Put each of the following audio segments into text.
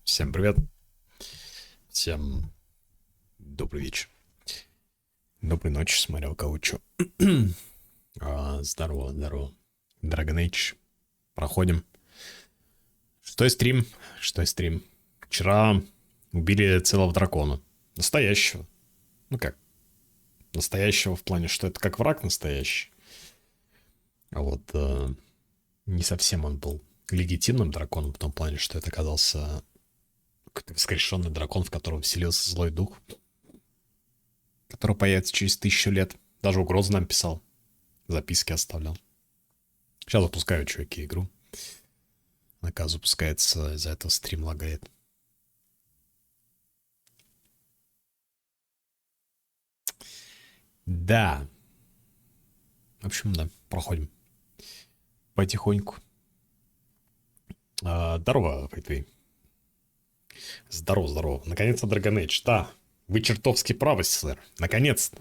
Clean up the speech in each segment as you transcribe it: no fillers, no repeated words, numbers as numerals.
Всем привет. Всем добрый вечер. Доброй ночи, смотря у кого что. Здорово, здорово. Dragon Age. Проходим. Шестой стрим. Вчера убили целого дракона. Настоящего. Ну как? Настоящего в плане, что это как враг настоящий. А вот не совсем он был легитимным драконом, в том плане, что это оказался какой-то воскрешенный дракон, в котором вселился злой дух, который появится через 1000 лет. Даже угрозы нам писал. Записки оставлял. Сейчас запускаю, чуваки, игру. Наказ запускается, из-за этого стрим лагает. Да. В общем, да, проходим. Потихоньку. Здорово, Фейтвей. Здорово. Наконец-то Dragon Age. Да, вы чертовски правы, сэр. Наконец-то.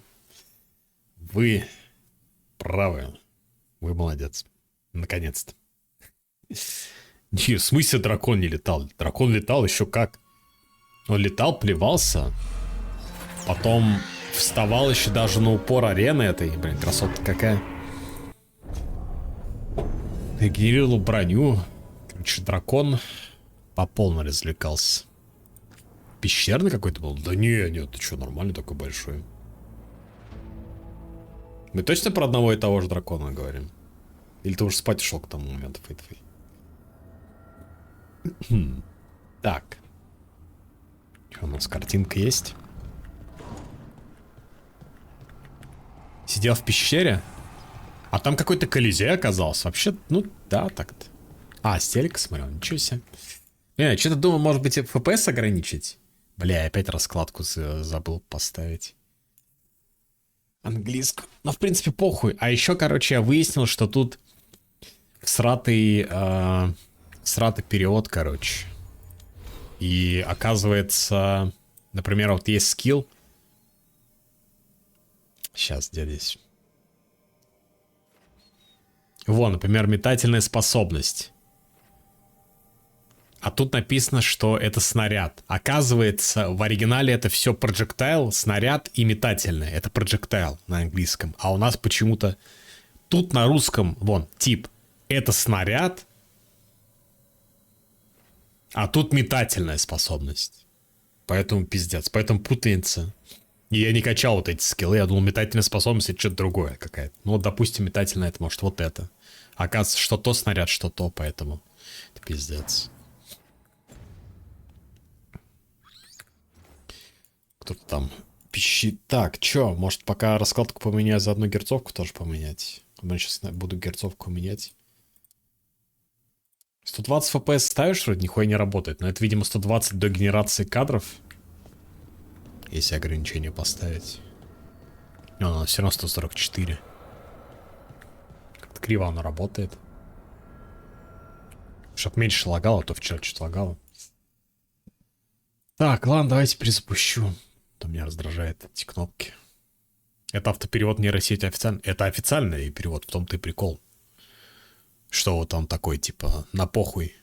Вы правы. Вы молодец. Наконец-то. В смысле дракон не летал? Дракон летал еще как. Он летал, плевался. Потом вставал еще даже на упор арены этой. Блин, красотка какая. Генерировал броню. Короче, дракон по полной развлекался. Пещерный какой-то был? Да нет, ты что, нормальный такой большой. Мы точно про одного и того же дракона говорим? Или ты уже спать ушел к тому моменту, Фейтвей? Так. Что у нас, картинка есть? Сидел в пещере? А там какой-то колизей оказался. Вообще, ну да, так-то. А, с телека смотрел, ничего себе. Я что-то думал, может быть, FPS ограничить. Бля, опять раскладку забыл поставить. Английскую. Но, в принципе, похуй. А еще, короче, я выяснил, что тут сратый перевод, короче. И оказывается, например, вот есть скилл. Сейчас, где здесь? Вон, например, метательная способность. А тут написано, что это снаряд. Оказывается, в оригинале это все projectile, снаряд и метательное. Это projectile на английском. А у нас почему-то тут на русском, вон, тип. Это снаряд, а тут метательная способность. Поэтому пиздец, поэтому путаница. И я не качал вот эти скиллы, я думал, метательная способность это что-то другое какая-то. Ну вот, допустим, метательная это может вот это. Оказывается, что то снаряд, что то, поэтому это пиздец. Кто-то там пищит. Так, чё, может пока раскладку поменяю, заодно герцовку тоже поменять. Я сейчас буду герцовку менять. 120 FPS ставишь, вроде нихуя не работает. Но это, видимо, 120 до генерации кадров. Если ограничение поставить. Но все равно 144. Как-то криво оно работает. Чтоб меньше лагало, а то вчера что-то лагало. Так, ладно, давайте перезапущу. То меня раздражает эти кнопки. Это автоперевод нейросети официально. Это официальный перевод, в том-то и прикол. Что вот он такой, типа, на похуй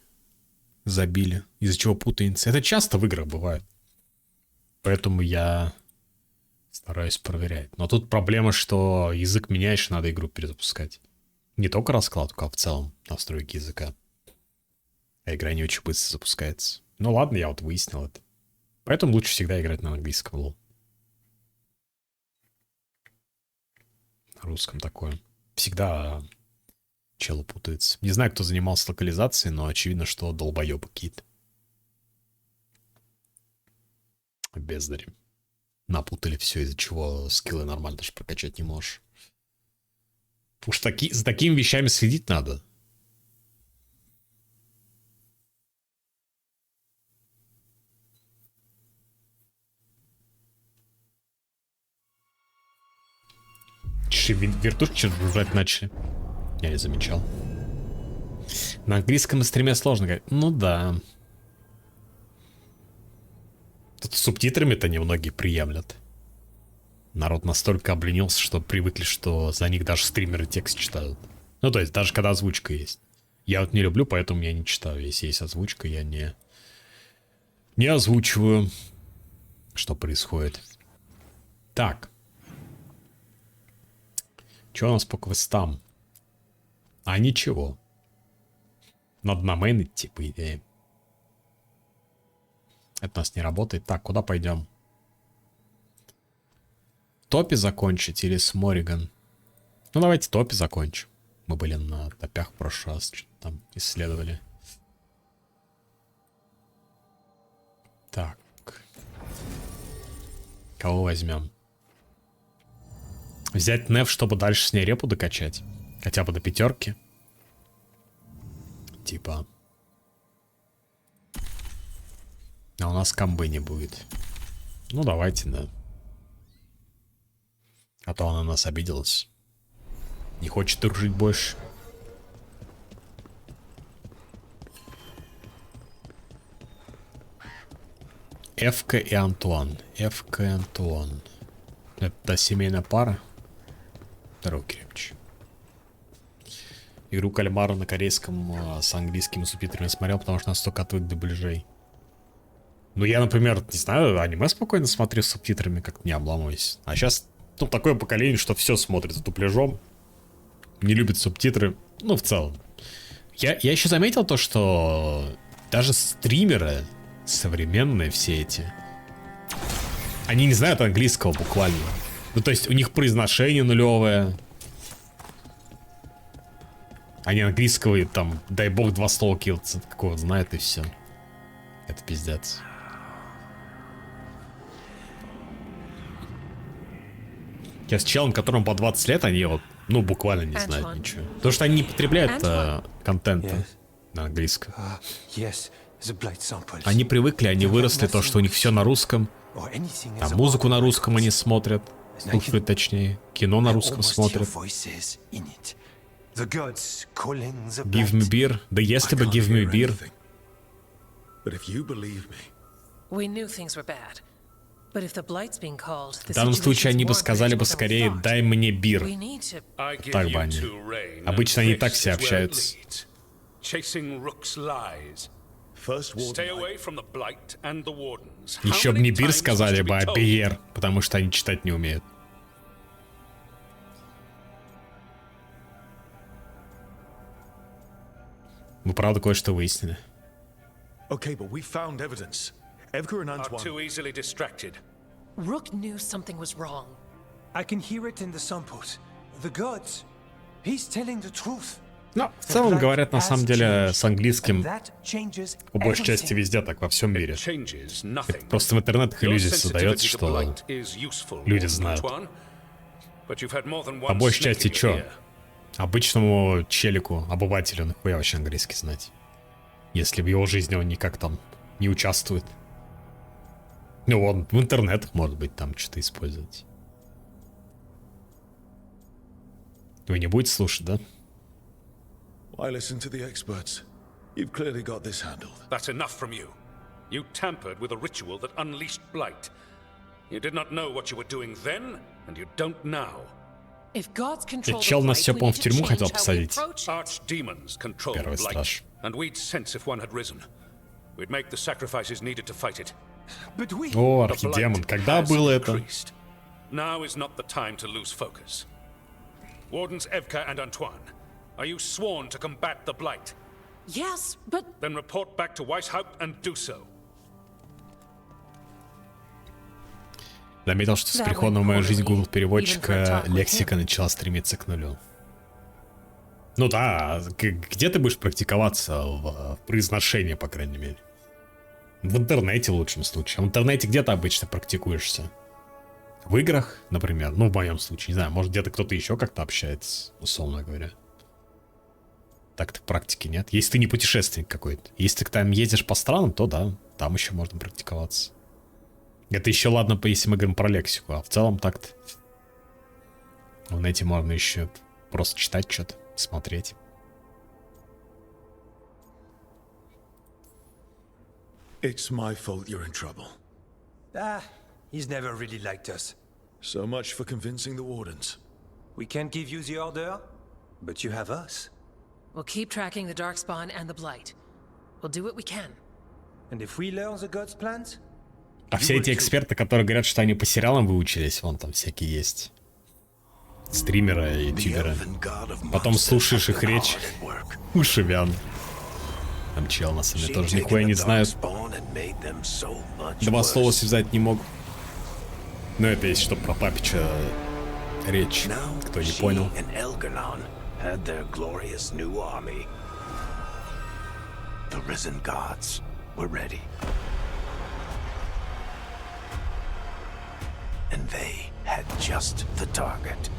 забили. Из-за чего путаница. Это часто в играх бывает. Поэтому я стараюсь проверять. Но тут проблема, что язык меняешь, надо игру перезапускать. Не только раскладку, а в целом настройки языка. А игра не очень быстро запускается. Ну ладно, я вот выяснил это. Поэтому лучше всегда играть на английском лол. На русском такое. Всегда челы путается. Не знаю, кто занимался локализацией, но очевидно, что долбоебы какие-то. Бездари. Напутали все, из-за чего скиллы нормально даже прокачать не можешь. Уж за такими вещами следить надо. Вертушки что-то жужжать начали. Я не замечал. На английском на стриме сложно говорить. Ну да. Тут с субтитрами-то немногие приемлят. Народ настолько обленился, что привыкли, что за них даже стримеры текст читают. Ну то есть даже когда озвучка есть. Я вот не люблю, поэтому я не читаю. Если есть озвучка, я не озвучиваю, что происходит. Так. Что у нас по квестам? А ничего. Надо на мейн идти, по идее. Это у нас не работает. Так, куда пойдем? Топи закончить или с Морриган? Ну, давайте топи закончим. Мы были на топях в прошлый раз, что-то там исследовали. Так. Кого возьмем? Взять Нев, чтобы дальше с ней репу докачать. Хотя бы до 5. Типа. А у нас комбы не будет. Ну, давайте, да. А то она нас обиделась. Не хочет дружить больше. Эвка и Антуан. Эвка и Антуан. Это семейная пара. Второй крепче. Игру Кальмара на корейском с английскими субтитрами смотрел, потому что настолько отвык до дубляжей. Ну, я, например, не знаю, аниме спокойно смотрю с субтитрами, как-то не обламываюсь. А сейчас, ну, такое поколение, что все смотрит с дубляжом. Не любит субтитры. Ну, в целом. Я еще заметил то, что даже стримеры современные все эти, они не знают английского буквально. Ну, то есть у них произношение нулевое. Они английского, и там, дай бог, 2 слова какого знают, и все. Это пиздец. Я с челом, которому по 20 лет, они вот, ну, буквально не знают ничего. Потому что они не потребляют контента на английском. Они привыкли, они выросли, то, что у них все на русском. Там музыку на русском они смотрят. Слушают, точнее. Кино на русском смотрят. Give me beer. Да если бы give me beer. В данном случае они бы сказали бы скорее «дай мне бир». Так бы они. Обычно они так все общаются. Еще бы не бир сказали бы, а биер, потому что они читать не умеют. Мы правда кое-что выяснили. Okay, but we found evidence. Evgar and Antoine are too easily distracted. Rook knew something was wrong. I can hear it in the sunport. The gods. He's telling the truth. Но в целом говорят на самом деле с английским по большей части везде так, во всем мире. Это просто в интернетах иллюзия создается, что люди знают. По большей части чё? Обычному челику, обывателю, нахуя вообще английский знать? Если в его жизни он никак там не участвует. Ну, он в интернетах, может быть, там что-то использовать. Вы не будете слушать, да? Why listen to the experts? You've clearly got this handled. That's enough from you. You tampered with a ritual that unleashed blight. You did not know what you were doing then, and you don't now. Чел нас все, по-моему, в тюрьму хотел посадить. Archdemons control Первый blight, страж. and we'd sense if one had risen. We'd make the sacrifices needed to fight it. О, архидемон, когда было это? Now is not the time to lose focus. Wardens Evka and Antoine, are you sworn to combat the blight? Yes, but... Then report back to Weishaupt and do so. Заметил, что с приходом в мою жизнь Google переводчика лексика начала стремиться к нулю. Ну да, где ты будешь практиковаться в произношении, по крайней мере? В интернете в лучшем случае. В интернете где ты обычно практикуешься? В играх, например. Ну, в моем случае, не знаю, может где-то кто-то еще как-то общается, условно говоря. Так-то практики нет. Если ты не путешественник какой-то. Если ты там ездишь по странам, то да, там еще можно практиковаться. Это еще ладно, если мы говорим про лексику, а в целом так-то в нете можно еще просто читать что-то, смотреть. It's my fault you're in trouble. He's never really liked us. So much for convincing the wardens. We can't give you the order, but you have us. We'll keep tracking the Darkspawn and the Blight. We'll do what we can. And if we learn the gods' plans? А все эти эксперты, которые говорят, что они по сериалам выучились, вон там всякие есть. Стримеры, ютуберы. Потом слушаешь их речь, уши вянут. Там чел на самом деле тоже нихуя не знают. Два слова связать не могут. Но это есть что про Папича речь, кто не понял. And they had just the target.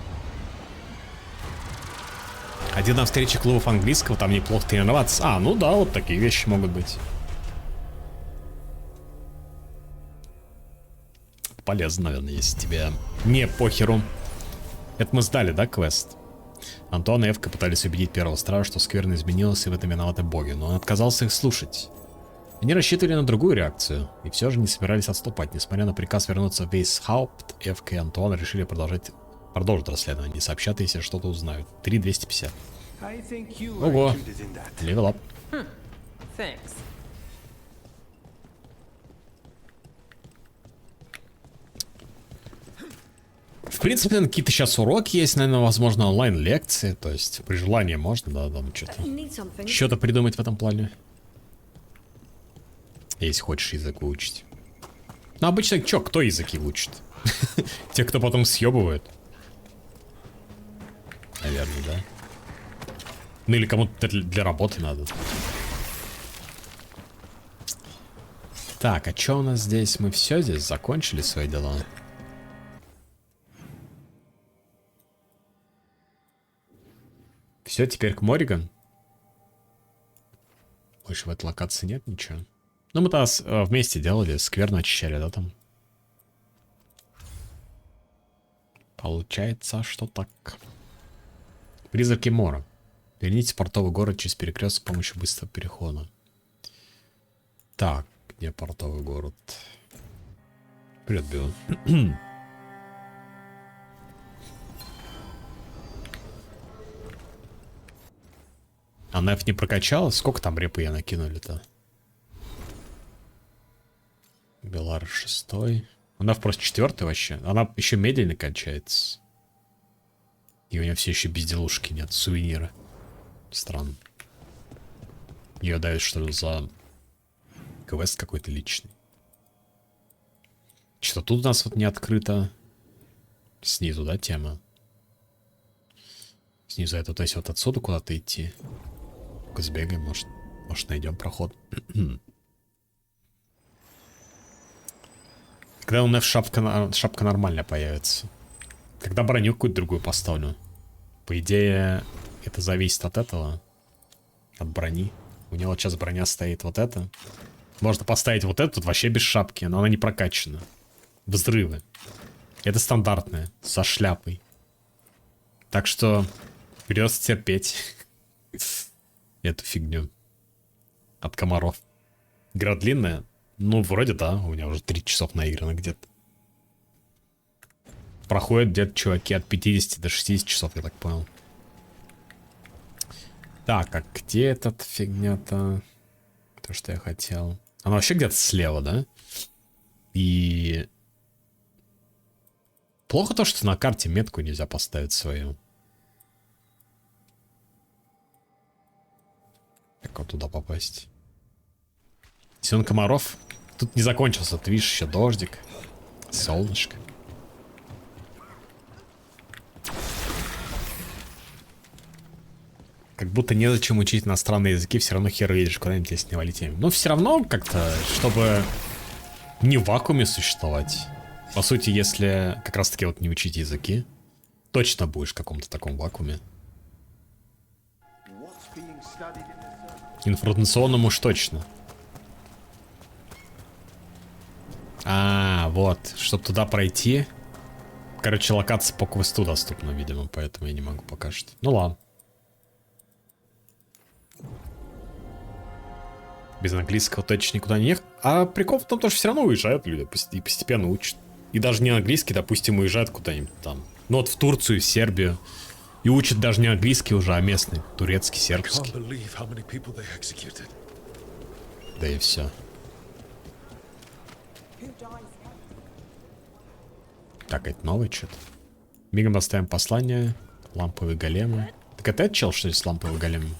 Один на встрече клубов английского, там неплохо тренироваться. А, ну да, вот такие вещи могут быть. Полезно, наверное, если тебе не похеру. Это мы сдали, да, квест? Антон и Эвка пытались убедить первого стража, что скверно изменилось, и в этом виноваты боги, но он отказался их слушать. Они рассчитывали на другую реакцию, и все же не собирались отступать. Несмотря на приказ вернуться в Вейсхаупт, Эвка и Антон решили продолжить расследование, не сообщат, если что-то узнают. 3250. Ого, левел ап. Thanks. В принципе, какие-то сейчас уроки есть, наверное, возможно, онлайн-лекции, то есть при желании можно, да, там что-то придумать в этом плане. Если хочешь язык выучить. Но обычно кто языки учит? Те, кто потом съебывают. Наверное, да. Ну или кому-то для работы надо. Так, а что у нас здесь? Мы все здесь закончили свои дела. Все, теперь к Морриган. Больше в этой локации нет ничего. Ну, мы тогда вместе делали, скверно очищали, да, там? Получается, что так. Призраки Мора. Верните портовый город через перекресток с помощью быстрого перехода. Так, где портовый город? Привет, Билл. А Неф не прокачалась? Сколько там репы я накинули-то? Белар 6. Она просто 4 вообще. Она еще медленно качается. И у нее все еще безделушки нет, сувениры. Странно. Ее дают, что ли, за квест какой-то личный. Что тут у нас вот не открыто? Снизу, да, тема? Снизу это, то есть вот отсюда куда-то идти. Ну-ка сбегаем, может найдем проход. Когда у нас шапка нормальная появится? Когда броню какую-то другую поставлю? По идее, это зависит от этого. От брони. У него вот сейчас броня стоит вот эта. Можно поставить вот эту, тут вообще без шапки, но она не прокачана. Взрывы. Это стандартная, со шляпой. Так что придется терпеть эту фигню. От комаров. Игра длинная? Ну, вроде да, у меня уже 3 часов наиграно где-то. Проходят где-то чуваки от 50 до 60 часов, я так понял. Так, а где этот фигня-то? То, что я хотел. Она вообще где-то слева, да? И... Плохо то, что на карте метку нельзя поставить свою. Как вот туда попасть? Сезон комаров. Тут не закончился, ты видишь, еще дождик. Солнышко. Как будто незачем учить иностранные языки, все равно хер едешь куда-нибудь, если не валить им. Но все равно как-то, чтобы не в вакууме существовать. По сути, если как раз таки вот не учить языки, точно будешь в каком-то таком вакууме. Информационному уж точно. А, вот, чтобы туда пройти. Короче, локация по квесту доступна, видимо, поэтому я не могу пока что. Ну ладно. Без английского точно никуда не ехать. А прикол в том, что все равно уезжают люди и постепенно учат. И даже не английский, допустим, уезжают куда-нибудь там. Ну вот в Турцию, в Сербию. И учат даже не английский уже, а местный. Турецкий, сербский. Да и все. Так, это новый что-то. Мигом доставим послание. Ламповые големы. Так это чел, что ли, с ламповыми големами?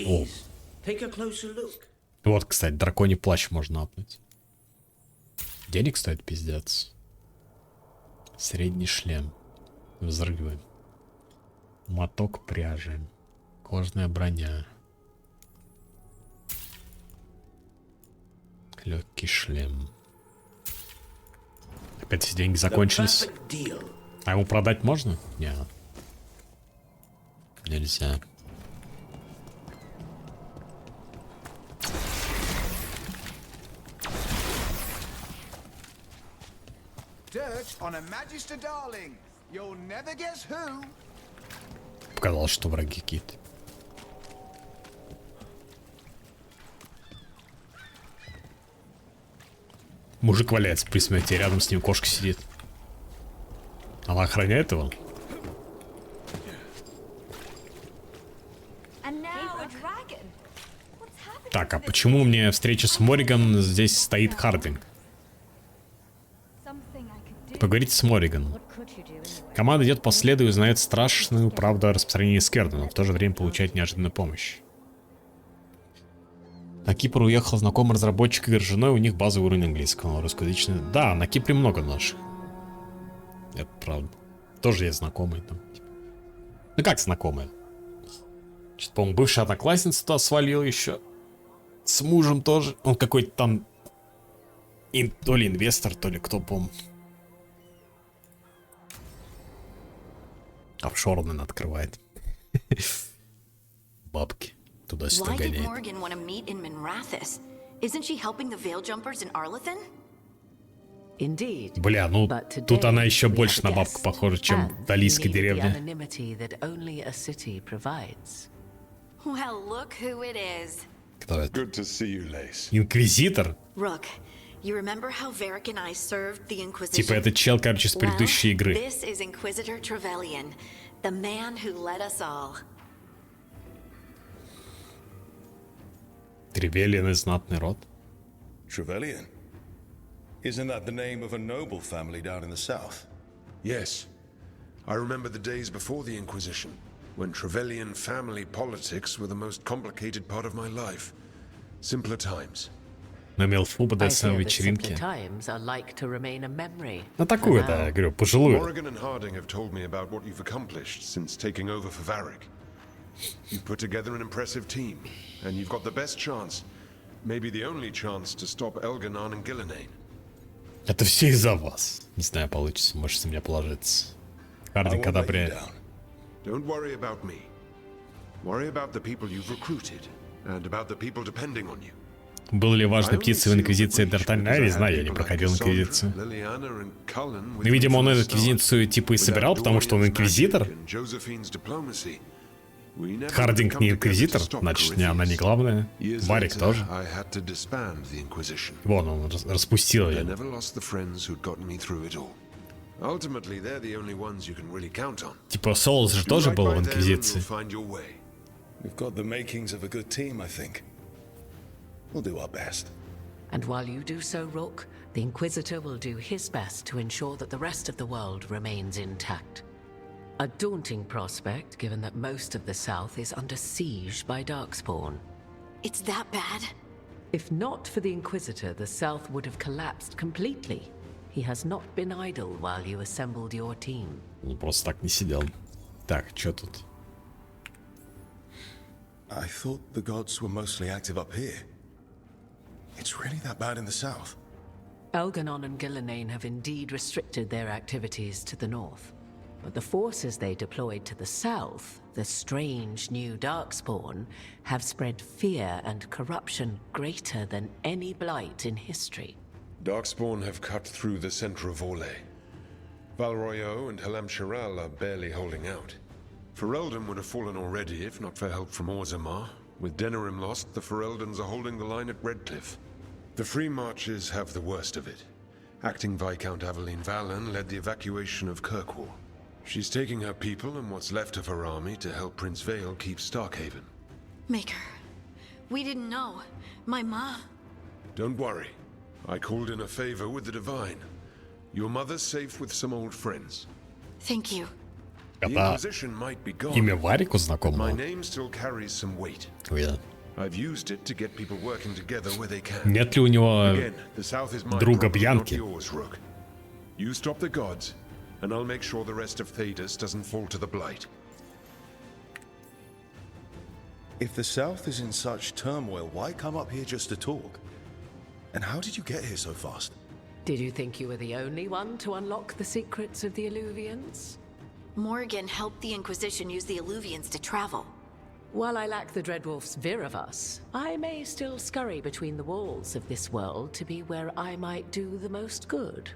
О. Вот, кстати, драконий плащ можно апнуть. Денег стоит пиздец. Средний шлем. Взрывы. Моток пряжи. Кожаная броня. Легкий шлем. Опять все деньги закончились. А ему продать можно? Нет. Нельзя. Показалось, что враги какие-то. Мужик валяется при смерти, рядом с ним кошка сидит. Она охраняет его? Так, а почему мне встреча с Морриган здесь стоит Хардинг? Поговорите с Морриганом. Команда идет по следу и узнает страшную правду о распространении Скерда, но в то же время получает неожиданную помощь. На Кипр уехал знакомый разработчик игр с женой, у них базовый уровень английского, русскоязычный. Да, на Кипре много наших. Это правда. Тоже есть знакомые там. Ну как знакомые? Что-то, по-моему, бывшая одноклассница туда свалила еще. С мужем тоже. Он какой-то там... то ли инвестор, то ли кто, помню. Офшор, наверное, открывает. Бабки. Туда-сюда гоняет. Бля, ну тут она еще больше на бабку похожа, чем в Далийской деревне. Кто это? Инквизитор? Типа это чел, короче, с предыдущей игры. Тревелиан и знатный род. Trevelyan? Isn't that the name of a noble family down in the south? Yes. I remember the days before the Inquisition, when Trevelyan family politics were the most complicated part of my life. Simpler times. На Мелфу БДСМ вечеринки. На такую, да, я говорю, пожилую. Morrigan and Harding have told me about what you've accomplished since taking over for Varric. You've put together an impressive team, and you've got the best chance, maybe the only chance, to stop Elganon and Gillenane. Это все из-за вас. Не знаю, получится, можете меня положиться. Хардинг одобряет. Don't worry about me. Worry about the people you've recruited, and about the people depending on you. Был ли важной птицей в Инквизиции Д'Артаньян? Я не знаю, я не проходил Инквизицию. Ну, видимо, он эту Инквизицию типа и собирал, потому что он Инквизитор. Хардинг не Инквизитор, значит, она не главная. Варик тоже. Вон, он распустил ее. Типа Соулс же тоже был в Инквизиции. We'll do our best. And while you do so, Rook, the Inquisitor will do his best to ensure that the rest of the world remains intact. A daunting prospect, given that most of the South is under siege by Darkspawn. It's that bad? If not for the Inquisitor, the South would have collapsed completely. He has not been idle while you assembled your team. Он просто так не сидел. Так, что тут? I thought the gods were mostly active up here. It's really that bad in the south? Elganon and Gillenane have indeed restricted their activities to the north. But the forces they deployed to the south, the strange new Darkspawn, have spread fear and corruption greater than any blight in history. Darkspawn have cut through the center of Orlais. Valroyo and Halam Shiral are barely holding out. Ferelden would have fallen already if not for help from Orzammar. With Denerim lost, the Fereldans are holding the line at Redcliffe. The Free Marches have the worst of it, Acting Viscount Aveline Valen led the evacuation of Kirkwall. She's taking her people and what's left of her army to help Prince Vale keep Starkhaven. Maker, we didn't know. My ma. Don't worry. I called in a favor with the Divine. Your mother's safe with some old friends. Thank you. The Это Inquisition might be gone. имя Варику My знакомо? name still carries some weight. Yeah. I've used it to get people working together where they can. Нет ли у него Again, the South is my друга property, not Бьянки? yours, Rook. You stop the gods, and I'll make sure the rest of Thedas doesn't fall to the Blight. If the South is in such turmoil, why come up here just to talk? And how did you get here so fast? Did you think you were the only one to unlock the secrets of the Illuvians? Morgan helped the Inquisition use the Illuvians to travel. While I lack the Dreadwolf's Viravus, I may still scurry between the walls of this world to be where I might do the most good.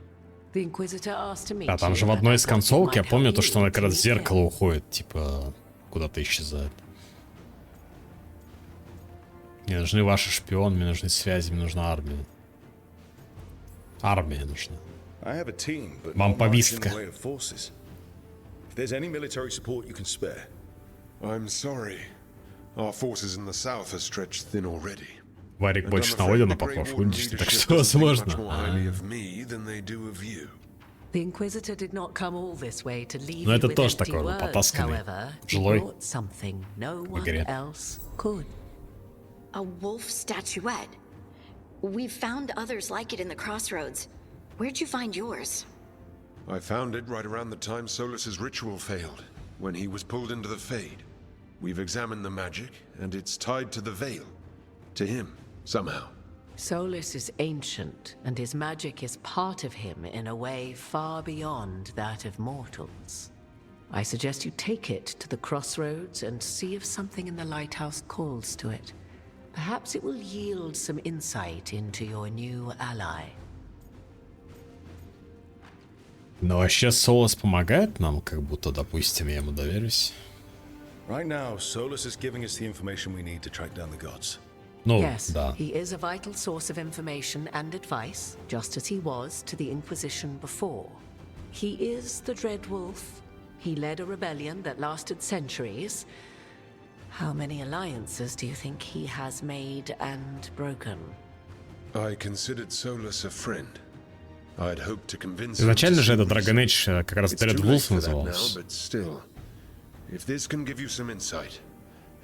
The Inquisitor asked to meet А там же в одной из концовок я помню то, что она как раз в зеркало уходит, типа куда-то исчезает. Мне нужны ваши шпионы, мне нужны связи, мне нужна армия. Армия нужна. I have a team, but Вам not much in повестка. the way of forces. If there's any military support you can spare. I'm sorry. Our forces in the South are stretched thin already. Варик And больше I'm на afraid Одина the Grey похож, Warden видите, так leadership что doesn't think возможно. much more highly of me than they do of you. The Inquisitor did not come all this way to leave Но you это with тоже empty такой, ну, words, потасканный, however. He жилой brought something no one игре. else could. A wolf statuette. We've found others like it in the crossroads. Where'd you find yours? I found it right around the time Solus's ritual failed, when he was pulled into the Fade. We've examined the magic, and it's tied to the Veil. To him, somehow. Solus is ancient, and his magic is part of him in a way far beyond that of mortals. I suggest you take it to the crossroads and see if something in the lighthouse calls to it. Perhaps it will yield some insight into your new ally. Но вообще Солос помогает нам, как будто, допустим, я ему доверюсь. Right now, Solus is giving us the information we need to track down the gods. Ну, Yes, да. he is a vital source of information and advice, just as he was to the Inquisition before. He is the Dreadwolf. He led a rebellion that lasted centuries. How many alliances do you think he has made and broken? I considered Solus a friend. I'd hoped to convince him Изначально to же see это Dragon Age как раз It's too Dread late Wolf for that now, назывался. but still, if this can give you some insight,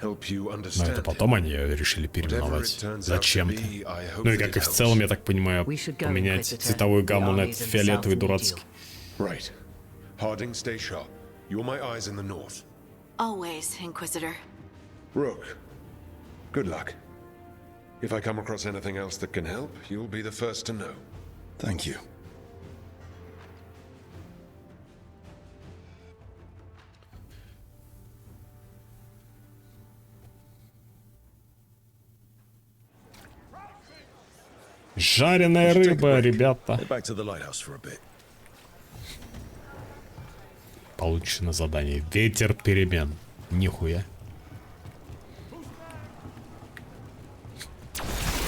help you Но understand это потом они ее решили переименовать зачем-то. Ну и как и в целом, я так понимаю, поменять цветовую гамму на этот фиолетовый дурацкий. Right. Harding, stay sharp. You're my eyes in the north. Always, Inquisitor. Rook, good luck. If I come across anything else that can help, you'll be the first to know. Thank you. Жареная рыба, ребята. Head back to the lighthouse for a bit. Получено задание. Ветер перемен. Нихуя.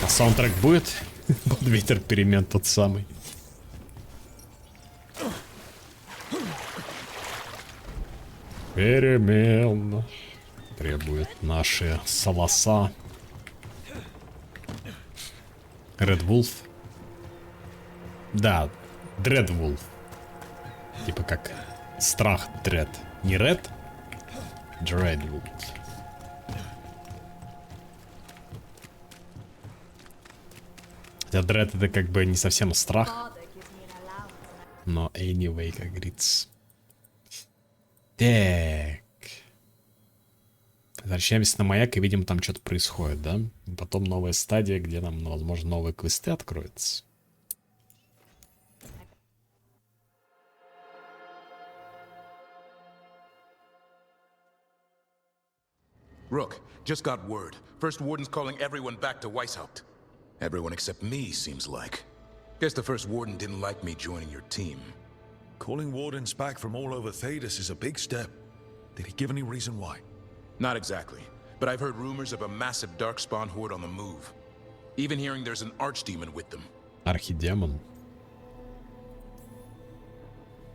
А саундтрек будет? Под ветер перемен тот самый. Перемен требует наши солоса. Red Wolf. Да, Dread Wolf. Типа как страх Dread. Не Red? Dread Wolf. Хотя Dread это как бы не совсем страх. Но anyway, как говорится. Так. Возвращаемся на маяк и видим, там что-то происходит, да? И потом новая стадия, где нам, возможно, новые квесты откроются. Rook, just got word. First Warden's calling everyone back to Weishaupt. Everyone except me, seems like. Guess the First Warden didn't like me joining your team. Calling wardens back from all over Thedas is a big step. Did he give any reason why? Not exactly, but I've heard rumors of a massive Darkspawn horde on the move. Even hearing there's an archdemon with them. Архидемон.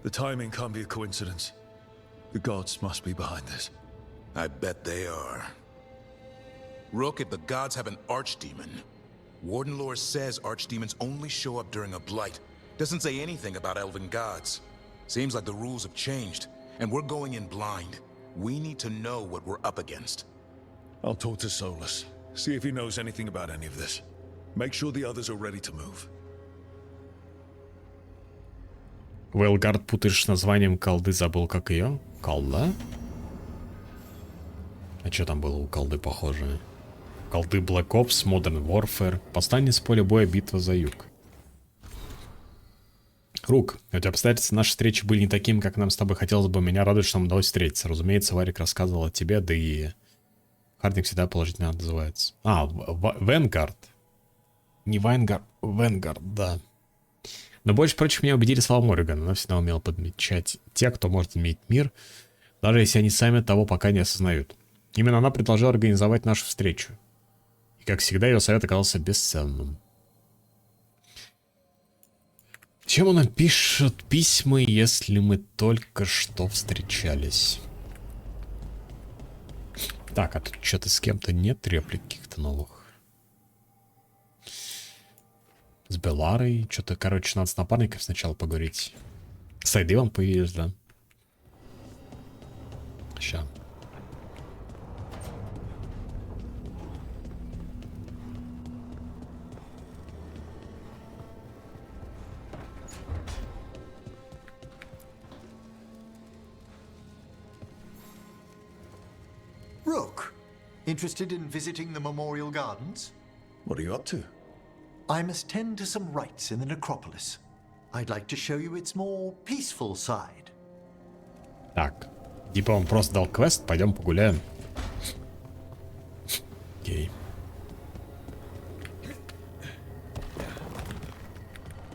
The timing can't be a coincidence. The gods must be behind this. I bet they are. Rook, if the gods have an archdemon, Warden lore says archdemons only show up during a blight. Doesn't say anything about elven gods. Seems like the rules have changed, and we're going in blind. We need to know what we're up against. I'll talk to Solus. See if he knows anything about any of this. Make sure the others are ready to move. Veilguard путаешь с названием колды, забыл как ее? Колда? А что там было у колды похожее? Колды Black Ops, Modern Warfare, Восстание с поля боя, битва за юг. Рук, ведь обстоятельства нашей встречи были не такими, как нам с тобой хотелось бы. Меня радует, что нам удалось встретиться. Разумеется, Варик рассказывал о тебе, да и Хардинг всегда положительно отзывается. А, Veilguard. Не Veilguard, Veilguard, да. Но больше прочих меня убедили слова Морригана. Она всегда умела подмечать тех, кто может изменить мир, даже если они сами того пока не осознают. Именно она предложила организовать нашу встречу. И, как всегда, ее совет оказался бесценным. Чем он пишет письма, если мы только что встречались? Так, а тут что-то с кем-то нет реплик каких-то новых. С Беларой. Что-то, короче, надо с напарником сначала поговорить. С Айдивом появились, да? Ща. Rook, interested in visiting the Memorial Gardens? What are you up to? I must tend to some rites in the necropolis. I'd like to show you its more peaceful side. Так, типа он просто дал квест, пойдем погуляем. Окей.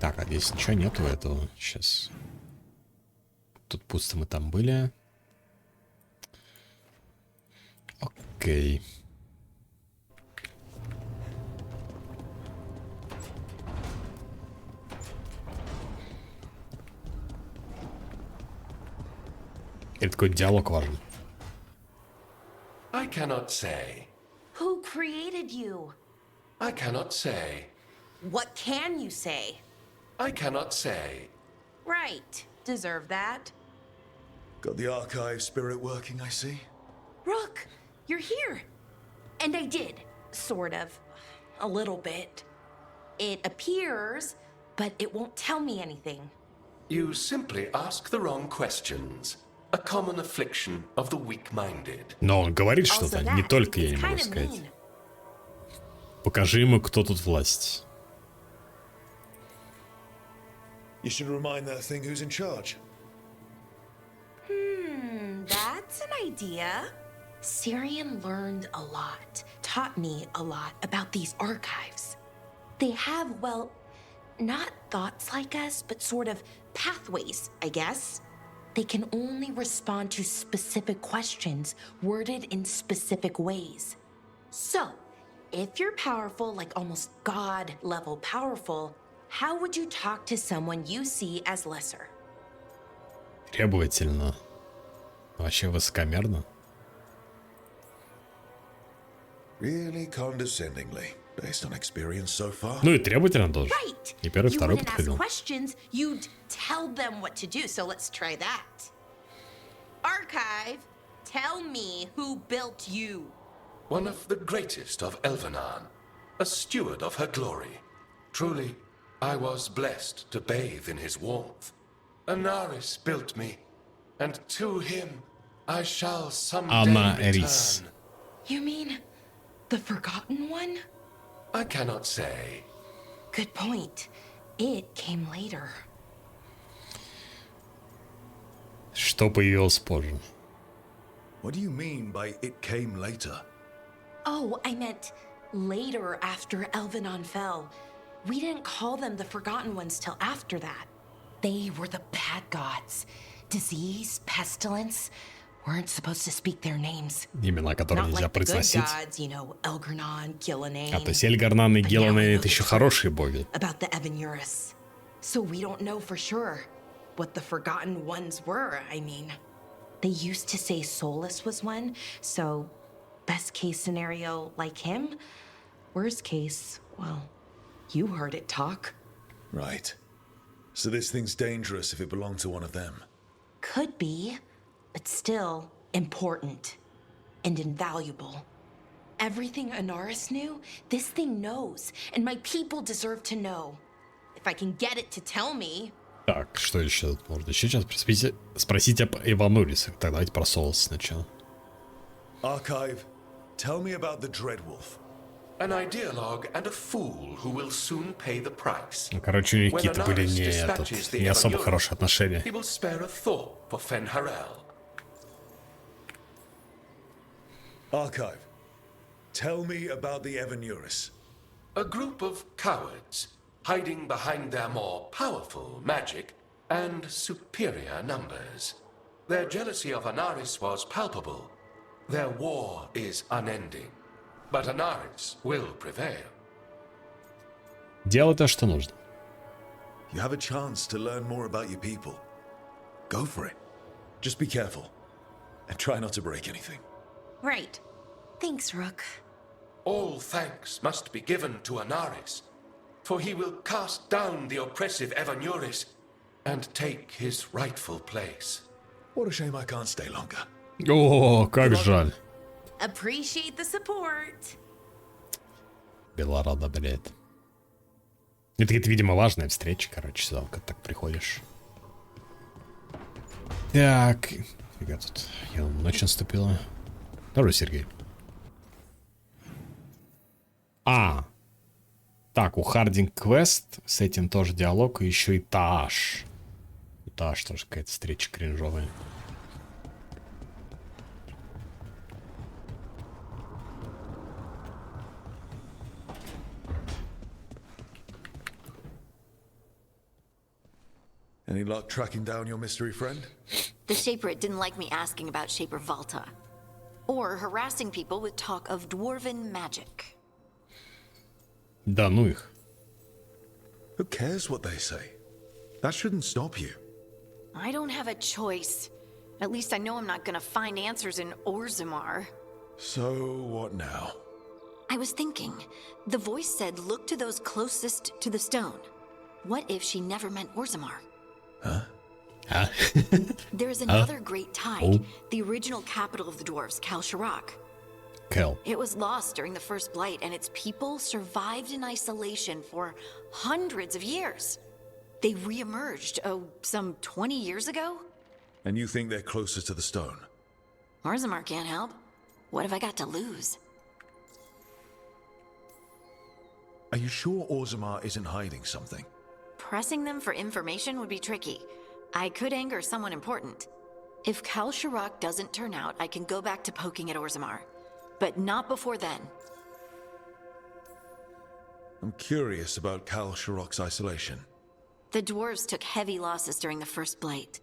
Так, а здесь ничего нету этого. Сейчас. Тут пусто, мы там были. Окей. Это такой диалог важен. I cannot say. Who created you? I cannot say. What can you say? I cannot say. Right. Deserve that. Got the archive spirit working, I see. Rook, you're here. And I did, sort of. A little bit. It appears, but it won't tell me anything. You simply ask the wrong questions. A common affliction of the weak-minded. Но он говорит что-то, не только я не могу сказать. Покажи ему, кто тут власть. You should remind that thing who's in charge. That's an idea. Syrian learned a lot, taught me a lot about these archives. They have, well, not thoughts like us, but sort of pathways, I guess. They can only respond to specific questions worded in specific ways. So, if you're powerful, like almost God-level powerful, how would you talk to someone you see as lesser? Требовательно. Вообще высокомерно. Really condescendingly, based on experience so far. Ну и требовательно тоже. Right. И первый, You второй wouldn't ask подходил. questions, you'd tell them what to do, so let's try that. Archive, tell me who built you. One of the greatest of Elvenan, a steward of her glory. Truly, I was blessed to bathe in his warmth. Anaris built me, and to him I shall someday return. You mean the Forgotten One? I cannot say. Good point. It came later. Что появилось позже? What do you mean by it came later? Oh, I meant later after Elvenon fell. We didn't call them the Forgotten Ones till after that. They were the bad gods. Disease, pestilence, weren't supposed to speak their names. Имена, которые нельзя произносить. Gods, you know, Elgarnon, Gillenane, А то есть Эльгарнан и Геланейн — это еще хорошие боги. about the Evan Eurus. So we don't know for sure. what the Forgotten Ones were, I mean. They used to say Solus was one, so best case scenario, like him. Worst case, well, you heard it talk. Right. So this thing's dangerous if it belonged to one of them. Could be, but still important and invaluable. Everything Anaris knew, this thing knows, and my people deserve to know. If I can get it to tell me. Так, что еще тут можно? Еще сейчас спросить об Эванурисах. Так, давайте про Солос сначала. Archive, tell me about the Dreadwolf. An ideologue and a fool who will soon pay the price. Ну, короче, у них какие-то были не особо хорошие отношения. He will spare a thought for Fen'Harel. Archive, tell me about the Evanuris. A group of cowards, hiding behind their more powerful magic and superior numbers. Their jealousy of Anaris was palpable. Their war is unending. But Anaris will prevail. Делай то, что нужно. You have a chance to learn more about your people. Go for it. Just be careful. And try not to break anything. Right. Thanks, Rook. All thanks must be given to Anaris, for he will cast down the oppressive Evanuris and take his rightful place. What a shame I can't stay longer. О, как жаль. Appreciate the support. Белара одобряет. Это какая-то, видимо, важная встреча, короче, сюда, когда так приходишь. Так, фига тут. Ночь наступила. Здорово, Сергей. Так, у Хардинг квест, с этим тоже диалог, и еще и Тааш. У Тааш тоже какая-то встреча кринжовая. Any luck tracking down your mystery friend? The Shaper didn't like me asking about Shaper Valta. Or harassing people with talk of dwarven magic. Да ну их. Who cares what they say? That shouldn't stop you. I don't have a choice. At least I know I'm not gonna find answers in Orzammar. So, what now? I was thinking, the voice said look to those closest to the stone. What if she never meant Orzammar? Huh? There's another great tide, the original capital of the dwarves, Kal Shirak. Kel. It was lost during the First Blight, and its people survived in isolation for hundreds of years. They re-emerged, some 20 years ago? And you think they're closer to the stone? Orzammar can't help. What have I got to lose? Are you sure Orzammar isn't hiding something? Pressing them for information would be tricky. I could anger someone important. If Kal Shirak doesn't turn out, I can go back to poking at Orzammar. But not before then. I'm curious about Kal Shirak's isolation. The dwarves took heavy losses during the First Blight.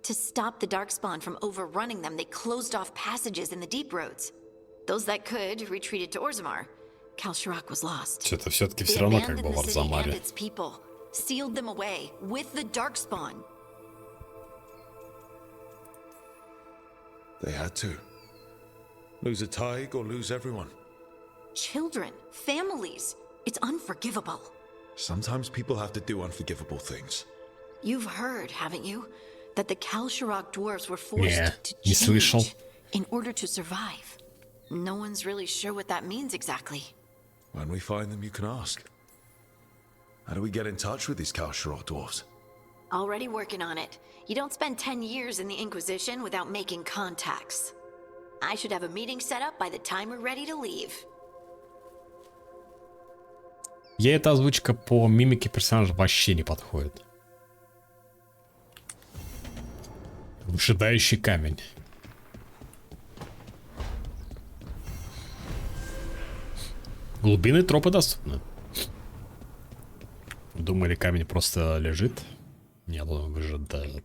To stop the Darkspawn from overrunning them, they closed off passages in the deep roads. Those that could retreated to Orzammar. Kal Shirak was lost. Что-то все-таки все равно как бы в Орзамаре. Its people, sealed them away with the Darkspawn. They had to. Lose a Tig or lose everyone. Children, families. It's unforgivable. Sometimes people have to do unforgivable things. You've heard, haven't you? That the Kal Shirak dwarves were forced to не слышал. change in order to survive. No one's really sure what that means exactly. When we find them, you can ask. How do we get in touch with these Kal Shirak dwarves? Already working on it. You don't spend 10 years in the Inquisition without making contacts. I should have a meeting set up by the time we're ready to leave. Ей эта озвучка по мимике персонажа вообще не подходит. Выжидающий камень. Глубины тропы доступны. Думали, камень просто лежит? Нет, он выжидает.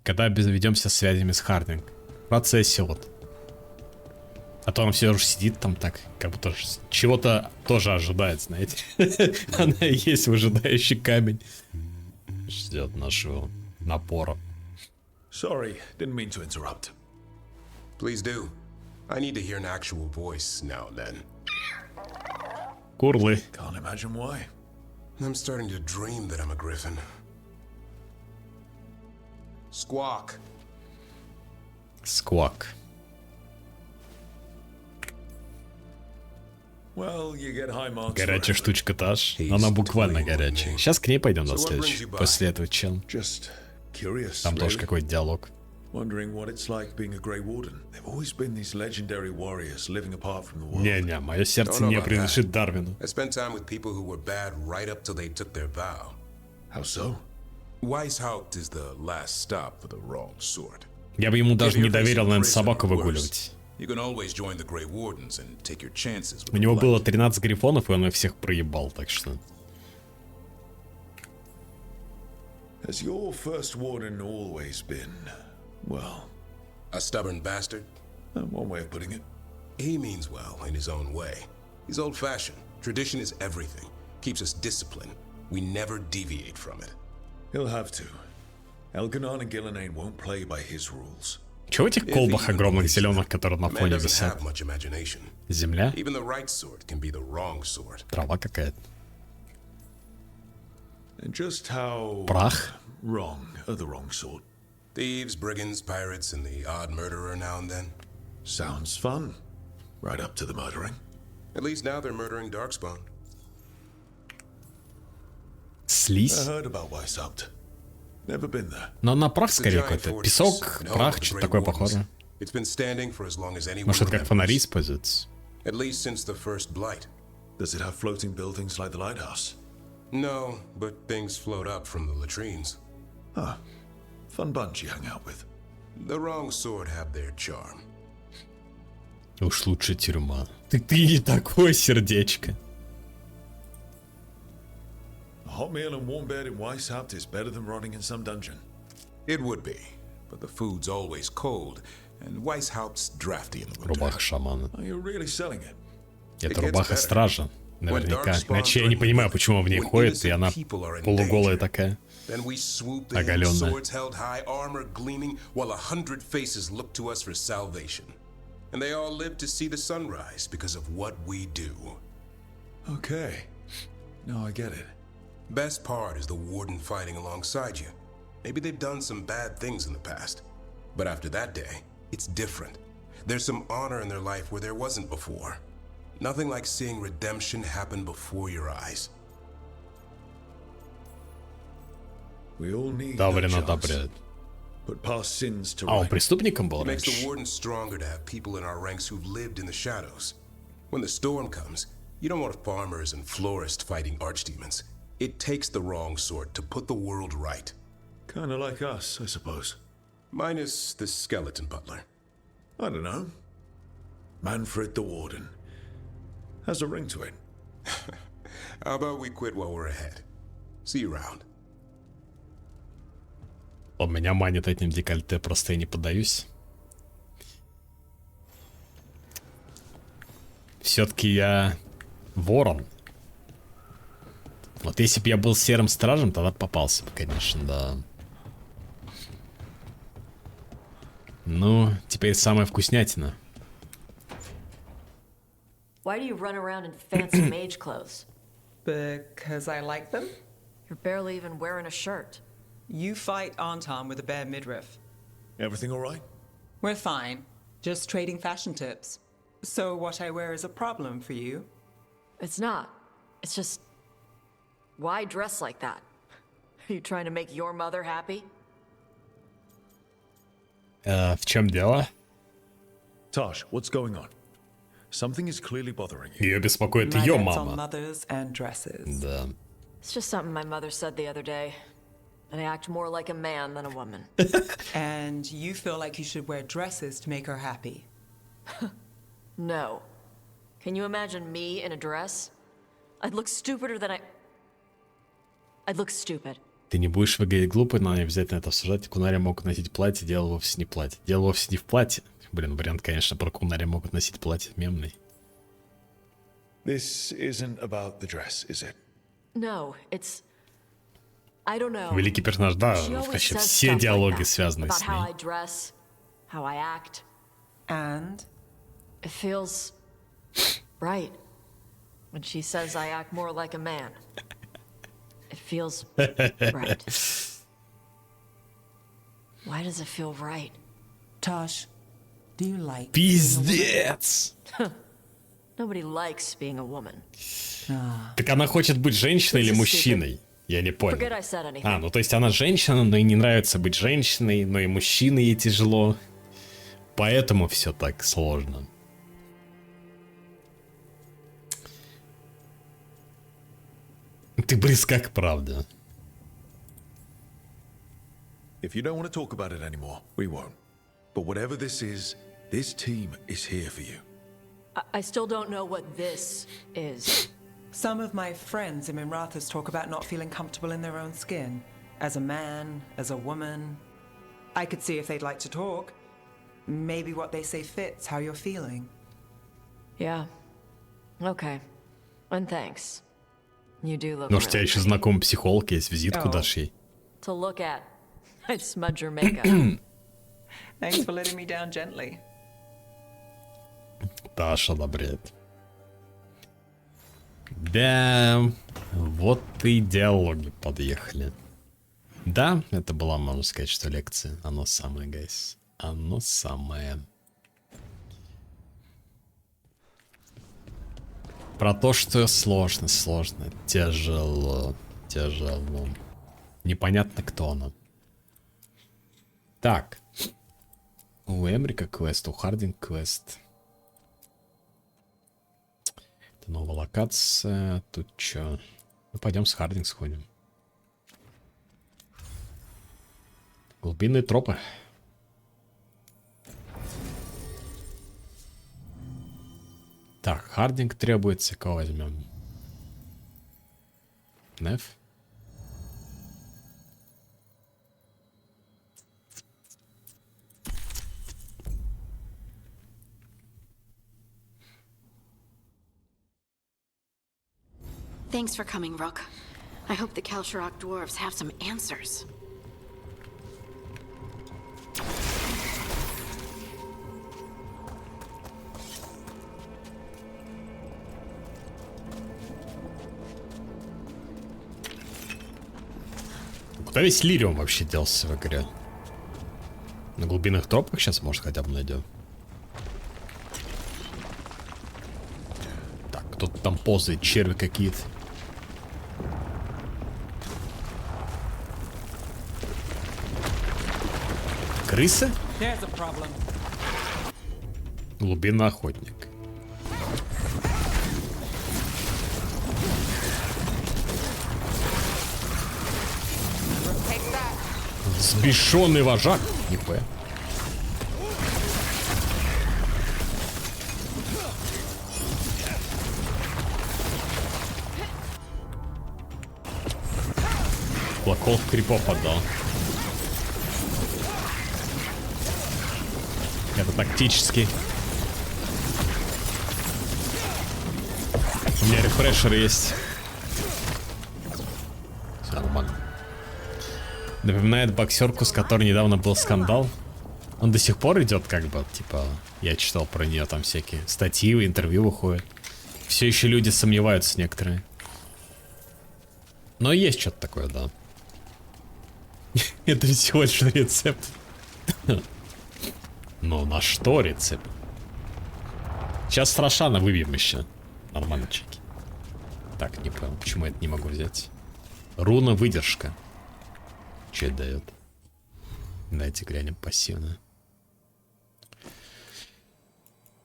Когда обзаведемся связями с Хардинг? В процессе вот. А то он все уже сидит там так, как будто чего-то тоже ожидает, знаете. Она и есть выжидающий камень. ждет нашего напора. Sorry, didn't mean to interrupt. Please do. I need to hear an actual voice now and then. Курлы. Can't imagine why. I'm starting to dream that I'm a griffin. Squawk. Сквак. Well, you get high marks. Горячая штучка Таш. Она буквально горячая. Сейчас к ней пойдем на следующий. После этого чел. Just curious. Там тоже really. какой-то диалог. Wondering what it's like being a Grey Warden. There've always been these legendary warriors living apart from the world. Не-не, мое сердце не принадлежит Дарвину. I spent time with people who were bad right up till they took their vow. How so? Weishaupt is the last stop for the wrong sort. Я бы ему даже не доверил, наверное, собаку выгуливать. You can always join the Grey Wardens and take your chances with У него было 13 грифонов, и он их всех проебал, так что... Has your first warden always been, well... A stubborn bastard? One way of putting it. He means well in his own way. He's old-fashioned. Tradition is everything. Keeps us disciplined. We never deviate from it. He'll have to. Elganon and Gillenane won't play by his rules. Чего в этих колбах огромных зеленых, которые на фоне висят? Земля? Even the right sort can be the wrong sort. Трава какая-то. And just how Прах? wrong are the wrong sort? Thieves, brigands, pirates, and the odd murderer now and then. Sounds fun. Right up to the murdering. At least now they're murdering Darkspawn. Слизь? I heard about Weishaupt. Never been there. Но на прах скорее какой-то. Песок, прах, что-то такое похоже. It's been standing for as long as anyone Может, это как фонари remembers. используются? At least since the first blight. Does it have floating buildings like the lighthouse? No, but things float up from the latrines. Ah, fun bunch you hang out with. The wrong sort have their charm. Уж лучше тюрьма. Ты не такое сердечко. A hot meal and warm bed in Weishaupt is better than rotting in some dungeon. It would be, but the food's always cold, and Weishaupt's drafty in the winter. Рубаха шамана. Are you really selling it? Это рубаха стража. Наверняка. Иначе я не понимаю, почему он в ней ходит, и она полуголая такая. Then we swoop in, Оголенная. swords held high, armor gleaming, while 100 faces look to us for salvation. And they all live to see the sunrise because of what we do. Okay. No, I get it. Best part is the warden fighting alongside you. Maybe they've done some bad things in the past. But after that day, it's different. There's some honor in their life where there wasn't before. Nothing like seeing redemption happen before your eyes. We all need Даврин that chance. одобряет. Put past sins to А он right. преступником был It makes the раньше? warden stronger to have people in our ranks who've lived in the shadows. When the storm comes, you don't want farmers and florists fighting archdemons. It takes the wrong sort to put the world right. Kinda like us, I suppose. Minus the skeleton butler. I don't know. Manfred the Warden. Has a ring to it. How about we quit while we're ahead? See you around. Он меня манит этим декольте, просто я не поддаюсь. Все-таки я ворон. Вот если бы я был серым стражем, тогда попался бы, конечно, да. Ну, теперь самая вкуснятина. Why do you run around in fancy mage clothes? Because I like them. You're barely even wearing a shirt. You fight Anton with a bare midriff. Everything all right? We're fine. Just trading fashion tips. So what I wear is a problem for you? It's not. It's just... Why dress like that? Are you trying to make your mother happy? В чем дело? Tosh, what's going on? Something is clearly bothering you. Ее беспокоит My ее bets on мама. mothers and dresses. Да. It's just something my mother said the other day. And I act more like a man than a woman. And you feel like you should wear dresses to make her happy. No. Can you imagine me in a dress? I'd look stupider than I'd look stupid. Ты не будешь выглядеть глупо, но не обязательно это обсуждать. Кунари могут носить платье, дело вовсе не платье. Дело вовсе не в платье. Блин, вариант, конечно, про кунари могут носить платье мемный. This isn't about the dress, is it? No, it's... I don't know. Великий персонаж, да, She always вообще says все stuff диалоги like that, связаны about с how I ней. dress, how I act. And? It feels right when she says I act more like a man. It feels right. Why does it feel right? Tosh, do you like Пиздец! Nobody likes being a woman. Так она хочет быть женщиной или мужчиной? Я не понял. Forget I said anything. А, ну то есть она женщина, но и не нравится быть женщиной, но и мужчиной ей тяжело. Поэтому все так сложно. Ты близка к правде. If you don't want to talk about it anymore, we won't. But whatever this is, this team is here for you. I still don't know what this is. Some of my friends in Minrathous talk about not feeling comfortable in their own skin. As a man, as a woman. I could see if they'd like to talk. Maybe what they say fits how you're feeling. Yeah. Okay. And thanks. You do look Может, у тебя really еще знакомый психолог есть, визитку Oh. дашь ей? to look at. I'd smudge your makeup. Thanks for letting me down gently. Таша одобряет. Да, вот и диалоги подъехали. Да, это была, можно сказать, что лекция. Оно самое, гайс. Оно самое. Про то, что сложно, тяжело. Непонятно, кто она. Так. У Эмрика квест, у Хардинг квест. Это новая локация. Тут чё? Ну, пойдем с Хардинг сходим. Глубинные тропы. Так, Хардинг требуется. Кого возьмем? Неф? Thanks for coming, Rook. I hope the Kalsharok dwarves have some answers. Куда весь Лириум вообще делся в игре? На глубинных тропах сейчас, может, хотя бы найдем. Так, кто-то там ползает, черви какие-то. Крысы? There's a problem. Глубинный охотник. Взбешенный вожак. Нихуя. Блокол крипов отдал. Это тактически. У меня рефрешер есть. Все нормально. Напоминает боксерку, с которой недавно был скандал. Он до сих пор идет, как бы, типа, я читал про нее, там всякие статьи, интервью выходят. Все еще люди сомневаются некоторые. Но есть что-то такое, да. Это всего лишь рецепт. Но на что рецепт? Сейчас с Рошана выбьем еще. Нормально, чеки. Так, не понял, почему я это не могу взять. Руна выдержка. Что это дает? Давайте глянем пассивно.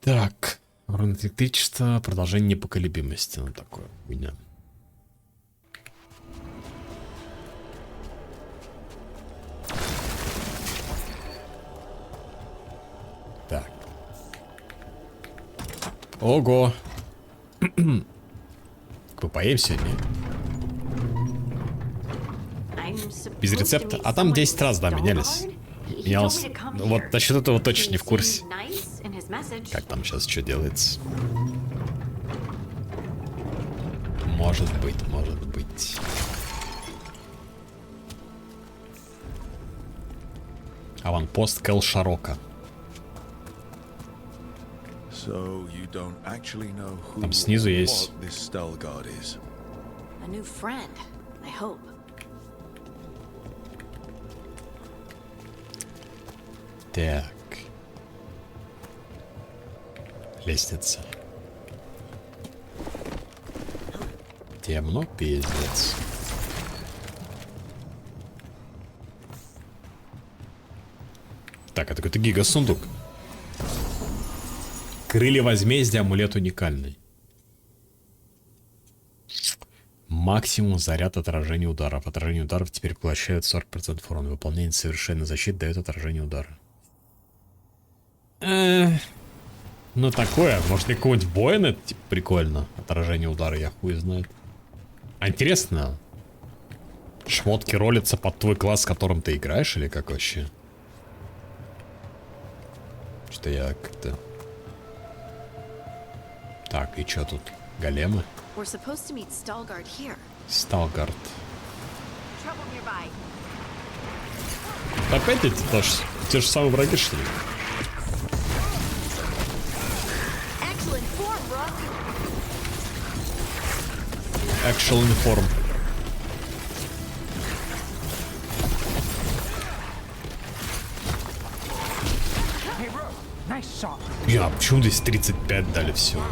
Так. Руна электричества, продолжение непоколебимости. Ну, такое хуйня. Так. Ого. Вы поем сегодня? Без рецепта. А там 10 раз, да, менялись. Менялось. Вот насчет этого точно не в курсе. Как там сейчас что делается? Может быть, может быть. Аванпост Кэл-Шарока. Там снизу есть. A new friend, I hope. Так. Лестница. Темно, пиздец. Так, это какой-то гига-сундук. Крылья возмездия, амулет уникальный. Максимум заряд отражения ударов. Отражение ударов теперь поглощает 40% урона. Выполнение совершенной защиты дает отражение удара. Ну такое, может для какого-нибудь воина типа, прикольно. Отражение удара, я хуй знает. А интересно, шмотки ролятся под твой класс, с которым ты играешь, или как вообще? Что я как-то... Так, и чё тут? Големы? Сталгард. Опять эти тоже, те же самые враги, что ли? Actual inform. Я, почему здесь 35 дали всего?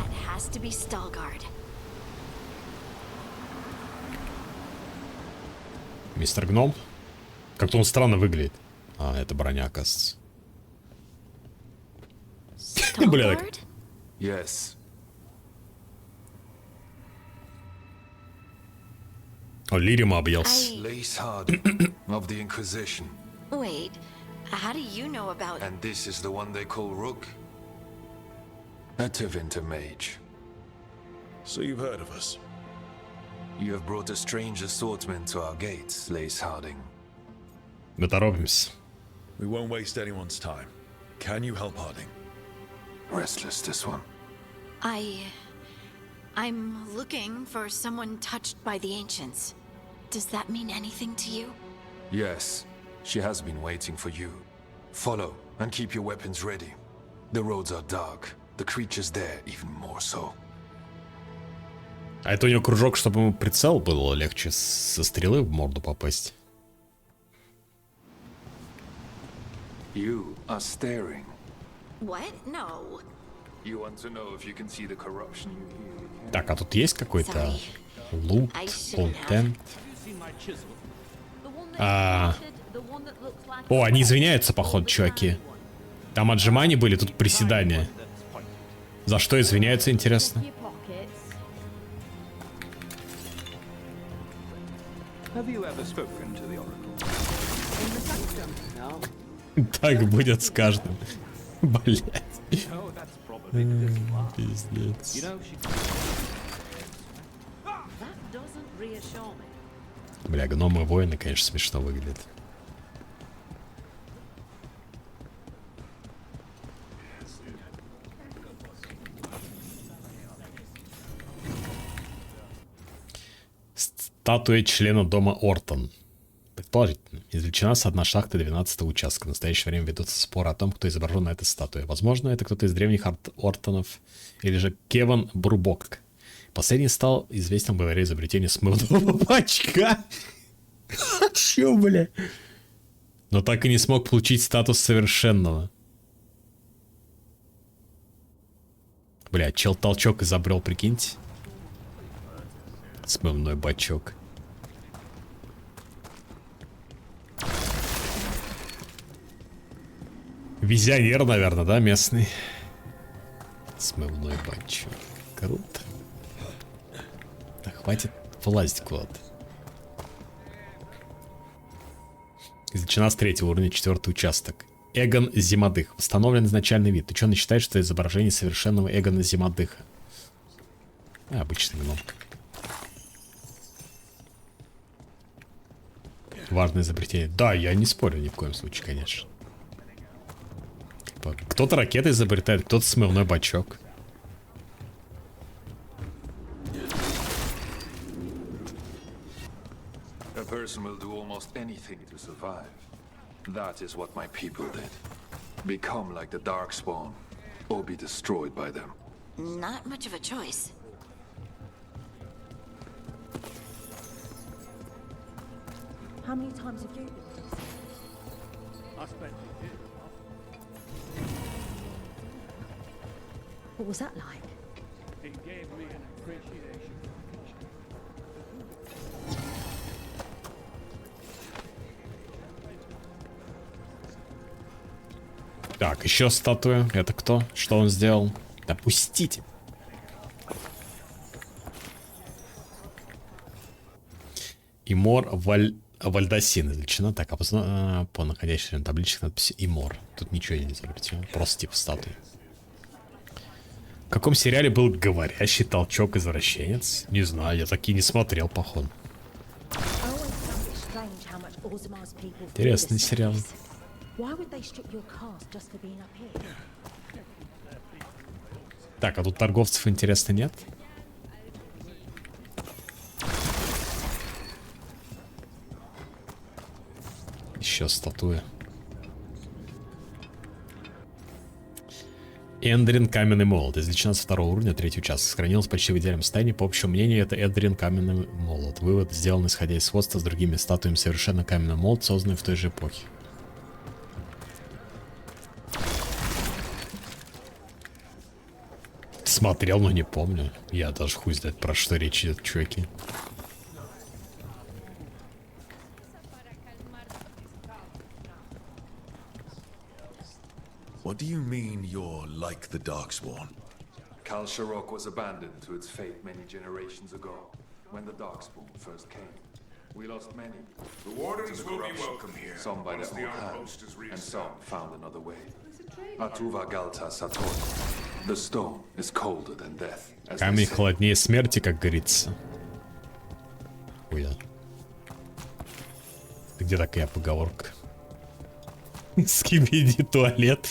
Мистер Гном? Как-то он странно выглядит. А, это броня, оказывается. Бля, так... Yes. О, Лирима объелся. Veilguard of the Inquisition. Wait, how do you know about... And this is the one they call Rook? A Tevinter mage. So you've heard of us? You have brought a strange assortment to our gates, Lace Harding. Мы торопимся. We won't waste anyone's time. Can you help, Harding? Restless, this one. I'm looking for someone touched by the ancients. Does that mean anything to you? Yes, she has been waiting for you. Follow and keep your weapons ready. The roads are dark. The creatures there even more so. А это у него кружок, чтобы ему прицел было легче со стрелы в морду попасть. You are staring. What? No. You want to know if you can see the corruption you hear. Так, а тут есть какой-то лут, контент? О, они извиняются, походу, чуваки. Там отжимания были, тут приседания. За что извиняются, интересно? Так будет с каждым. Блять. Пиздец. Бля, гномы воины, конечно, смешно выглядят. Статуя члена дома Ортон. Предположительно, извлечена с дна шахты 12-го участка. В настоящее время ведутся споры о том, кто изображен на этой статуе. Возможно, это кто-то из древних Ортонов, или же Кеван Брубок. Последний стал известен благодаря изобретению смывного бачка. Чё, бля? Но так и не смог получить статус совершенного. Бля, чел толчок изобрел, прикиньте. Смывной бачок. Визионер, наверное, да, местный? Смывной бачок. Круто. Да хватит влазить куда-то. Извлечена с 3-го уровня 4-й участок. Эгон Зимодых. Восстановлен изначальный вид. Ученый считает, что это изображение совершенного Эгона Зимодыха. Обычный гном. Важное изобретение. Да, я не спорю ни в коем случае, конечно. Кто-то ракеты изобретает, кто-то смывной бачок. That is what my people did. Become like the Darkspawn, or be destroyed by them. Not much of a choice. How many times have you been? I spent it here. What was that like? It gave me an appreciation. Так, еще статуя. Это кто? Что он сделал? Допустите. Имор Вальдасин излечена. Так, по находящейся на табличке надписи Имор. Тут ничего не запретил. Просто типа статуи. В каком сериале был говорящий толчок-извращенец? Не знаю, я такие не смотрел, походу. Интересный сериал. Так, а тут торговцев, интересно, нет? Еще статуя. Эндрин Каменный Молот. Излечена со 2 уровня, 3-й участок. Сохранилась почти в идеальном состоянии. По общему мнению, это Эндрин Каменный Молот. Вывод сделан исходя из сходства с другими статуями. Совершенно Каменный Молот, созданный в той же эпохе. Смотрел, но не помню. Я даже хуй знает, про что речь идет, чуваки. What do you mean you're like the Darkspawn? Kal Sharok was abandoned to its fate many generations ago, when the Darkspawn first came. We lost many. The Wardens will be welcome here. Some by their own hand, and some found another way. Atuva Galta Sator. The stone is colder than death. Камень холоднее смерти, как говорится. Ой, где такая поговорка? Скибиди туалет.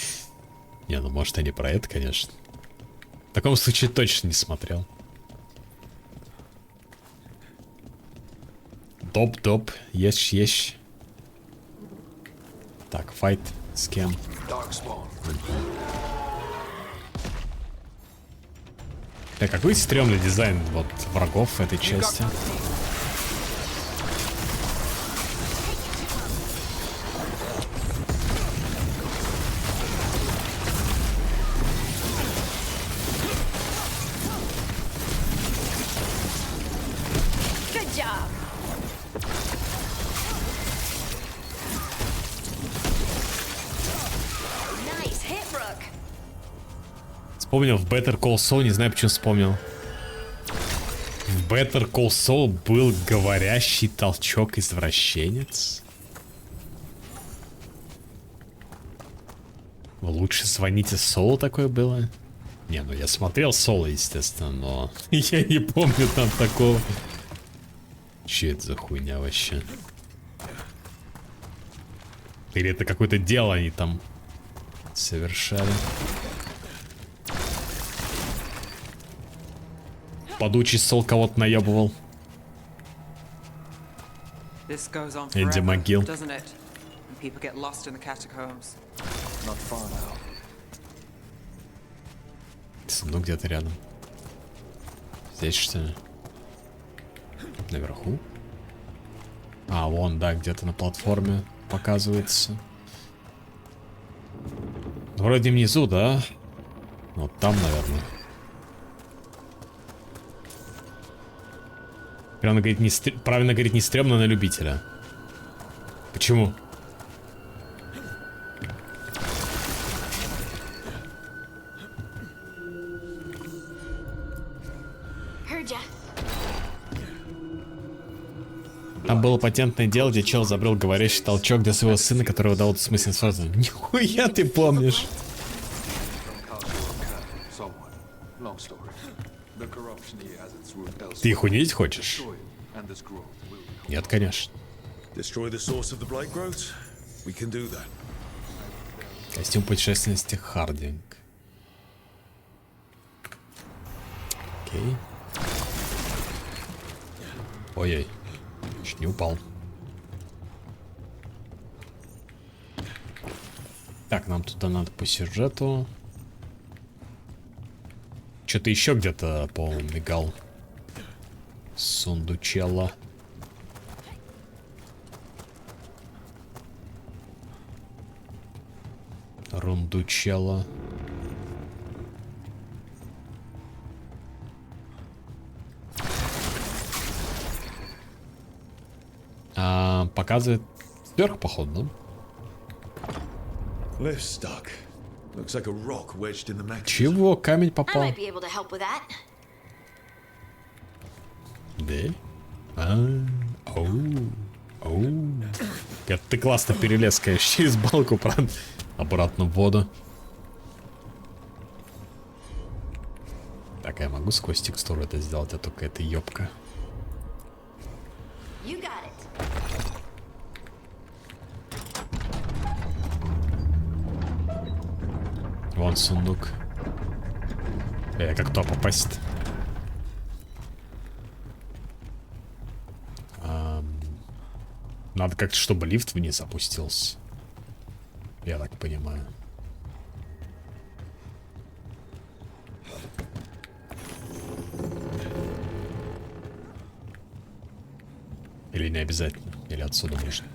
Не, ну может они про это, конечно. В таком случае точно не смотрел. Доп-доп. Есть. Так, файт с кем? Так, какой стрёмный дизайн вот врагов в этой части. Вспомнил в Better Call Saul, не знаю, почему вспомнил. В Better Call Saul был говорящий толчок-извращенец. Лучше звоните Солу такое было? Не, ну я смотрел Соло, естественно, но я не помню там такого. Че это за хуйня вообще? Или это какое-то дело они там совершали? Подучий Сол кого-то наебывал. Энди Могил. Сундук где-то рядом. Здесь что ли? Наверху? А, вон, да, где-то на платформе показывается. Вроде внизу, да? Вот там, наверное. Правильно говорит, не стрёмно, на любителя. Почему? Там было патентное дело, где чел забрал говорящий толчок для своего сына, которого дал в смысле сразу. Нихуя ты помнишь? Ты их унизить хочешь? Нет, конечно. Костюм путешественности Хардинг. Окей. Ой-ой. Чуть не упал. Так, нам туда надо по сюжету. Что-то еще где-то, по-моему, мигал. Сундучело. Рундучело. Показывает сверху, походу, да? Lift stuck. Looks like a rock wedged in the mechanism. Чего? Камень I попал? might be able to help with that. Да? Оу. Как ты классно перелез, конечно, через балку, правда? Обратно в воду. Так, я могу сквозь текстуру это сделать, а только это ёбка. You got it. Вон сундук. Как туда попасть? Надо как-то, чтобы лифт вниз опустился. Я так понимаю. Или не обязательно? Или отсюда можно?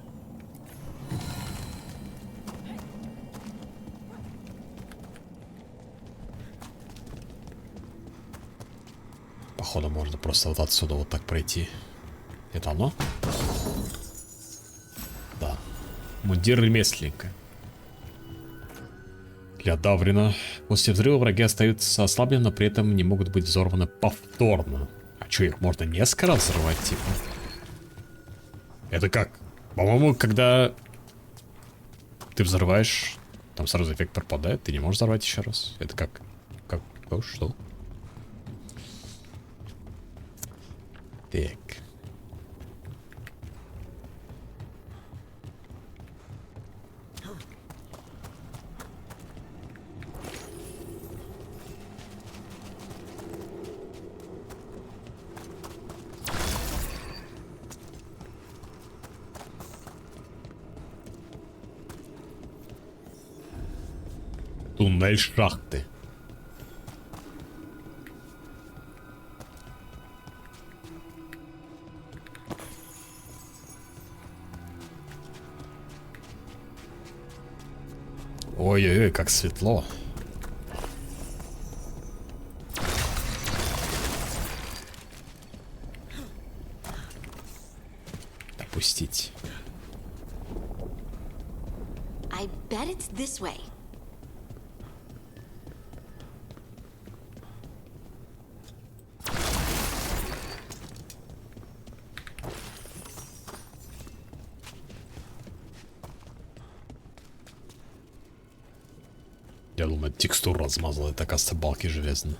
Походу можно просто вот отсюда вот так пройти. Это оно? Да. Мундир ремесленника. Для Даврина. После взрыва враги остаются ослаблены, но при этом не могут быть взорваны повторно. А что, их можно несколько раз взрывать, типа? Это как? По-моему, когда ты взрываешь, там сразу эффект пропадает, ты не можешь взорвать еще раз. Это как? Как? О, что? Так. Туннель шахты. Ой-ой-ой, как светло. Допустить. I bet it's this way. Я думаю, текстуру размазал, это, оказывается, балки железные.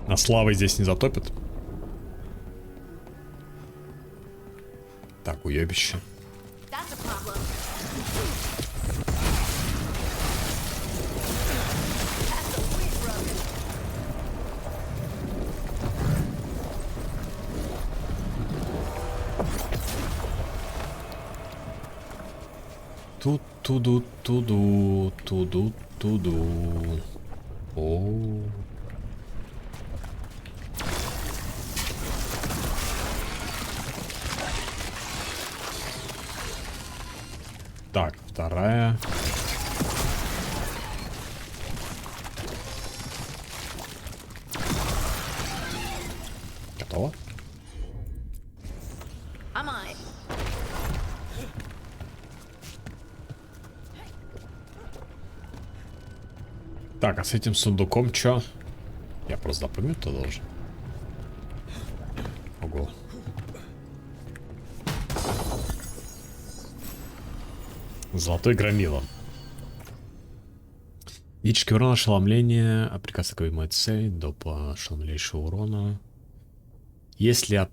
А славы здесь не затопит? Так, уебище. Туду. О. Так, вторая. Готово? I'm on it. Так, а с этим сундуком чё? Я просто запомнить-то должен. Ого. Золотой громила. Едический урон, ошеломление, а приказ таковой мой цель, доп. Ошеломляющего урона. Если от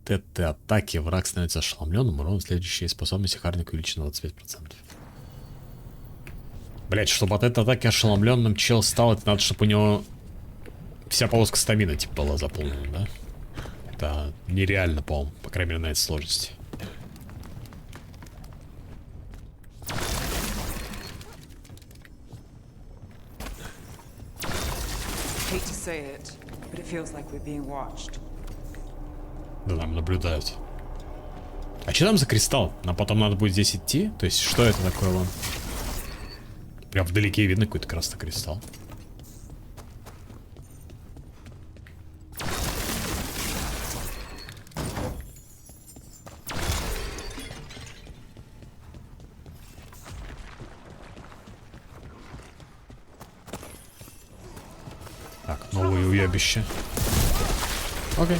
этой атаки враг становится ошеломленным, урон следующей способности харника увеличен на 25%. Блять, чтобы от этой атаки ошеломленным чел стал, это надо, чтобы у него вся полоска стамина типа была заполнена, да? Это нереально, по-моему, по крайней мере, на этой сложности. Hate to say it, but it feels like we're being watched. Да, нам наблюдают. А что там за кристалл? Нам потом надо будет здесь идти? То есть, что это такое, вон? Прям вдалеке видно какой-то красный кристалл. Так, новые уебища. Окей.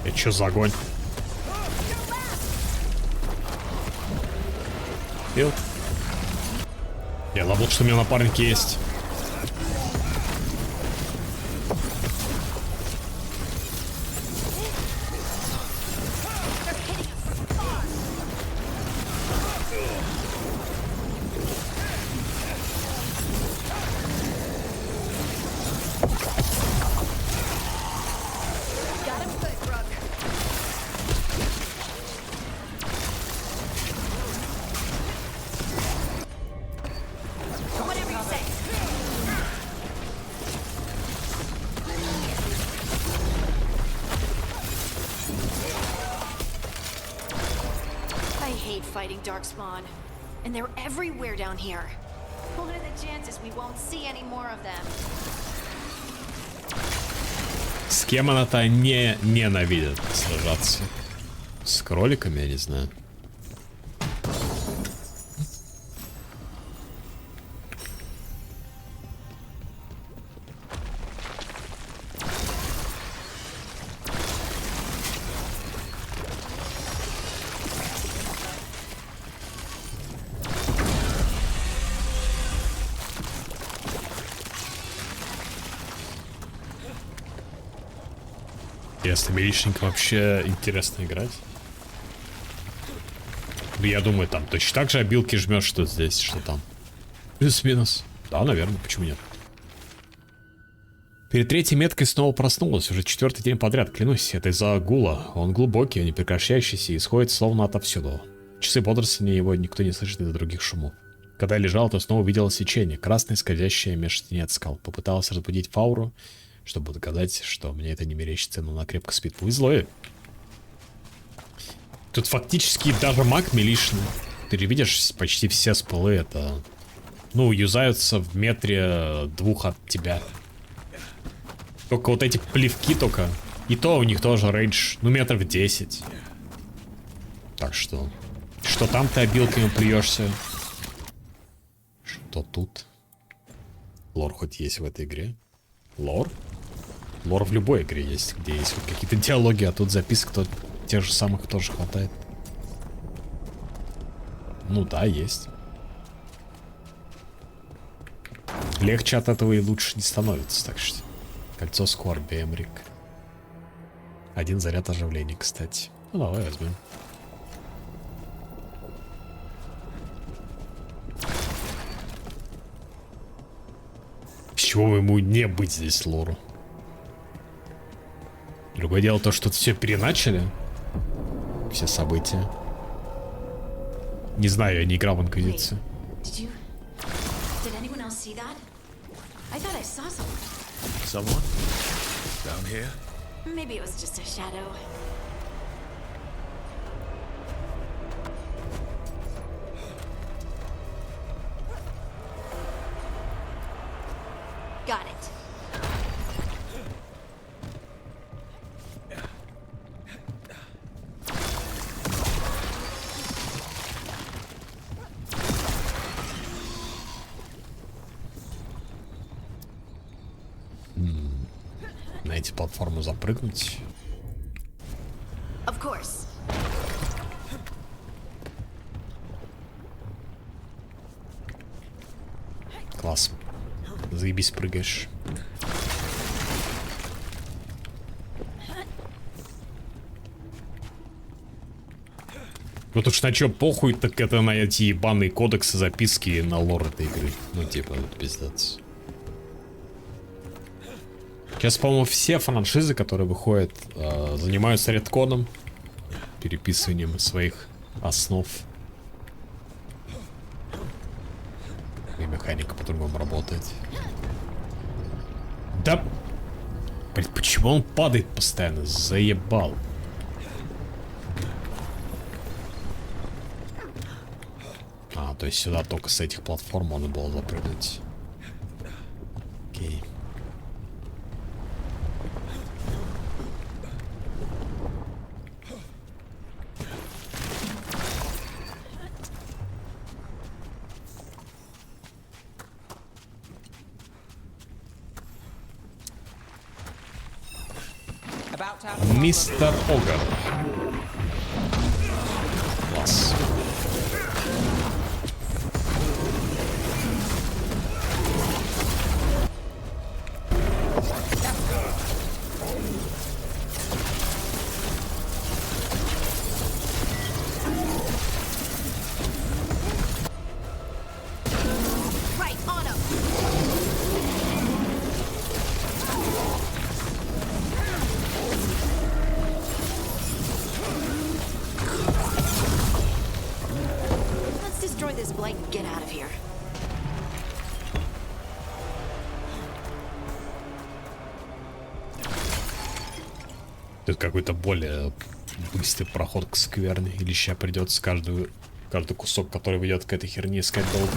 Это что за огонь? Бил. Я забыл, что у меня напарники есть. Fighting Darkspawn, and they're everywhere down here. What are the chances we won't see any more of them? С кем она-то не ненавидит сражаться? С кроликами, я не знаю. Если милишником вообще интересно играть. Ну, я думаю, там точно так же обилки жмешь, что здесь, что там. Плюс-минус. Да, наверное, почему нет? Перед третьей меткой снова проснулась. Уже 4-й день подряд, клянусь. Это из-за гула. Он глубокий, не прекращающийся и исходит словно отовсюду. Часы бодрствования его никто не слышит из-за других шумов. Когда я лежал, то снова видела свечение. Красное, скользящее меж стенет скал. Попыталась разбудить Фауру, чтобы доказать, что мне это не мерещится, но она крепко спит. Повезло ей. Тут фактически даже маг милишный. Ты же видишь, почти все спылы это... Ну, юзаются в метре 2 от тебя. Только вот эти плевки только. И то у них тоже рейндж, ну, метров 10. Так что... Что там ты обилками плюешься? Что тут? Лор хоть есть в этой игре? Лор? Лор в любой игре есть, где есть вот какие-то диалоги, а тут записок то тех же самых тоже хватает. Ну да, есть. Легче от этого и лучше не становится, так что... Кольцо скорби, Эмрик. 1 заряд оживления, кстати. Ну давай возьмем. С чего ему не быть здесь, Лору? Другое дело то, что тут все переначали. Все события. Не знаю, я не играл в Инквизицию. Someone? Down here? Maybe it was just a shadow. Got it. эти платформы запрыгнуть. Of course. Класс. Заебись, прыгаешь. Вот уж на чё похуй, так это на эти ебаные кодексы, записки на лор этой игры. Ну типа, это пиздец. Сейчас, по-моему, все франшизы, которые выходят, занимаются редконом, переписыванием своих основ. И механика по-другому работает. Да... Блин, почему он падает постоянно? Заебал. А, то есть сюда только с этих платформ можно было запрыгнуть. Окей. Мистер Огар. Класс. Тут какой-то более быстрый проход к скверне. Или сейчас придется каждый кусок, который ведет к этой херне, искать долго.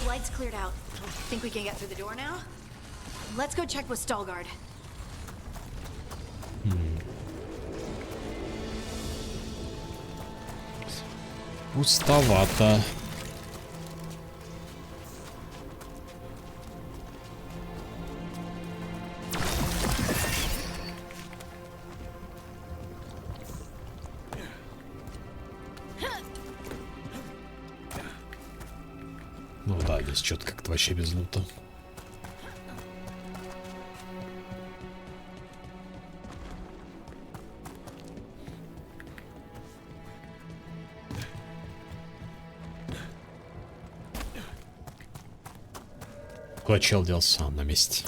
Light's cleared out. Think we can get through the door now? Let's go check with Veilguard. Пустовато. Ну да, здесь что-то как-то вообще без лута. Куда чел делся? Он на месте.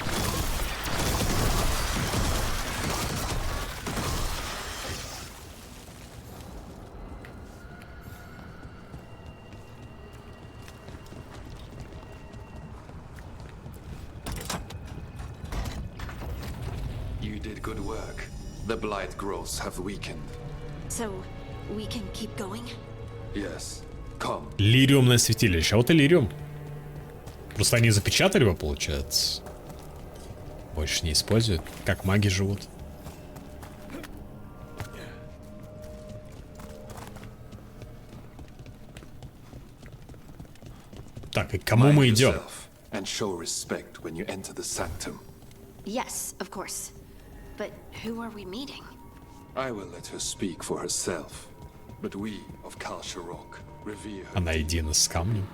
You did good work. The blight growths have weakened. So, we can keep going? Yes. Come. Лириумное святилище. А вот и лириум. Просто они запечатали его, получается. Больше не используют. Как маги живут. Так, и к кому мы идем? And show respect when you enter the sanctum. Yes, of course. But who are we meeting? I will let her speak for herself. But we of Kalsharok revere her. Она едина с камнем.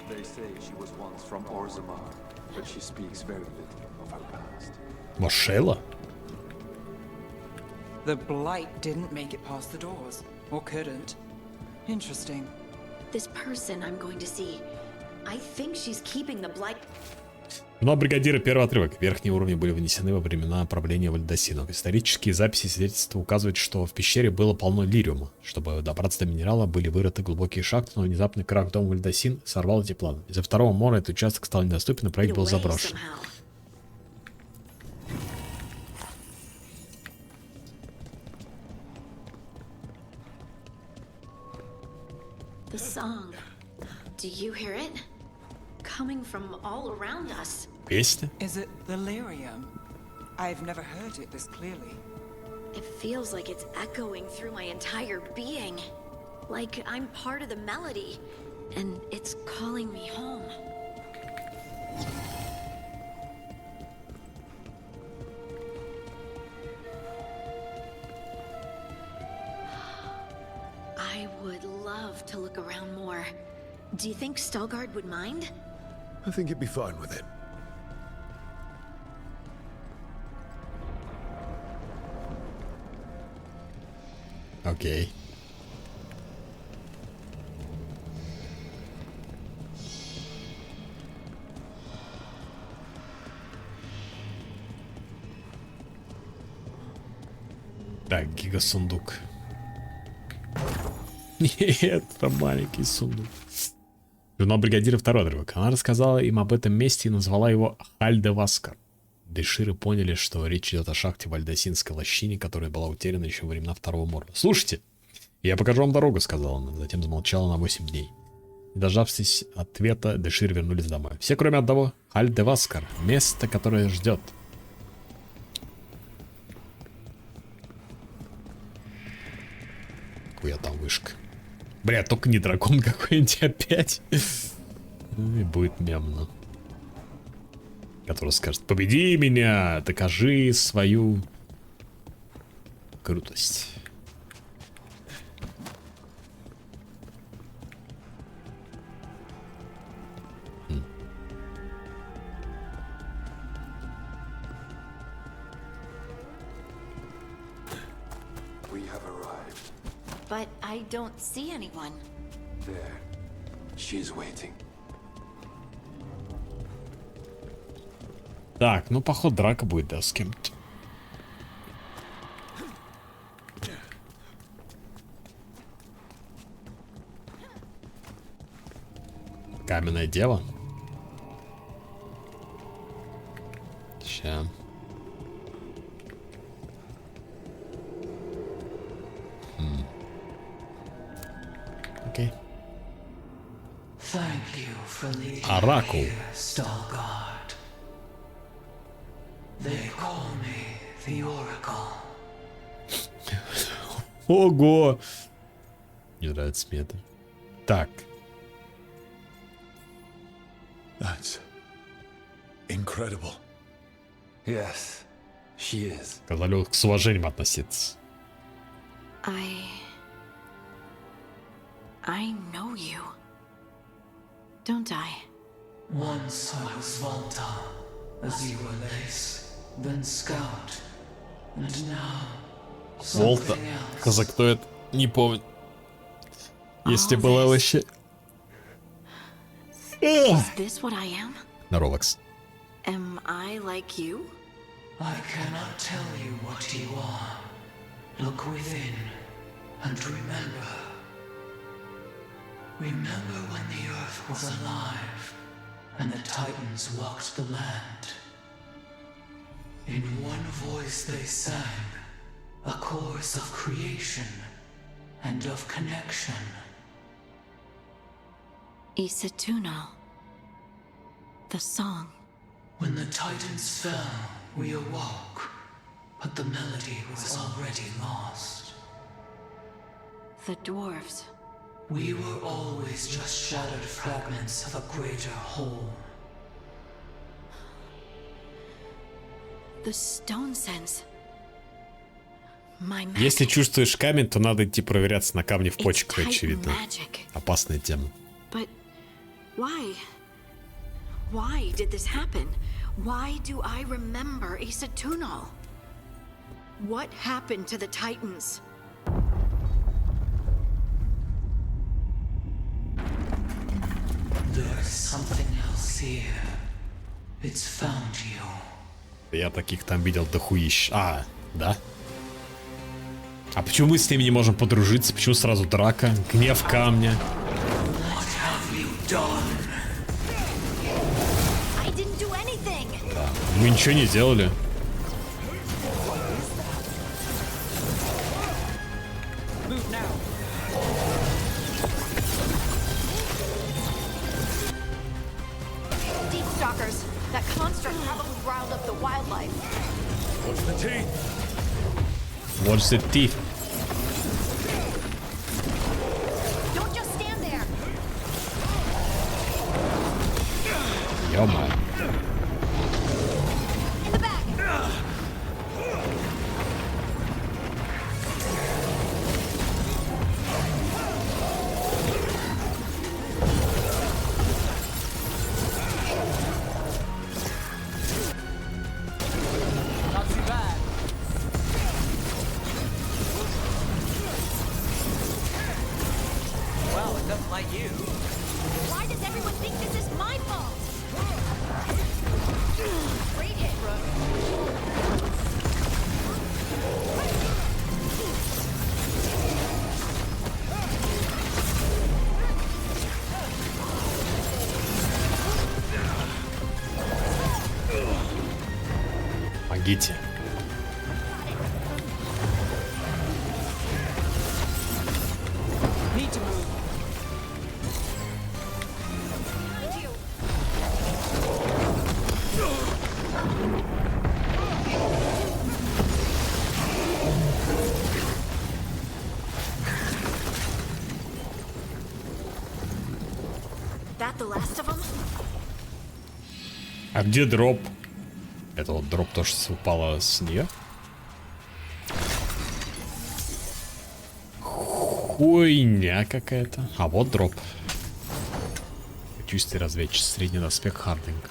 They say she was once from Orzammar, but she speaks very little of her past. Может, Шейла? The blight didn't make it past the doors. Or couldn't. Interesting. This person I'm going to see. I think she's keeping the blight. Но бригадиры, первый отрывок. Верхние уровни были внесены во времена правления вальдосинов. Исторические записи и свидетельства указывают, что в пещере было полно лириума. Чтобы добраться до минерала, были вырыты глубокие шахты, но внезапный крах дома вальдосин сорвал эти планы. Из-за второго мора этот участок стал недоступен, и проект был заброшен. The song. Do you hear it? Coming from all around us. Песня? Is it delirium? I've never heard it this clearly. It feels like it's echoing through my entire being. Like I'm part of the melody, and it's calling me home. I would love to look around more. Do you think Stelgard would mind? I think you'd be fine with it. Окей. Так, гигасундук. Нет, это маленький сундук. Жена бригадира второй отрывок. Она рассказала им об этом месте и назвала его Хальдеваскар. Деширы поняли, что речь идет о шахте в Альдосинской лощине, которая была утеряна еще во времена Второго Морда. «Слушайте, я покажу вам дорогу», — сказала она. Затем замолчала на 8 дней. Не дождавшись ответа, Деширы вернулись домой. Все, кроме одного. Хальдеваскар. Место, которое ждет. Какая там вышка. Бля, только не дракон какой-нибудь опять. Ну и будет мемно. Который скажет: победи меня, докажи свою крутость. But I don't see anyone. There. She's waiting. Так, ну походу драка будет, да, с кем-то. Каменное дева. Ща. Окей. Оракул. They call me the Oracle. Ого! Мне нравится мета. Так. That's incredible. Yes, she is. Сказали с уважением относиться. I know you. Don't I? Once I was Volta, as you were Lace, then Scout, and now Волта. something else. Казак, кто это? Не помню. Если была вообще... Is this what I am? Здоровакс. Am I like you? I cannot tell you what you are. Look within and remember. Remember when the earth was alive and the Titans walked the land. In one voice they sang a chorus of creation and of connection. Isatuno. The song. When the Titans fell, we awoke, but the melody was already lost. The dwarves. We were always just shattered fragments of a greater whole. The stone sense. My magic. Если чувствуешь камень, то надо идти проверяться на камне в почках, Titan очевидно. magic. Опасная тема. But why? Why did this happen? Why do I remember Isatuno? What happened to the Titans? There's something else here. It's found you. Я таких там видел дохуищ. А, да? А почему мы с ними не можем подружиться? Почему сразу драка? Гнев камня. What have you done? I didn't do anything. Да. Мы ничего не делали. Move now. Deep stalkers. That construct probably riled up the wildlife. Watch the teeth. Watch the teeth. Don't just stand there. Ё-моё. In the back. Not too bad. Well, it doesn't like you. Why does everyone think this is my fault? Great hit, Rook. Помогите. Need to move. Behind you. That the last of them? А где дроп? Это вот дроп тоже упало с нее. Хуйня какая-то. А вот дроп. Чистый разведчик. Средний доспех Хардинг.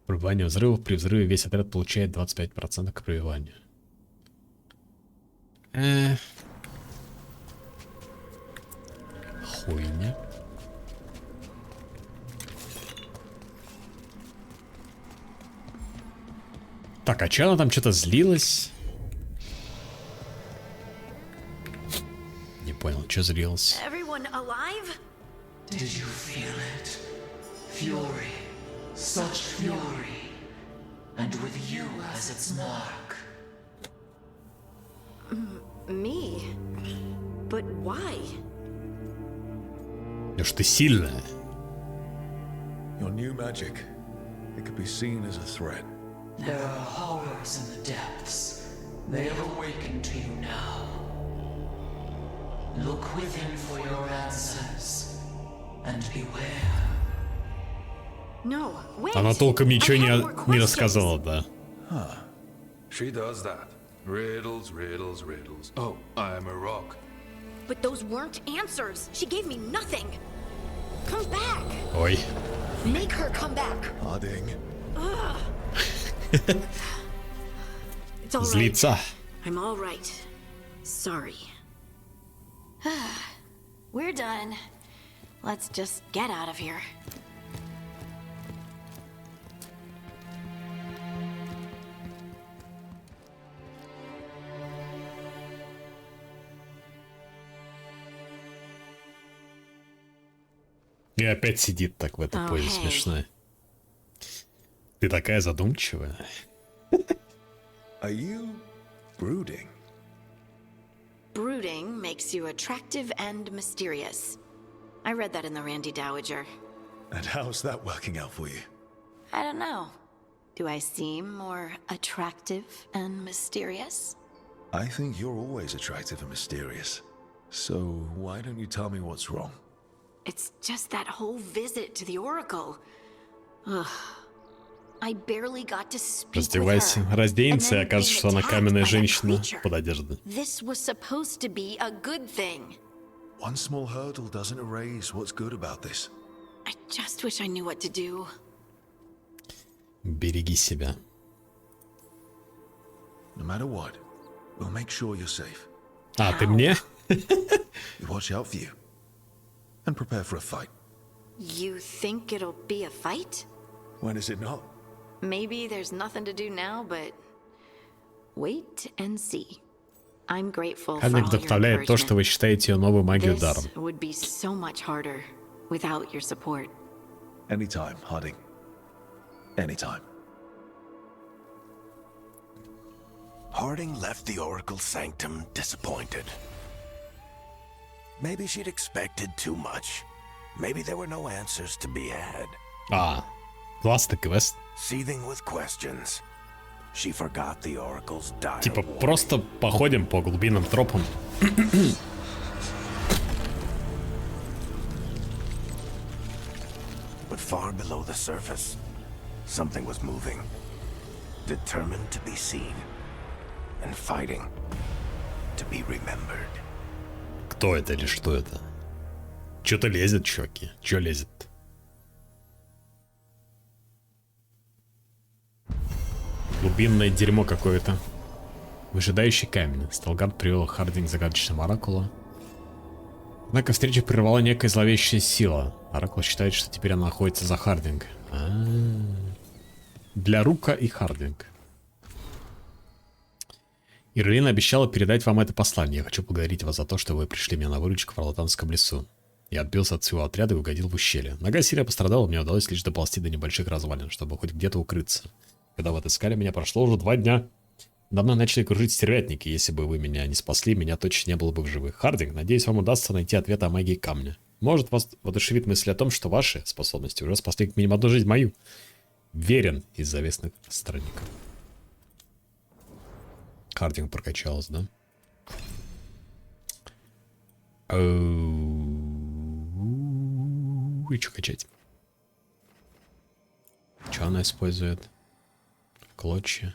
Пробивание взрывов. При взрыве весь отряд получает 25% к пробиванию. Хуйня. Так, а че она там что-то злилась? Не понял, что злилась? Everyone alive? Did you feel it? Fury. Such fury. And with you as its mark. Me? But why? Потому что ты сильная. Your new magic. It could be seen as a threat. There are horrors in the depths. They have awakened to you now. Look within for your answers. And beware. No, wait. Она толком ничего не рассказала, да. She does that. Riddles, riddles, riddles. Oh, I'm a rock. But those weren't answers. She gave me nothing. Come back. Ой. Make her come back. Harding. Ugh. It's all right. Злится. I'm all right. Sorry. We're done. Let's just get out of here. И опять сидит так в этой позе смешная. Ты такая задумчивая. Are you brooding? Brooding makes you attractive and mysterious. I read that in the Randy Dowager. And how's that working out for you? I don't know. Do I seem more attractive and mysterious? I think you're always attractive and mysterious. So why don't you tell me what's wrong? It's just that whole visit to the Oracle. Ugh. I barely got to speak Раздевайся, with her. разденься, и окажется, что она каменная женщина под одеждой. This was supposed to be a good thing. One small hurdle doesn't erase what's good about this. I just wish I knew what to do. Береги себя. No matter what, we'll make sure you're safe. А, ты мне? We watch out for you. And prepare for a fight. You think it'll be a fight? When is it not? Maybe there's nothing to do now, but wait and see. I'm grateful for all Хардинг your вдохновляет то, что вы считаете ее новую магию даром. This would be so much harder without your support. Anytime, Harding. Anytime. Harding left the Oracle Sanctum disappointed. Maybe she'd expected too much. Maybe there were no answers to be had. А, классный квест. Seething with questions. She forgot the Oracle's dire Типа warning. просто походим по глубинным тропам. But far below the surface, something was moving. Determined to be seen. And fighting to be remembered. Кто это или что это? Что-то лезет, чуваки. Что лезет? Глубинное дерьмо какое-то. Выжидающий камень. Сталгард привел Хардинг к загадочному оракулу. Однако встречу прервала некая зловещая сила. Оракул считает, что теперь она находится за Хардинг. Для Рука и Хардинг. Ирлина обещала передать вам это послание. Я хочу поблагодарить вас за то, что вы пришли меня на выручку в Орлатанском лесу. Я отбился от своего отряда и угодил в ущелье. Нога сильно пострадала, мне удалось лишь доползти до небольших развалин, чтобы хоть где-то укрыться. Когда вы отыскали меня, прошло уже 2 дня. До мной начали кружить стервятники. Если бы вы меня не спасли, меня точно не было бы в живых. Хардинг, надеюсь, вам удастся найти ответ о магии камня. Может, вас воодушевит мысль о том, что ваши способности уже спасли как минимум одну жизнь мою. Верен из завесных странников. Хардинг прокачалась, да? И что качать? Что она использует? Клочья.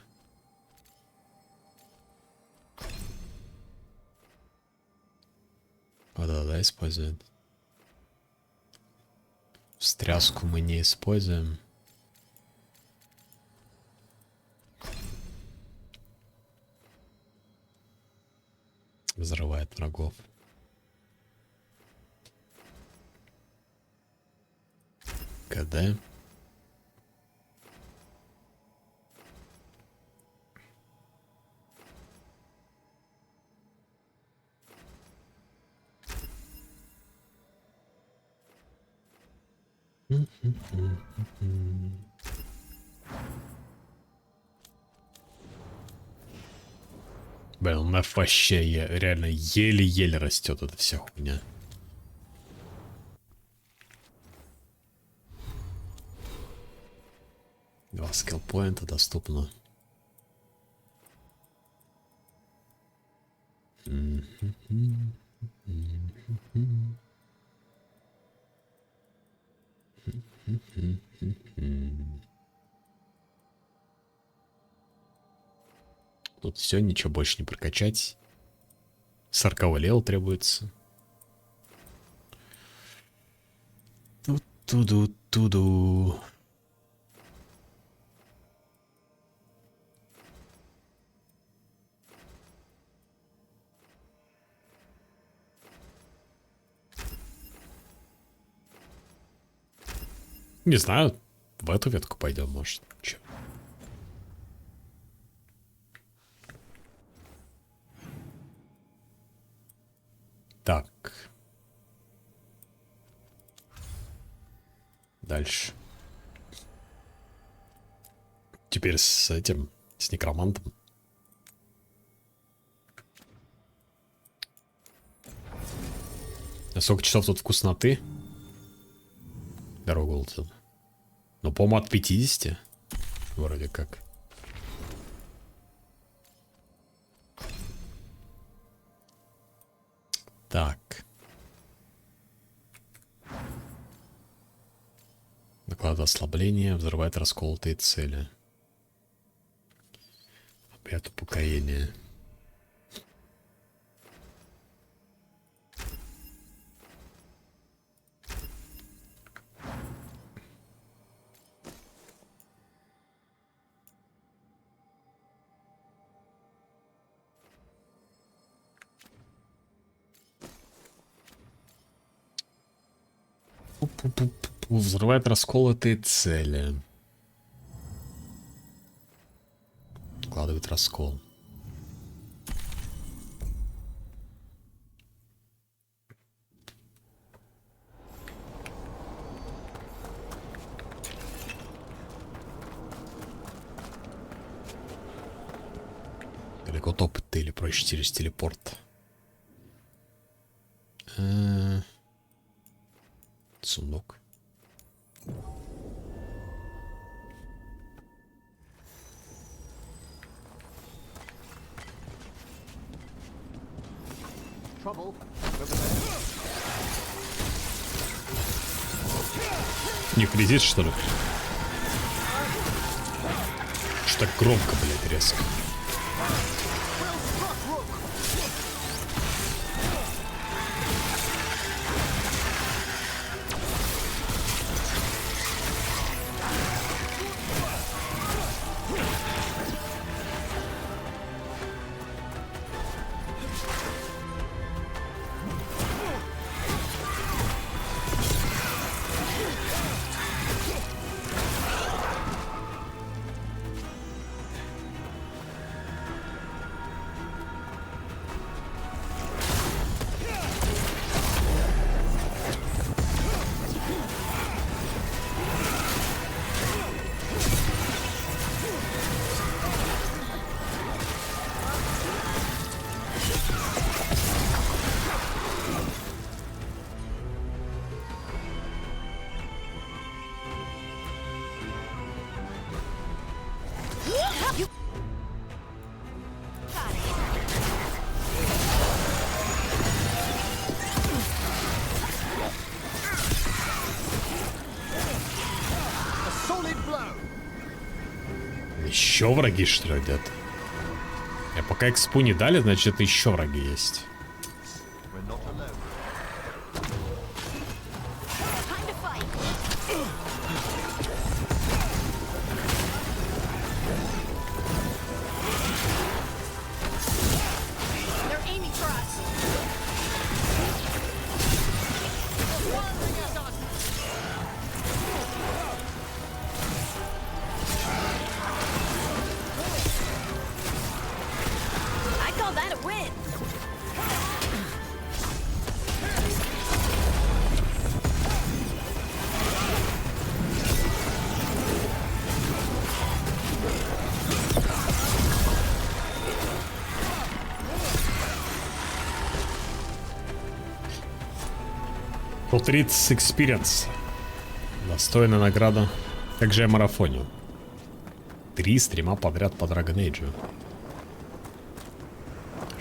Да, использует. Встряску мы не используем. Взрывает врагов. КД. Блин, у меня вообще реально еле-еле растет эта вся хуйня. Два скиллпоинта доступно. Тут все, ничего больше не прокачать. 40-й левел требуется. Туду-туду. Не знаю, в эту ветку пойдем, может. Че? Так. Дальше. Теперь с этим, с некромантом. А сколько часов тут вкусноты? Дорогу улетел. Ну, по-моему, от 50. Вроде как. Так. Доклад ослабления. Взрывает расколотые цели. Обряд упокоения. Взрывает расколотые цели. Вкладывает раскол. Далеко топать или проще через телепорт? Сундук. не фризит, что ли? Что так громко, блядь, резко. Еще враги, что ли, где-то? А пока экспу не дали, значит, еще враги есть. Полтриц Experience. Достойная награда. Как же я марафонил. 3 стрима подряд по Dragon Age.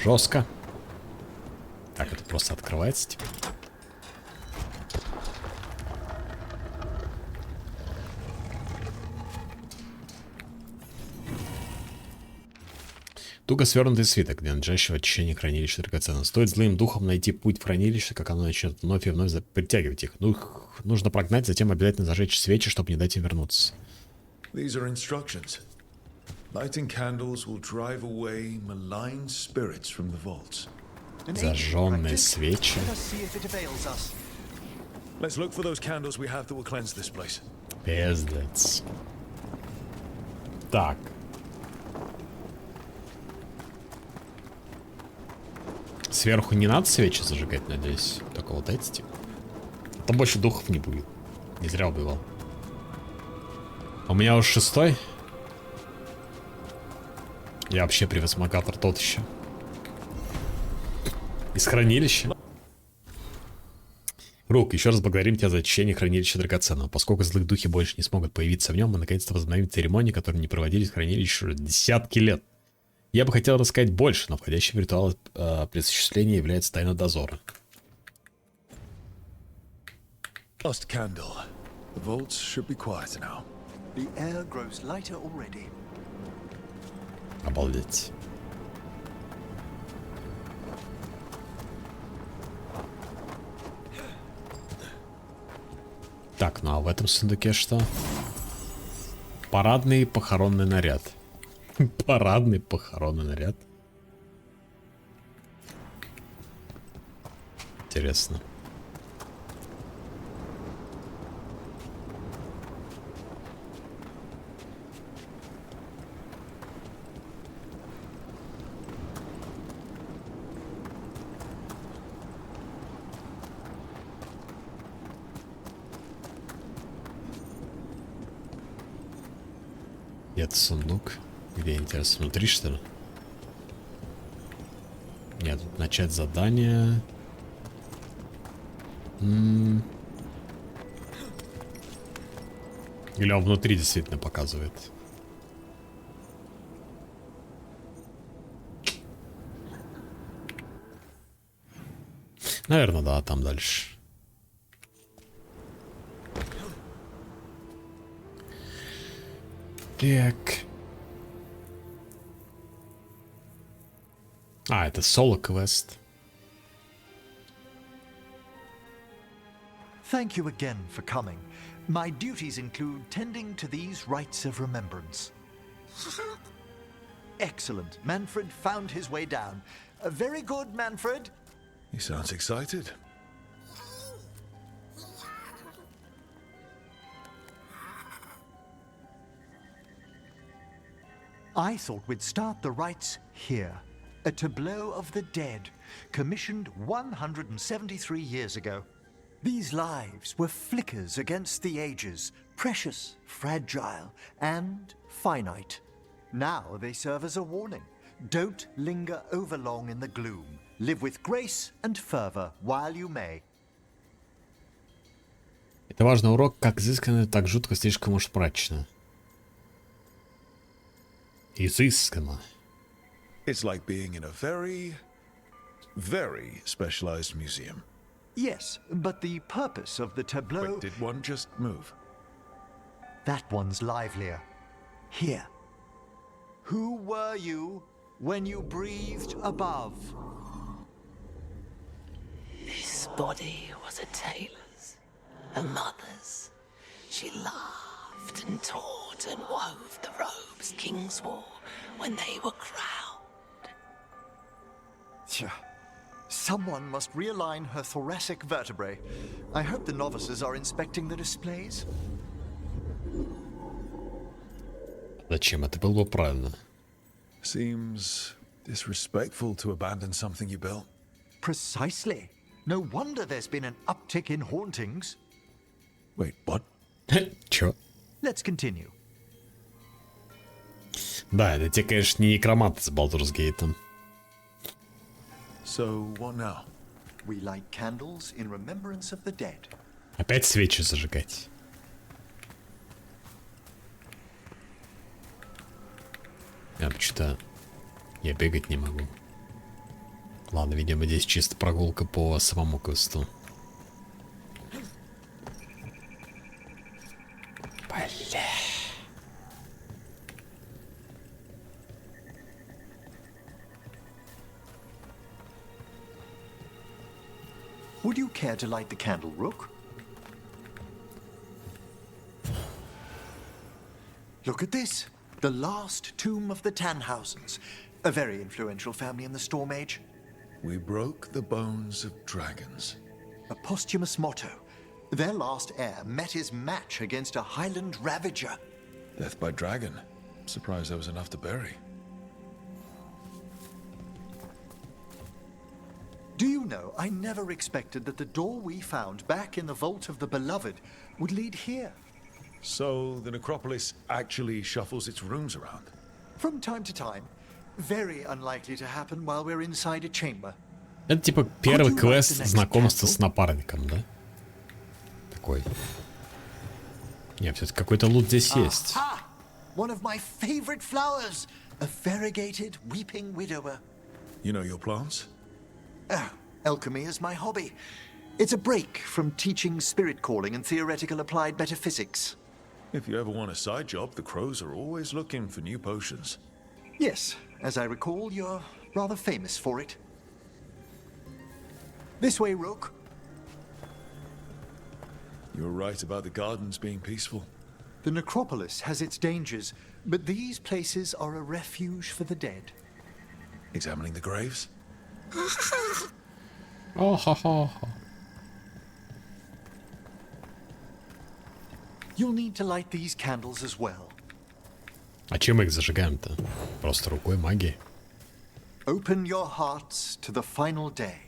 Жестко. Так, это просто открывается, типа. Туго свернутый свиток для надлежащего очищения хранилища драгоценных. Стоит злым духом найти путь в хранилище, как оно начнет вновь и вновь притягивать их. Ну, их нужно прогнать, затем обязательно зажечь свечи, чтобы не дать им вернуться. These are instructions. Lighting candles will drive away malign spirits from the vaults. Зажженные свечи. Let's look for those candles we have that will cleanse this place. Пиздец. Так. Сверху не надо свечи зажигать, надеюсь. Только вот эти, типа. Там больше духов не будет. Не зря убивал. У меня уже 6-й. Я вообще превосмогатор тот еще. Из хранилища. Рук, еще раз благодарим тебя за очищение хранилища драгоценного. Поскольку злых духи больше не смогут появиться в нем, мы наконец-то возобновим церемонии, которые не проводились в хранилище уже десятки лет. Я бы хотел рассказать больше, но входящий в ритуал при осуществлении является тайной дозора. Lost candle. The vaults should be quieter now. The air grows lighter already. Обалдеть. Так, ну а в этом сундуке что? Парадный похоронный наряд. Парадный похоронный наряд. Интересно. Это сундук. Где, интересно, внутри, что ли? Нет, тут начать задание. Или он внутри действительно показывает. Наверное, да, там дальше. Так. А, это соло-квест. Thank you again for coming. My duties include tending to these rites of remembrance. Excellent. Manfred found his way down. Very good, Manfred. He sounds excited. I thought we'd start the rites here. A tableau of the dead, commissioned 173 years ago. These lives were flickers against the ages, precious, fragile, and finite. Now they serve as a warning. Don't linger overlong in the gloom. Live with grace and fervor while you may. Это важный урок, как изысканно, так жутко, слишком уж мрачно. Изысканно. It's like being in a very, very specialized museum. Yes, but the purpose of the tableau... Wait, did one just move? That one's livelier. Here. Who were you when you breathed above? This body was a tailor's, a mother's. She laughed and taught and wove the robes kings wore when they were crowned. Someone must realign her thoracic vertebrae. I hope the novices are inspecting the displays. Зачем? Это было бы правильно. Seems disrespectful to abandon something you built. Precisely. No wonder there's been an uptick in hauntings. Wait, what? Чё? Let's continue. Да, это те, конечно, не некроманты с Baldur's Gate. So, what now? We light candles in remembrance of the dead. Опять свечи зажигать. Что-то я бегать не могу. Ладно, видимо, здесь чисто прогулка по самому квесту. Бля. Would you care to light the candle, Rook? Look at this. The last tomb of the Tannhausens. A very influential family in the Storm Age. We broke the bones of dragons. A posthumous motto. Their last heir met his match against a Highland Ravager. Death by dragon. Surprised there was enough to bury. Do you know, I never expected that the door we found back in the Vault of the Beloved would lead here. So, the necropolis actually shuffles its rooms around? From time to time. Very unlikely to happen while we're inside a chamber. Это типа первый квест знакомства с напарником, да? Такой. Нет, все-таки какой-то лут здесь есть. One of my favorite flowers. A variegated weeping widower. You know your plants? Alchemy is my hobby. It's a break from teaching spirit calling and theoretical applied metaphysics. If you ever want a side job, the crows are always looking for new potions. Yes, as I recall, you're rather famous for it. This way, Rook. You're right about the gardens being peaceful. The necropolis has its dangers, but these places are a refuge for the dead. Examining the graves? Oh, ha, ha, ha. You'll need to light these candles as well. А чем мы их зажигаем-то? Просто рукой магии. Open your hearts to the final day,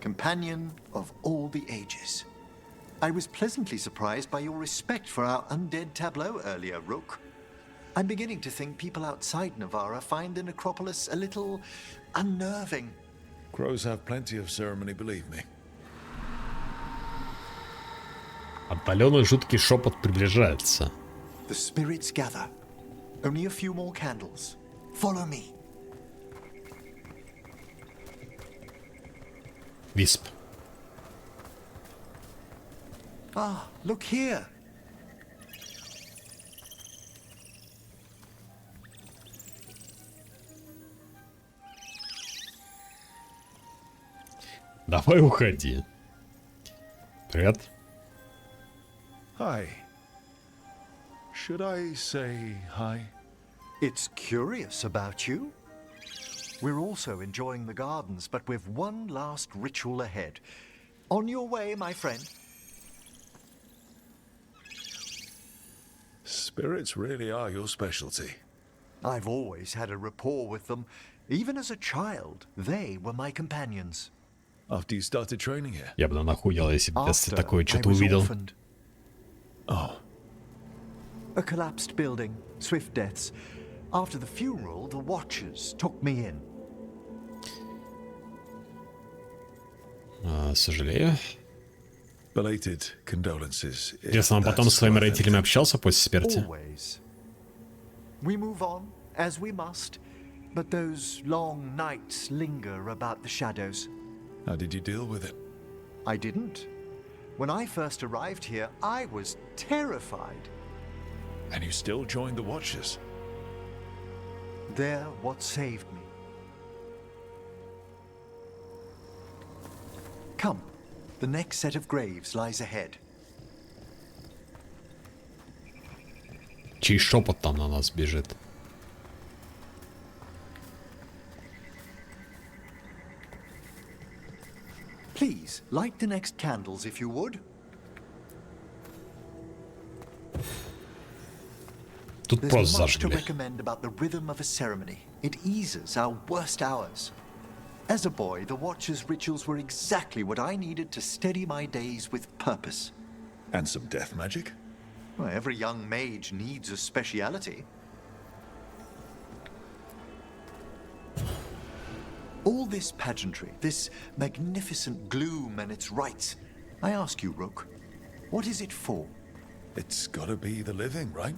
companion of all the ages. I was pleasantly surprised by your respect for our undead tableau earlier, Rook. I'm beginning to think people outside Navarra find the necropolis a little unnerving. Crows have plenty of ceremony, believe me. Отдаленный жуткий шепот приближается. The spirits gather. Only a few more candles. Follow me. Висп. Ah, look here. Давай уходи. Привет. Hi. Should I say hi? It's curious about you. We're also enjoying the gardens, but we've one last ritual ahead. On your way, my friend. Spirits really are your specialty. I've always had a rapport with them. Even as a child, they were my companions. After you started training here? Я бы нахуял, если бы After такое I что-то was увидел. orphaned. Oh. A collapsed building, swift deaths. After the funeral, the Watchers took me in. Сожалею. Belated condolences. Интересно, он потом со своими родителями общался после смерти? Always. We move on, as we must, but those long nights linger about the shadows. How did you deal with it? I didn't. When I first arrived here, I was terrified. And you still joined the Watchers? They're what saved me. Come, the next set of graves lies ahead. Чей шепот там на нас бежит? Please, light the next candles if you would. Тут There's просто much to зажгли. recommend about the rhythm of a ceremony. It eases our worst hours. As a boy, the Watcher's rituals were exactly what I needed to steady my days with purpose. And some death magic? Well, every young mage needs a speciality. All this pageantry, this magnificent gloom and its rites. I ask you, Rook, what is it for? It's gotta be the living, right?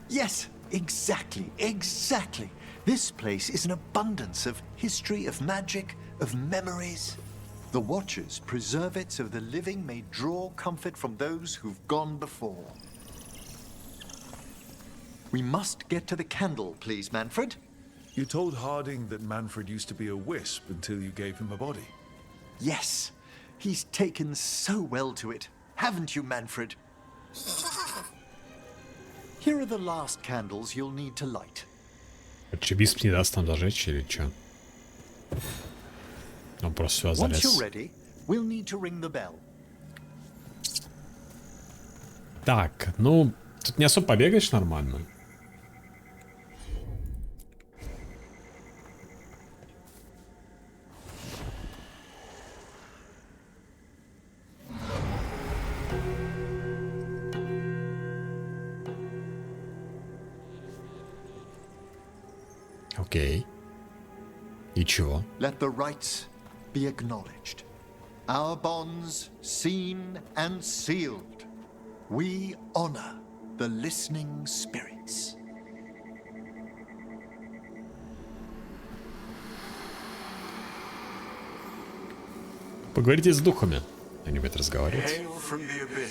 Yes, exactly, exactly. This place is an abundance of history, of magic, of memories. The Watchers preserve it so the living may draw comfort from those who've gone before. We must get to the candle, please, Manfred. You told Harding that Manfred used to be a wisp until you gave him a body. Yes, he's taken so well to it. Haven't you, Manfred? Here are the last candles you'll need to light. Че, Висп не даст нам зажечь или что? Он просто сюда Once залез. you're ready, we'll need to ring the bell. Так, ну, тут не особо побегаешь нормально. Окей. И чего? Let the rites be acknowledged. Our bonds seen and sealed. We honor the listening spirits. Поговорите с духами. Они будут разговаривать.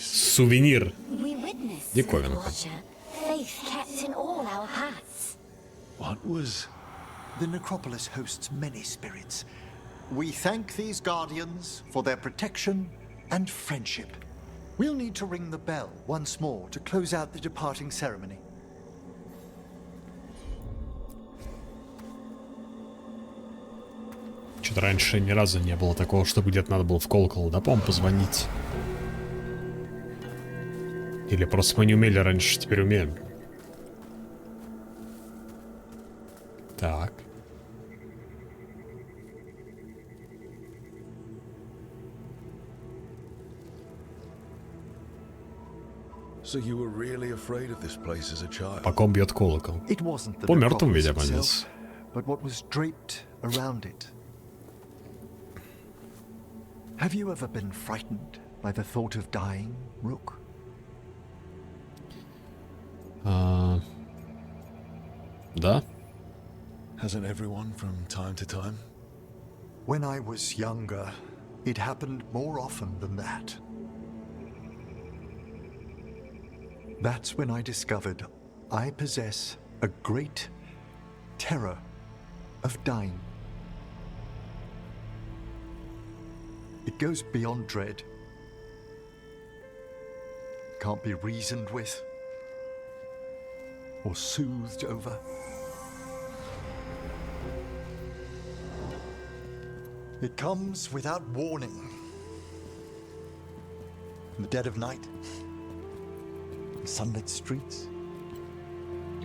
Сувенир. Диковинка. Faith kept in all our paths. What was... The necropolis hosts many spirits. We thank these guardians for their protection and friendship. We'll need to ring the bell once more to close out the departing ceremony. Что-то раньше ни разу не было такого, чтобы где-то надо было в колокол, да, по-моему, позвонить. Или просто мы не умели раньше, теперь умеем. Так. So you were really afraid of this place as a child? По ком бьет колокол? It wasn't the По мертвым, necropolis видимо, itself, здесь. but what was draped around it. Have you ever been frightened by the thought of dying, Rook? Да. Hasn't everyone from time to time? When I was younger, it happened more often than that. That's when I discovered I possess a great terror of dying. It goes beyond dread. Can't be reasoned with or soothed over. It comes without warning. In the dead of night, in sunlit streets.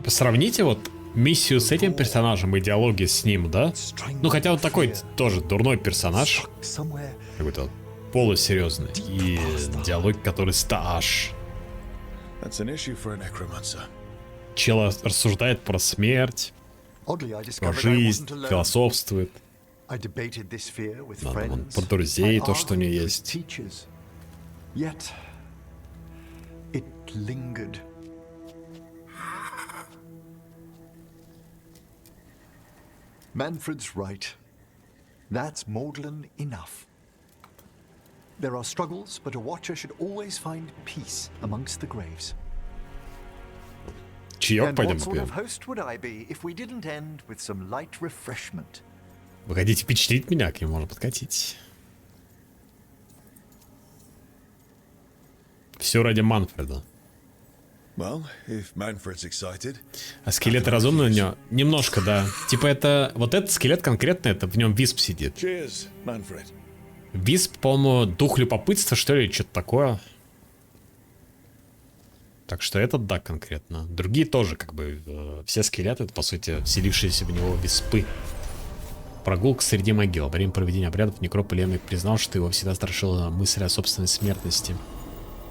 Сравните вот миссию с этим персонажем и диалоги с ним, да? Ну, хотя он такой тоже дурной персонаж. Какой-то полусерьезный. И диалог, который стаж. Чел рассуждает про смерть, про жизнь, философствует. Надо вон про друзей, то, что у него есть. Manfred's right. That's maudlin enough. There are struggles, but a watcher should always find peace amongst the graves. Чаек And пойдем what sort попьем. of host would I be if we didn't end with some light refreshment? Вы хотите впечатлить меня, к нему можно подкатить. Все ради Манфреда. Well, if Manfred's excited. А скелеты разумные у него? Немножко, да. Типа это... Вот этот скелет конкретно, это в нем Висп сидит. Cheers, Manfred. Висп, по-моему, дух любопытства, что ли, что-то такое. Так что этот, да, конкретно. Другие тоже, как бы, все скелеты, это, по сути, вселившиеся в него виспы. Прогулка среди могил. Во время проведения обрядов некрополь Эмик признал, что его всегда страшила мысль о собственной смертности.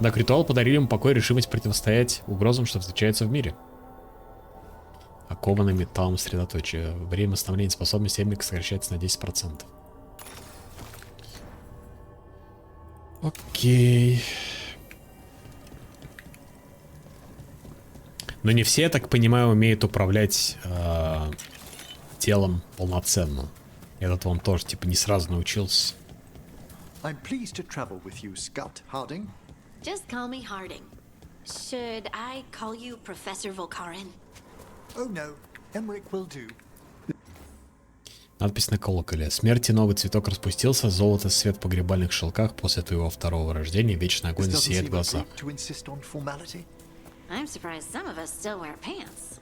Да, к ритуалу подарили ему покой и решимость противостоять угрозам, что встречаются в мире. Окованный металлом средоточие. Время восстановления способности Эмик сокращается на 10%. Окей. Но не все, я так понимаю, умеют управлять телом полноценно. Этот он тоже, типа, не сразу научился. I'm pleased to travel with you, Scout Harding. Just call me Harding. Should I call you Professor Volkarin? Oh no, Emmerich will do. Надпись на колоколе. Смерти новый цветок распустился, золото свет в погребальных шелках после твоего второго рождения, вечный огонь сияет в глазах. I'm surprised some of us still wear pants.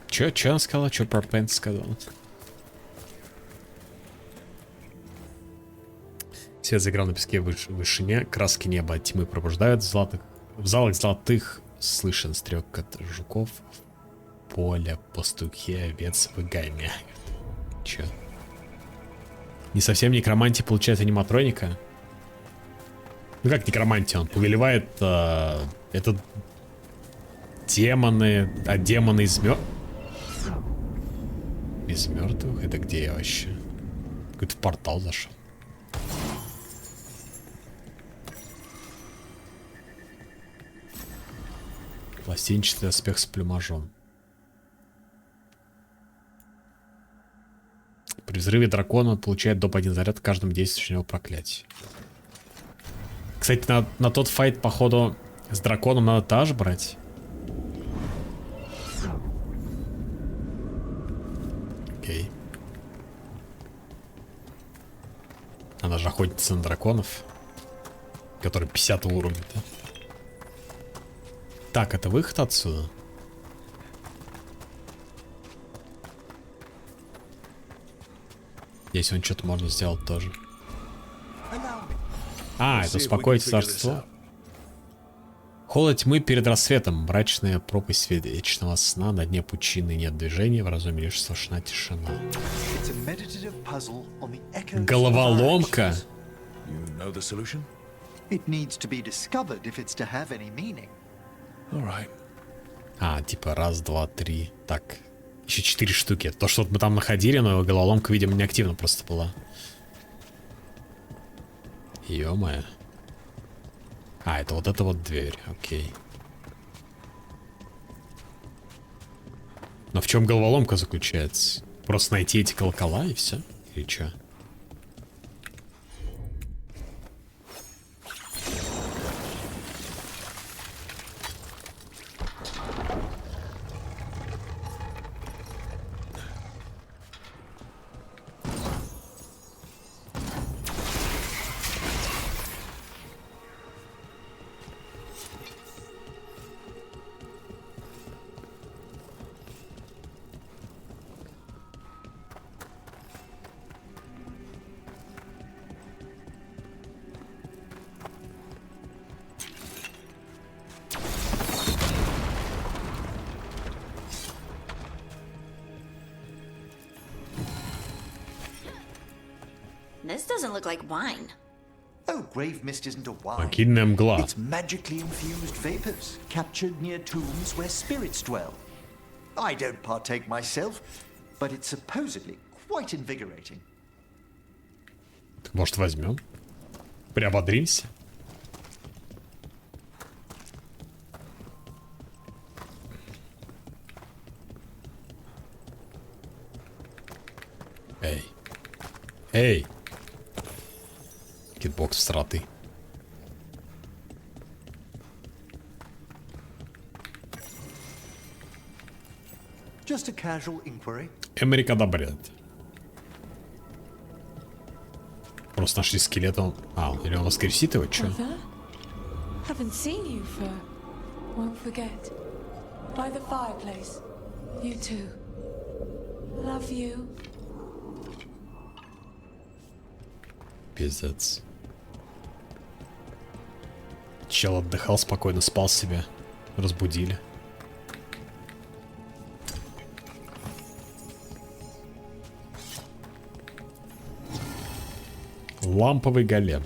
Чё она сказала? Чё про пенс сказала? Свет заиграл на песке в вышине, краски неба от тьмы пробуждают, в залах золотых слышен стрекот жуков, в поле пастухи овец выгоняют. Чё? Не совсем некромантия получает аниматроника? Ну как некромантия? Он повелевает это демоны, а демоны из мертвых? Это где я вообще? Какой-то в портал зашел. Пластинчатый аспект с плюмажом. При взрыве дракона он получает доп. 1 заряд каждым действующим его проклятий. Кстати, на тот файт, походу, с драконом надо таж брать. Окей. Она же охотится на драконов, которые 50 уровня, да? Так, это выход отсюда? Здесь он что-то можно сделать тоже. А, это успокоить царство. Холод тьмы перед рассветом. Мрачная пропасть вечного сна. На дне пучины нет движения. В разуме лишь слышна тишина. Головоломка. А, типа раз, два, три. Так. Еще 4 штуки. То, что мы там находили, но головоломка, видимо, неактивна просто была. Ё-моё. А, это вот эта вот дверь. Окей. Но в чем головоломка заключается? Просто найти эти колокола и все? Или что? this doesn't look like wine. Oh, grave mist isn't a wine. Могильная мгла. It's magically infused vapors captured near tombs where spirits dwell. I don't partake myself, but it's supposedly quite invigorating. Так, может, возьмем? Приободримся? Эй. Эй. Китбокс всратый. Just a casual inquiry. Эмерик одобряет. Просто нашли скелет, он... А, или он воскресит его, чё? Mother? Haven't seen you for... Won't forget. By the fireplace. You too. Love you. Пиздец. Чел отдыхал спокойно, спал себе. Разбудили. Ламповый голем.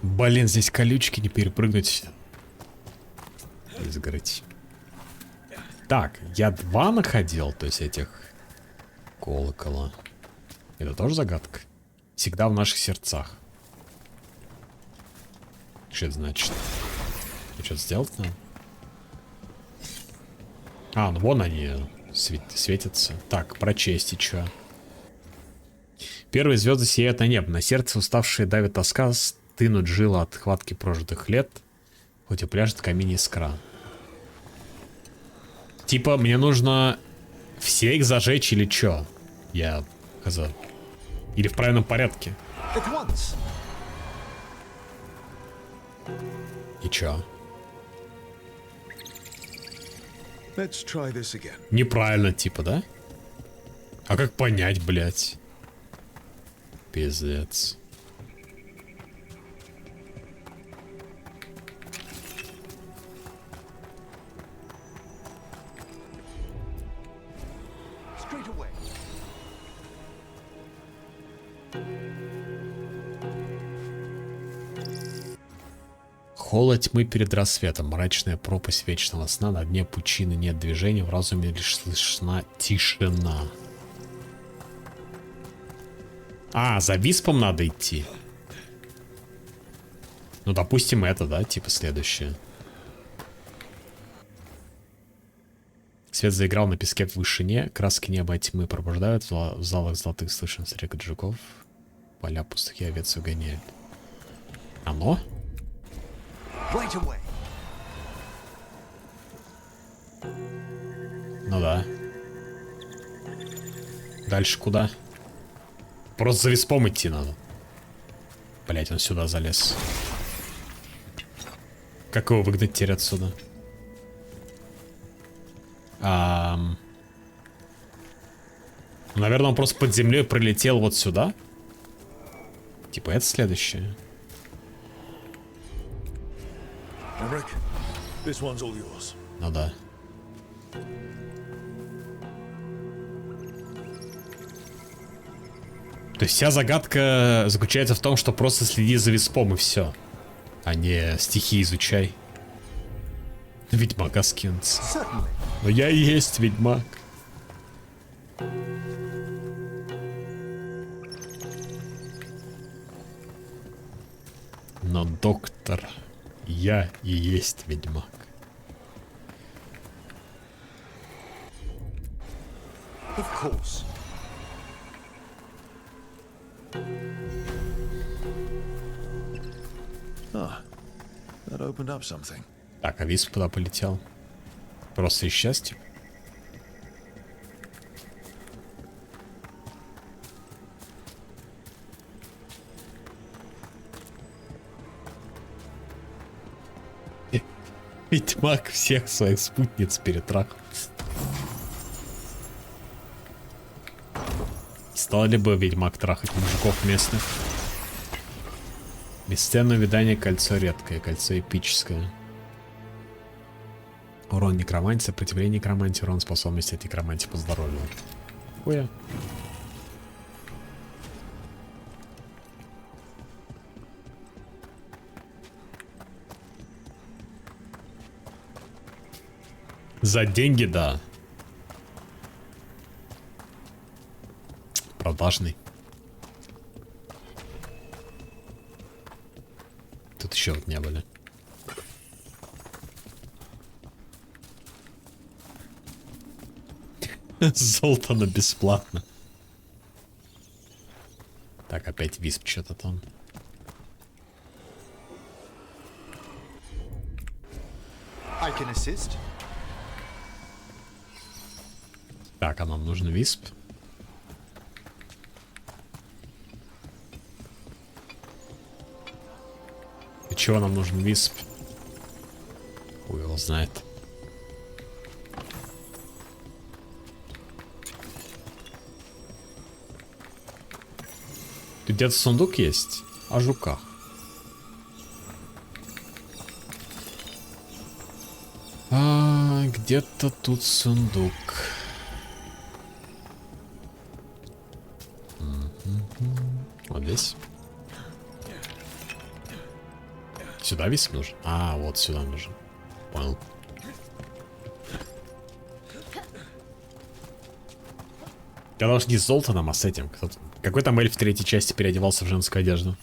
Блин, здесь колючки, не перепрыгнуть. Изгородь. Так, я 2 находил, то есть этих колокола. Это тоже загадка? Всегда в наших сердцах. Что это значит? Что-то сделать надо? А, ну вон они светятся. Так, прочесть и чё. Первые звезды сияют на небо. На сердце уставшие давит тоска, стынут жилы от хватки прожитых лет, хоть и пляжет в камине искра. Типа, мне нужно все их зажечь или чё? Я хз. Или в правильном порядке? И чё? Let's try this again. Неправильно, типа, да? А как понять, блядь? Пиздец. Холод тьмы перед рассветом, мрачная пропасть вечного сна, на дне пучины нет движения, в разуме лишь слышна тишина. А, за виспом надо идти. Ну, допустим, это, да, типа следующее. Свет заиграл на песке в вышине, краски неба и тьмы пробуждают, в залах золотых слышен стрекот жуков, поля пустых и овец угоняют. Оно? Ну да. Дальше куда? Просто за виспом идти надо. Блять, он сюда залез. Как его выгнать теперь отсюда? Наверное, он просто под землей прилетел вот сюда. Типа это следующее. Ну да. То есть вся загадка заключается в том, что просто следи за виспом и все. А не стихи изучай. Ведьмака скинуться. Но я и есть ведьмак. Но доктор, я и есть ведьмак. Of course. That opened up something. Так, а висп куда полетел? Просто из счастья? Ведьмак всех своих спутниц перетрахал. Стал ли бы ведьмак трахать мужиков местных? Бесценное видание, кольцо редкое, кольцо эпическое. Урон некромантии, сопротивление некромантии, урон способности от некромантии по здоровью. Хуя. За деньги, да. Продажный. Тут еще вот не были. Золото на бесплатно. Так, опять висп что-то там. I can assist. Так, а нам нужен висп. И чего нам нужен висп? Хуй его знает. Тут где-то сундук есть о жуках. Где-то тут сундук. Вот здесь. Сюда висп нужен? А, вот сюда нужен. Понял. Когда уж не с Золтаном, а с этим. Какой там эльф в третьей части переодевался в женскую одежду?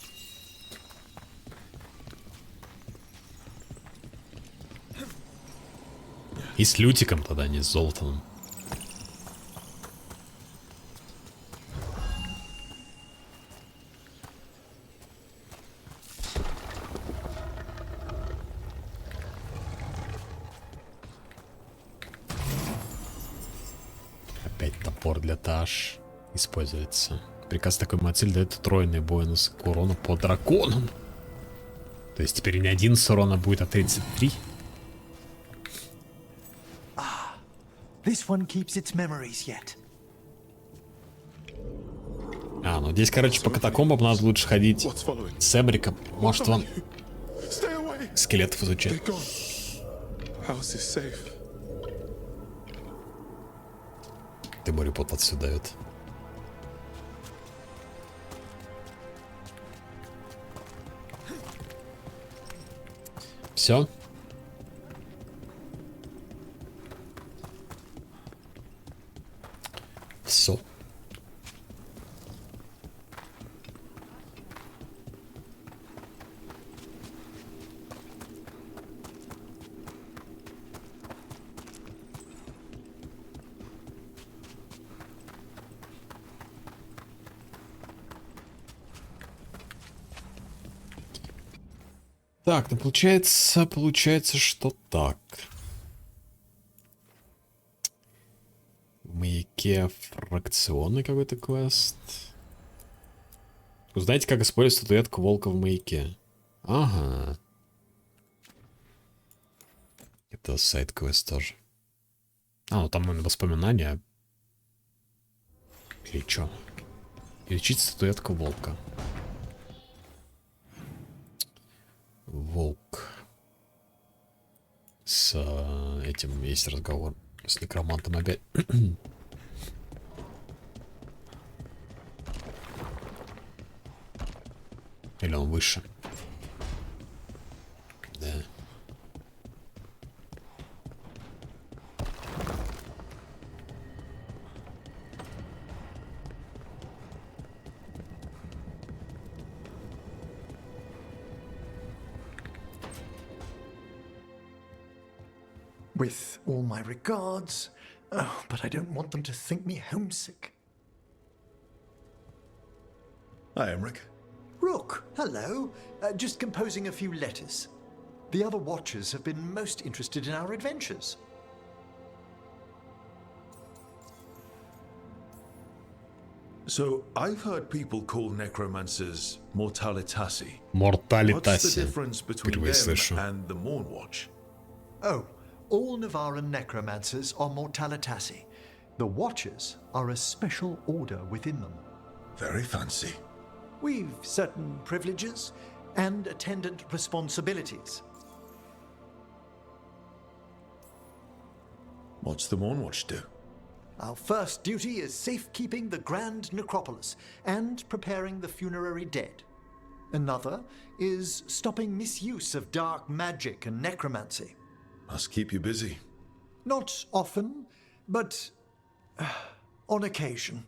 И с Лютиком тогда, не с Золтаном. Опять топор для таш используется. Приказ такой Матиль дает тройный бонус к урону по драконам. То есть теперь не 11 урона будет, а 33. This one keeps its memories yet. А, ну здесь, короче, по катакомбам надо лучше ходить с Эмриком. Может, он скелетов изучает. Ты Гарри Поттер отсюда дает. Все. Все. Так, ну получается, что так. В маяке фракционный какой-то квест. Узнайте, как использовать статуэтку волка в маяке. Ага. Это сайд-квест тоже. А, ну там, наверное, воспоминания. Или что? Изучить статуэтку волка. Волк. С этим есть разговор. С некромантом опять. Или он выше? Да. With all my regards. Oh, but I don't want them to think me homesick. Hi, Emmerich. Rook, hello. Just composing a few letters. The other Watchers have been most interested in our adventures. So, I've heard people call necromancers mortalitasi. Mortalitasi. What's the difference between them and the Mornwatch? Oh, all Navaran necromancers are mortalitasi. The Watchers are a special order within them. Very fancy. We've certain privileges and attendant responsibilities. What's the Mournwatch do? Our first duty is safekeeping the Grand Necropolis and preparing the funerary dead. Another is stopping misuse of dark magic and necromancy. Must keep you busy. Not often, but on occasion.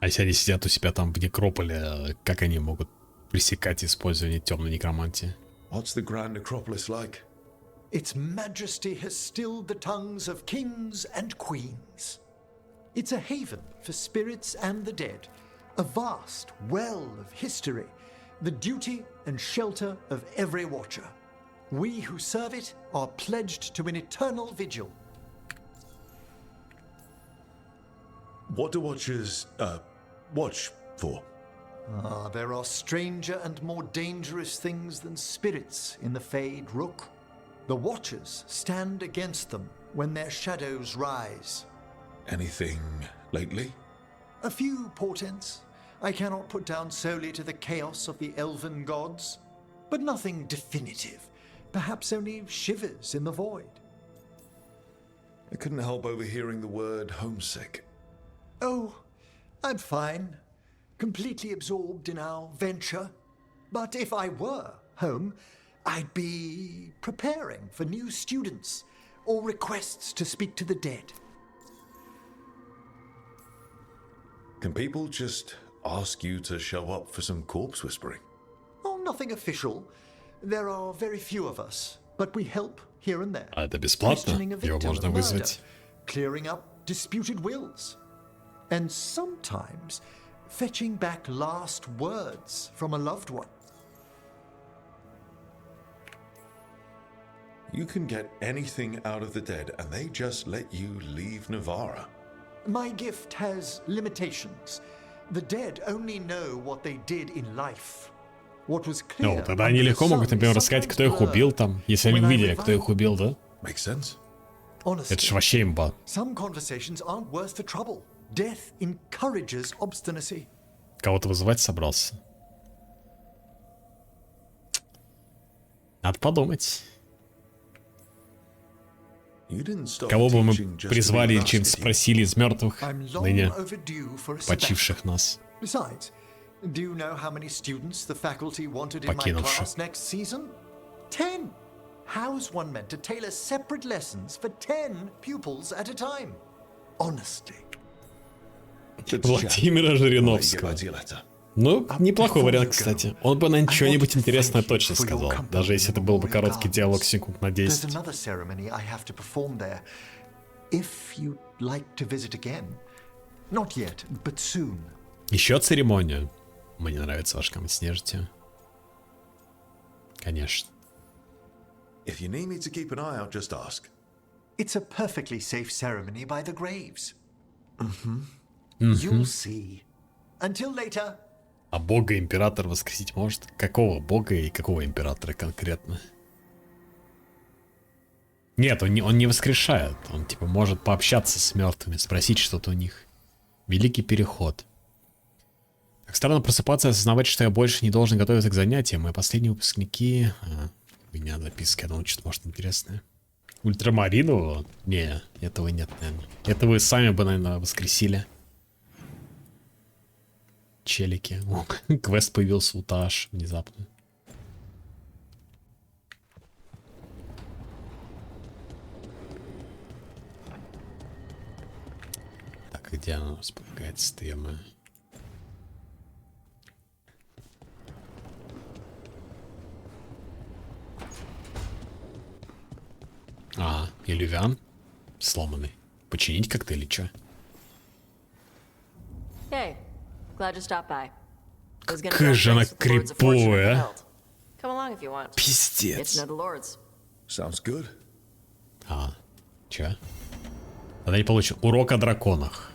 А если они сидят у себя там в некрополе, как они могут пресекать использование темной некромантии? What's the Grand Necropolis like? Its majesty has stilled the tongues of kings and queens. It's a haven for spirits and the dead, a vast well of history, the duty and shelter of every watcher. We who serve it are pledged to an eternal vigil. What do Watchers, watch for? There are stranger and more dangerous things than spirits in the Fade Rook. The Watchers stand against them when their shadows rise. Anything lately? A few portents I cannot put down solely to the chaos of the elven gods, but nothing definitive. Perhaps only shivers in the void. I couldn't help overhearing the word homesick. Oh, I'm fine. Completely absorbed in our venture. But if I were home, I'd be preparing for new students or requests to speak to the dead. Can people just ask you to show up for some corpse whispering? Oh, nothing official. There are very few of us, but we help here and there. А это бесплатно? Его можно вызвать. Clearing up disputed wills. And sometimes fetching back last words from a loved one. You can get anything out of the dead and they just let you leave Navarra. My gift has limitations. The dead only know what they did in life. What was clear. Ну, тогда они легко могут, например, рассказать, кто их убил там, если они видели, кто их убил, да? Makes sense. Это ж вообще имба. Some conversations aren't worth the trouble. Death encourages obstinacy. Кого-то вызывать собрался. Надо подумать. Кого бы мы призвали или чем спросили из мертвых, ныне почивших нас, Do you know how many students the faculty wanted in my покинувших. class next season? 10. How's one meant to tailor separate lessons for 10 pupils at a time? Honestly. Владимира Жириновского. Ну, неплохой вариант, кстати. Он бы, наверное, что-нибудь интересное точно сказал, даже если это был бы короткий диалог секунд на 10. There's another ceremony I have to perform there. If you'd like to visit again. Not yet, but soon. Еще церемонию. Мне нравится ваш коммент с нежитью. Конечно. If you need me to keep an eye out, just ask. It's a perfectly safe ceremony by the graves. Мгм. You'll see. Until later. А бога император воскресить может? Какого бога и какого императора конкретно? Нет, он не воскрешает. Он типа может пообщаться с мертвыми, спросить что-то у них. Великий переход. Так странно просыпаться и осознавать, что я больше не должен готовиться к занятиям. Мои последние выпускники... у меня записка, я думаю, что-то может интересное. Ультрамаринового? Не, этого нет, наверное. Это вы сами бы, наверное, воскресили. Челики. О, квест появился у Таш внезапно. Так, где она располагает стримы? А, Илювиан? Сломанный. Починить как-то или чё? Hey, glad you stopped by. I was gonna Какая же она grab drinks with the Lords of Fortune and криповая. Belt. Come along if you want. Пиздец. Get to know the lords. Sounds good. А, чё? Тогда не получил. Урок о драконах.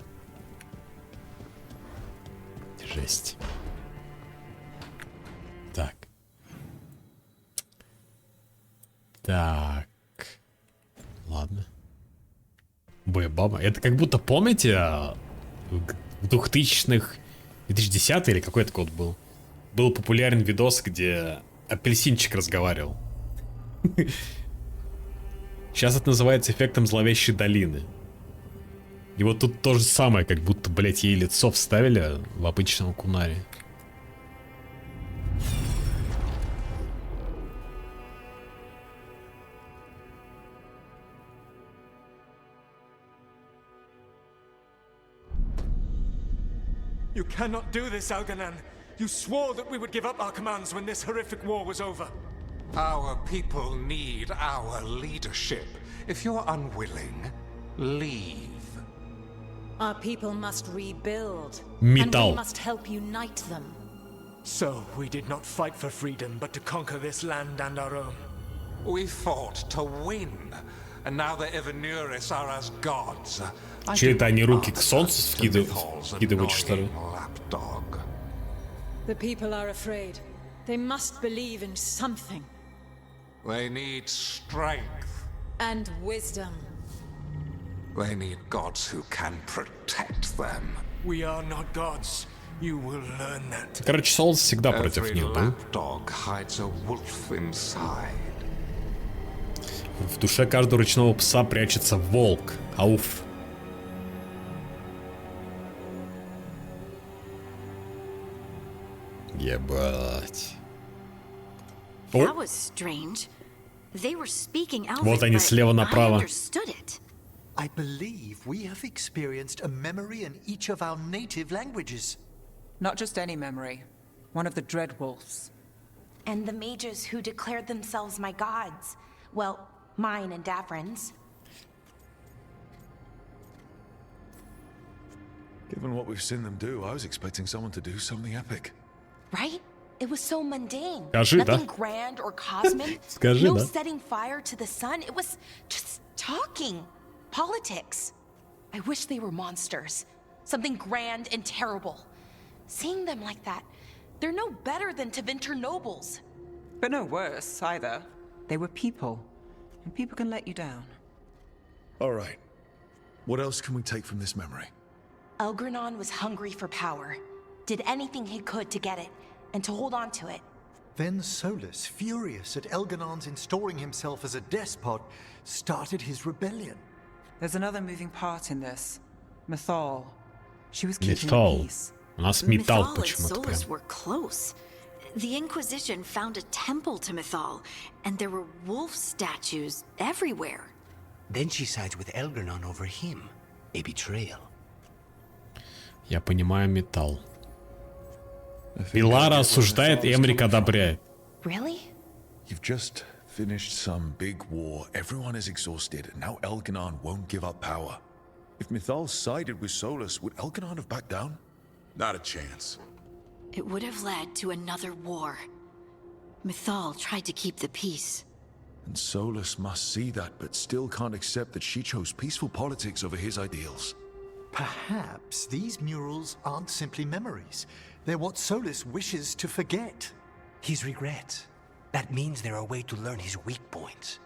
Жесть. Так. Так. Ладно. Баба. Это как будто, помните, в 2000-х, 2010 или какой-то год был? Был популярен видос, где апельсинчик разговаривал. Сейчас это называется эффектом зловещей долины. И вот тут то же самое, как будто, блять, ей лицо вставили в обычном кунаре. You cannot do this, Algernon. You swore that we would give up our commands when this horrific war was over. Our people need our leadership. If you're unwilling, leave. Our people must rebuild. Металл. And we must help unite them. So, we did not fight for freedom, but to conquer this land and our own. We fought to win. And now the Evenuris are as gods. Че это они руки к солнцу скидывают, что ли? The people are afraid. They must believe in something. They need strength. And wisdom. They need gods who can protect them. We are not gods. You will learn that. Короче, Солнце всегда против них был. Dog hides a wolf inside. В душе каждого ручного пса прячется волк. Ауф. Ебать. That was strange. They were speaking Elvish, Вот они слева but I направо. understood it. I believe we have experienced a memory in each of our native languages. Not just any memory. One of the Dread Wolves. And the mages who declared themselves my gods. Well, mine and Davrin's. Given what we've seen them do, I was expecting someone to do something epic. Right? It was so mundane. Скажи, да? Nothing grand or cosmic. Скажи, no да? setting fire to the sun. It was just talking. Politics. I wish they were monsters. Something grand and terrible. Seeing them like that, they're no better than Tevinter nobles. But no worse, either. They were people. And people can let you down. All right. What else can we take from this memory? Elgranon was hungry for power. Did anything he could to get it, and to hold on to it. Then Solus, furious at Elganon's installing himself as a despot, started his rebellion. There's another moving part in this. Mythal. She was keeping Металл. peace. У нас металл Mythal and почему-то Solus прям. were close. The Inquisition found a temple to Mythal, and there were wolf statues everywhere. Then she sides with Elgernon over him. A betrayal. Я понимаю металл. Пилара осуждает, Эмрик одобряет. Really? You've just finished some big war. Everyone is exhausted, and now Elganon won't give up power. If Mythal sided with Solus, would Elganon have backed down? Not a chance. It would have led to another war. Mythal tried to keep the peace. And Solus must see that, but still can't accept that she chose peaceful politics over his ideals. Perhaps these murals aren't simply memories. They're what Solus wishes to forget. His regrets. That means they're a way to learn his weak points.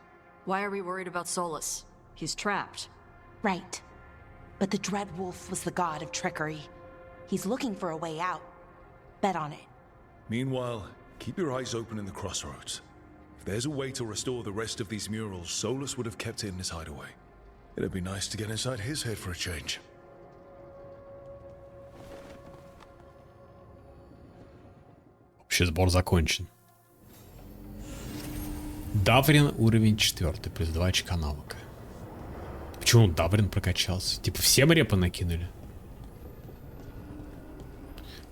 Why are we worried about Solus? He's trapped. Right. But the Dread Wolf was the god of trickery. He's looking for a way out. Bet on it. Meanwhile, keep your eyes open in the crossroads. If there's a way to restore the rest of these murals, Solus would have kept it in his hideaway. It'd be nice to get inside his head for a change. Общий сбор закончен. Даврин уровень 4, плюс 2 очка навыка. Почему Даврин прокачался? Типа всем репы накинули?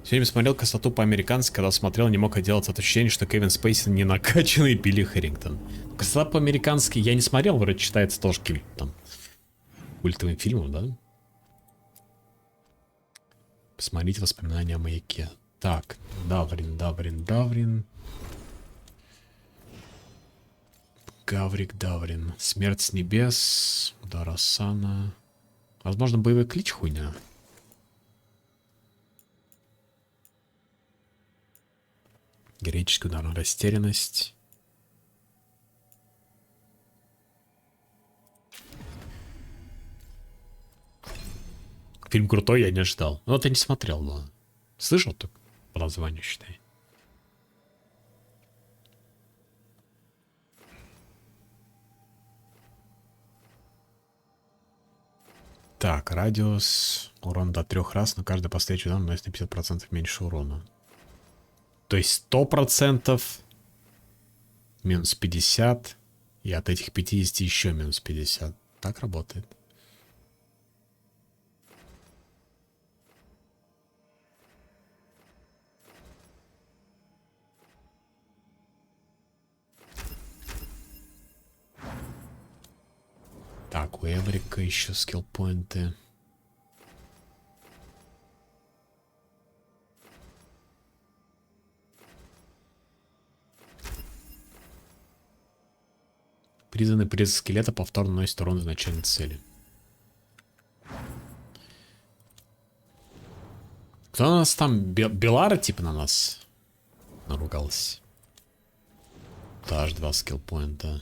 Сегодня смотрел «Красоту» по-американски, когда смотрел, не мог отделаться от ощущения, что Кевин Спейси не накачанный Билли Хэрингтон. «Красота» по-американски я не смотрел, вроде считается тоже каким-то там культовым фильмом, да? Посмотрите воспоминания о маяке. Так, Даврин. Гаврик Даврин. Смерть с небес. Удар Асана. Возможно, боевой клич хуйня. Героический удар на растерянность. Фильм крутой, я не ожидал. Ну, вот я не смотрел, но слышал только по названию, считай. Так, радиус, урон до 3 раз, но каждый последующий удар наносит на 50% меньше урона. То есть 100%, минус 50, и от этих 50 еще минус 50. Так работает. Так, у Эврика еще скиллпоинты. Призванный призыв скелета повторно наносит урон изначальной цели. Кто у нас там? Белара типа на нас наругался. Аж 2 скиллпоинта.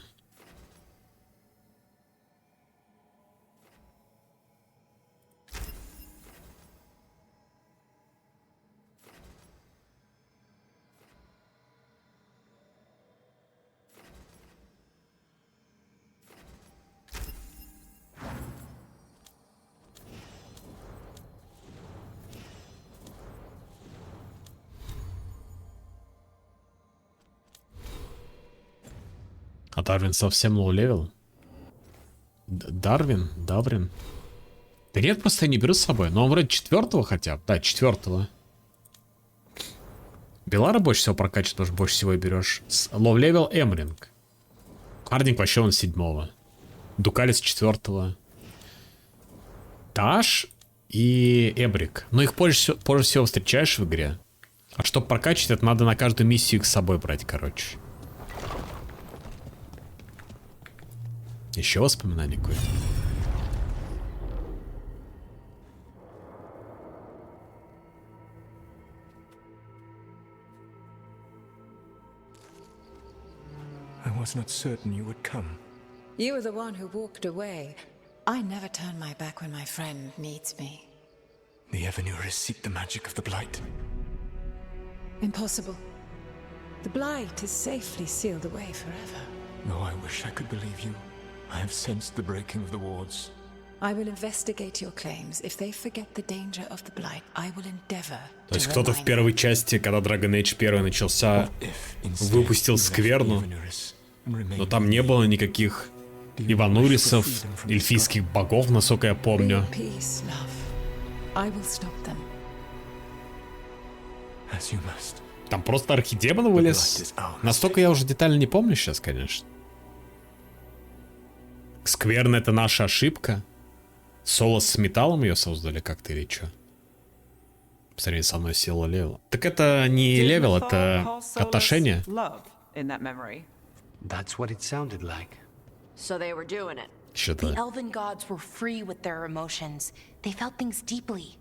А Дарвин совсем лоу-левел? Дарвин? Да нет, просто я не беру с собой. Но он вроде 4-го хотя бы. Да, 4-го. Белара больше всего прокачивает, потому что больше всего и берешь. Лоу-левел Эмринг. Хардинг вообще он 7-го. Дукалис 4-го. Таш и Эбрик. Но их позже всего встречаешь в игре. А чтобы прокачивать, это надо на каждую миссию их с собой брать, короче. Еще воспоминание какое-то. I was not certain you would come. You were the one who walked away. I never turn my back when my friend needs me. The Evanurus seek the magic of the Blight. Impossible. The Blight is safely sealed away forever. Though I wish I could believe you, I have sensed the breaking of the wards. I will investigate your claims. If they forget the danger of the Blight, I will endeavor. То есть кто-то в первой части, когда Dragon Age 1 начался, выпустил скверну, но там не было никаких Иванурисов, эльфийских богов, насколько я помню. Там просто архидемон вылез. Настолько я уже детально не помню сейчас, конечно. Скверна — это наша ошибка. Соло с металлом ее создали как-то или что? По сравнению со мной сила левел. Так это не левел, это отношение. That's what it sounded like. So they were doing it. Что-то. The elven gods were free with their emotions. They felt things deeply.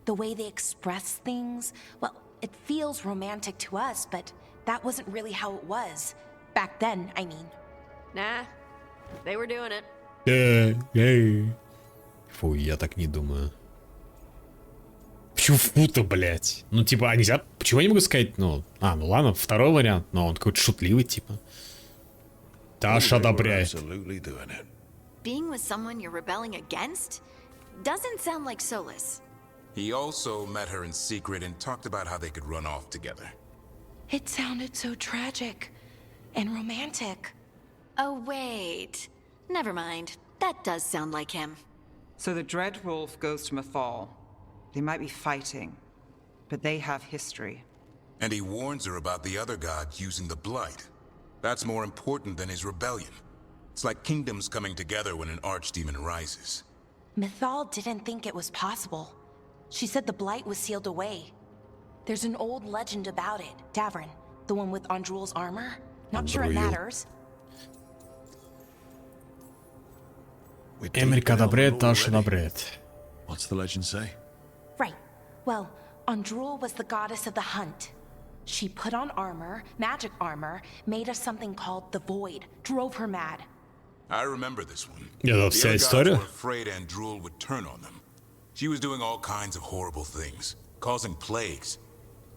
The way they expressed things, well, it feels romantic to us, but that wasn't really how it was. Back then, I mean. Nah, they were doing it. Фу, я так не думаю. Почему фу-то, блядь? Ну, типа, а нельзя... Почему я не могу сказать, ну... ну ладно, второй вариант, но он какой-то шутливый, типа. Таш одобряет. Being with someone you're rebelling against doesn't sound like Solus. He also met her in secret and talked about how they could run off together. It sounded so tragic and romantic. Oh, wait. Never mind. That does sound like him. So the Dread Wolf goes to Mythal. They might be fighting, but they have history. And he warns her about the other god using the Blight. That's more important than his rebellion. It's like kingdoms coming together when an archdemon rises. Mythal didn't think it was possible. She said the Blight was sealed away. There's an old legend about it. Davrin, the one with Andrul's armor. Not sure it matters. Эмрик одобряет, Таш одобряет. What's the legend say? Right. Well, Andrul was the goddess of the hunt. She put on armor, magic armor, made of something called the Void, drove her mad. I remember this one. Это вся история? They were afraid Andrul would turn on them. She was doing all kinds of horrible things, causing plagues.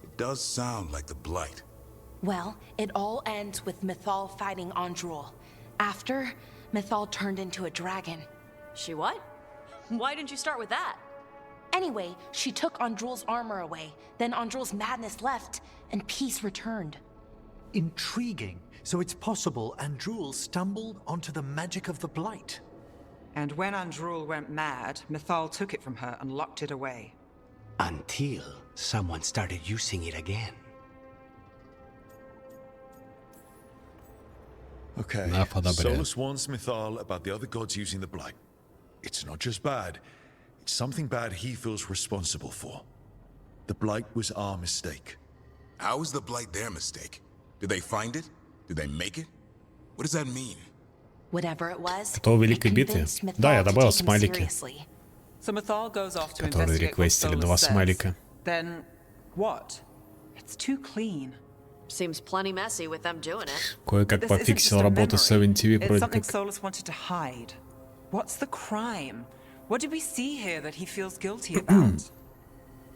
It does sound like the Blight. Well, it all ends with Mythal fighting Andrul. After, Mythal turned into a dragon. She what? Why didn't you start with that? Anyway, she took Andrul's armor away. Then Andrul's madness left, and peace returned. Intriguing. So it's possible Andrul stumbled onto the magic of the Blight. And when Andrul went mad, Mythal took it from her and locked it away. Until someone started using it again. Okay, Solus warns Mythal about the other gods using the Blight. It's not just bad, it's something bad he feels responsible for. The Blight was our mistake. How was the Blight their mistake? Did they find it? Did they make it? What does that mean? Whatever it was, Кто в Великой битве? Да, я добавил смайлики, So Mythal goes off to которые investigate what реквестили, два Solus says. смайлика. Then what? It's too clean. Seems plenty messy with them doing it. Кое-как This isn't пофиксил just a работу memory. 7TV It's вроде something как. Solus wanted to hide. What's the crime? What did we see here that he feels guilty about?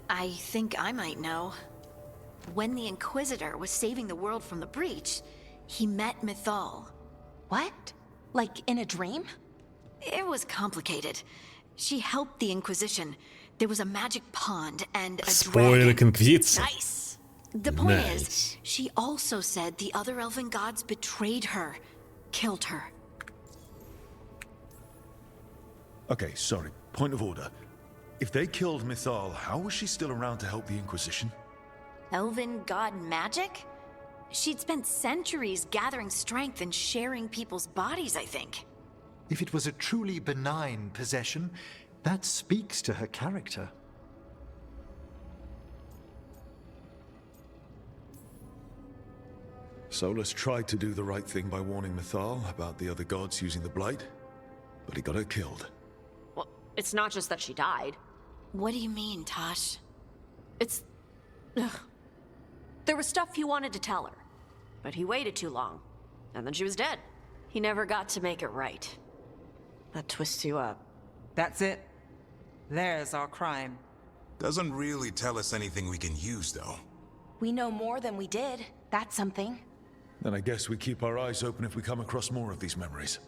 I think I might know. When the Inquisitor was saving the world from the breach, he met Mythal. What? Like in a dream? It was complicated. She helped the Inquisition. There was a magic pond and a Спойлер к Инквизиции. Nice. The point is, she also said the other elven gods betrayed her, killed her. Okay, sorry, point of order. If they killed Mythal, how was she still around to help the Inquisition? Elven god magic? She'd spent centuries gathering strength and sharing people's bodies, I think. If it was a truly benign possession, that speaks to her character. Solus tried to do the right thing by warning Mythal about the other gods using the Blight, but he got her killed. Well, it's not just that she died. What do you mean, Tosh? It's... Ugh. There was stuff he wanted to tell her, but he waited too long, and then she was dead. He never got to make it right. That twists you up. That's it. There's our crime. Doesn't really tell us anything we can use, though. We know more than we did. That's something. Then I guess we keep our eyes open if we come across more of these memories.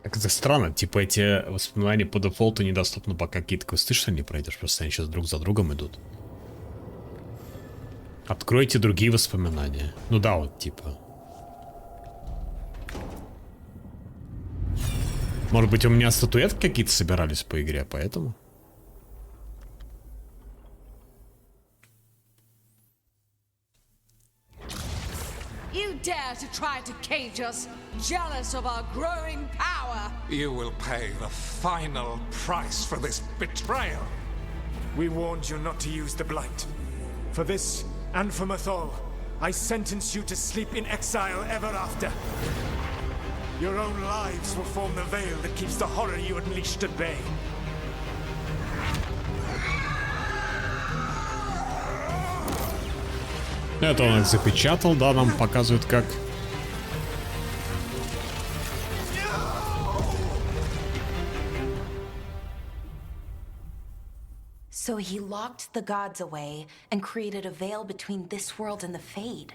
Это странно, типа эти воспоминания по дефолту недоступны, пока какие-то квесты, что ли, не пройдешь, просто они сейчас друг за другом идут. Откройте другие воспоминания. Ну да, вот типа. Может быть, у меня статуэтки какие-то собирались по игре, поэтому? You dare to try to cage us, jealous of our growing power. You will pay the final price for this betrayal. We warned you not to use the Blight. For this, and for Mythal, I sentence you to sleep in exile ever after. Your own lives will form the veil that keeps the horror you unleashed at bay. Это он их запечатал, да, нам показывают как. So he locked the gods away and created a veil between this world and the Fade.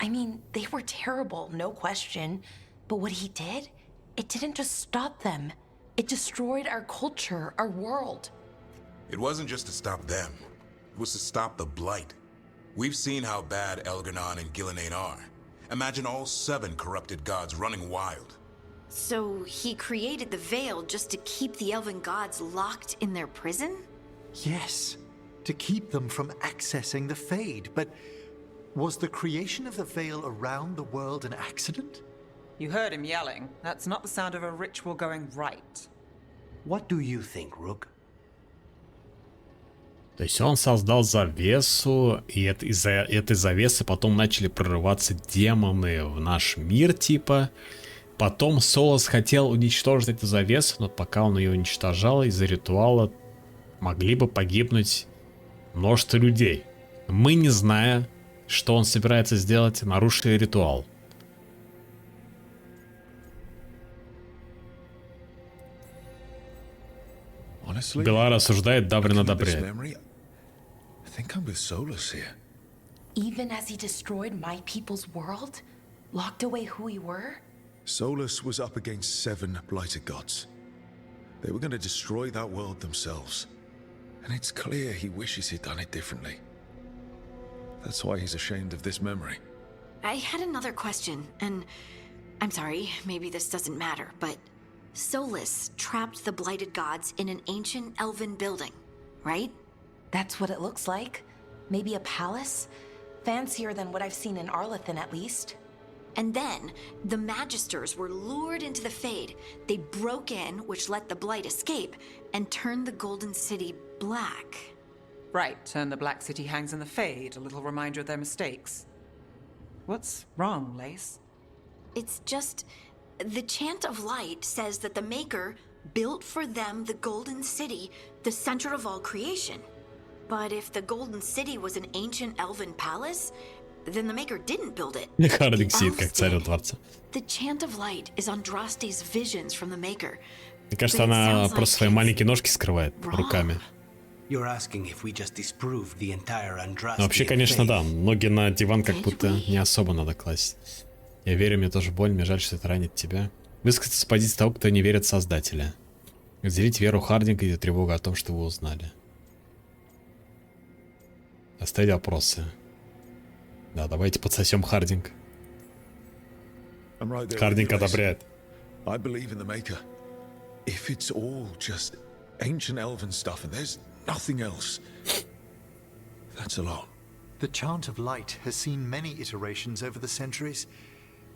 I mean, they were terrible, no question. But what he did, it didn't just stop them. It destroyed our culture, our world. It wasn't just to stop them. It was to stop the Blight. We've seen how bad Elganon and Gillenane are. Imagine all 7 corrupted gods running wild. So he created the veil just to keep the elven gods locked in their prison? Yes, to keep them from accessing the Fade. But was the creation of the veil around the world an accident? You heard him yelling. That's not the sound of a ritual going right. What do you think, Rook? То есть он создал завесу, и из-за этой завесы потом начали прорываться демоны в наш мир, типа. Потом Солос хотел уничтожить эту завесу, но пока он ее уничтожал, из-за ритуала могли бы погибнуть множество людей. Мы, не зная, что он собирается сделать, нарушили ритуал. Белар осуждает, Даврин одобряет. Even as he destroyed my people's world, locked away who we were? Solus was up against 7 blighted gods. They were going to destroy that world themselves. And it's clear he wishes he'd done it differently. That's why he's ashamed of this memory. I had another question, and I'm sorry, maybe this doesn't matter, but Solus trapped the blighted gods in an ancient elven building, right? That's what it looks like. Maybe a palace? Fancier than what I've seen in Arlethan, at least. And then, the Magisters were lured into the Fade. They broke in, which let the Blight escape, and turned the Golden City black. Right, and the Black City hangs in the Fade, a little reminder of their mistakes. What's wrong, Lace? It's just... the Chant of Light says that the Maker built for them the Golden City, the center of all creation. But if the Golden City was an ancient elven palace, then the Maker didn't build it. Хардинг сидит как царь у дворца. The Chant of Light is Andraste's visions from the Maker. Мне кажется, она просто свои маленькие ножки скрывает руками. You're asking if we just disproved the entire Andraste. Ну, вообще, конечно, да. Ноги на диван как будто не особо надо класть. Я верю, мне тоже больно, мне жаль, что это ранит тебя. Высказаться с позиции того, кто не верит в Создателя. Разделить веру Хардинга и тревогу о том, что вы узнали. Оставить вопросы. Да, давайте подсосем Хардинг. Хардинг одобряет. I believe in the Maker. If it's all just ancient elven stuff and there's nothing else, that's a lot. The Chant of Light has seen many iterations over the centuries.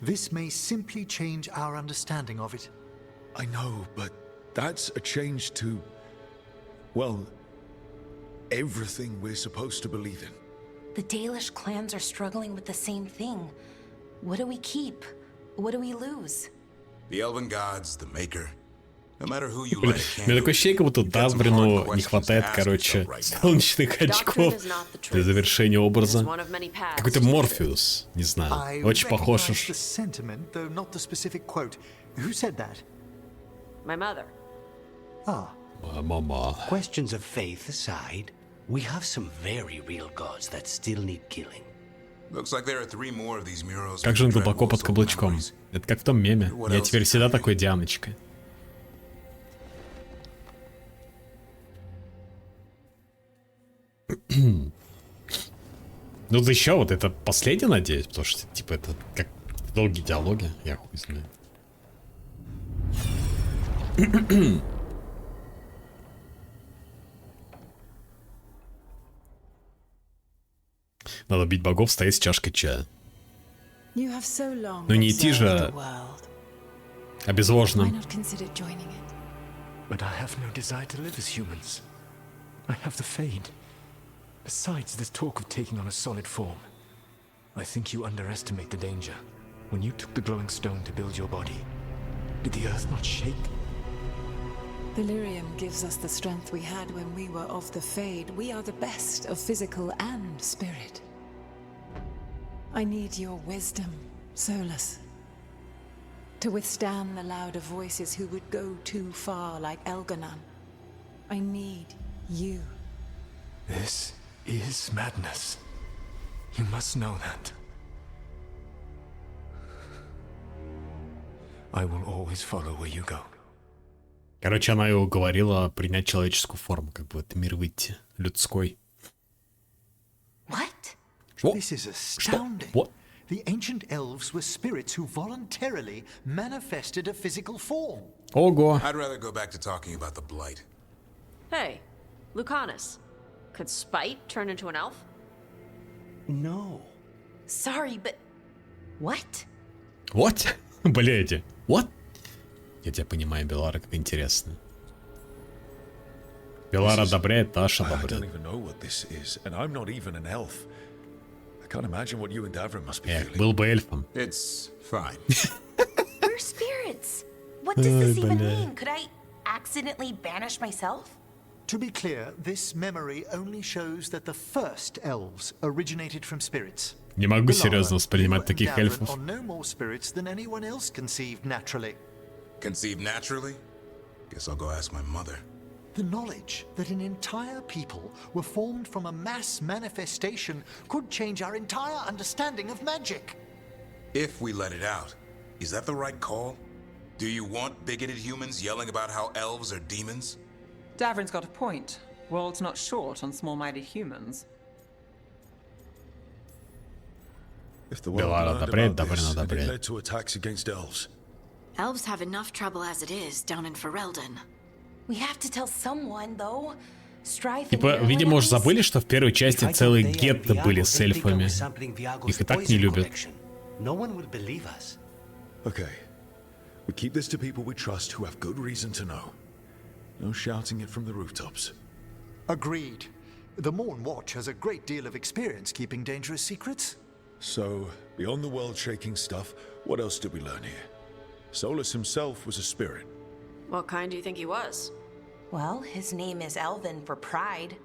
This may simply change our understanding of it. I know, but that's a change to, well, everything we're supposed to believe in. The Dalish clans are struggling with the same thing. What do we keep? What do we lose? The Elven Gods, the Maker. No matter who you Блин, light a у меня такое ощущение, как будто Дасбрину не хватает, короче, солнечных очков для завершения образа. Какой-то Морфеус, не знаю, очень похож уж. My mother. Мама. Questions of faith aside, we have some very real gods that still need killing. Looks like there are 3 more of these murals. Как же он глубоко под каблучком. Это как в том меме. Я теперь всегда такой Дианочкой. Ну, еще вот это последний, надеюсь, потому что, типа, это как долгие диалоги, я хуй знаю. Надо бить богов, стоять с чашкой чая. Ну не идти же обезвоженным. But I have no desire to live as humans. I have the Fade. Besides, this talk of taking on a solid form. I think you underestimate the danger. When you took the glowing stone to build your body, did the earth not shake? Delirium gives us the strength we had when we were of the Fade. We are the best of physical and spirit. I need your wisdom, Solus. To withstand the louder voices who would go too far like Elganon. I need you. This is madness. You must know that. I will always follow where you go. Короче, она его уговорила принять человеческую форму, как бы в этот мир выйти, людской. What? What? This is astounding. What? The ancient elves were spirits who voluntarily manifested a physical form. Ого. I'd rather go back to talking about the Blight. Hey, Lucanus. Could Spite turn into an elf? No. Sorry, but... What? What? Блядь. What? Я тебя понимаю, Белара, как интересно. Белара одобряет, Таша I don't одобряет. even know what this is, and I'm not even an elf. I can't imagine what you and Davrin must be Эх, feeling. был бы эльфом. It's fine. We're spirits. What does this even mean? Could I accidentally banish myself? To be clear, this memory only shows that the first elves originated from spirits. Не могу серьезно воспринимать таких эльфов. Are no more spirits than anyone else conceived naturally. Conceived naturally? Guess I'll go ask my mother. The knowledge that an entire people were formed from a mass manifestation could change our entire understanding of magic. If we let it out, is that the right call? Do you want bigoted humans yelling about how elves are demons? Davrin's got a point. World's not short on small-minded humans. If the world learned одобряет, about this, Davrin and it одобряет. led to attacks against elves. Elves have enough trouble as it is down in Ferelden. We have to tell someone, though. Strife Типа, видимо, уже забыли, что в первой части целые гетто были с эльфами. Их и так не любят. Okay. We keep this to people we trust who have good reason to know. No shouting it from the rooftops. Agreed. The Morn Watch has a great deal of experience keeping dangerous secrets. So, beyond the world-shaking stuff, what else did we learn here? Solus himself was a spirit. What kind do you think he was? Well, his name is Elven for pride.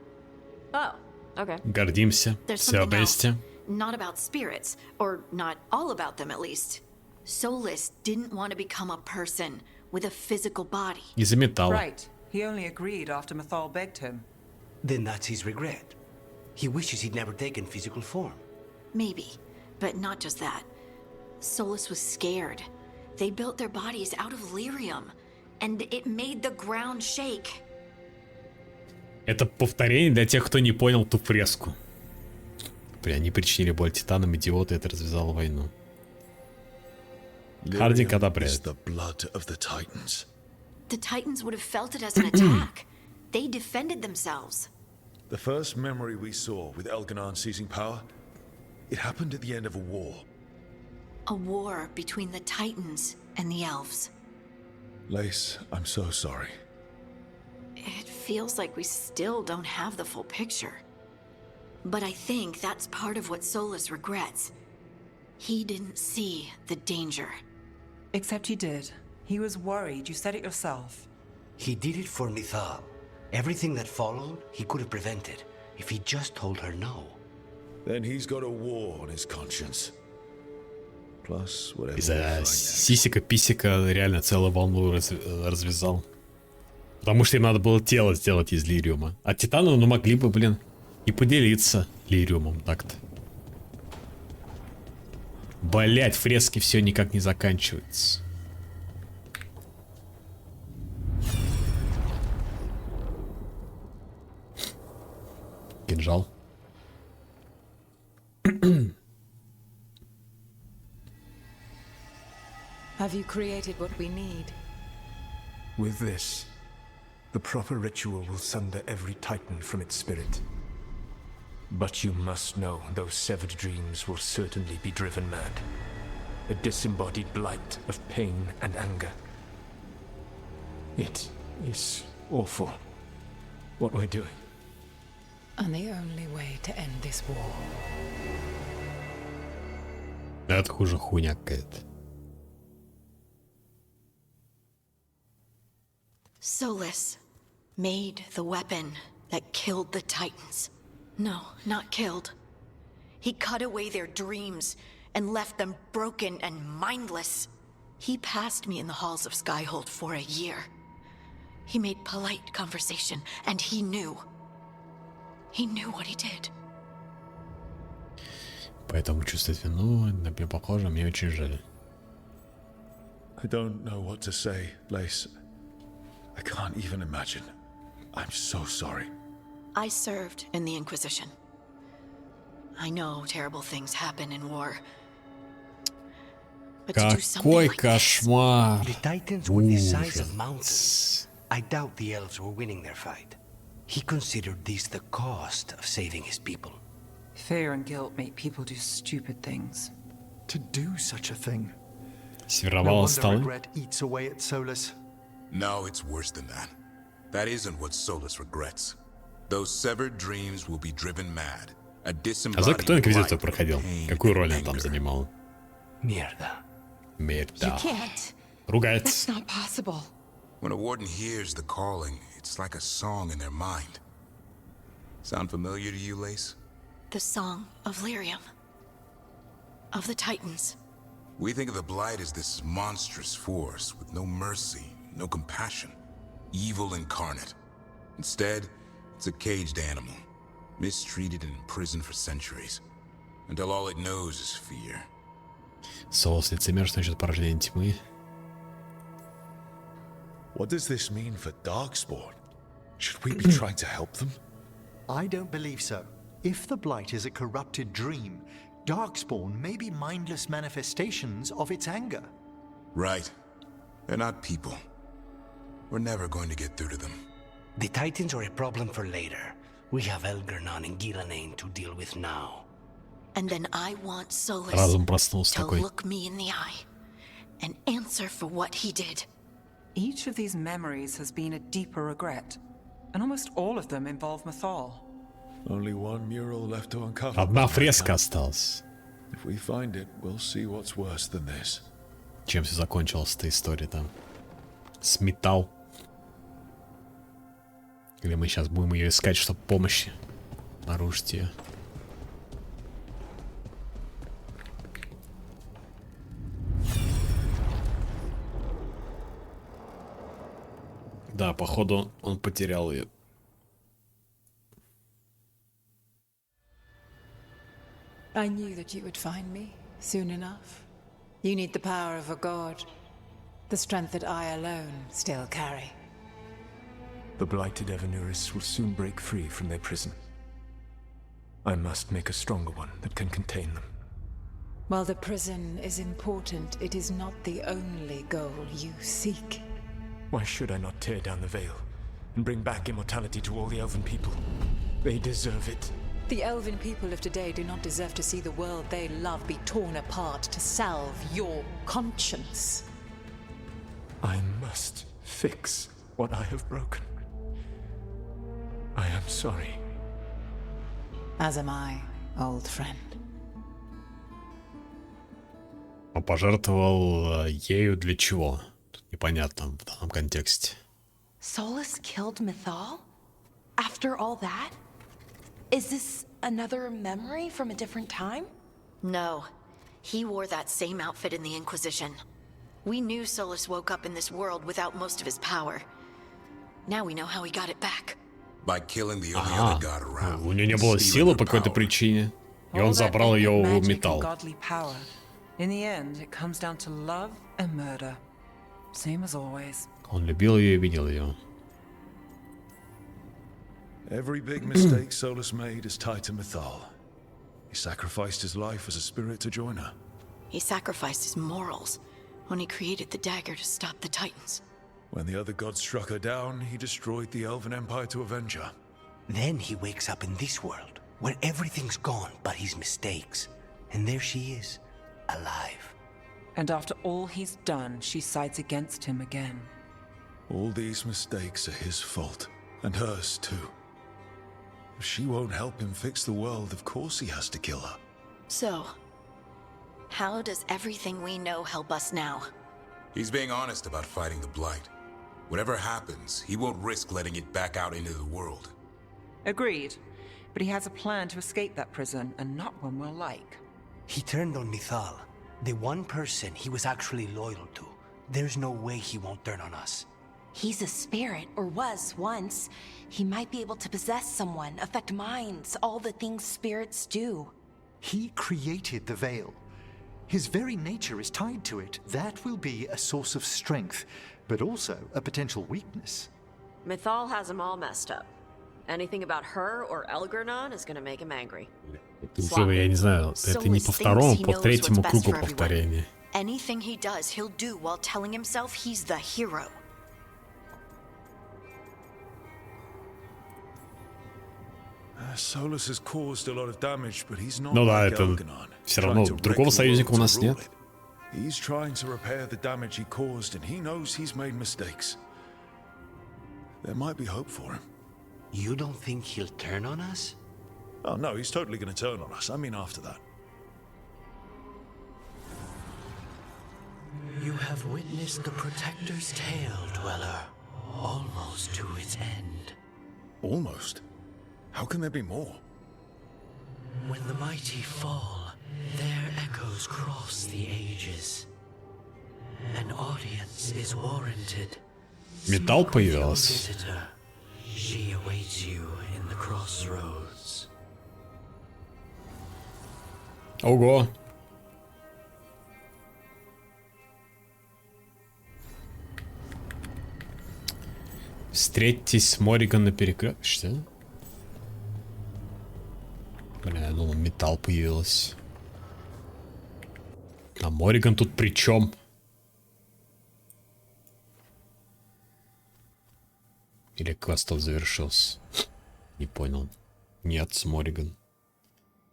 Oh, okay. Гордимся. There's Все something вместе. else. Not about spirits, or not all about them at least. Solus didn't want to become a person with a physical body. Из-за металла. Right. He only agreed after Mathal begged him. Then that's his regret. He wishes he'd never taken physical form. Maybe, but not just that. Solus was scared. They built their bodies out of lyrium, and it made the ground shake. Это повторение для тех, кто не понял ту фреску. Бля, они причинили боль титанам, идиоты, это развязало войну. Хардинг одобряет. The blood of the Titans. The Titans would have felt it as an attack. They defended themselves. The first memory we saw with Elganon seizing power, it happened at the end of a war. A war between the Titans and the elves. Lace, I'm so sorry. It feels like we still don't have the full picture. But I think that's part of what Solus regrets. He didn't see the danger. Except he did. He was worried. You said it yourself. He did it for Mithal. Everything that followed, he could have prevented if he just told her no. Then he's got a war on his conscience. Plus, whatever. Из-за сисика-писика реально целую волну развязал. Потому что им надо было тело сделать из лириума. А титаны, ну, могли бы, блин, и поделиться лириумом так-то. Блять, фрески все никак не заканчиваются. Кинжал. Have you created what we need? With this, the proper ritual will sunder every Titan from its spirit. But you must know those severed dreams will certainly be driven mad. A disembodied blight of pain and anger. It is awful what we're doing. And the only way to end this war. Это хуже хуйня какая-то. Solus made the weapon that killed the Titans. No, not killed. He cut away their dreams and left them broken and mindless. He passed me in the halls of Skyhold for a year. He made polite conversation, and he knew. He knew what he did. Поэтому чувствовать вину, на меня похоже, мне очень жаль. I don't know what to say, Lace. I can't even imagine. I'm so sorry. I served in the Inquisition. I know terrible things happen in war. But to do something Какой like кошмар! The Titans were the size of mountains. I doubt the elves were winning their fight. He considered this the cost of saving his people. Fear and guilt make people do stupid things. To do such a thing. No Сервировал wonder столы. regret eats away at Solus. No, it's worse than that. That isn't what Solus regrets. Those severed dreams will be driven mad. A А за disembodied кто инквизицию blight проходил? of pain Какую роль and он там anger. занимал? Mierda. You Мерда. can't. Ругается. That's not possible. When a warden hears the calling, it's like a song in their mind. Sound familiar to you, Lace? The song of Lyrium. Of the Titans. We think of the Blight as this monstrous force with no mercy, no compassion, evil incarnate. Instead, it's a caged animal, mistreated and imprisoned for centuries, until all it knows is fear. Соус лицемерства насчет порождения тьмы. What does this mean for Darkspawn? Should we be trying to help them? I don't believe so. If the Blight is a corrupted dream, Darkspawn may be mindless manifestations of its anger. Right. They're not people. We're never going to get through to them. The Titans are a problem for later. We have Elgernon and Gillenane to deal with now. And then I want Solus Разум проснулся to такой. look me in the eye and answer for what he did. Each of these memories has been a deeper regret, and almost all of them involve Mythal. Only one mural left to uncover. Одна фреска осталась. If we find it, we'll see what's worse than this. Чем все закончилась эта история там? С металл. Или мы сейчас будем ее искать, чтобы помощи нарушить ее? Да, походу он потерял ее. I knew that you would find me soon enough. You need the power of a god, the strength that I alone still carry. The blighted Evanuris will soon break free from their prison. I must make a stronger one that can contain them. While the prison is important, it is not the only goal you seek. Why should I not tear down the veil and bring back immortality to all the Elven people? They deserve it. The Elven people of today do not deserve to see the world they love be torn apart to salve your conscience. I must fix what I have broken. I am sorry. As am I, old friend. Он пожертвовал ею для чего? Тут непонятно в данном контексте. Solus killed Mythal? After all that? Is this another memory from a different time? No. He wore that same outfit in the Inquisition. We knew Solus woke up in this world without most of his power. Now we know how he got it back. By killing the only other god around. У нее не было силы по какой-то причине, и он забрал ее в металл. Godly power. In the end, it comes down to love and murder. Same as always. Он любил ее и видел ее. Every big mistake Solus made is tied to Mythal. He sacrificed his life as a spirit to join her. He sacrificed his morals when he created the dagger to stop the Titans. When the other gods struck her down, he destroyed the Elven Empire to avenge her. Then he wakes up in this world, where everything's gone but his mistakes. And there she is, alive. And after all he's done, she sides against him again. All these mistakes are his fault, and hers too. If she won't help him fix the world, of course he has to kill her. So, how does everything we know help us now? He's being honest about fighting the Blight. Whatever happens, he won't risk letting it back out into the world. Agreed. But he has a plan to escape that prison, and not one we'll like. He turned on Mythal, the one person he was actually loyal to. There's no way he won't turn on us. He's a spirit, or was once. He might be able to possess someone, affect minds, all the things spirits do. He created the veil. His very nature is tied to it. That will be a source of strength, but also a potential weakness. Mythal has him all messed up. Anything about her or Elgernon is gonna make him angry. Я не знаю, это не по второму, по третьему кругу повторения. Anything he does, he'll do while telling himself he's the hero. Solus has caused a lot of damage, but he's not Ну да, like это Elgernon, все равно другого союзника у нас нет. He's trying to repair the damage he caused, and he knows he's made mistakes. There might be hope for him. You don't think he'll turn on us? Oh no, he's totally going to turn on us. I mean, after that. You have witnessed the Protector's tale, Dweller, almost to its end. Almost? How can there be more? When the mighty fall, their echoes cross the ages. An audience is warranted. Металл появился. She awaits you in the crossroads. Ого. Встретьтесь с Морриган на перекрестке. Что? Блин, я думал, металл появилась. А Морриган тут при чем? Или квест завершился? Не понял. Нет, с Морриган.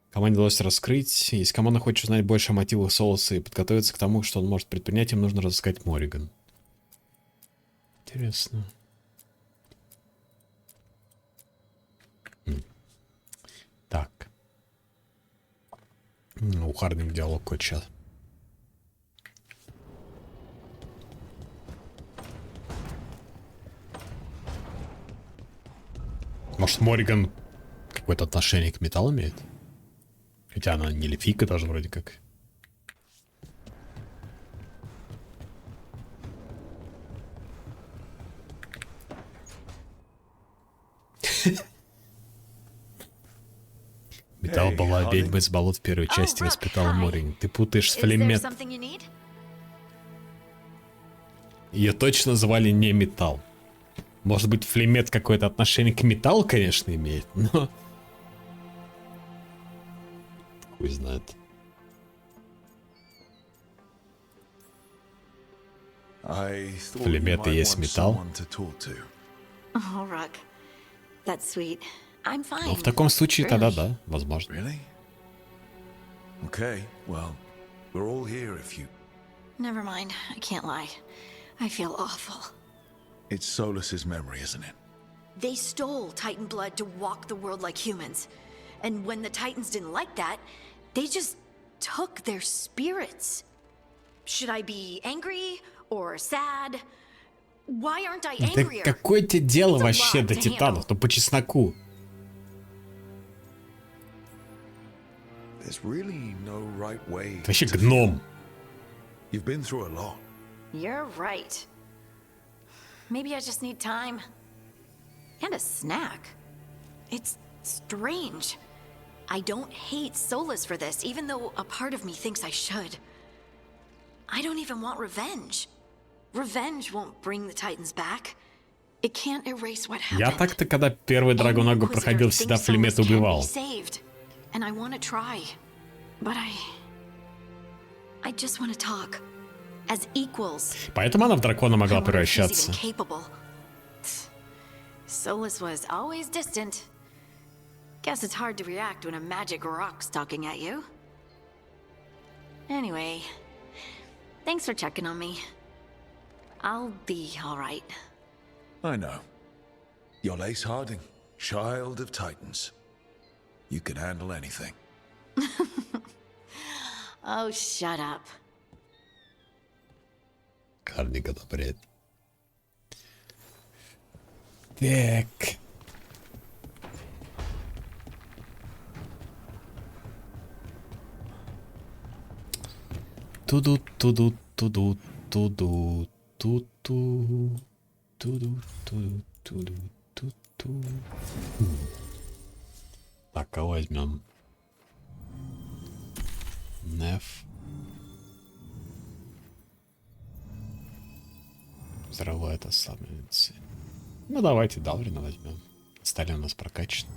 Команде удалось раскрыть. Если команда хочет узнать больше о мотивах Солоса и подготовиться к тому, что он может предпринять, им нужно разыскать Морриган. Интересно. Так. У Хардинг диалог хоть сейчас. Может, Морриган какое-то отношение к металлу имеет? Хотя она не эльфийка даже вроде как. Металл была ведьма из болот в первой части, воспитала Морриган. Ты путаешь с Флемет. Ее точно звали не Металл. Может быть, Флемет какое-то отношение к металлу, конечно, имеет, но... Хуй знает. Флемет и есть металл. Oh, Rook. That's sweet. I'm fine. Ну, в таком случае тогда да, возможно. Okay, well, we're all here if you... Never mind. I can't lie. I feel awful. It's Solus's memory, isn't it? They stole Titan blood to walk the world like humans. And when the Titans didn't like that, they just took their spirits. Should I be angry or sad? Why aren't I Да angrier? какое тебе дело вообще до титанов? Ну по чесноку. There's really no right way. Ты вообще гном. You've been through a lot. You're right. Maybe I just need time. And a snack. It's strange. I don't hate Solus for this, even though a part of me thinks I should. I don't even want revenge. Revenge won't bring the Titans back. It can't erase what happened. Я так-то, когда первый Драгонагу проходил, всегда Флемет убивал. And I want to try. But I just want to talk. As equals. Поэтому она в дракона могла превращаться. Solus was always distant. Guess it's hard to react when a magic rock's talking at you. Anyway, thanks for checking on me. I'll be all right. I know. You're Lace Harding, child of Titans. You can handle anything. Oh, shut up. Хардинг одобряет. Так. Туду, туду, туду, туду, туду, туду, туду, туду, туду. Так, кого возьмем? Неф. Взрывает это самое. Ну давайте Далрина возьмем. Остальные у нас прокачаны.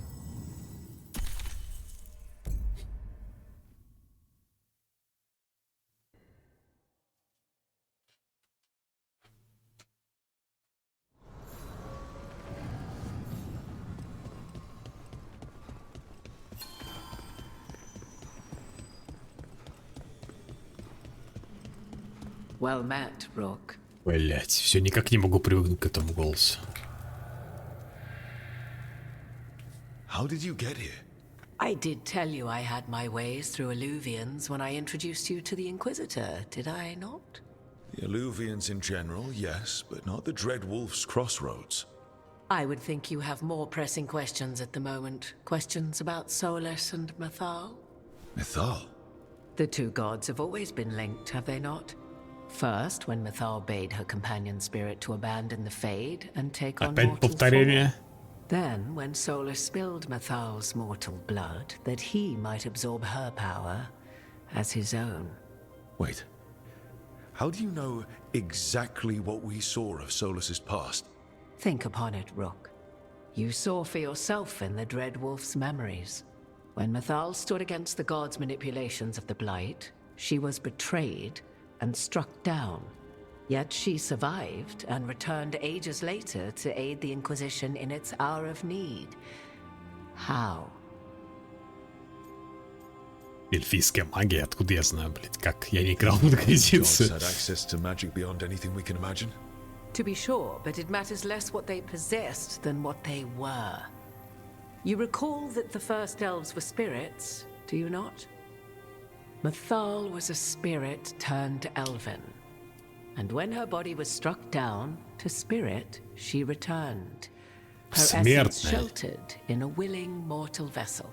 Well met, Rook. Блять, все никак не могу привыкнуть к этому голосу. How did you get here? I did tell you I had my ways through Illuvians when I introduced you to the Inquisitor, did I not? The Illuvians in general, yes, but not the Dread Wolf's crossroads. I would think you have more pressing questions at the moment. Questions about Solus and Mythal? Mythal? The two gods have always been linked, have they not? First, when Mythal bade her companion spirit to abandon the Fade and take on Опять mortal повторение. form. Then, when Solus spilled Mythal's mortal blood, that he might absorb her power as his own. Wait. How do you know exactly what we saw of Solus's past? Think upon it, Rook. You saw for yourself in the Dread Wolf's memories. When Mythal stood against the gods' manipulations of the Blight, she was betrayed and struck down. Yet she survived and returned ages later to aid the Inquisition in its hour of need. How? Эльфийская магия, откуда я знаю, блядь, как? Я не играл в Инквизицию. Gods had access to magic beyond anything we can imagine. To be sure, but it matters less what they possessed than what they were. You recall that the first elves were spirits, do you not? Mythal was a spirit turned elven. And when her body was struck down, to spirit she returned. Her essence sheltered in a willing mortal vessel.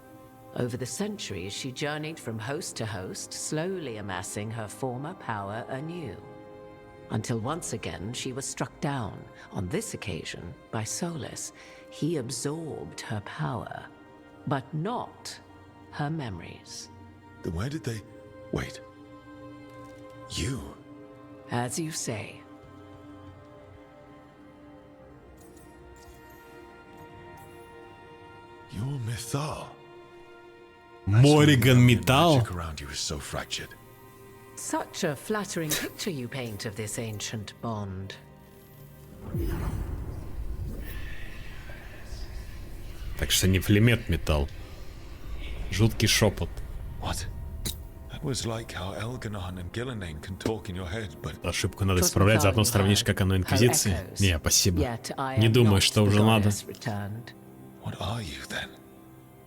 Over the centuries, she journeyed from host to host, slowly amassing her former power anew. Until once again, she was struck down, on this occasion, by Solus. He absorbed her power, but not her memories. Then where did they... Wait. You? As you say. You're Mythal. Morrigan Mythal? Magic around you is so fractured. Such a flattering picture you paint of this ancient bond. Так что не Флемет Металл. Жуткий шепот. What? That was like how Elganon and Gillenane can talk in your head, but... Ошибку надо исправлять, заодно сравнишь, как оно Инквизиции. Не, спасибо. Не думаю, что уже надо. What are you then?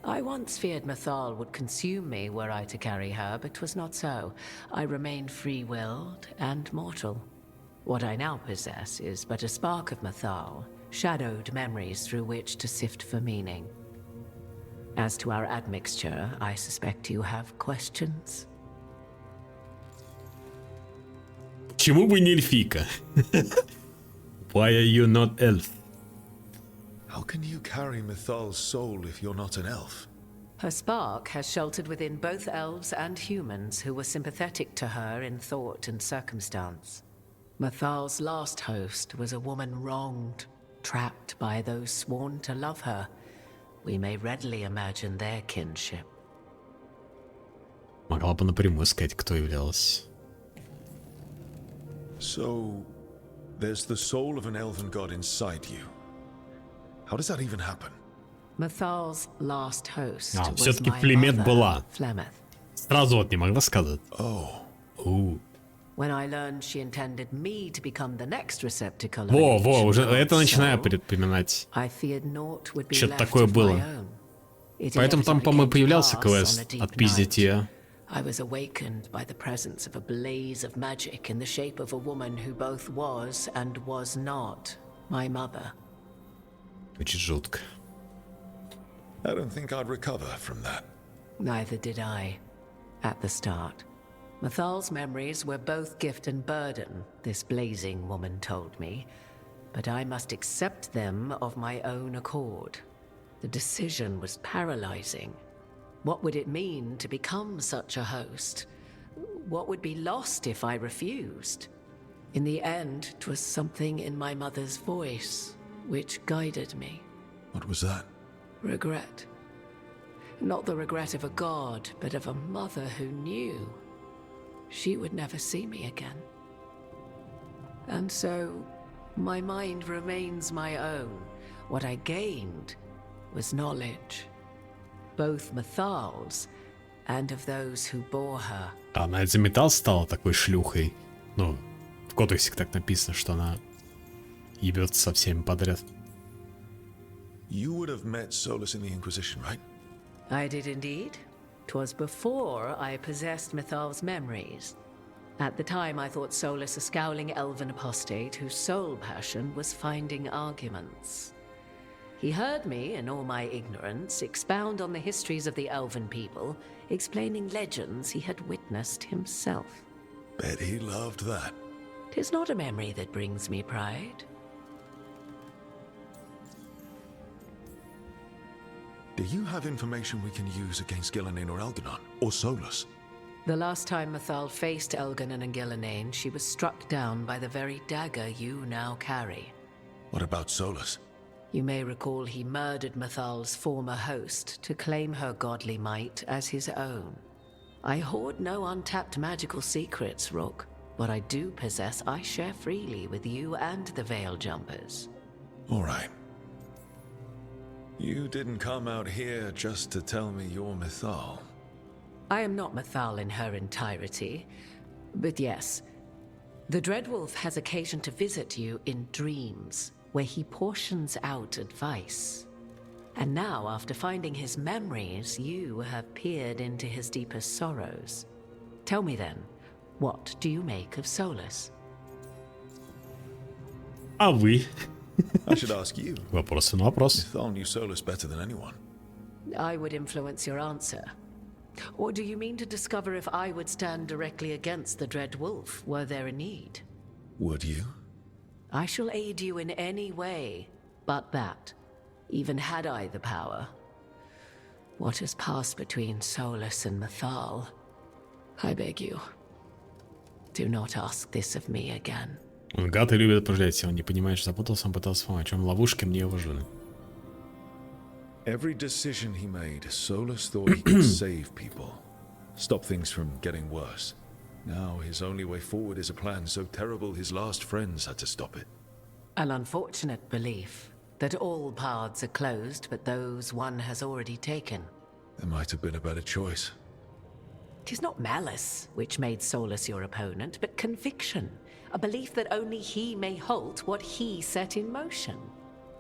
I once feared Mythal would consume me were I to carry her, but 'twas not so. I remained free-willed and mortal. What I now possess is but a spark of Mythal, shadowed memories through which to sift for meaning. As to our admixture, I suspect you have questions. Почему вы не эльфийка? Why are you not elf? How can you carry Mythal's soul if you're not an elf? Her spark has sheltered within both elves and humans who were sympathetic to her in thought and circumstance. Mythal's last host was a woman wronged, trapped by those sworn to love her. We may readily imagine their kinship. Могла бы напрямую сказать, кто являлась. So, there's the soul of an elven god inside you. How does that even happen? Mythal's last host was все-таки my Флемет mother, была. Flemeth. Сразу вот не могла сказать. Oh. When I learned she intended me to become the next receptacle of Во, уже an это ancient начинаю soul, припоминать. I feared naught would be Что-то left такое of было. my own. It Поэтому там, inevitably по-моему, came to появлялся pass квест on a deep «Отпиздить night. ее». I was awakened by the presence of a blaze of magic in the shape of a woman who both was and was not my mother. Очень жутко. I don't think I'd recover from that. Neither did I, at the start. Mythal's memories were both gift and burden, this blazing woman told me, but I must accept them of my own accord. The decision was paralyzing. What would it mean to become such a host? What would be lost if I refused? In the end, 'twas something in my mother's voice which guided me. What was that? Regret. Not the regret of a god, but of a mother who knew she would never see me again. And so, my mind remains my own. What I gained was knowledge, both Mythal's and of those who bore her. Она из-за металл стала такой шлюхой. Ну, в кодексе так написано, что она ебется со всеми подряд. You would have met Solus in the Inquisition, right? I did indeed. 'Twas before I possessed Mythal's memories. At the time, I thought Solus a scowling elven apostate whose sole passion was finding arguments. He heard me, in all my ignorance, expound on the histories of the elven people, explaining legends he had witnessed himself. Bet he loved that. 'Tis not a memory that brings me pride. Do you have information we can use against Gillenane or Elganon? Or Solus? The last time Mythal faced Elganon and Gillenane, she was struck down by the very dagger you now carry. What about Solus? You may recall he murdered Mathal's former host to claim her godly might as his own. I hoard no untapped magical secrets, Rook. What I do possess, I share freely with you and the Veil Jumpers. All right. You didn't come out here just to tell me you're Mythal. I am not Mythal in her entirety, but yes, the Dreadwolf has occasion to visit you in dreams, where he portions out advice. And now, after finding his memories, you have peered into his deepest sorrows. Tell me then, what do you make of Solus? А вы? I should ask you. Вопросы на вопрос. Mythal knew Solus better than anyone. I would influence your answer. Or do you mean to discover if I would stand directly against the Dread Wolf were there a need? Would you? I shall aid you in any way but that, even had I the power. What has passed between Solus and Mythal, I beg you, do not ask this of me again. Он гад и любит пожалеть, он не понимает, что запутался, он пытался помочь. Он в ловушке, мне его жены. Every decision he made, Solus thought he could save people, stop things from getting worse. Now his only way forward is a plan so terrible his last friends had to stop it. An unfortunate belief that all paths are closed but those one has already taken. There might have been a better choice. 'Tis not malice which made Solus your opponent, but conviction, a belief that only he may halt what he set in motion.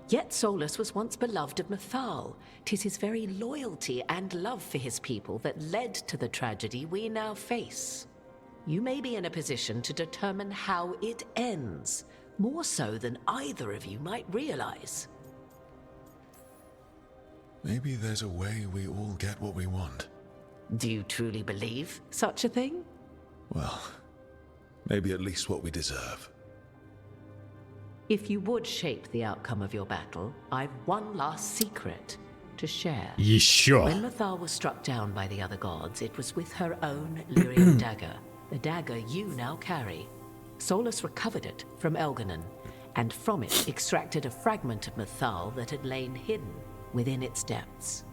Yet Solus was once beloved of Mythal. 'Tis his very loyalty and love for his people that led to the tragedy we now face. You may be in a position to determine how it ends, more so than either of you might realize. Maybe there's a way we all get what we want. Do you truly believe such a thing? Well, maybe at least what we deserve. If you would shape the outcome of your battle, I've one last secret to share. Еще. When Mythal was struck down by the other gods, it was with her own Lyrian dagger, the dagger you now carry. Solus recovered it from Elganon, and from it extracted a fragment of Mythal that had lain hidden within its depths.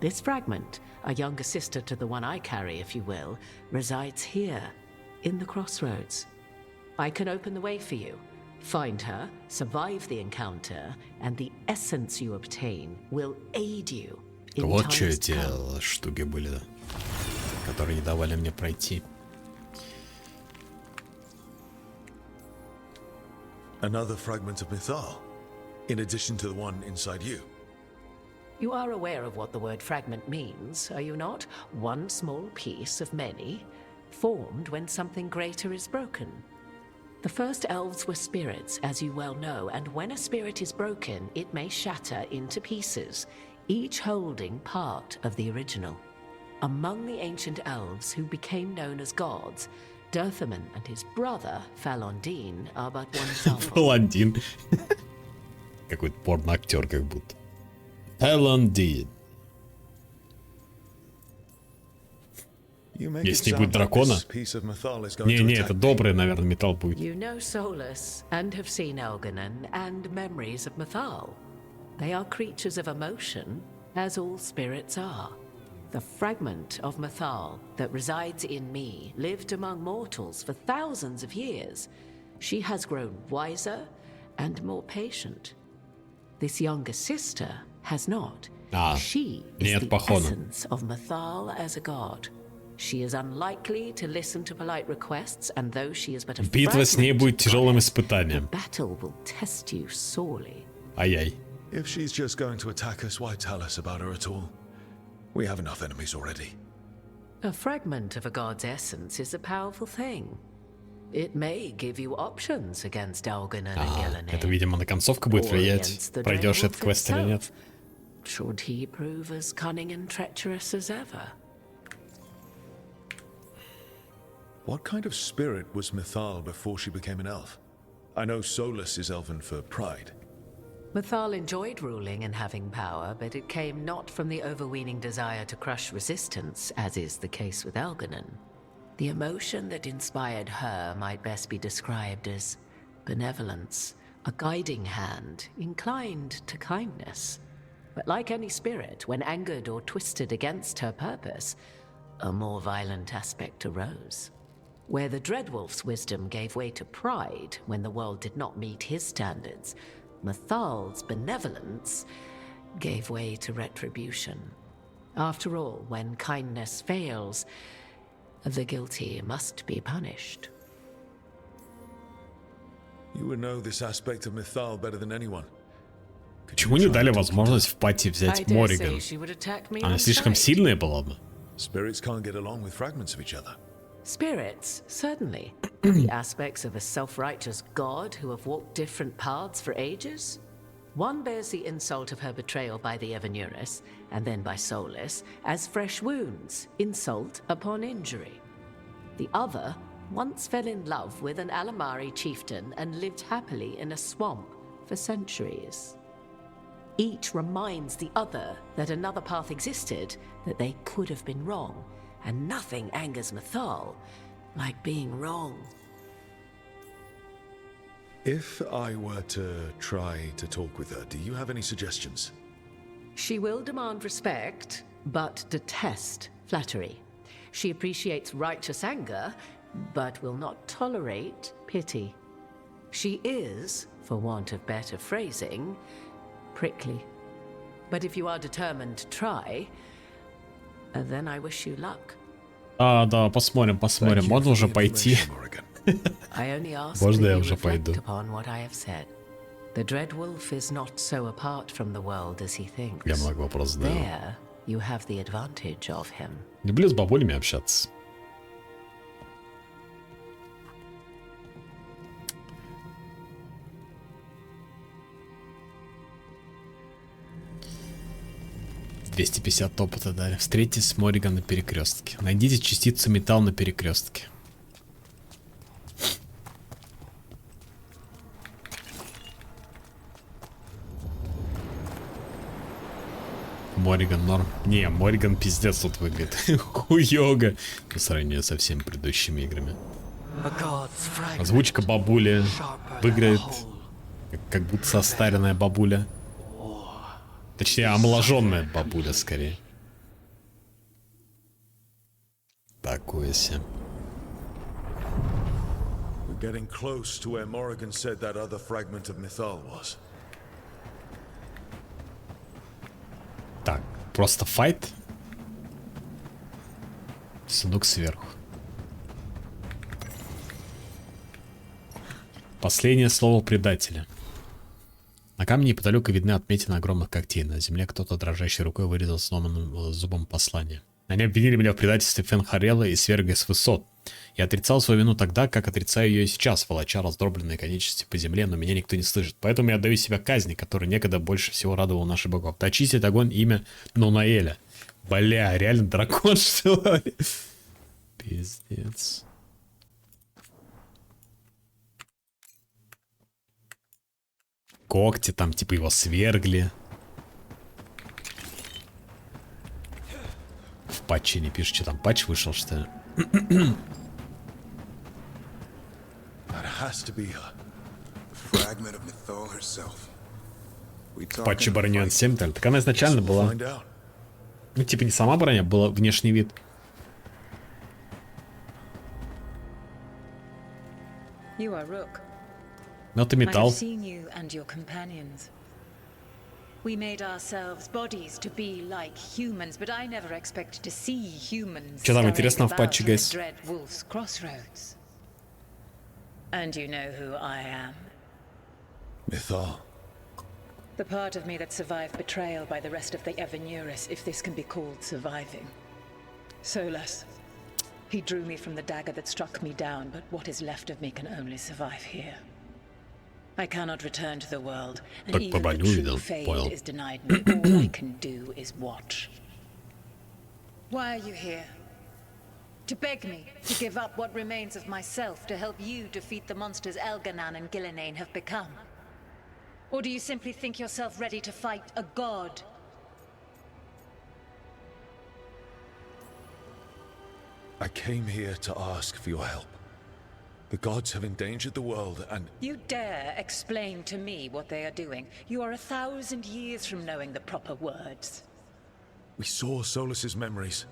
This fragment, a younger sister to the one I carry, if you will, resides here, in the crossroads. I can open the way for you. Find her, survive the encounter, and the essence you obtain will aid you in Вот что times эти to come. штуки были, да, которые не давали мне пройти. Another fragment of Mythal, in addition to the one inside you. You are aware of what the word fragment means, are you not? One small piece of many, formed when something greater is broken. The first elves were spirits, as you well know, and when a spirit is broken, it may shatter into pieces, each holding part of the original. Among the ancient elves who became known as gods, Dirthaman and his brother, Falondine, are but one example. Фаландин. Какой-то порно-актер как будто. Falondine. Если не будет дракона... Не, это добрый, наверное, металл будет. You know Solus, and have seen Elganon, and memories of Mythal. They are creatures of emotion, as all spirits are. The fragment of Mythal that resides in me lived among mortals for thousands of years. She has grown wiser and more patient. This younger sister has not. She is the essence of Mythal as a god. She is unlikely to listen to polite requests, and though she is but a Битва с ней будет тяжелым испытанием. battle will test you sorely. Ай-яй. If she's just going to attack us, why tell us about her at all? We have enough enemies already. A fragment of a god's essence is a powerful thing. It may give you options against Elganon and Gillenay. Это, видимо, на концовку будет влиять, пройдешь этот квест или нет. Should he prove as cunning and treacherous as ever? What kind of spirit was Mythal before she became an elf? I know Solus is elven for pride. Mythal enjoyed ruling and having power, but it came not from the overweening desire to crush resistance, as is the case with Elganon. The emotion that inspired her might best be described as benevolence, a guiding hand inclined to kindness. But like any spirit, when angered or twisted against her purpose, a more violent aspect arose. Where the Dreadwolf's wisdom gave way to pride when the world did not meet his standards, Mythal's benevolence gave way to retribution. After all, when kindness fails, the guilty must be punished. You would know this aspect of Mythal better than anyone. Почему не дали возможность в пати взять Морриган? Она слишком сильная была бы. Spirits can't get along with fragments of each other. Spirits, certainly. The aspects of a self-righteous god who have walked different paths for ages? One bears the insult of her betrayal by the Evanurus, and then by Solus, as fresh wounds, insult upon injury. The other once fell in love with an Alamari chieftain and lived happily in a swamp for centuries. Each reminds the other that another path existed, that they could have been wrong, and nothing angers Mythal like being wrong. If I were to try to talk with her, do you have any suggestions? She will demand respect, but detest flattery. She appreciates righteous anger, but will not tolerate pity. She is, for want of better phrasing, prickly. But if you are determined to try, then I wish you luck. Да, посмотрим. Можно уже пойти? I only ask Можно that я you уже reflect пойду? upon what I have said. The Dreadwolf is not so apart from the world as he thinks. Я много вопросов задаю. There, you have the advantage of him. Люблю с бабулями общаться. $250 опыта дали. Встретитесь с Морриган на перекрестке. Найдите частицу металла на перекрестке. Морриган норм. Не, Морриган пиздец тут выглядит. Хуёга. По сравнению со всеми предыдущими играми. Озвучка бабули выглядит как будто состаренная бабуля. Точнее, омоложенная бабуля, скорее. Такое себе. We're getting close to where Morrigan said that other fragment of Mythal was. Так, просто файт. Сундук сверху. Последнее слово предателя. На камне неподалеку видны отметины огромных когтей. На земле кто-то дрожащей рукой вырезал сломанным зубом послание. Они обвинили меня в предательстве Фенхарелла и свергли с высот. Я отрицал свою вину тогда, как отрицаю ее и сейчас, волоча раздробленные конечности по земле, но меня никто не слышит. Поэтому я отдаю себя казни, которая некогда больше всего радовала наших богов. Да очистит огонь имя Нунаэля. Бля, реально дракон, что ли? Пиздец. Когти там, типа его свергли. В патче не пишет, что там патч вышел, что ли? В патче броню N7 дали. Так она изначально была. Ну, типа не сама броня, была внешний вид. You are Rook. Но это металл. I have seen you and your companions. We made ourselves bodies to be like humans, but I never expected to see humans. Что там интересно в патче, guys? Dreadwolf's crossroads. And you know who I am. Mythal. The part of me that survived betrayal by the rest of the Evanurus, if this can be called surviving. Solus. He drew me from the dagger that struck me down, but what is left of me can only survive here. I cannot return to the world, and even the true fade is denied me. All I can do is watch. Why are you here? To beg me to give up what remains of myself to help you defeat the monsters Elganan and Gillinane have become? Or do you simply think yourself ready to fight a god? I came here to ask for your help. The gods have endangered the world, and You dare explain to me what they are doing? You are 1,000 years from knowing the proper words. we saw Solus's memories,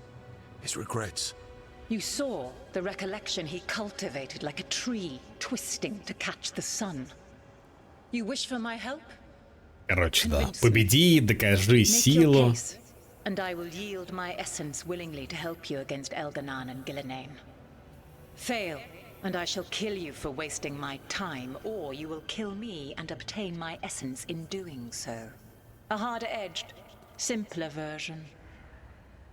his regrets. You saw the recollection he cultivated like a tree, twisting to catch the sun. You wish for my help? Короче, да. Победи, докажи Make your силу. case, and I will yield my essence willingly to help you against Elganon and Gillenane. Fail, and I shall kill you for wasting my time, or you will kill me and obtain my essence in doing so. A harder-edged, simpler version.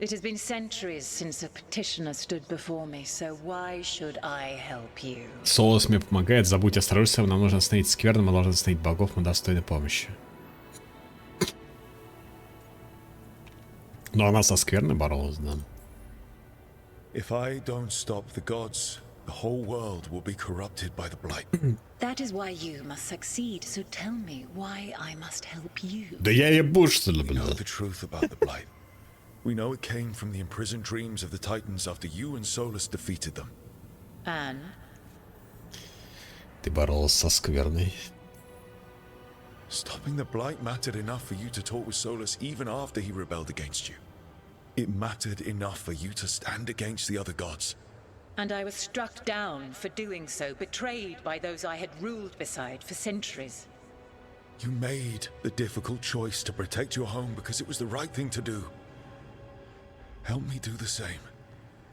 It has been centuries since a petitioner stood before me, so why should I help you? Солос мне помогает, забудь о Стрелсе, нам нужно остановить скверно, мы должны остановить богов, мы достойны помощи. Но она со скверной боролась, да. If I don't stop the gods, the whole world will be corrupted by the blight. That is why you must succeed, so tell me why I must help you. Да я ебу, что ли, We know the truth about the blight. We know it came from the imprisoned dreams of the Titans after you and Solus defeated them. And? Ты боролась со скверной. Stopping the blight mattered enough for you to talk with Solus even after he rebelled against you. It mattered enough for you to stand against the other gods. And I was struck down for doing so, betrayed by those I had ruled beside for centuries. You made the difficult choice to protect your home because it was the right thing to do. Help me do the same.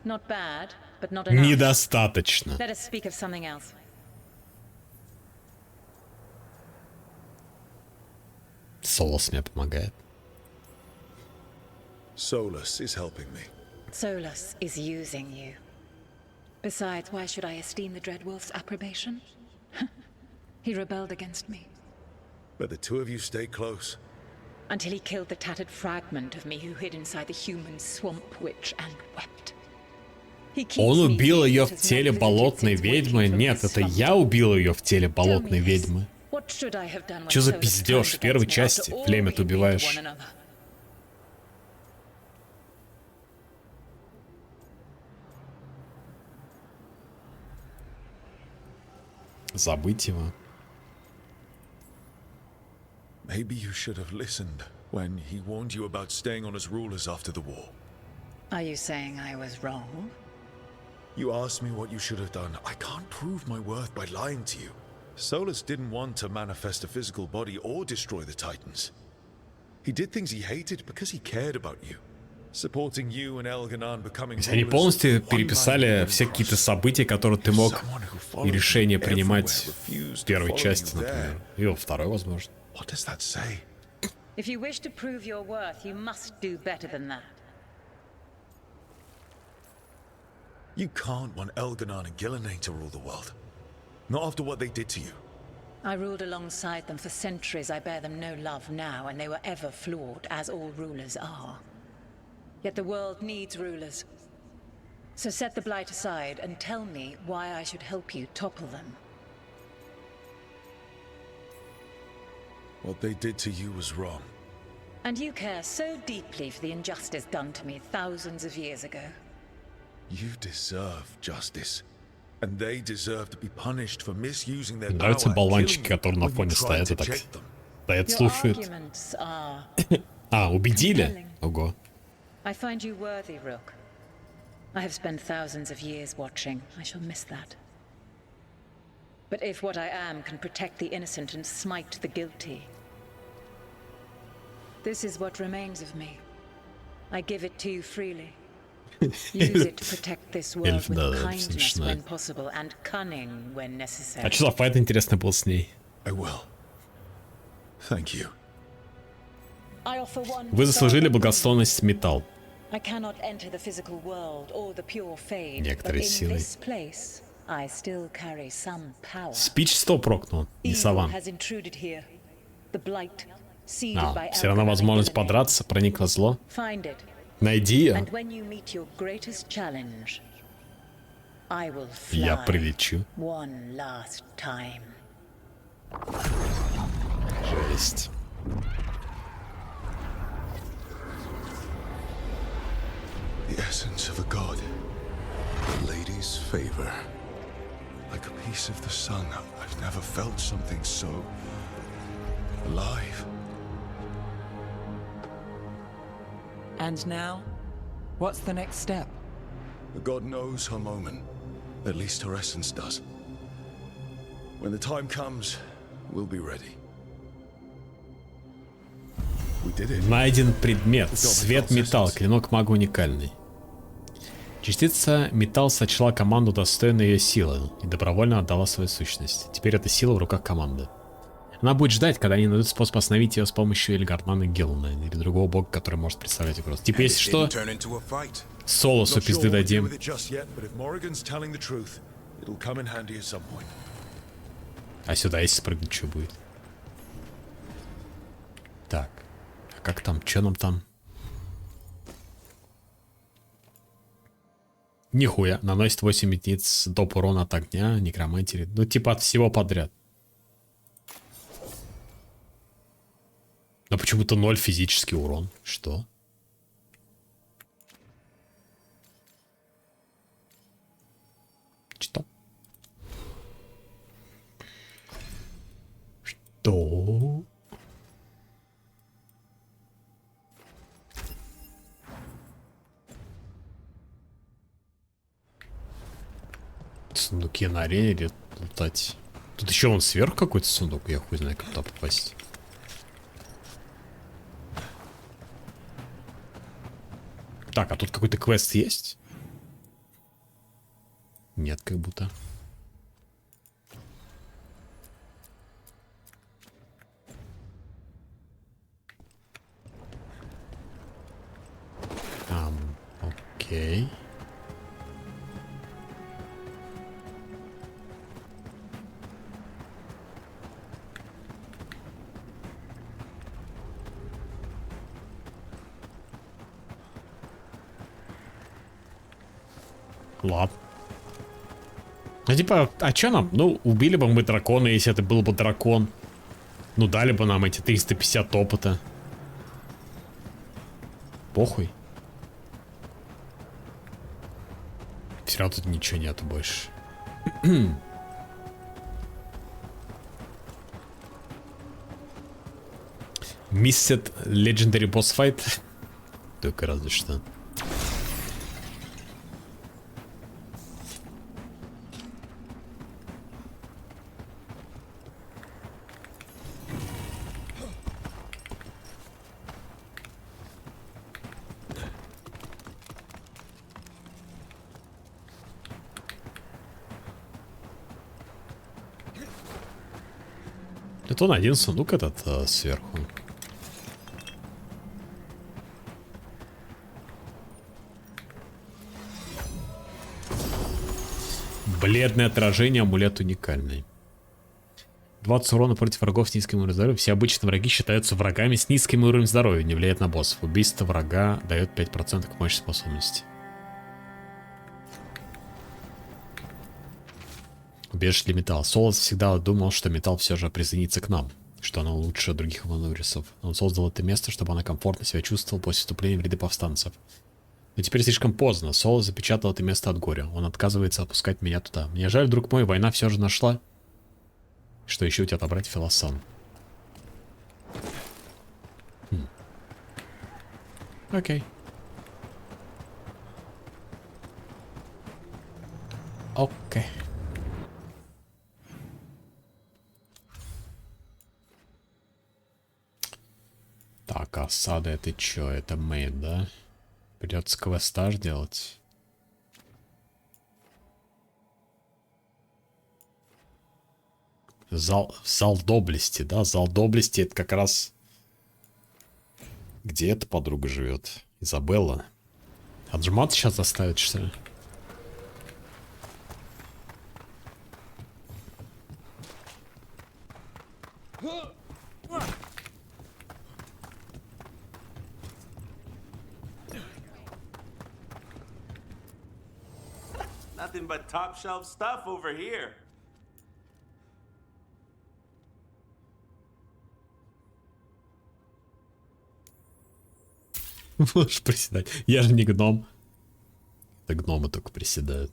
Not bad, but not enough. Недостаточно. Let us speak of something else. Солос мне помогает. Solus is helping me. Solus is using you. Besides, why should I esteem the Dreadwolf's approbation? He rebelled against me. But the two of you stay close. Until he killed the tattered fragment of me who hid inside the human swamp witch and wept. Он убил ее в теле болотной ведьмы? Нет, это я убил ее в теле болотной ведьмы. Чё за пиздёж? В первой части племя ты убиваешь. Забыть его. Maybe you should have listened when he warned you about staying on as rulers after the war. Are you saying I was wrong? You asked me what you should have done. I can't prove my worth by lying to you. Solus didn't want to manifest a physical body or destroy the Titans. He did things he hated because he cared about you. Supporting you and Elganon becoming Они полностью переписали все какие-то события, которые ты мог и решения принимать в первой части, например. И во второй, возможно. What does that say? If you wish to prove your worth, you must do better than that. You can't want Elganon and Gillenane to rule the world. Not after what they did to you. I ruled alongside them for centuries. I bear them no love now, and they were ever flawed, as all rulers are. Yet the world needs rulers. So set the blight aside and tell me why I should help you topple them. What they did to you was wrong. And you care so deeply for the injustice done to me thousands of years ago. You deserve justice. And they deserve to be punished for misusing their power. Нравятся болванчики, которые на фоне стоят и так стоят, слушают. А, убедили? Ого. I find you worthy, Rook. I have spent thousands of years watching. I shall miss that. But if what I am can protect the innocent and smite the guilty, this is what remains of me. I give it to you freely. Use it to protect this world with kindness when possible and cunning when necessary. А что за файт, интересно, был с ней? I will. Thank you. Вы заслужили благословность металл. I cannot enter the physical world or the pure fade, but Некоторые in силы. this place I still carry some power. Спич 100 прокнул, не Evil саван. has intruded here. The blight, seeded by Все равно возможность подраться, проникло зло. Find it. Найди ее. And when you meet your greatest challenge, I will Я fly прилечу. one last time. Жесть. The essence of a god. The lady's favor. Like a piece of the sun. I've never felt something so alive. And now, what's the next step? The god knows her moment. At least her essence does. When the time comes, we'll be ready. We did it. Найден предмет. Свет металл. Клинок мага уникальный. Частица металл сочла команду достойной ее силы и добровольно отдала свою сущность. Теперь эта сила в руках команды. Она будет ждать, когда они найдут способ остановить ее с помощью Эльгардана Гиллана или другого бога, который может представлять угрозу. Типа, если что, Солосу пизды дадим. А сюда, если спрыгнуть, что будет? Так, а как там? Что нам там? Нихуя, наносит 8 единиц доп урона от огня, некромантии. Ну, типа от всего подряд. Но почему-то 0 физический урон. Что? Что? Что? Сундуки на арене или лутать? Тут еще вон сверху какой-то сундук, я хуй знаю, как туда попасть. Так, а тут какой-то квест есть? Нет, как будто. Окей. Ладно. Ну типа, а чё нам? Ну, убили бы мы дракона, если это был бы дракон. Ну, дали бы нам эти 350 опыта. Похуй. Все равно тут ничего нету больше. Missed Legendary Boss Fight. Только разве что. Это он один сундук этот сверху. Бледное отражение, амулет уникальный. 20 урона против врагов с низким уровнем здоровья. Все обычные враги считаются врагами с низким уровнем здоровья, не влияет на боссов. Убийство врага дает 5% к мощи способности. Убежище для металла. Солос всегда думал, что металл все же присоединится к нам, что оно лучше других аванурисов. Он создал это место, чтобы она комфортно себя чувствовала после вступления в ряды повстанцев. Но теперь слишком поздно. Солос запечатал это место от горя. Он отказывается отпускать меня туда. Мне жаль, друг мой, война все же нашла. Что еще у тебя отобрать, Филосан? Окей. Окей. Так, осада это что? Это мейн, да? Придется квестаж делать. Зал доблести, да? Зал доблести это как раз... Где эта подруга живет? Изабелла. Отжиматься сейчас заставит, что ли? Nothing but top shelf stuff over here. Можешь приседать. Я же не гном. Это гномы только приседают.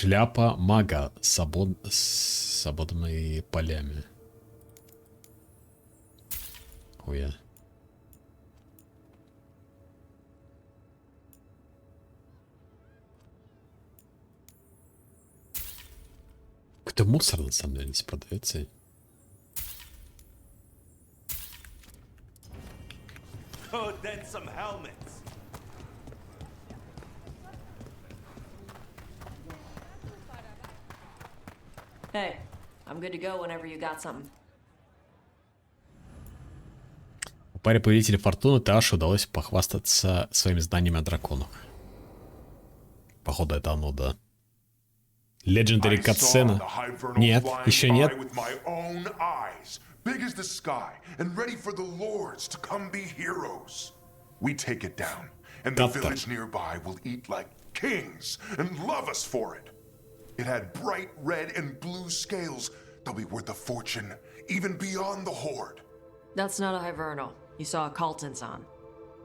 Шляпа мага с свободными полями. Хуя. Какой-то мусор на самом деле здесь продается. Oh, then some helmets. Hey, I'm good to go whenever you got something. У паре повелителя фортуны Таше удалось похвастаться своими знаниями о драконах. Походу это оно, да. Legendary катсцена. Нет, еще нет. Big as the sky and ready for the lords to come be heroes. We take it down, and the village nearby will eat like kings and love us for it. It had bright red and blue scales. They'll be worth a fortune, even beyond the horde. That's not a Hivernal. You saw a Calton's on.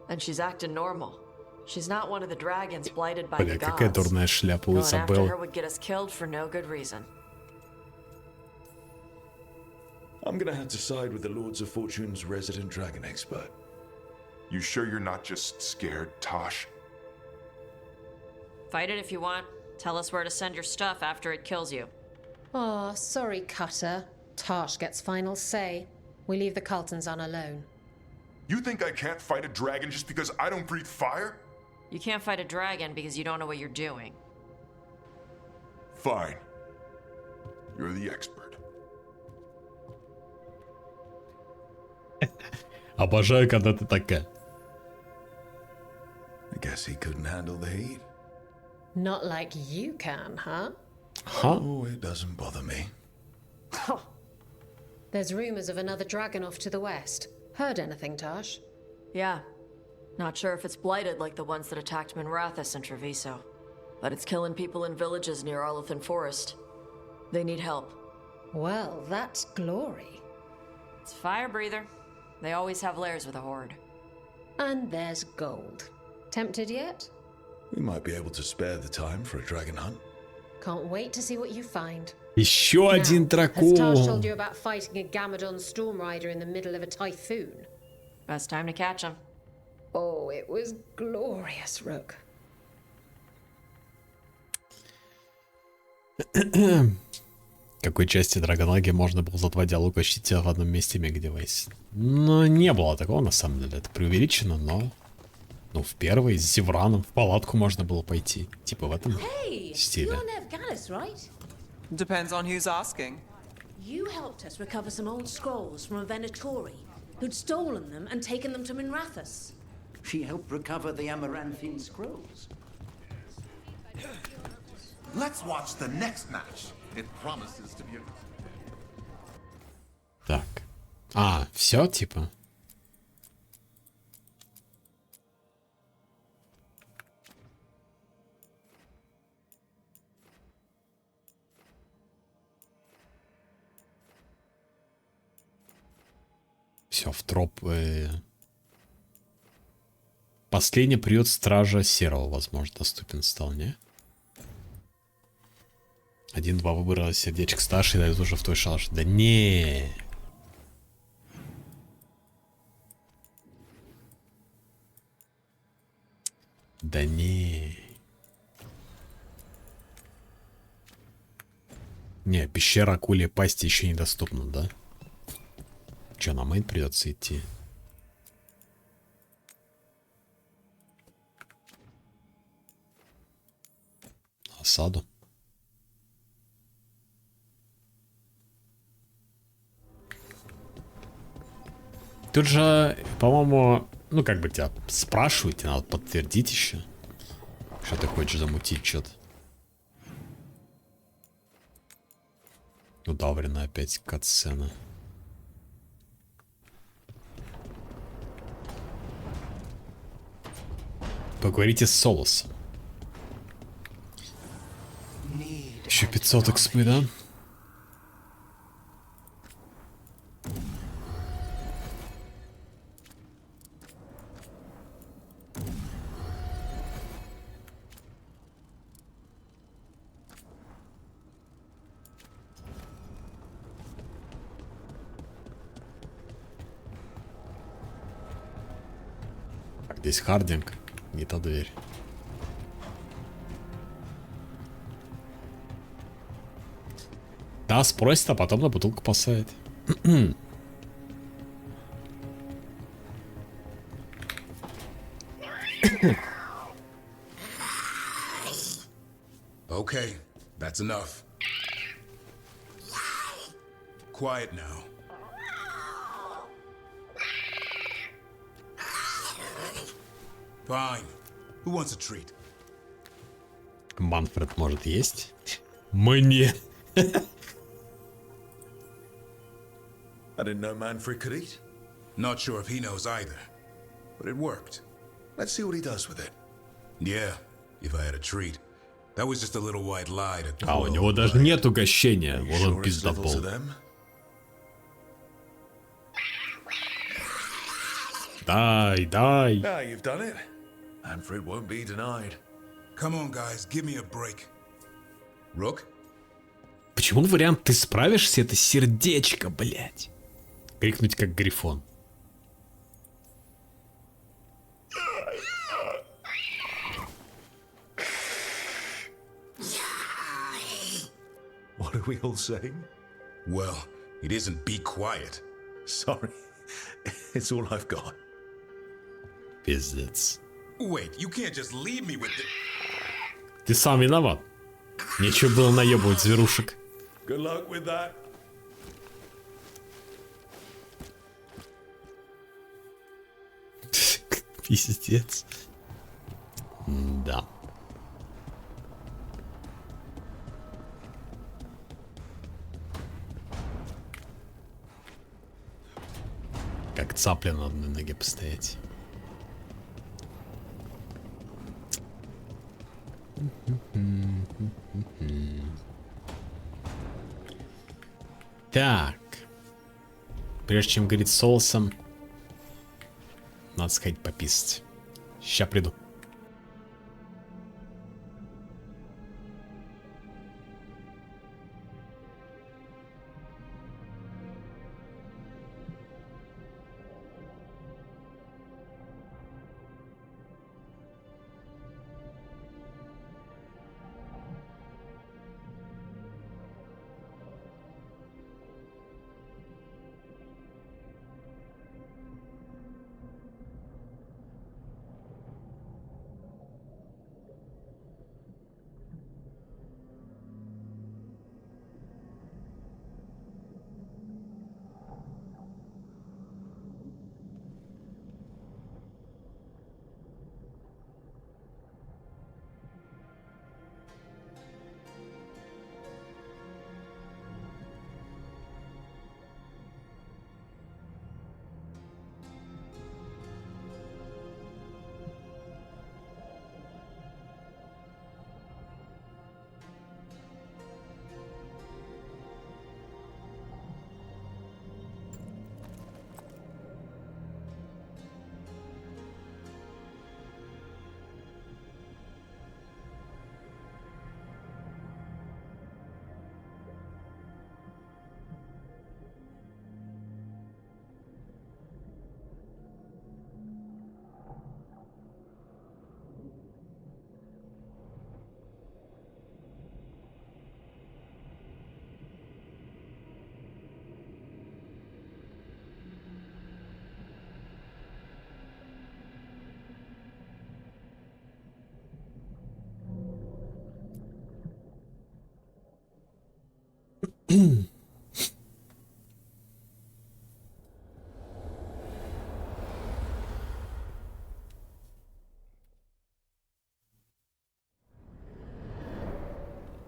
And she's acting normal. She's not one of the dragons blighted by the Бля, какая gods. дурная шляпа у Going after her Изабеллы. would get us killed for no good reason. I'm gonna have to side with the Lords of Fortune's resident dragon expert. You sure you're not just scared, Tosh? Fight it if you want. Tell us where to send your stuff after it kills you. Oh, sorry, Cutter. Tosh gets final say. We leave the Carltons on alone. You think I can't fight a dragon just because I don't breathe fire? You can't fight a dragon because you don't know what you're doing. Fine. You're the expert. Обожаю, когда ты такая. I guess he couldn't handle the heat. Not like you can, huh? Oh, it doesn't bother me. There's rumors of another dragon off to the west. Heard anything, Tosh? Yeah. Not sure if it's blighted like the ones that attacked Minrathous and Treviso. But it's killing people in villages near Arlethan Forest. They need help. Well, that's glory. It's fire breather. They always have lairs with a horde. And there's gold. Tempted yet? We might be able to spare the time for a dragon hunt. Can't wait to see what you find. Еще один Has Tosh told дракон. you about fighting a Gamadon storm rider in the middle of a typhoon? Best time to catch him. Oh, it was glorious, Rook. В какой части Драгонаги можно было за 2 диалога ощутить в одном месте мегадевайс? Ну, не было такого, на самом деле. Это преувеличено, но... Ну, в первый, с Зевраном, в палатку можно было пойти. Типа в этом стиле. You're Nev Gallus, right? Depends on who's asking. You helped us recover some old scrolls from a Venatori who'd stolen them and taken them to Minrathous. She helped recover the Amaranthine scrolls. Let's watch the next match. It promises to be a... Так. А, все, типа? Все, в троп. Последний приют Стража Серого, возможно, доступен стал, не? 1-2 выбрала сердечек старший, дают уже в той шалаш. Да не. Да не. Не, пещера акульей пасти еще недоступна, да? Че, на мейн придется идти? Осаду. Тут же, по-моему, ну как бы тебя спрашивают, тебе надо подтвердить еще, что ты хочешь замутить что-то. Удавлена опять катсцена. Поговорите с Солосом. Еще 500 экспы, да? Здесь хардинг. Не та дверь. Да, спросит, а потом на бутылку посадит. Okay, that's enough. Quiet now. Fine. Who wants a treat? Манфред может есть? Мне. I didn't know Manfred could eat. Not sure if he knows either. But it worked. Let's see what he does with it. Yeah, if I had a treat. That was just a little white lie to А у него даже нет угощения. Вот он пиздобол. Дай, дай. Now you've done it. Manfred won't be denied. Come on, guys, give me a break. Rook? Почему вариант «ты справишься» — это сердечко, блядь? Крикнуть как грифон. What are we all saying? Well, it isn't be quiet. Sorry. It's all I've got. Пиздец. Wait, you can't just leave me with the... Ты сам виноват. Нечего было наебывать зверушек. Good luck with that. Пиздец. Да. Как цапля на одной ноге постоять. Так. Прежде чем говорить соусом, надо сходить пописать. Ща приду.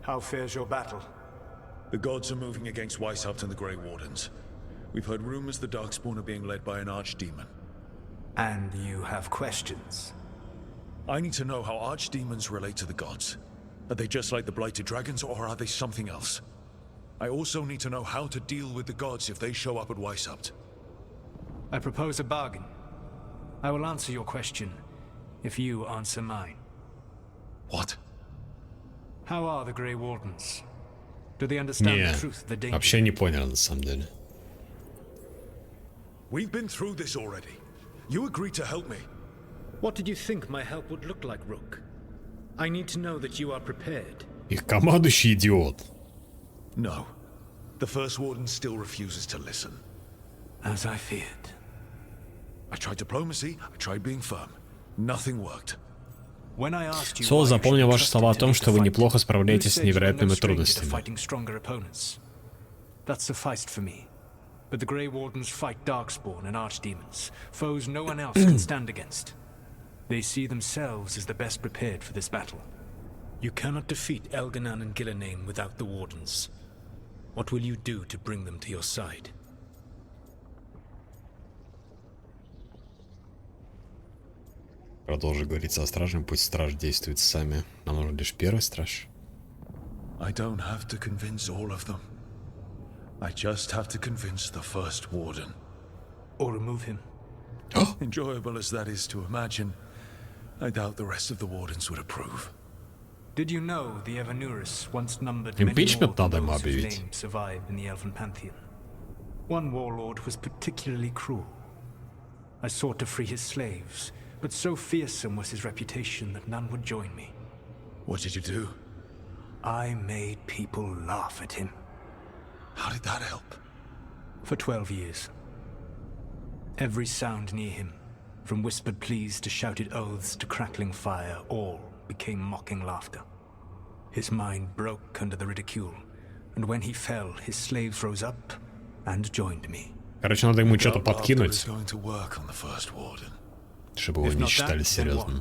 How fares your battle? The gods are moving against Weishaupt and the Grey Wardens. We've heard rumors the Darkspawn are being led by an archdemon. And you have questions? I need to know how archdemons relate to the gods. Are they just like the Blighted Dragons, or are they something else? I also need to know how to deal with the gods if they show up at Weishaupt. I propose a bargain. I will answer your question if you answer mine. What? How are the Grey Wardens? Do they understand the truth of the danger? Вообще не понял на самом деле. We've been through this already. You agreed to help me. What did you think my help would look like, Rook? I need to know that you are prepared. Их командующий идиот. No. The First Warden still refuses to listen. As I feared. I tried diplomacy, I tried being firm. Nothing worked. Сол запомнил ваши слова о том, что вы неплохо справляетесь с невероятными трудностями. That sufficed for me. But the Grey Wardens fight Darkspawn and Archdemons, foes no one else can stand against. They see themselves as the best prepared for this battle. You cannot defeat Elganan and Gillenane without the Wardens. What will you do to bring them to your side? Продолжи говорить со стражем, пусть страж действует сами. Нам нужен лишь первый страж. I don't have to convince all of them. I just have to convince the First Warden. Or remove him. Enjoyable as that is to imagine, I doubt the rest of the Wardens would approve. Did you know the Evanurus once numbered Impeachment many надо more ему than those whose объявить. names survive in the Elven Pantheon? One warlord was particularly cruel. I sought to free his slaves, but so fearsome was his reputation that none would join me. What did you do? I made people laugh at him. How did that help? For 12 years. Every sound near him, from whispered pleas to shouted oaths to crackling fire, all became mocking laughter. His mind broke under the ridicule, and when he fell, his slaves rose up and joined me. Короче, надо ему что-то подкинуть, Going to work on the First Warden. чтобы его не считали серьезным.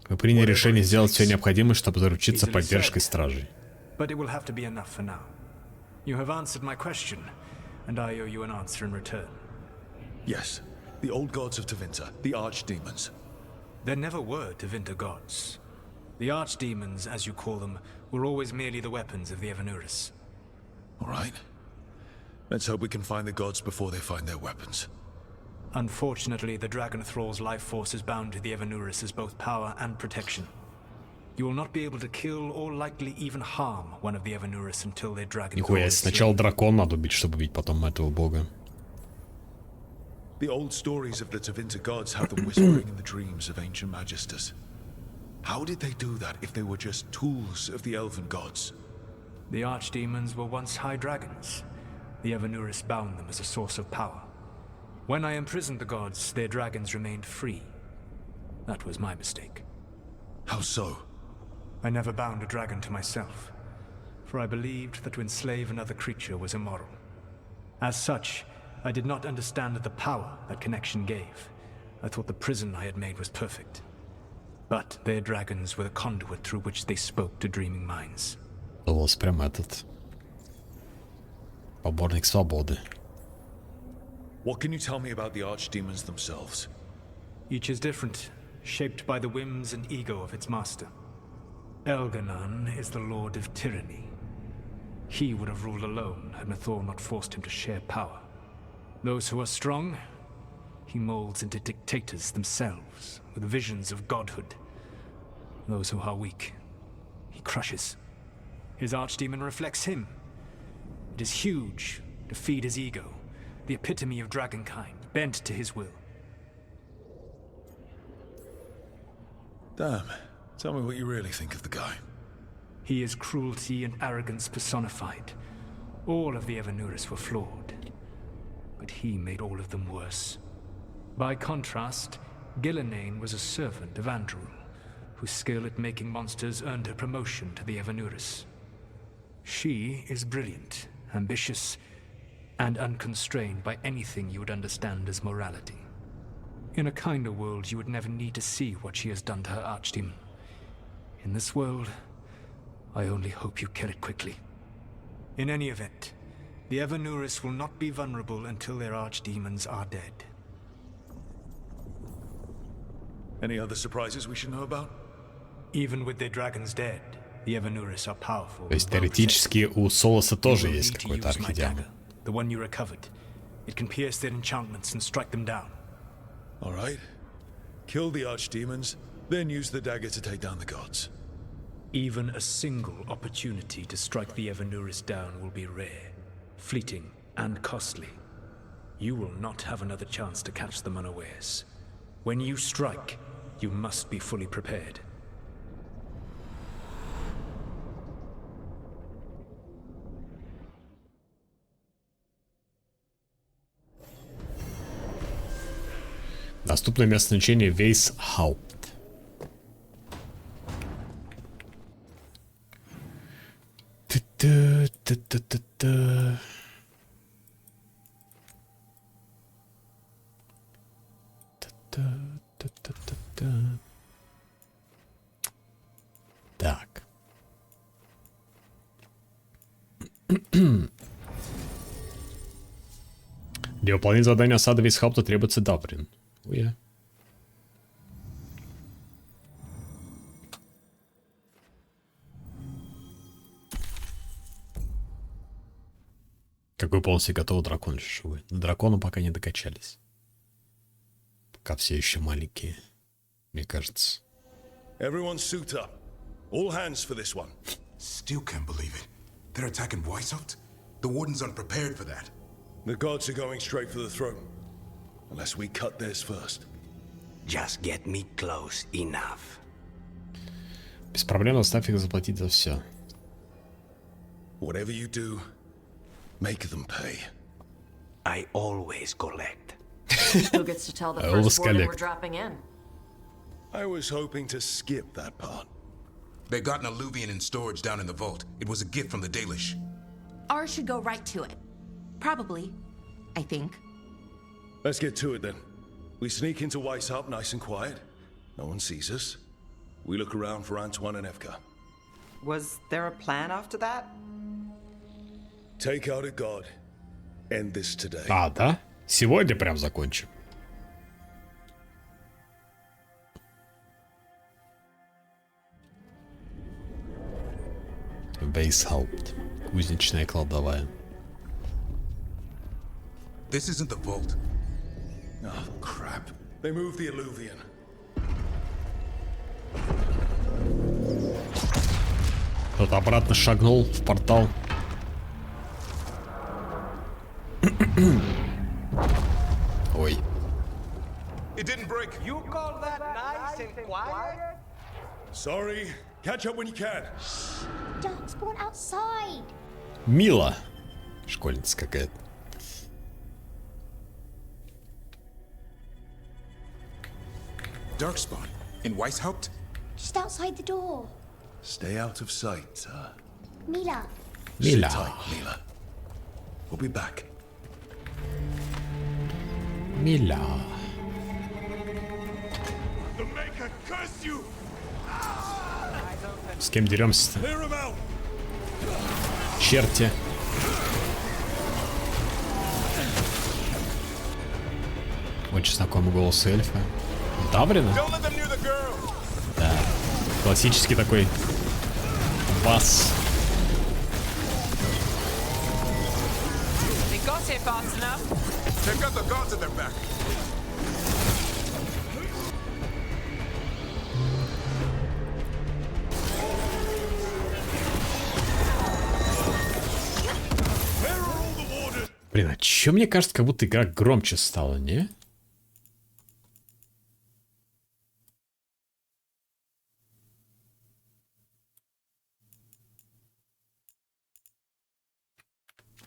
Мы приняли решение сделать все необходимое, чтобы заручиться поддержкой стражей. But it will have to be enough for now. You have answered my question, and I owe you an answer in return. Yes, the old gods of Tevinter, the archdemons. There never were Tevinter gods. The archdemons, as you call them, were always merely the weapons of the Evanurus. All right. Let's hope we can find the gods before they find their weapons. Unfortunately, the Dragon Thrall's life force is bound to the Evanurus as both power and protection. You will not be able to kill or likely even harm one of the Evanurus until their Dragon Thrall Нихуя, is сначала slain. дракон надо убить, чтобы убить потом этого бога. The old stories of the Tevinter gods have them whispering in the dreams of ancient magisters. How did they do that if they were just tools of the elven gods? The archdemons were once high dragons. The Evanurus bound them as a source of power. When I imprisoned the gods, their dragons remained free. That was my mistake. How so? I never bound a dragon to myself, for I believed that to enslave another creature was immoral. As such, I did not understand the power that connection gave. I thought the prison I had made was perfect. But their dragons were the conduit through which they spoke to dreaming minds. Волос прям этот. Поборник свободы. What can you tell me about the archdemons themselves? Each is different, shaped by the whims and ego of its master. Elganan is the Lord of Tyranny. He would have ruled alone had Nathor not forced him to share power. Those who are strong, he molds into dictators themselves, with visions of godhood. Those who are weak, he crushes. His archdemon reflects him. It is huge, to feed his ego, the epitome of dragonkind, bent to his will. Damn. Tell me what you really think of the guy. He is cruelty and arrogance personified. All of the Evanurus were flawed, but he made all of them worse. By contrast, Gillenane was a servant of Andrul, whose skill at making monsters earned her promotion to the Evanurus. She is brilliant, ambitious, and unconstrained by anything you would understand as morality. In a kinder world, you would never need to see what she has done to her archdemon. In this world, I only hope you kill it quickly. In any event, the Evanurus will not be vulnerable until their archdemons are dead. Any other surprises we should know about? Even with their dragons dead, the Evanurus are powerful. То есть теоретически у Солоса тоже есть какой-то архидемон. The one you recovered. It can pierce their enchantments and strike them down. All right. Kill the archdemons, then use the dagger to take down the gods. Even a single opportunity to strike the Evanurus down will be rare, fleeting, and costly. you will not have another chance to catch them unawares. When you strike, you must be fully prepared. Доступное место назначения Veilguard. Так. Для выполнения задания осады Veilguard требуется Дабрин. Уя. Какой полностью готовый дракон живой. На дракона пока не докачались. Пока все еще маленькие, мне кажется. Everyone suit up. All hands for this one. Still can't believe it. They're attacking Weishaupt? The Wardens aren't prepared for that. The gods are going straight for the throne. Unless we cut theirs first. Just get me close enough. Без проблем заставь их заплатить за все. Whatever you do, make them pay. I always collect. Who gets to tell the I always first warden we're collect. dropping in? I was hoping to skip that part. They got an alluvian in storage down in the vault. It was a gift from the Dalish. Ours should go right to it. Probably. I think. Let's get to it then. We sneak into Weishaupt nice and quiet. No one sees us. We look around for Antoine and Evka. Was there a plan after that? Take out a god. End this today. А, да? Сегодня прям закончим. Veilguard. Кузнечная кладовая. This isn't the vault. Oh, crap. They moved the alluvian. Кто-то обратно шагнул в портал. Ой. It didn't break. You call that nice and quiet? Sorry. Catch up when you can. Darkspawn outside. Мила. Школьница какая-то. Darkspawn? In Weishaupt? Just outside the door. Stay out of sight, Mila. Mila. Sit tight, Mila. We'll be back. Мила. The Maker curse you! С кем деремся-то? Clear him out! Черти. Очень знакомый голос эльфа. Дабрина? Да. Классический такой бас. They got here fast enough. They've got the gods at their back. Блин, а чё мне кажется, как будто игра громче стала, не?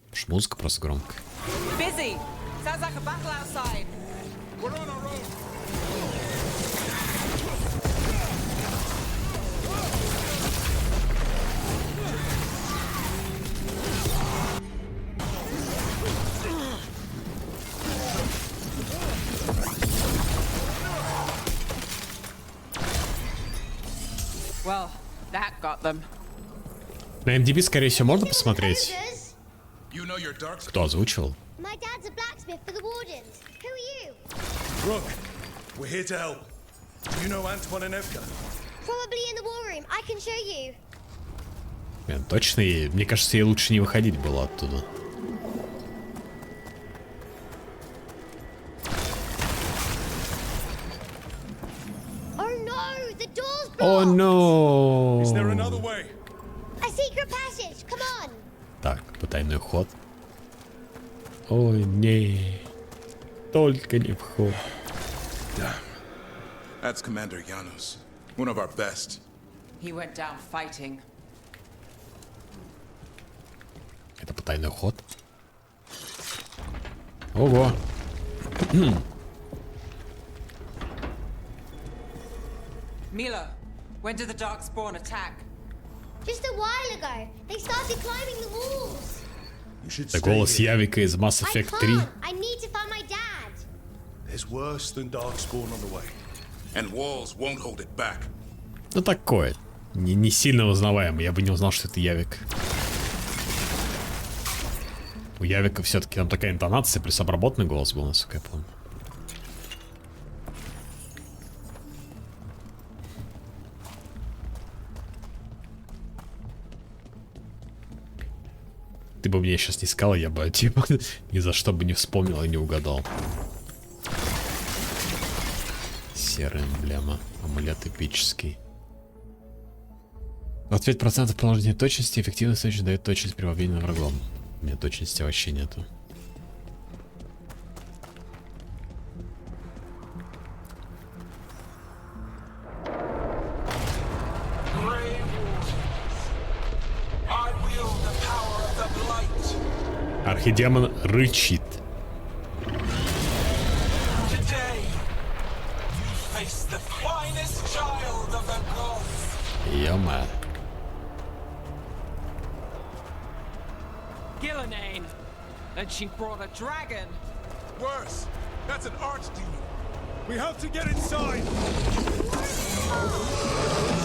Потому что музыка просто громкая. Busy. Sounds like a battle outside. We're on our own. Well, that got them. На MDB, скорее всего, можно посмотреть, You know your dark кто озвучивал. My dad's a blacksmith for the Wardens. Who are you? Rook, we're here to help. Do you know Antoine and Evka? Probably in the war room. I can show you. Блин, точно, мне кажется, ей лучше не выходить было оттуда. Oh no, the door's blocked. О, но! Is there another way? A secret passage. Come on. Так, потайной ход. Ой, не. Только не вход. That's Commander Janus, one of our best. He went down fighting. Это потайной ход. Ого. Mila, when did the Darkspawn attack? Just a while ago. They started climbing the walls. Это голос Явика из Mass Effect 3. I need to find my dad. There's worse than Darkspawn on the way. And walls won't hold it back. Ну такое. Не сильно узнаваемый. Я бы не узнал, что это Явик. У Явика все-таки там такая интонация, плюс обработанный голос был, насколько я помню. Ты бы мне сейчас не сказал, я бы типа ни за что бы не вспомнил и не угадал. Серая эмблема. Амулет эпический. 25% положительной точности. Эффективность точно дает точность при попадении на врагом. У меня точности вообще нету. Архидемон рычит. Ё-моё. Gillenane. And she brought a dragon. Worse. That's an archdemon. We have to get inside.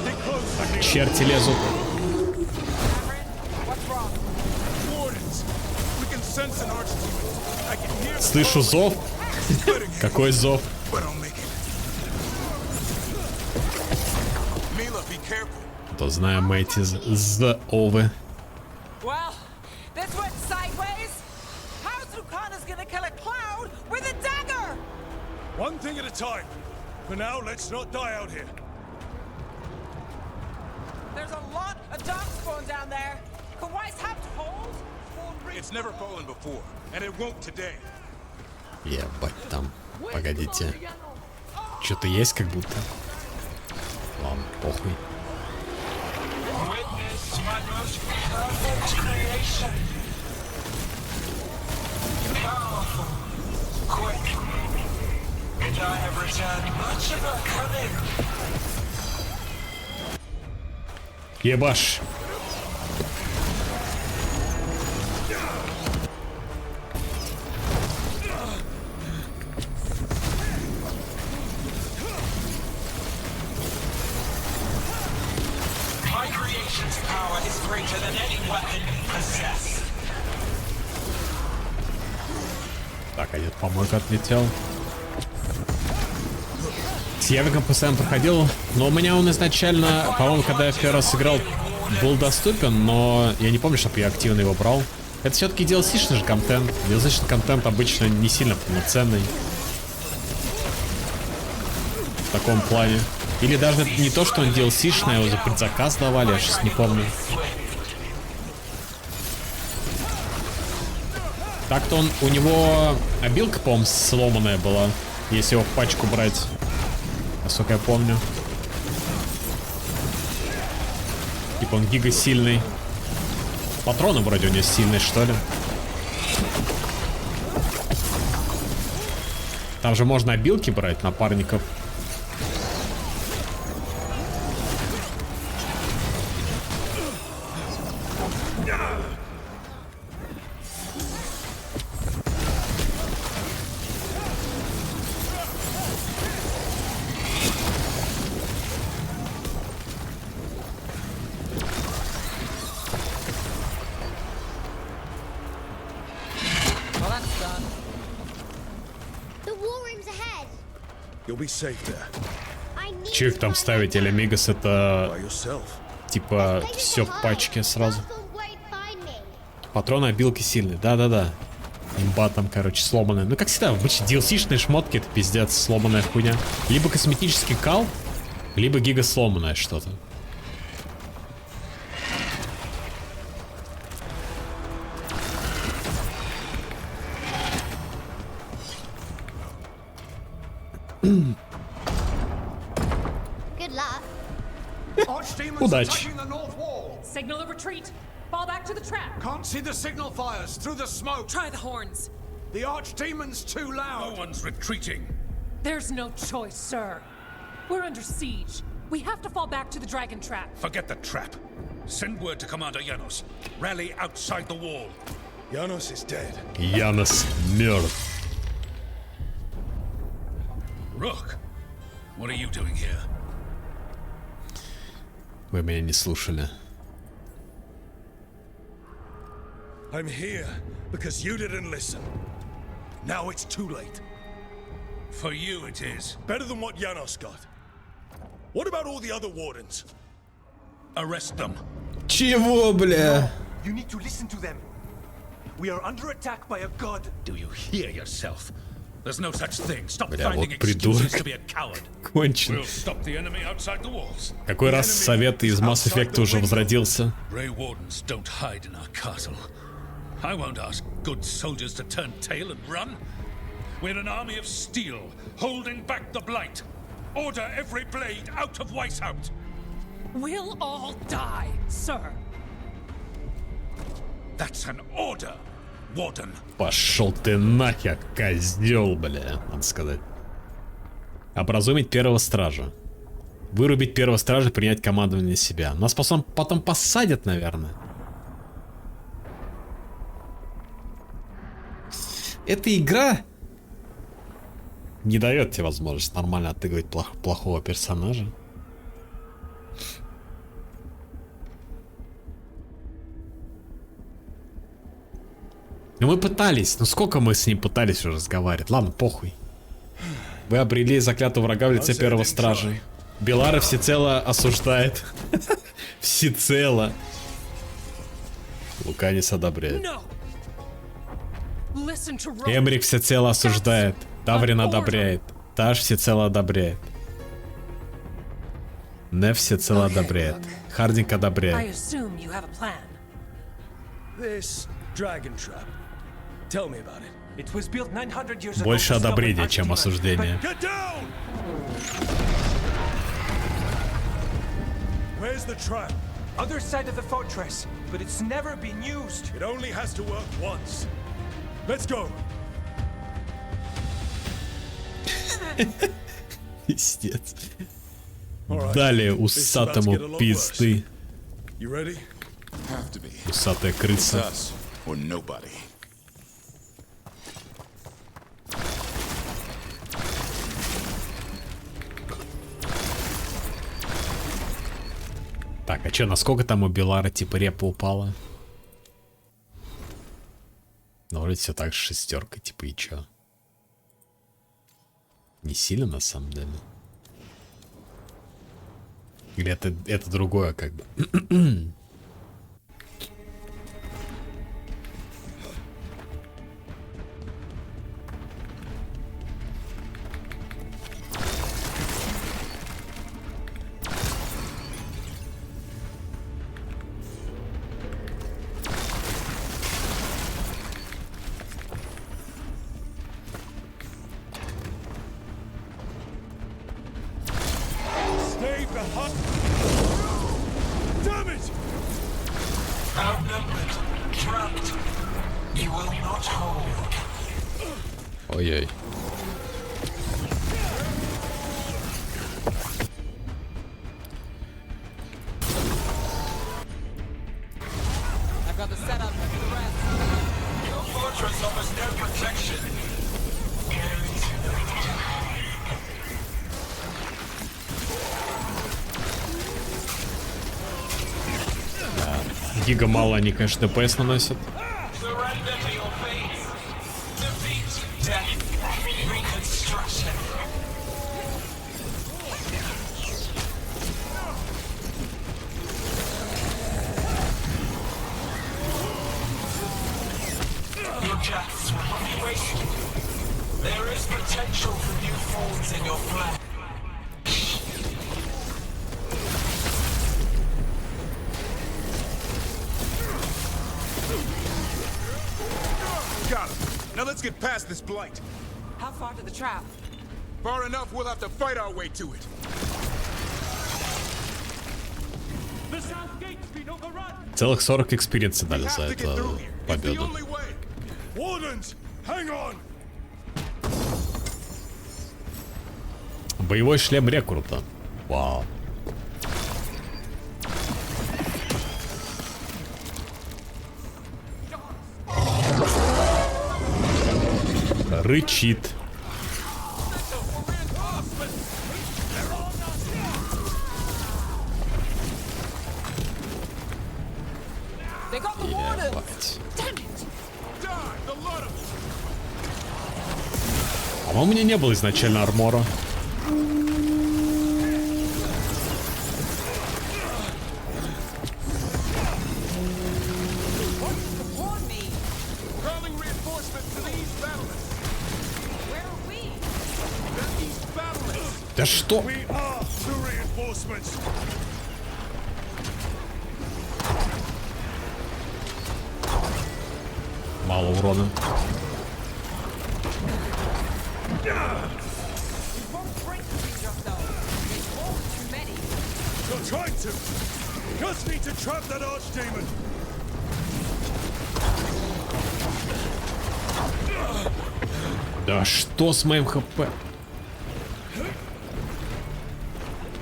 Stay close. Черти лезут. What's wrong? Wardens. We can sense an archdemon. I can hear. Слышу зов. Какой зов? То знаем мы эти зовы. Well, this went sideways. How's Lucana's gonna kill a cloud with a dagger? One thing at a time. For now, let's not die out here. There's a lot of darkspawn down there. Can Weiss have to hold? It's never fallen before, and it won't today. Ебать там. Погодите. Что-то есть как будто. Ладно, похуй. Witness my most perfect creation. Powerful, quick, and I have returned much of her cunning. Ебаш. My creation's power is greater than any weapon you possess. Так, один помойка отлетел. С Явиком постоянно проходил, но у меня он изначально, по-моему, когда я в первый раз играл, был доступен, но я не помню, чтобы я активно его брал. Это все-таки DLC-шный же контент. DLC-шный контент обычно не сильно полноценный. В таком плане. Или даже не то, что он DLC-шный, а его за предзаказ давали, я сейчас не помню. Так-то он, у него обилка, по-моему, сломанная была, если его в пачку брать. Насколько я помню. Типа он гига сильный. Патроны вроде у него сильные, что ли. Там же можно обилки брать, напарников. Че их там ставить? Элемигас это типа все в пачке сразу. Патроны обилки сильные. Да-да-да. Имба там, короче, сломанная. Ну, как всегда, обычно DLC-шные шмотки это пиздец, сломанная хуйня. Либо косметический кал, либо гига сломанное что-то. Good luck. Удачи. Signal a retreat. Fall back to the trap. Can't see the signal fires through the smoke. Try the horns. The archdemon's too loud. No one's retreating. There's no choice, sir. We're under siege. We have to fall back to the dragon trap. Forget the trap. Send word to Commander Janos. Rally outside the wall. Janos is dead. Янос мертв. Rook, what are you doing here? Вы меня не слушали. I'm here because you didn't listen. Now it's too late. For you it is. Better than what Janos got. What about all the other wardens? Arrest them. Чего, бля? You need to listen to them. We are under attack by a god. Do you hear yourself? There's no such thing. Stop Бля, finding вот excuses придурок. to be a coward. Кончен. We'll stop the enemy outside the walls. Какой раз совет из Mass Effect уже возродился? Grey Wardens don't hide in our castle. I won't ask good soldiers to turn tail and run. We're an army of steel, holding back the blight. Order every blade out of Weishaupt. We'll all die, sir. That's an order, Warden. Пошел ты нахер, козел, бля, надо сказать. Образумить первого стража. Вырубить первого стража, принять командование на себя. Нас потом посадят, наверное. Эта игра не дает тебе возможность нормально отыгрывать плохого персонажа. Ну мы пытались, ну сколько мы с ним пытались уже разговаривать. Ладно, похуй. Вы обрели заклятого врага в лице первого стража. Белара всецело осуждает. Всецело. Луканис одобряет. Эмрик всецело осуждает. Таврин одобряет. Таш всецело одобряет. Нев всецело одобряет. Хардинг одобряет. Больше одобрения, чем осуждения. Where's the trap? Other side of the fortress, but it's never been used. It only has to work once. Let's go. Пиздец. Далее усатому пизды. Усатая крыса. Так, а чё, насколько там у Белара типа репа упала? Ну, вроде все так же шестерка, типа, и чё? Не сильно, на самом деле. Или это другое, как бы. Ой-ой. I've got the setup for the rest. Your fortress offers no protection. Гига мало они, конечно, ДПС наносят. There is potential for new forms in your flesh. Got it. Now let's get past this blight. How far to the trap? Far enough, we'll have to fight our way to it. Целых 40 экспириенсов дали за эту победу. Wardens, hang on. Боевой шлем рекрута. Вау. Рычит. Ебать. А у меня не было изначально армора. Да что? Мало урона. Да что с моим хп?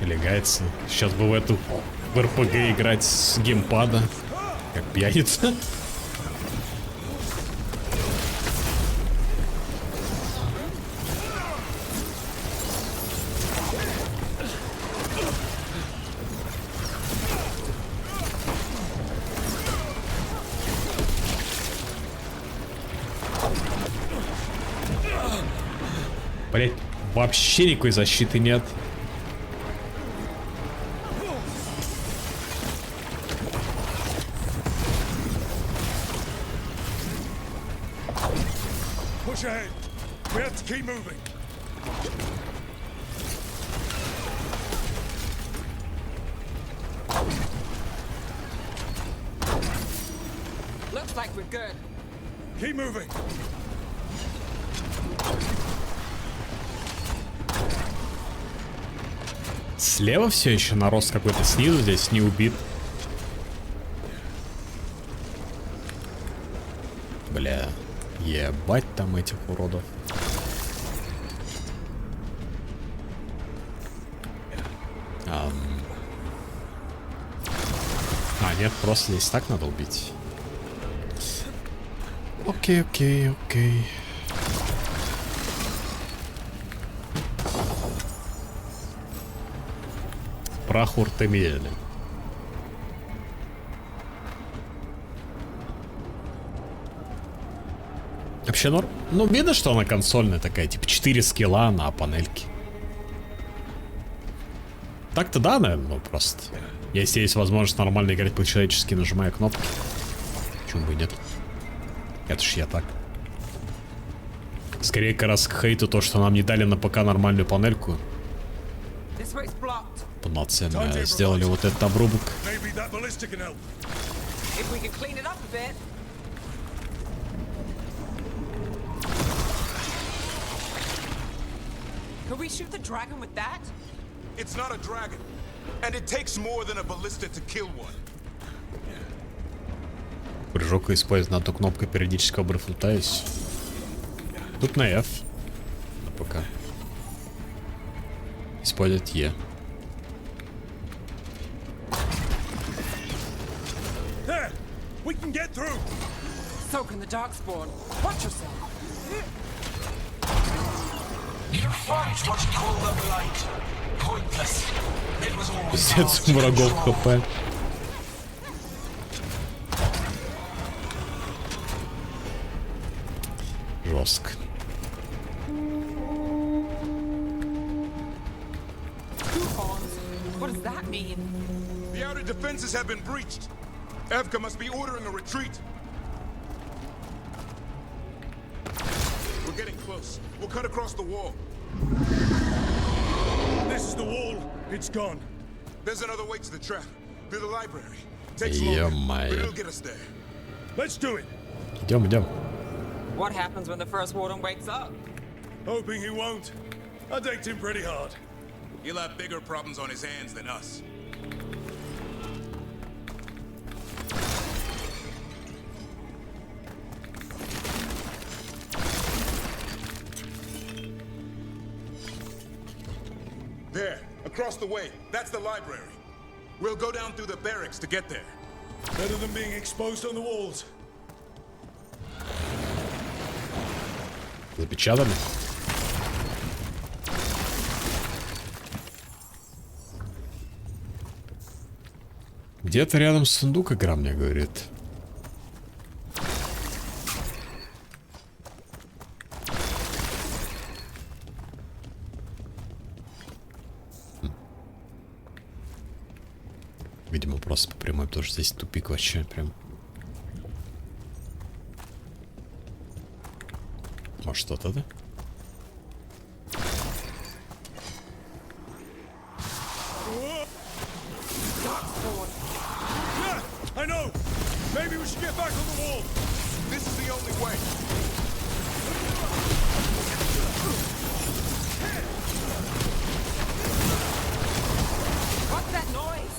Легается. Сейчас бы в РПГ играть с геймпада. Как пьяница. Блять, вообще никакой защиты нет. Push ahead. We have to keep moving. Looks like we're good. Keep moving. Слева все еще нарост какой-то, снизу здесь не убит. Бля, ебать там этих уродов. Нет, просто здесь так надо убить. Окей. Прах уртемиэля. Вообще норм. Ну, видно, что она консольная такая, типа 4 скилла на панельке. Так-то да, наверное, ну просто. Если есть возможность нормально играть по-человечески, нажимая кнопки. Почему бы и нет? Это ж я так. Скорее, как раз к хейту то, что нам не дали на ПК нормальную панельку. Полноценно сделали вот этот обрубок. Could we shoot the dragon with that? It's not a dragon, and it takes more than a ballista to kill one. Прыжок использовать на ту кнопку периодического обрыфлутаюсь. Тут на F. На ПК. Использовать E. There! We can get through! So can the darkspawn. Watch yourself. You fight what you call the blight. Pointless. It was always Пиздец, у врагов ХП. Жестко. What does that mean? The outer defenses have been breached. Evka must be ordering a retreat. We're getting close. We'll cut across the wall. This is the wall. It's gone. There's another way to the trap. Through the library. Takes longer, but it'll get us there. Let's do it. Идем. What happens when the first warden wakes up? Hoping he won't. I decked him pretty hard. He'll have bigger problems on his hands than us. There, across the way. That's the library. We'll go down through the barracks to get there. Better than being exposed on the walls. Запечатаны. Где-то рядом сундук игра мне говорит. Видимо, просто по прямой, потому что здесь тупик вообще прям. Может, что-то, да? I know! Maybe we should get back on the wall! This is the only way! What's that noise?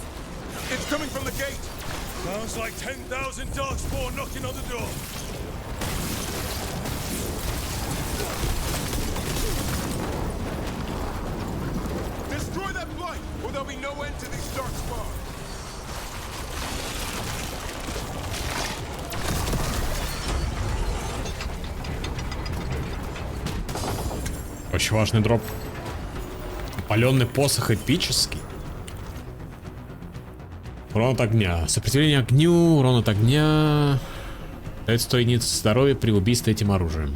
It's coming from the gate! Sounds like 10,000 darkspawn knocking on the door. Destroy that blight, or there'll be no end to these darkspawn! Очень важный дроп. Опаленный посох эпический. Урон от огня. Сопротивление огню, урон от огня. Дает 100 единиц здоровья при убийстве этим оружием.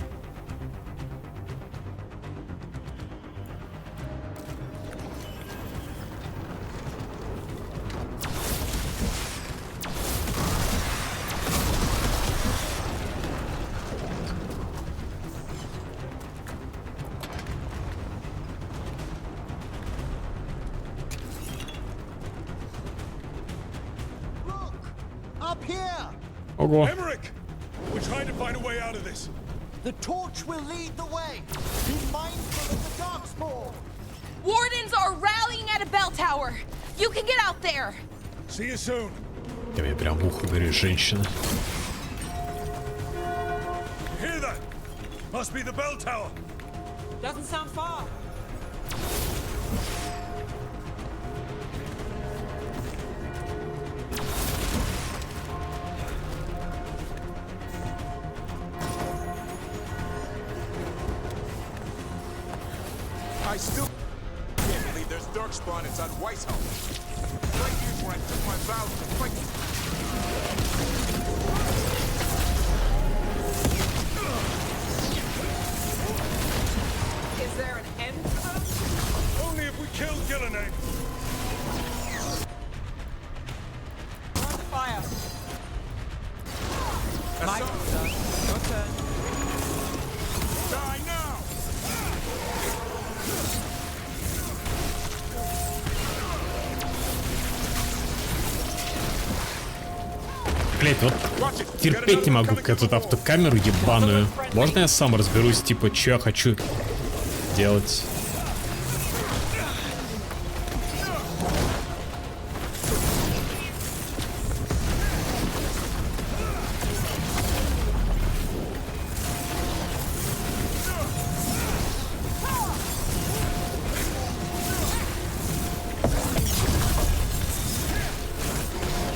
Ого. Emmerich! We're trying to find a way out of this. The torch will lead the way. Be mindful of the darkspawn. Wardens are rallying at a bell tower. You can get out there. See you soon. Я мне прям в ухо говорю, женщина. Hear that? Must be the bell tower. Doesn't sound far. I still can't believe there's darkspawn inside Weishaupt. Right here's where I took my vows to fight. Is there an end to them? Only if we kill Gillenane. On the fire. My turn. Your turn. Die now! Блять, вот терпеть не могу эту автокамеру ебаную. Можно я сам разберусь, типа, что я хочу делать?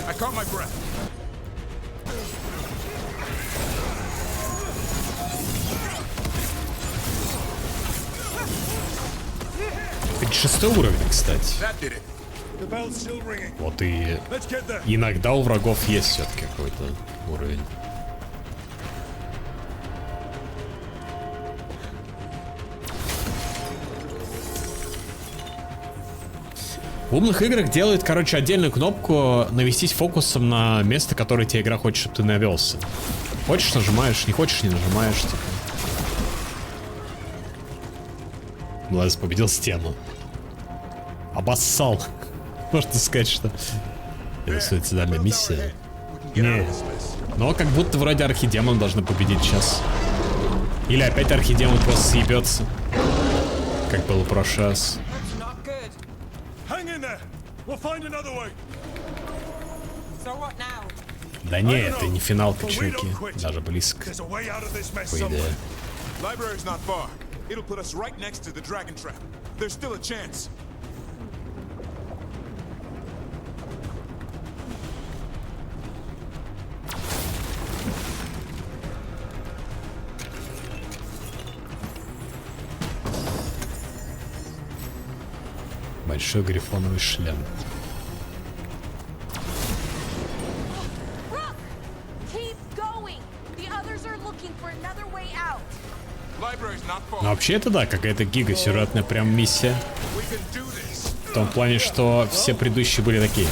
I caught my breath. Шестой уровень, кстати. That did it. The bell's still ringing. Вот и Let's get there. иногда у врагов есть все-таки какой-то уровень. В умных играх делают, короче, отдельную кнопку навестись фокусом на место, которое тебе игра хочет, чтобы ты навелся. Хочешь — нажимаешь, не хочешь — не нажимаешь, типа. Молодец, победил стену. Обоссал. Можно сказать, что это суицидальная миссия. Не. Но как будто вроде архидемон должны победить сейчас. Или опять архидемон просто съебется. Как было в прошлый раз. Да не, это не финалка, чуваки. Даже близко. По идее. Library's not far. It'll put us right next to the dragon trap. There's still a chance. Большой грифоновый шлем. Ну, вообще это да, какая-то гига-сюжетная прям миссия. В том плане, что все предыдущие были такие.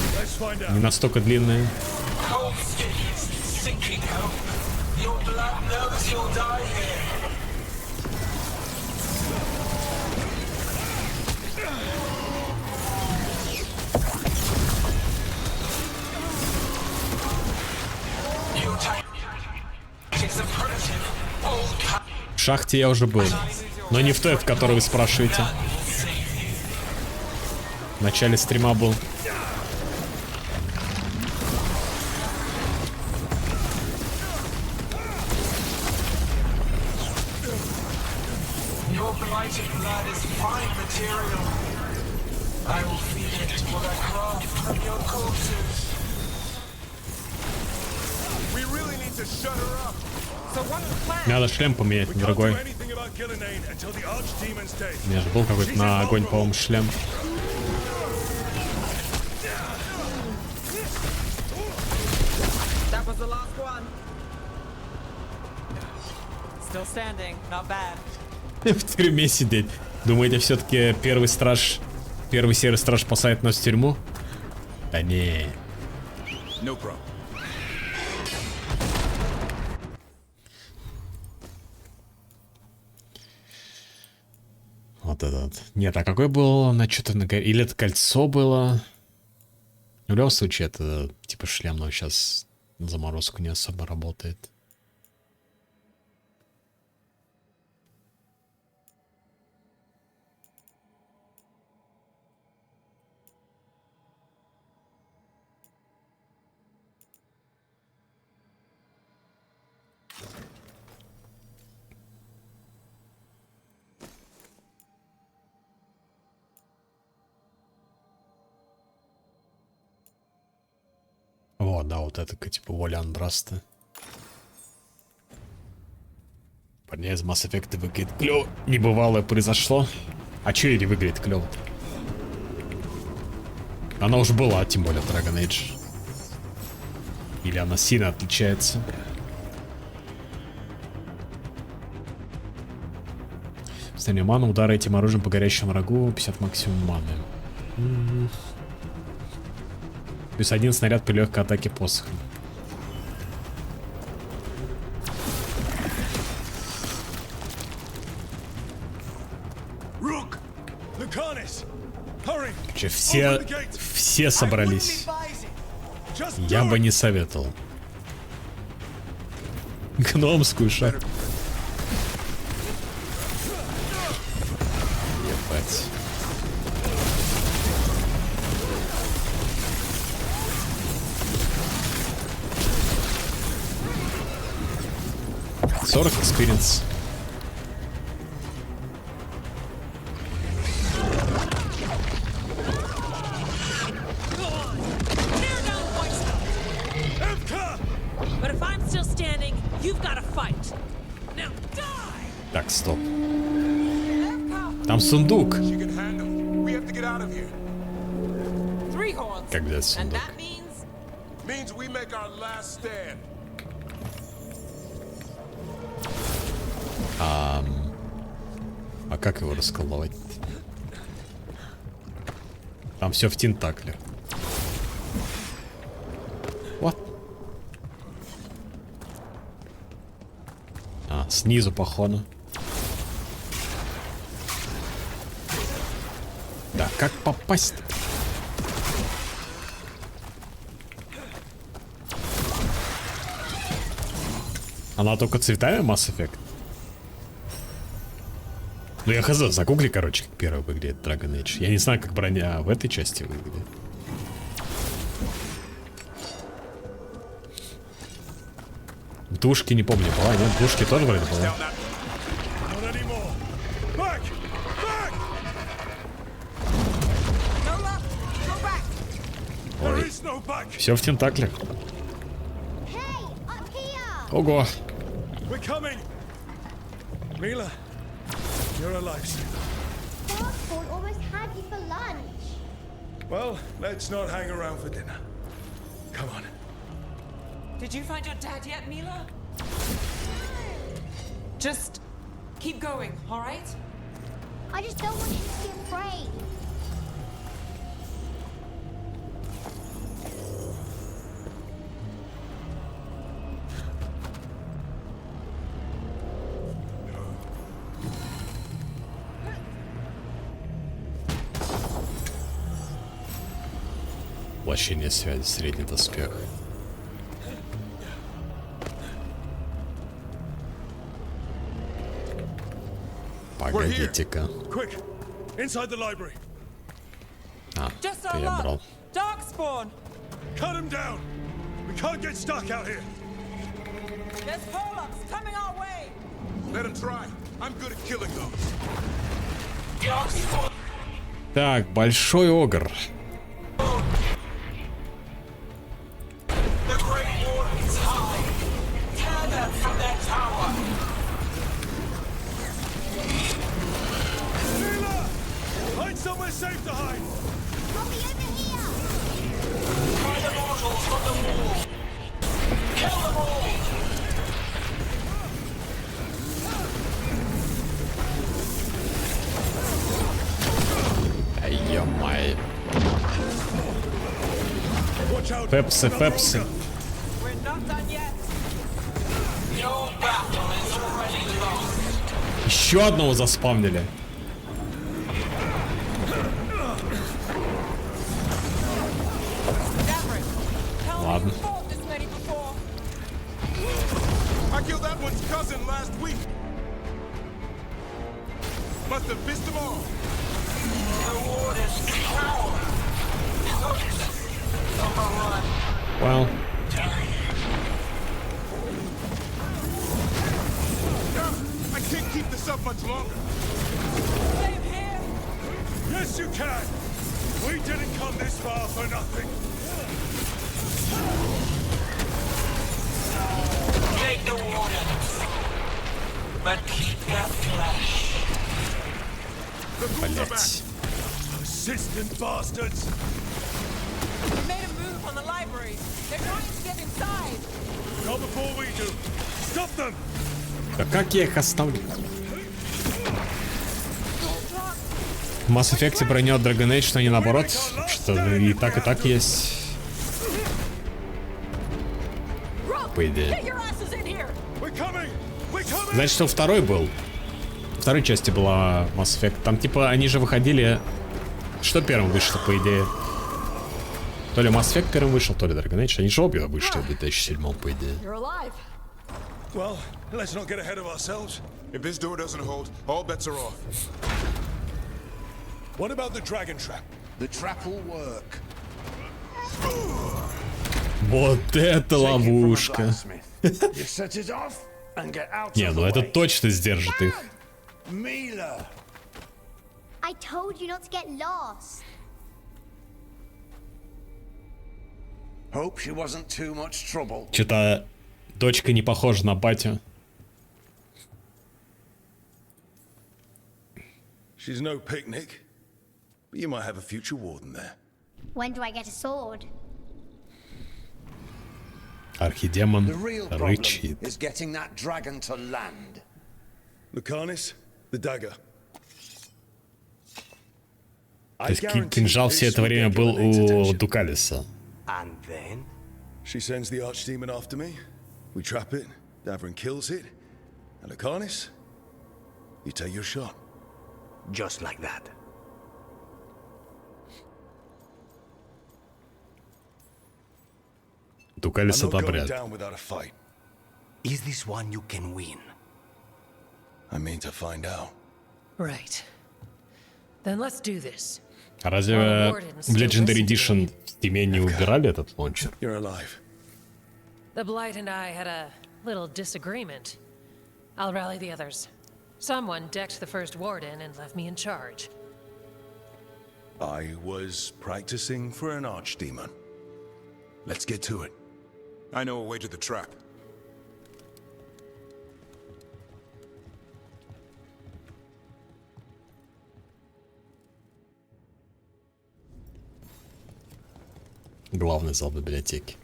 Не настолько длинные. В шахте я уже был, но не в той, в которой вы спрашиваете. В начале стрима был. Надо шлем поменять, дорогой. У меня же был какой-то на огонь, по-моему, шлем. В тюрьме сидеть. Думаете, все-таки первый серый страж посадит нас в тюрьму? Да не. Вот этот. Нет, а какой был на что-то на... Или это кольцо было? В любом случае, это типа шлем, но сейчас на заморозку не особо работает. О, да, вот это типа воля Андраста. Парня из Mass Effect выглядит клёво. Небывалое произошло. А чё или выглядит клёво? Она уже была, тем более Dragon Age. Или она сильно отличается? Последняя мана, удары этим оружием по горящему врагу, 50 максимум маны. Плюс 1 снаряд при легкой атаке посохом. Че, все собрались. Я бы не советовал. Гномскую шахту. Ебать. Experience. Так, стоп. Там сундук. Как взять сундук? А как его расколовать? Там все в тентаклях. Вот. А, снизу, походу. Да, как попасть-то? Она только цветами Mass Effect? Ну я хз, загугли, короче, как первый выглядит Dragon Age. Я не знаю, как броня в этой части выглядит. Душки не помню, была, нет? Душки тоже вроде была. Ой. Все в тентакле. Ого. Mila, you're alive still. Darkspawn almost had you for lunch. Well, let's not hang around for dinner. Come on. Did you find your dad yet, Mila? Just keep going, all right? I just don't want you to be afraid. Воплощение связи, средний доспех. Погодите-ка. А, это я брал. Darkspawn! Cut him down! We can't get stuck out here! There's holdups coming our way! Let him try. I'm good at killing those. Так, большой огр. Somewhere safe to hide. Copy over here. Find the mortals from the wall. Kill them all. Ай, ё-моё. Пепсы, пепсы. We're not done yet. Your battle is already lost. Еще одного заспавнили. Ладно. I killed that one's cousin last week. Must have missed them all. The warders cower. Well. I can't keep this up much longer. Same here. Yes, you can. We didn't come this far for nothing. Take the wardens, but keep their flesh. Блять. Persistent bastards. We made a move on the library. They're trying to get inside. Not before we do. Stop them. Да как я их оставлю? В Mass Effect броня от Dragon Age, что не наоборот, что и так есть. По идее. Значит, что второй был. В второй части была Mass Effect. Там типа они же выходили. Что первым вышло, по идее? То ли Mass Effect первым вышел, то ли Dragon Age. Они же обе вышли в 2007, по идее. Well, let's not get ahead of ourselves. If this door doesn't hold, all bets are off. What about the dragon trap? The trap will work. Вот это ловушка. You set it off and get out Не, ну это точно сдержит их. Mila. I told you not to get lost. Hope she wasn't too much trouble. Что-то дочка не похожа на батю. She's no picnic, but you might have a future warden there. When do I get a sword? Архидемон The real problem рычит. is getting that dragon to land. Lucanis, the dagger. То есть кинжал все это время был у Дукалиса. And then? She sends the archdemon after me. We trap it. Davrin kills it. And Lucanis, you take your shot. Just like that. Дукалис одобряет. Is this one you can win? I mean to find out. Right. Then let's do this. А разве в Legendary Edition в Steam не убирали этот лончер? You're alive. The Blight and I had a little disagreement. I'll rally the others. Someone decked the first warden and left me in charge. I was practicing for an archdemon. Let's get to it. I know a way to the trap. Главный зал библиотеки.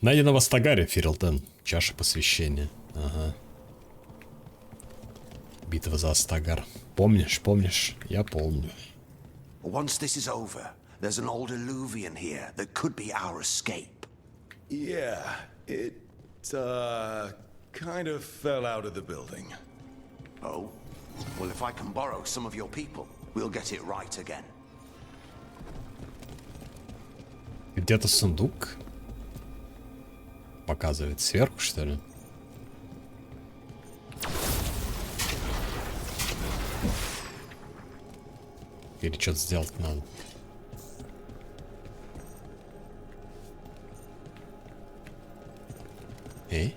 Найдено в Астагаре, Фирилден. Чаша посвящения. Ага. Битва за Астагар. Помнишь? Я помню. Once this is over, there's an old alluvian here that could be our escape. Yeah, it, kind of fell out of the building. Oh? Well, if I can borrow some of your people, we'll get it right again. Где-то сундук показывает сверху, что ли? Или что-то сделать надо? Эй?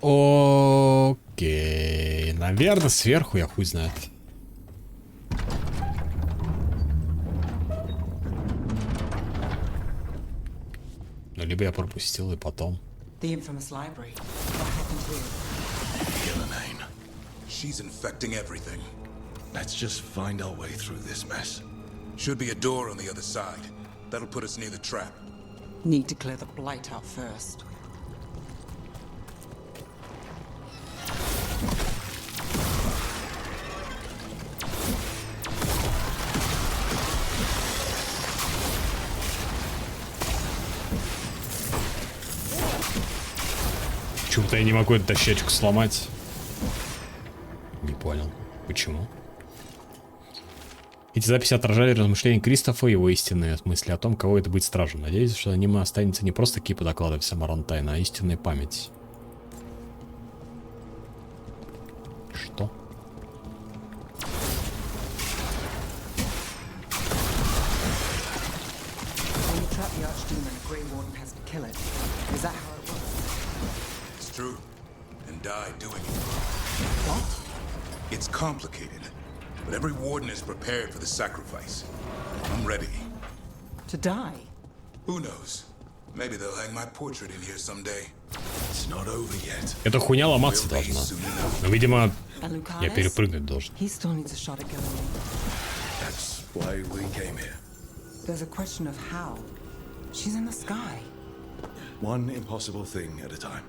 Окей, наверное, сверху, я хуй знает. Ну, либо я пропустил, и потом. The infamous library. What happened here? She's infecting everything. Let's just find our way through this mess. Should be a door on the other side. That'll put us near the trap. Need to clear the blight out first. Почему-то я не могу эту дощечку сломать. Не понял. Почему? Эти записи отражали размышления Кристофа и его истинные мысли о том, кого это быть стражем. Надеюсь, что аниме останется не просто кипа докладов Самарантайна, а истинной память. Что? When you trap the archdemon, a Grey Warden has to kill it. Is that how it works? It's true. And die doing it. What? It's complicated. But every warden is prepared for the sacrifice. I'm ready. To die? Who knows? Maybe they'll hang my portrait in here someday. It's not over yet. Эта хуйня ломаться должна. Но, видимо, And Lucanus? я перепрыгнуть должен. He still needs a shot at Gillian. That's why we came here. There's a question of how. She's in the sky. One impossible thing at a time.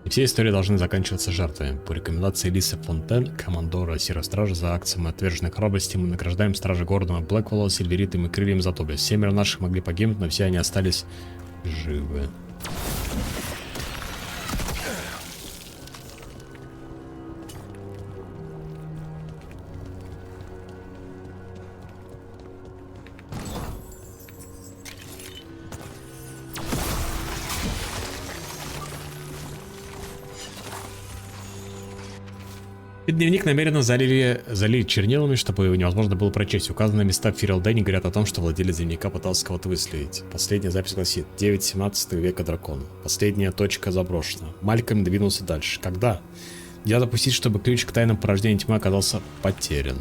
И все истории должны заканчиваться жертвами. По рекомендации Лисы Фонтен, командора Серой Стражи, за акциям отверженной храбрости мы награждаем стражи Гордона Блэквелла сильверитом и крыльями за Тобис. 7 наших могли погибнуть, но все они остались живы. Дневник намеренно залили чернилами, чтобы его невозможно было прочесть. Указанные места в Фирилдене говорят о том, что владелец дневника пытался кого-то выследить. Последняя запись гласит: 9-17 века дракон. Последняя точка заброшена. Малькольм двинулся дальше. Когда? Я допустить, чтобы ключ к тайнам порождения тьмы оказался потерян.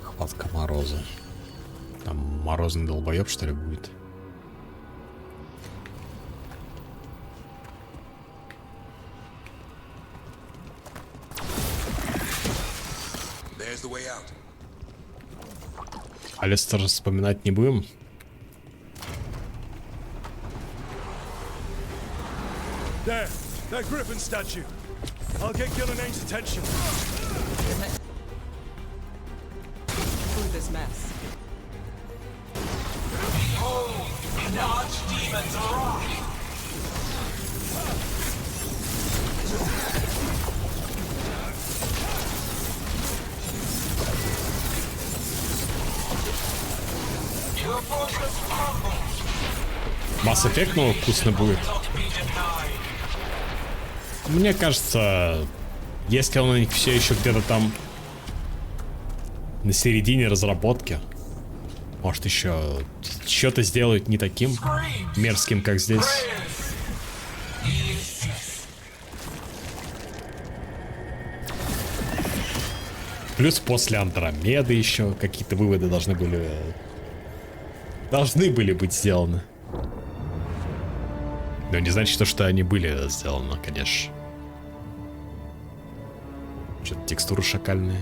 Хватка мороза. Там морозный долбоеб, что ли, будет? Алистер вспоминать не будем? There, that griffin statue. I'll get Gillenaine's attention. Through this mess. Behold, an archdemon's wrath! Your fortress crumbles. Mass Effect, ну, вкусно будет. Мне кажется, если он все еще где-то там на середине разработки, может еще что-то сделают не таким мерзким, как здесь. Плюс после Андромеды еще какие-то выводы должны были быть сделаны. Но не значит, что они были сделаны, конечно. Что-то текстуры шакальные.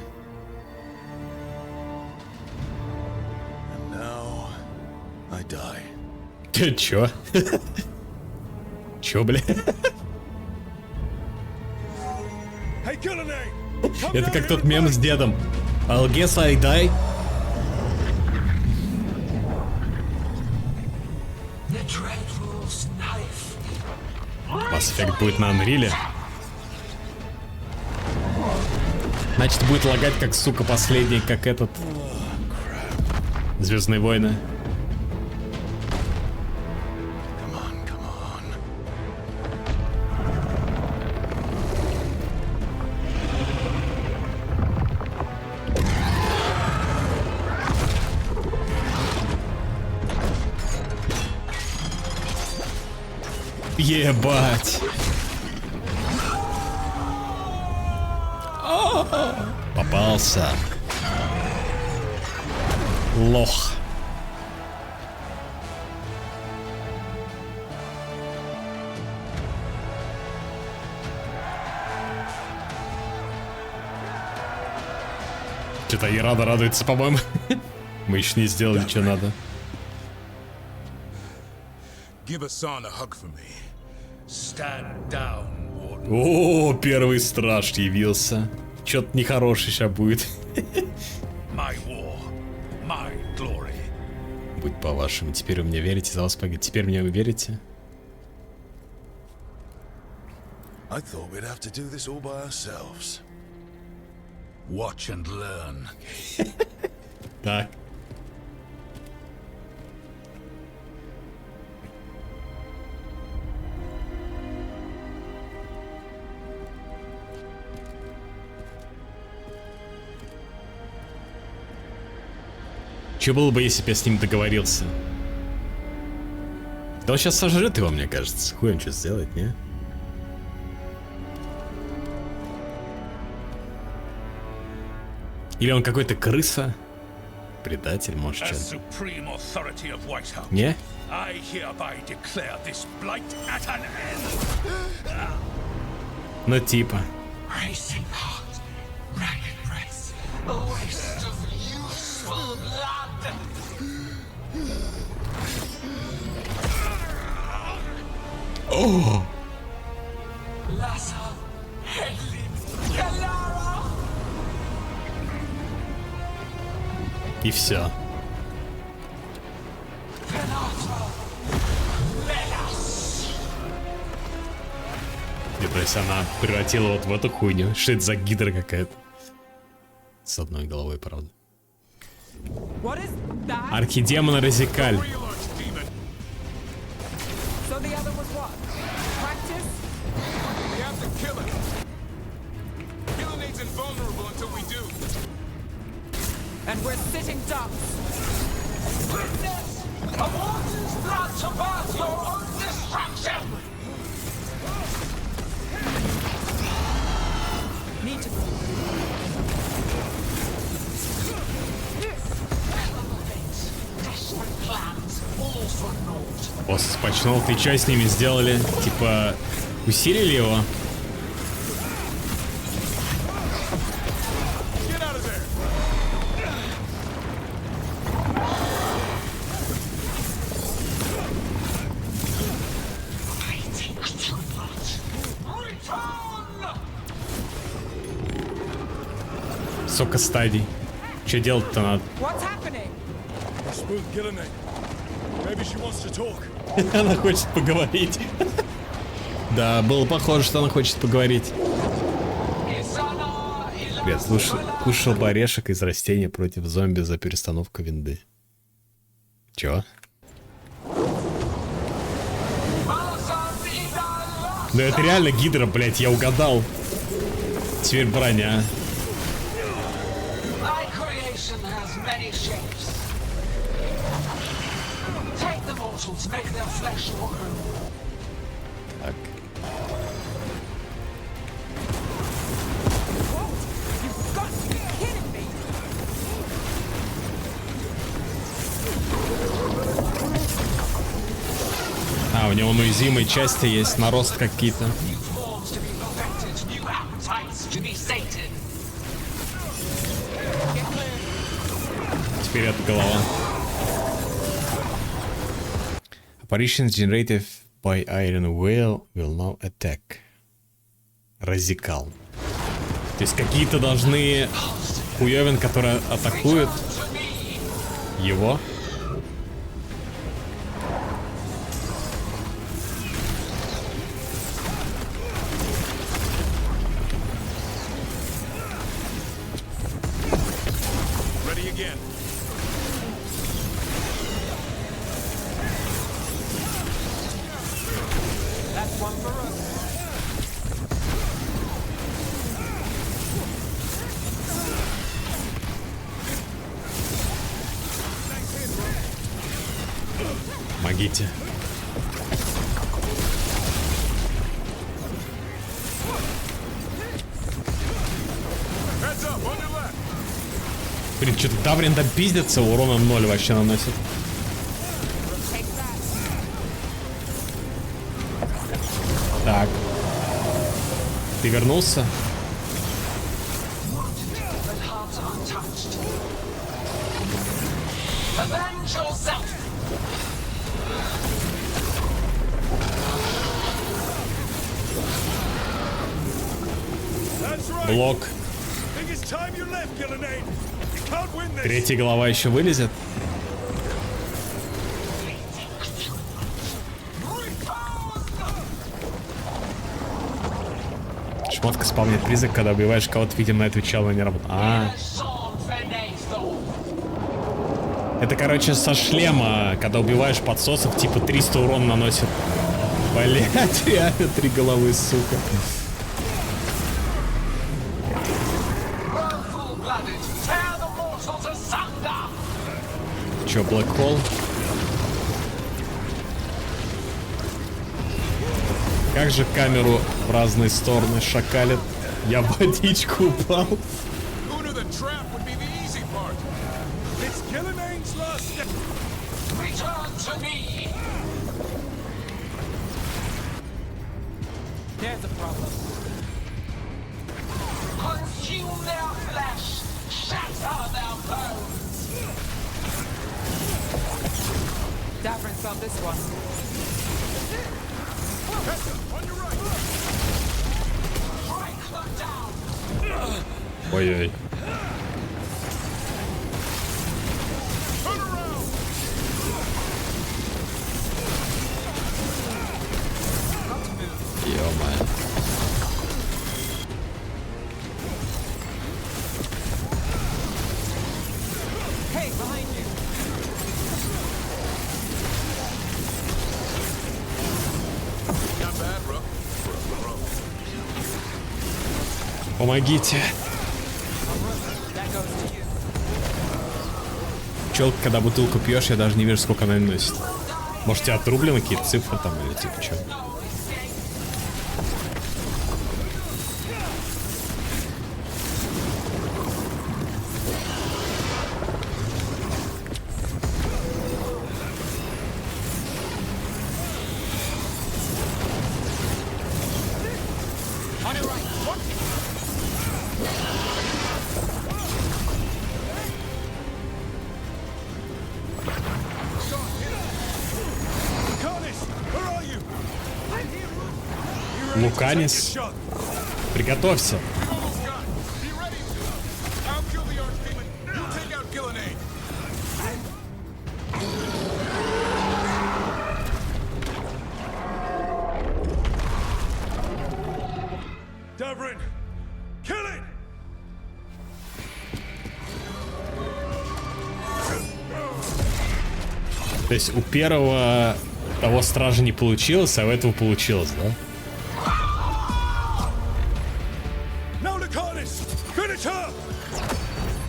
Чё? Чё, бля? Это как тот мем с дедом. I'll guess I die. Mass Effect будет на Unreal. Значит, будет лагать как, сука, последний, как этот. Звездные войны. Ебать. Попался. Лох. Что-то и рада радуется, по-моему. Мы еще не сделали, что надо. О, первый страж явился. Что-то нехороший сейчас будет. Будь по-вашему, теперь вы мне верите, за вас погиб. Теперь мне вы верите? Watch and learn. Так. Что было бы, если бы я с ним договорился? Да он сейчас сожрет его, мне кажется. Хуй он что сделает, не? Или он какой-то крыса? Предатель, может, что? Не? Ну, типа. О! И все. И то есть она превратила вот в эту хуйню. Что это за гидра какая-то? С одной головой, правда. Архидемон Розикаль. kill him. Gillennade's invulnerable until we do. And we're sitting ducks. Witness a warden's blood to birth your own destruction! Need to move. Desperate plans, all for naught. Босс спачнул, ты что с ними сделали? Типа, усилили его? Сколько стадий? Что делать-то надо? Она хочет поговорить. Да, было похоже, что она хочет поговорить. Ребят, кушал бы орешек из растения против зомби за перестановку винды. Чё? Ну это реально гидра, блять, я угадал. Теперь броня. Так. А, у него уязвимые части есть, нарост какие-то. Теперь это голова. Apparitions generated by Iron Whale will now attack. Разикал. То есть какие-то должны хуёвин, которые атакуют его. Помогите. Блин, что-то Таврин там пиздится, урона 0 вообще наносит. Так. Ты вернулся? Блок. Третья голова еще вылезет. Шмотка спавнит призрак, когда убиваешь кого-то, видимо, отвечал, но не работает. Это, короче, со шлема, когда убиваешь подсосов, типа 300 урона наносит. Блять, реально 3 головы, сука. Чё, Black Hole? Как же камеру в разные стороны шакалит. Я в водичку упал. There's a problem. Consume their flesh, shatter their bones. Davrin's on this one. On your right. Strike them down. Ой-ой. Ё-моё. Hey, behind you. Not bad, bro. помогите. Пчелка, когда бутылку пьешь, я даже не вижу, сколько она наносит. Может, у тебя отрублены какие-то цифры там или типа что? Луканис, приготовься. То есть у первого того стража не получилось, а у этого получилось, да?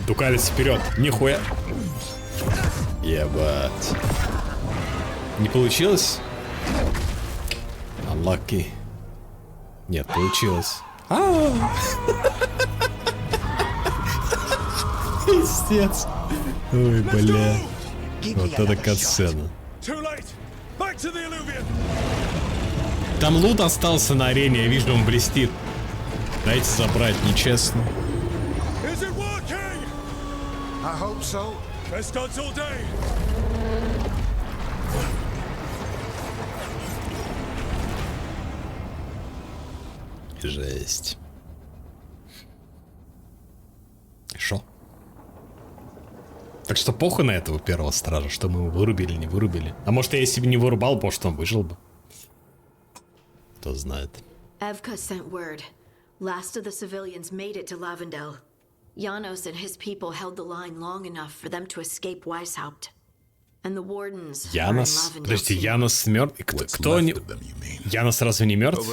Дукалис вперед, нихуя. Ебать. Не получилось? Unlucky. Нет, получилось. Пиздец. Ой, бля. Вот это катсцена. Там лут остался на арене, я вижу, он блестит. Дайте забрать, нечестно. Жесть. Шо? Так что похуй на этого первого стража, что мы его вырубили, не вырубили. А может, я если бы не вырубал, может, он выжил бы. Кто знает. Evka sent word. Last of the civilians made it to Lavendel. Janos and his people held the line long enough for them to escape Weishaupt. And the wardens Янос? Подожди, Янос мертв? Кто не... Янос разве не мертв?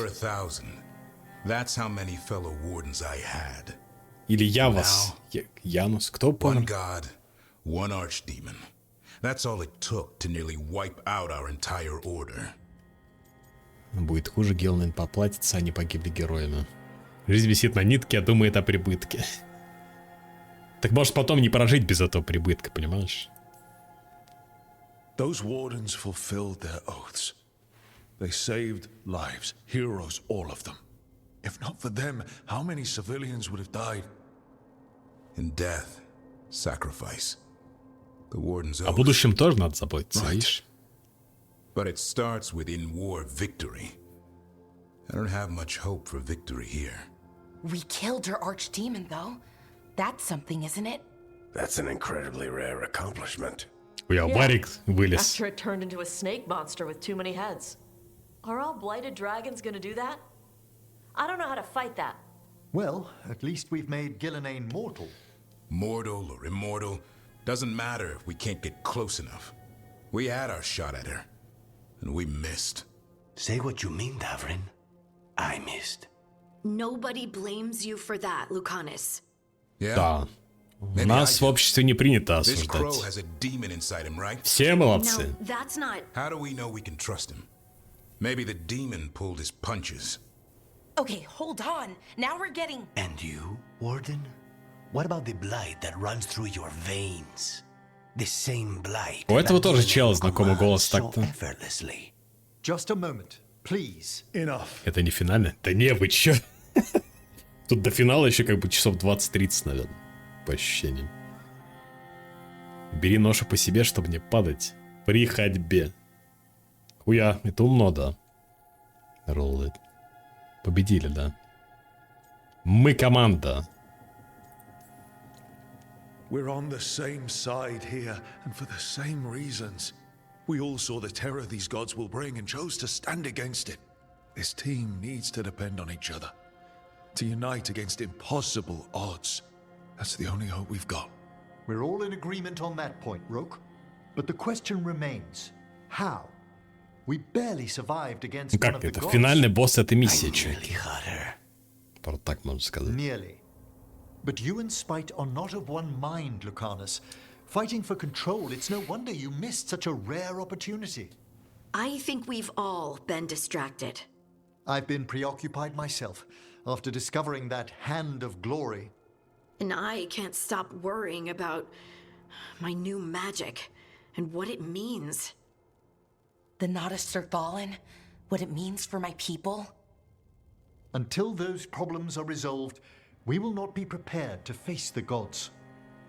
That's how many fellow wardens I had. Или Явос? Янос? Кто помнит? One god, one archdemon. That's all it took to nearly wipe out our entire order. Будет хуже, Гелнен поплатится, они погибли героями. Жизнь висит на нитке, а думает о прибытке. Так может потом не прожить без этого прибытка, понимаешь? Those wardens fulfilled their oaths. They saved lives, heroes, all of them. If not for them, how many civilians would have died? In death, sacrifice. The warden's oath. О будущем тоже надо заботиться, видишь? But it starts with in-war victory. I don't have much hope for victory here. We killed her archdemon, though. That's something, isn't it? That's an incredibly rare accomplishment. After it turned into a snake monster with too many heads. Are all blighted dragons gonna do that? I don't know how to fight that. Well, at least we've made Gillenane mortal. Mortal or immortal, doesn't matter if we can't get close enough. We had our shot at her, and we missed. Say what you mean, Davrin. I missed. Nobody blames you for that, Lucanus. Да. У нас в обществе не принято осуждать. Все молодцы. How do we know we can trust him? Maybe the demon pulled his punches. Okay, hold on. Now we're getting... And you, Warden? What about the blight that runs through your veins? The same blight. У этого тоже чел знакомый голос так-то. Just a moment, please. Enough. Это не финально? Да не, вы чё? Тут до финала еще как бы часов 20-30, наверное. По ощущениям. Бери ношу по себе, чтобы не падать. При ходьбе. Хуя, это умно, да. Роллит. Победили, да. Мы команда. We're on the same side here, and for the same reasons. We all saw the terror these gods will bring and chose to stand against it. This team needs to depend on each other. To unite against impossible odds. That's the only hope we've got. We're all in agreement on that point, Rook. But the question remains, how? We barely survived against one of the это gods. финальный босс этой миссии, чё? так можно сказать. Nearly. But you and Spite are not of one mind, Lucanus. Fighting for control, it's no wonder you missed such a rare opportunity. I think we've all been distracted. I've been preoccupied myself after discovering that hand of glory. And I can't stop worrying about my new magic and what it means. The Nodists are fallen? What it means for my people? Until those problems are resolved, we will not be prepared to face the gods.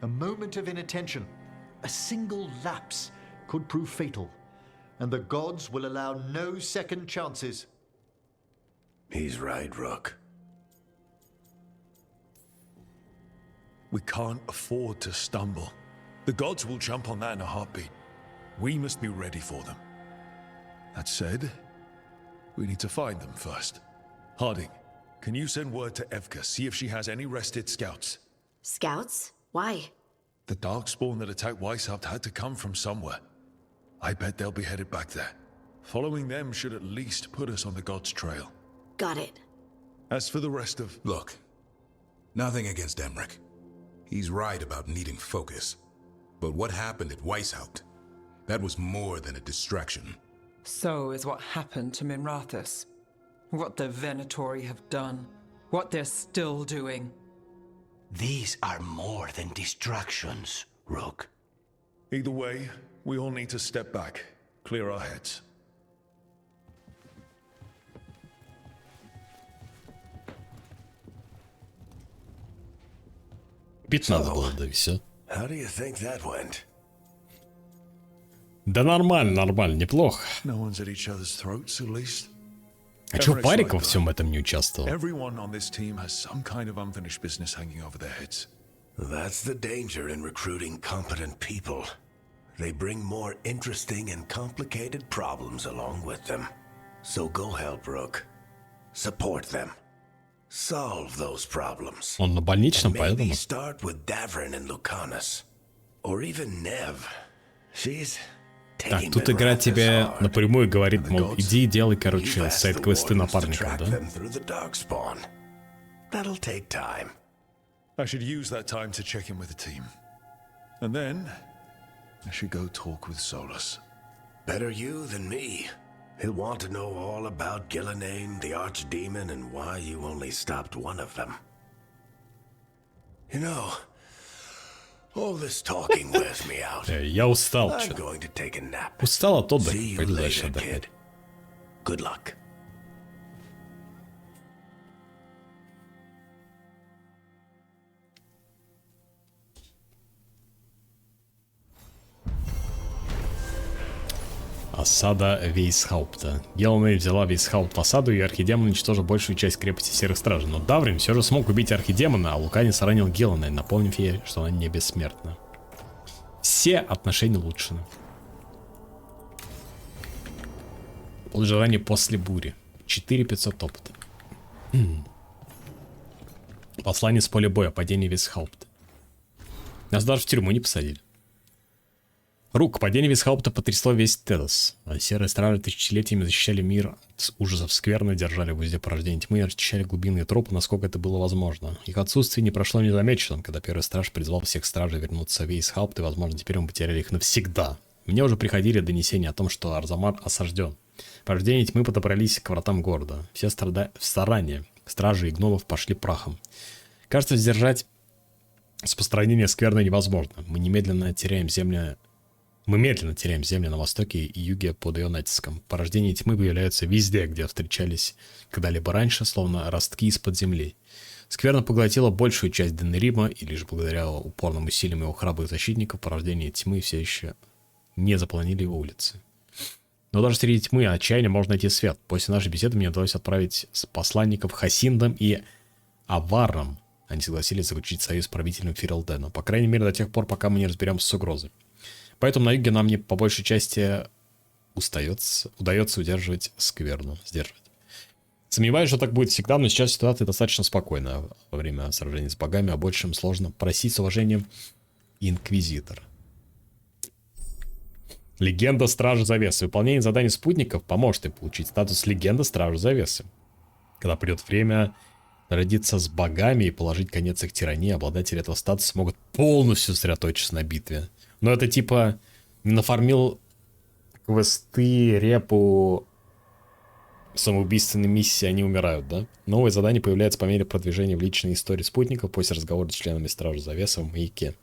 A moment of inattention, a single lapse, could prove fatal, and the gods will allow no second chances. He's right, Rook. We can't afford to stumble. The gods will jump on that in a heartbeat. We must be ready for them. That said, we need to find them first. Harding, can you send word to Evka, see if she has any rested scouts? Scouts? Why? The Darkspawn that attacked Weishaupt had to come from somewhere. I bet they'll be headed back there. Following them should at least put us on the gods' trail. Got it. As for the rest of... Look, nothing against Emmerich. He's right about needing focus. But what happened at Weishaupt? That was more than a distraction. So is what happened to Minrathous. What the Venatori have done. What they're still doing. These are more than distractions, Rook. Either way, we all need to step back, clear our heads. Бить надо было, да и все. How do you think that went? Да нормально, неплохо. No one's at each other's throats, at least. А чё Парик во всем этом не участвовал? Everyone on this team has some kind of unfinished business hanging over their heads. That's the danger in recruiting competent people. They bring more interesting and complicated problems along with them. So go help Rook. Support them. Solve those problems. Он на больничном, поэтому. Maybe start with Davrin and Lucanus. Or even Nev. She's... Так, тут игра тебе напрямую говорит, мол, иди и делай, короче, сайд-квесты напарников, да? I should use that time to check in with the team. And then, I should go talk with Solus. Better you than me. He'll want to know all about Gillenane, the Archdemon, and why you only stopped one of them. You know... All this talking wears me out. Я устал, I'm going to take a nap. Устал от отдыха, See you пойду дальше later, отдохнуть. kid. Good luck. Осада Вейсхаупта. Гелленейн взяла Вейсхаупт в осаду, и архидемон уничтожил большую часть крепости Серых Стражей. Но Даврин все же смог убить архидемона, а Луканис ранил Гелленейн, напомнив ей, что она не бессмертна. Все отношения улучшены. Пожирание после бури. 4500 опыта. Послание с поля боя. Падение Вейсхаупта. Нас даже в тюрьму не посадили. Рук, падение Вейсхаупта потрясло весь Тедос. Серые стражи тысячелетиями защищали мир от ужасов скверны, держали в узде порождения тьмы и очищали глубинные тропы, насколько это было возможно. Их отсутствие не прошло незамеченным, когда первый страж призвал всех стражей вернуться в Вейсхаупт, и, возможно, теперь мы потеряли их навсегда. Мне уже приходили донесения о том, что Арзамар осажден. Порождения тьмы подобрались к вратам города. Все старания стражей и гномов пошли прахом. Кажется, сдержать распространение скверны невозможно. Мы медленно теряем земли на востоке и юге под ее натиском. Порождения тьмы появляются везде, где встречались когда-либо раньше, словно ростки из-под земли. Скверна поглотила большую часть Денерима, и лишь благодаря упорным усилиям его храбрых защитников порождения тьмы все еще не заполонили его улицы. Но даже среди тьмы и отчаяния можно найти свет. После нашей беседы мне удалось отправить посланников Хасиндам и Аварам. Они согласились заключить союз с правителем Фирелденом. По крайней мере, до тех пор, пока мы не разберемся с угрозой. Поэтому на юге нам не по большей части удается удерживать скверну. Сомневаюсь, что так будет всегда, но сейчас ситуация достаточно спокойная. Во время сражений с богами о большем сложно просить с уважением Инквизитор. Легенда Стражи Завесы. Выполнение заданий спутников поможет им получить статус Легенда Стражи Завесы. Когда придет время, Родиться с богами и положить конец их тирании, обладатели этого статуса могут полностью сосредоточиться на битве. Но это типа нафармил квесты, репу, самоубийственные миссии, они умирают, да? Новые задания появляются по мере продвижения в личной истории спутников после разговора с членами Стражи Завесы в маяке.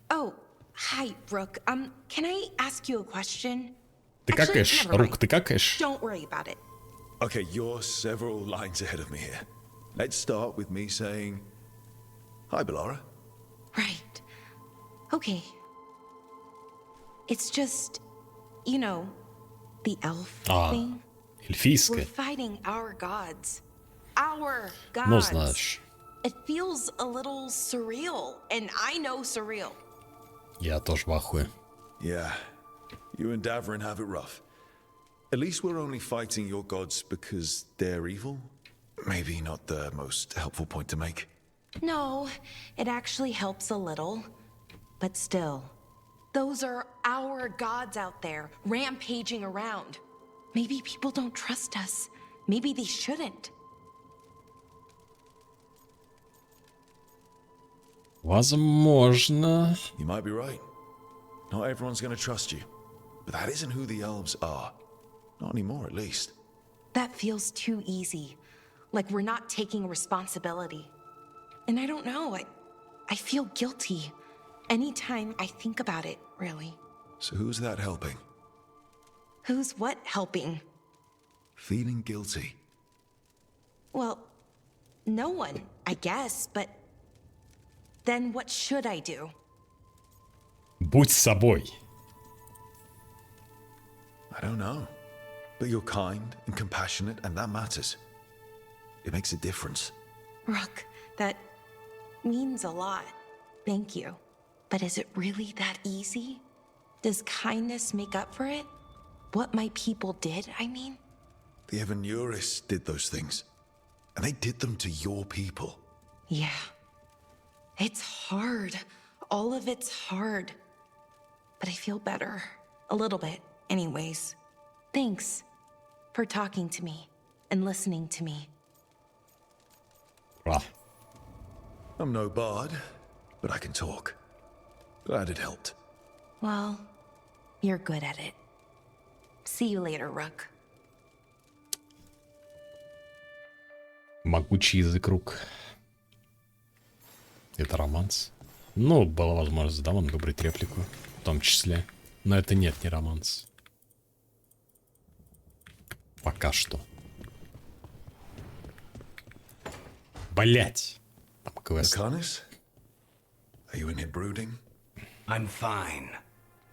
Oh, hi, Brooke. Can I ask you a question? Ты какаешь, Рук, ты какаешь? Don't worry about it. Okay, you're several lines ahead of me here. Let's start with me saying, hi, Bellara. Right. Okay. It's just, you know, the elf thing. Эльфийская. We're fighting our gods. Our gods. Ну, знаешь. It feels a little surreal, and I know surreal. Я тоже в ахуе. Yeah, you and Davrin have it rough. At least we're only fighting your gods because they're evil. Maybe not the most helpful point to make. No, it actually helps a little. But still, those are our gods out there, rampaging around. Maybe people don't trust us. Maybe they shouldn't. Возможно. You might be right. Not everyone's gonna trust you. But that isn't who the elves are. Not anymore, at least. That feels too easy. Like we're not taking responsibility. And I don't know, I feel guilty. Anytime I think about it, really. So who's that helping? Who's what helping? Feeling guilty. Well, no one, I guess, but then what should I do? Будь собой. I don't know. But you're kind and compassionate, and that matters. It makes a difference. Rook, that means a lot. Thank you. But is it really that easy? Does kindness make up for it? What my people did, I mean? The Evanuris did those things. And they did them to your people. Yeah. It's hard. All of it's hard. But I feel better. A little bit, anyways. Thanks for talking to me and listening to me. I'm no bard, but I can talk. Glad it helped. Well, you're good at it. See you later, Rook. Могучий язык рук. Это романс. Ну, была возможность задам вам выбрать реплику. В том числе. Но это нет, не романс. Пока что. Блять. Там квест. Lucanus? Are you in here brooding? I'm fine.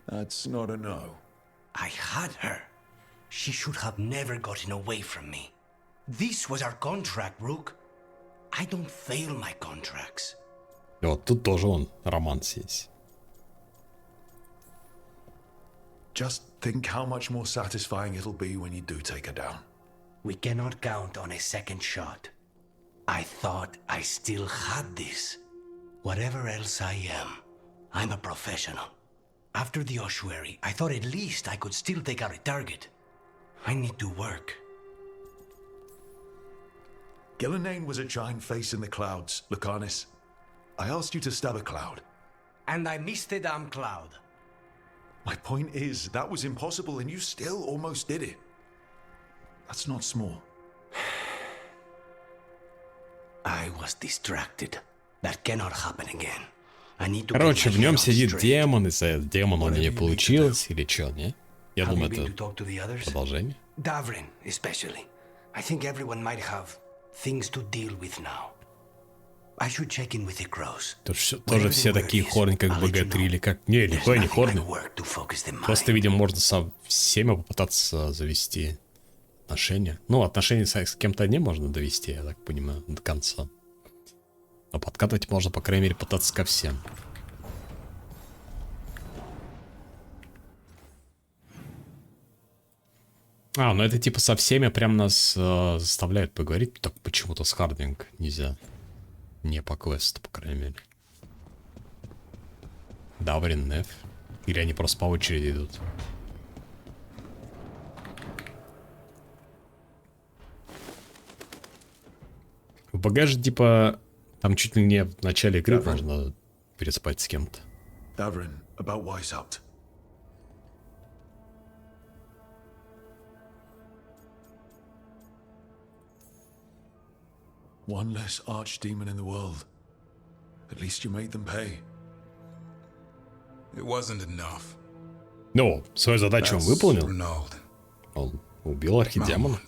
That's not a no. I had her. She should have never gotten away from me. This was our contract, Rook. I don't fail my contracts. И вот тут тоже он, романс есть. Just think how much more satisfying it'll be when you do take her down. We cannot count on a second shot. I thought I still had this. Whatever else I am, I'm a professional. After the ossuary, I thought at least I could still take out a target. I need to work. Gillenane was a giant face in the clouds, Lucanus. I asked you to stab a cloud. And I missed the damn cloud. My point is, that was impossible and you still almost did it. That's not small. I was distracted. That cannot happen again. I need to. Короче, в нем сидит демон, и за демона у него не получилось, или чё, не? Я думаю, это продолжение. Davrin, especially. I think everyone might have things to deal with now. I should check in with the crows. Тоже все такие хорни, как БГ-3 или как... Не, нихуя не хорни. Просто, видимо, можно со всеми попытаться завести отношения. Ну, отношения с кем-то одним можно довести, я так понимаю, до конца. Но подкатывать можно, по крайней мере, пытаться ко всем. А, ну это типа со всеми прям нас заставляют поговорить. Так почему-то с Хардинг нельзя. Не по квесту, по крайней мере. Даврин, Неф. Или они просто по очереди идут. ПБГ же, типа, там чуть ли не в начале игры можно переспать с кем-то. Davrin, about Weishaupt. One less archdemon in the world. At least you made them pay. It wasn't enough. Ну, свою задачу он выполнил. Он убил архидемона.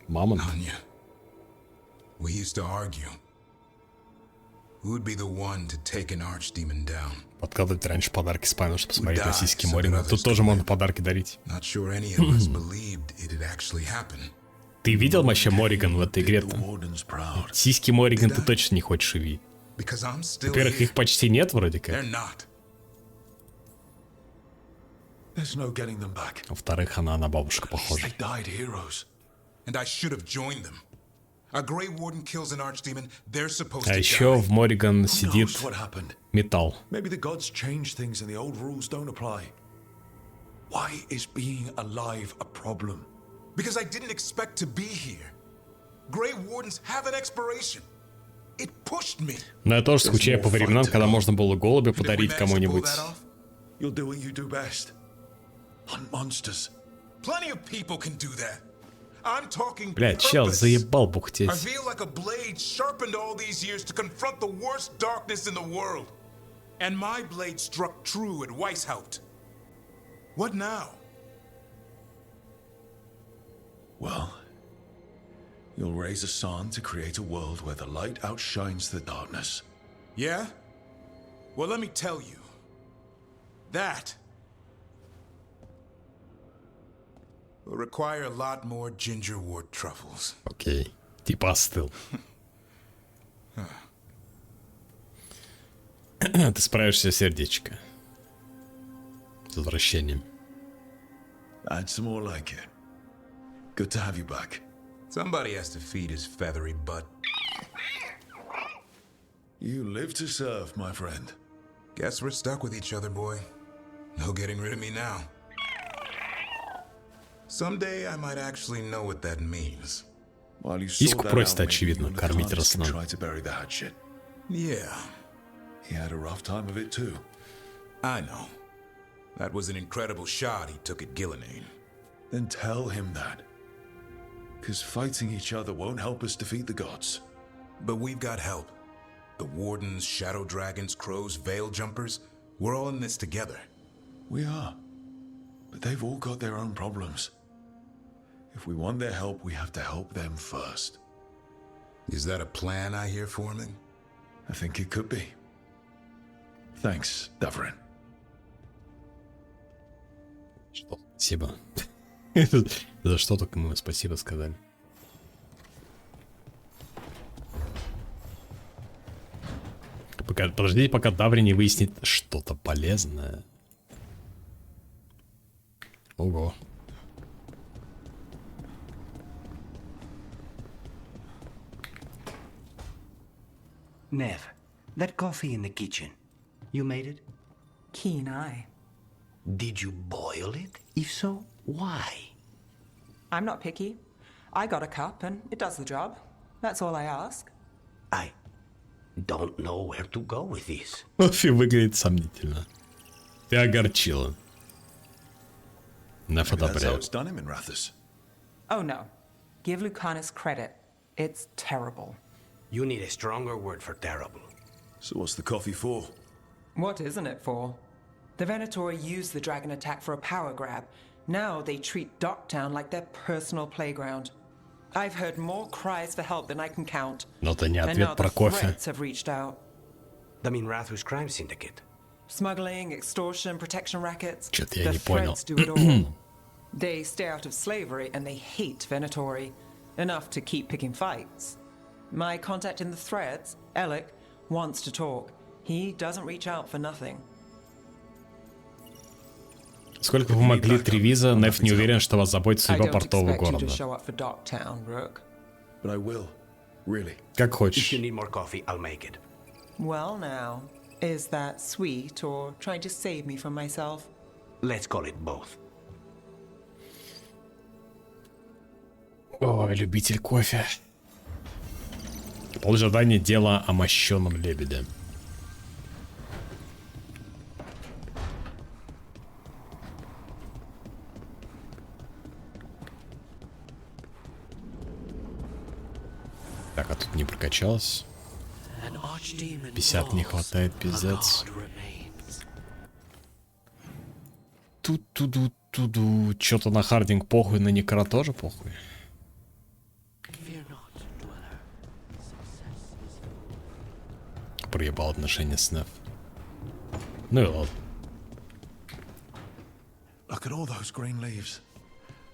Мамонт. We used to argue. Who would be the one to take an archdemon down? Подкладывать раньше подарки спамил, чтобы посмотреть на сиськи Моригана. Тут тоже можно подарки дарить. Not sure any of us believed it'd actually happen. Ты видел вообще Мориган в этой игре-то? Сиськи Мориган ты точно не хочешь увидеть. Во-первых, их почти нет вроде как. Во-вторых, она на бабушку похожа. А еще в Мориган сидит металл. Because I didn't expect to be here. Grey Wardens have an expiration. It pushed me. Но я тоже скучаю по временам, когда можно было голубя подарить кому-нибудь. You'll do what you do best. Hunt monsters. Plenty of people can do that. I'm talking Бля, чел, заебал бухтеть. I feel like a blade sharpened all these years to confront the worst darkness in the world. And my blade struck true at Weishaupt. What now? Well, you'll raise a son to create a world where the light outshines the darkness. Yeah? Well, let me tell you. That will require a lot more gingerwort truffles. Окей, типа остыл. Ты справишься, сердечко. С возвращением. That's more like it. Good to have you back. Somebody has to feed his feathery butt. You live to serve, my friend. Guess we're stuck with each other, boy. No getting rid of me now. Someday I might actually know what that means. Сиську просит, очевидно, кормить росла. Yeah. He had a rough time of it too. I know. That was an incredible shot he took at Gillenane. Then tell him that. Because fighting each other won't help us defeat the gods. But we've got help. The Wardens, Shadow Dragons, Crows, Veil Jumpers, we're all in this together. We are. But they've all got their own problems. If we want their help, we have to help them first. Is that a plan I hear forming? I think it could be. Thanks, Davrin. Что? Спасибо. За что только мы спасибо сказали. Подождите, пока Даври не выяснит что-то полезное. Ого. Nev, that coffee in the kitchen, you made it? Keen eye. Did you boil it? If so, why? I'm not picky. I got a cup and it does the job. That's all I ask. I don't know where to go with this. Кофе выглядит сомнительно. Ты огорчила. Неф одобряет. Oh no. Give Lucanus credit. It's terrible. You need a stronger word for terrible. So what's the coffee for? What isn't it for? The Venatori used the dragon attack for a power grab. Now they treat Docktown like their personal playground. I've heard more cries for help than I can count. Но это не And ответ now про the кофе. threats have reached out. The Minrathus crime syndicate. Smuggling, extortion, protection rackets. Чё-то я The не понял. threads do it all. They stay out of slavery and they hate Venatori. Enough to keep picking fights. My contact in the threads, Alec, wants to talk. He doesn't reach out for nothing. Сколько вы могли Тревиза, Неф не уверен, что вас заботит судьба портового города. Как хочешь. If you need more coffee, I'll make it. Well now, is that sweet or trying to save me from myself? Let's call it both. Ой, любитель кофе. Пол ожидания дела о мощенном лебеде. Так, а тут не прокачалось. 50 не хватает, пиздец. Тут-туду-туду. Чё-то на Хардинг похуй, на Некра тоже похуй. Проебал отношения с Неф. Ну и ладно. Look at all those green leaves.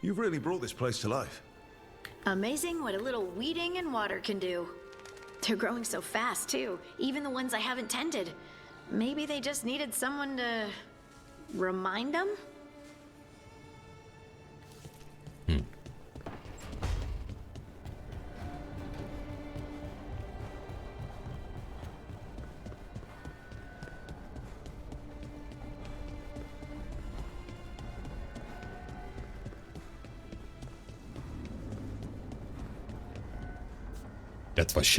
You've really brought this place to life. Amazing what a little weeding and water can do. They're growing so fast, too. Even the ones I haven't tended. Maybe they just needed someone to remind them?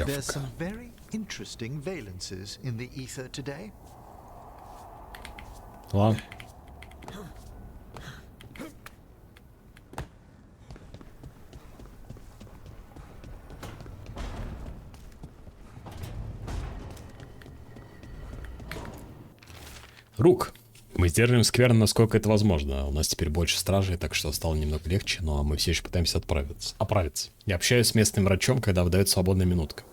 There's some very interesting valences in the ether today. Ладно. Рук. Мы сдерживаем скверно, насколько это возможно. У нас теперь больше стражей, так что стало немного легче, но мы все еще пытаемся оправиться. Я общаюсь с местным врачом, когда выдает свободная минутка.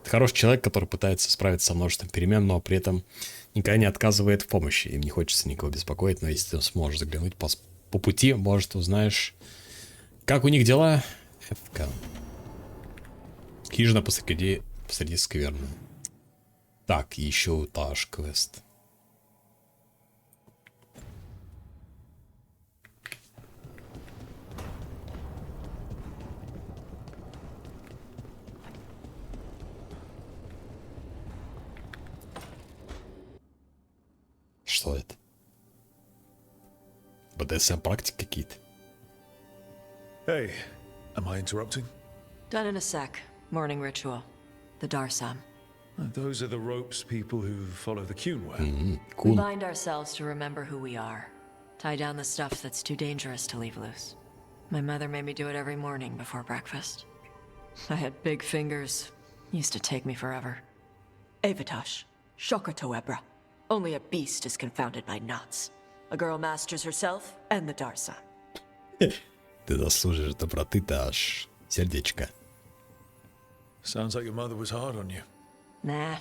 Это хороший человек, который пытается справиться со множеством перемен, но при этом никогда не отказывает в помощи. Им не хочется никого беспокоить, но если ты сможешь заглянуть по пути, может, узнаешь, как у них дела. ФК. Хижина посреди скверны. Так, еще этаж квест. Что это? БДСМ практики какие-то? Hey, am I interrupting? Done in a sec. Morning ritual. The Darsam. Those are the ropes people who follow the Qun wear. We bind ourselves to remember who we are. Tie down the stuff that's too dangerous to leave loose. My mother made me do it every morning before breakfast. I had big fingers. Used to take me forever. Avatash. Shokatoebra. Only a beast is confounded by knots. A girl masters herself and the Darsam. Ты заслужишь доброты-то аж сердечко. Sounds like your mother was hard on you. Nah.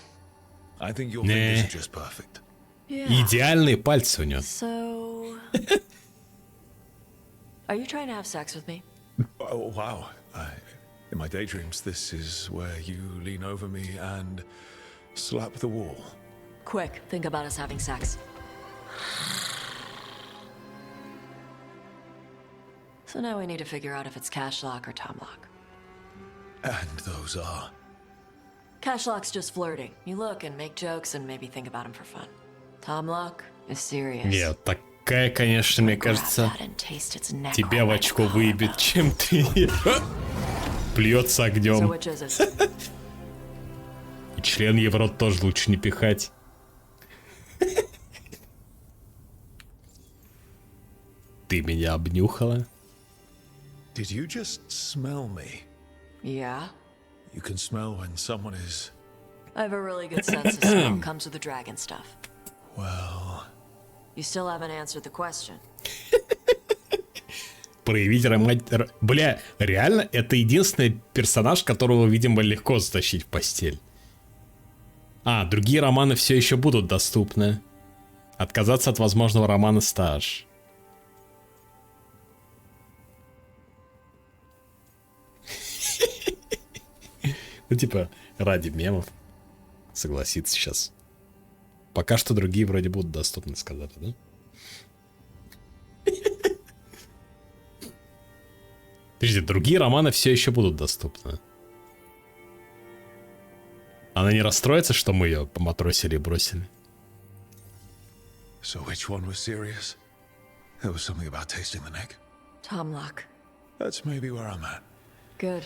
I think your fingers are just perfect. Yeah. Идеальные пальцы у нее. So... Are you trying to have sex with me? Oh, wow. In my daydreams, this is where you lean over me and slap the wall. Quick, think about us having sex. So now we need to figure out if it's Cashlock or Tomlock. And those are? Cashlock's just flirting. You look and make jokes and maybe think about him for fun. Tomlock is serious. Нет, такая, конечно, мне кажется, тебя в очко выебет, чем ты плюется огнем. И член ей в рот тоже лучше не пихать. Ты меня обнюхала? Did you just smell me? Yeah. You can smell when someone is... I have a really good sense of smell. Comes with the dragon stuff. Well... You still haven't answered the question. Проявить романтику. Бля, реально, это единственный персонаж, которого, видимо, легко затащить в постель. А, другие романы все еще будут доступны. Отказаться от возможного романа стаж. Ну, типа, ради мемов. Согласиться сейчас. Пока что другие вроде будут доступны, сказали, да? Подожди, другие романы все еще будут доступны. Она не расстроится, что мы ее поматросили и бросили? So which one was serious? There was something about tasting the neck. Tomlock. That's maybe where I'm at. Good.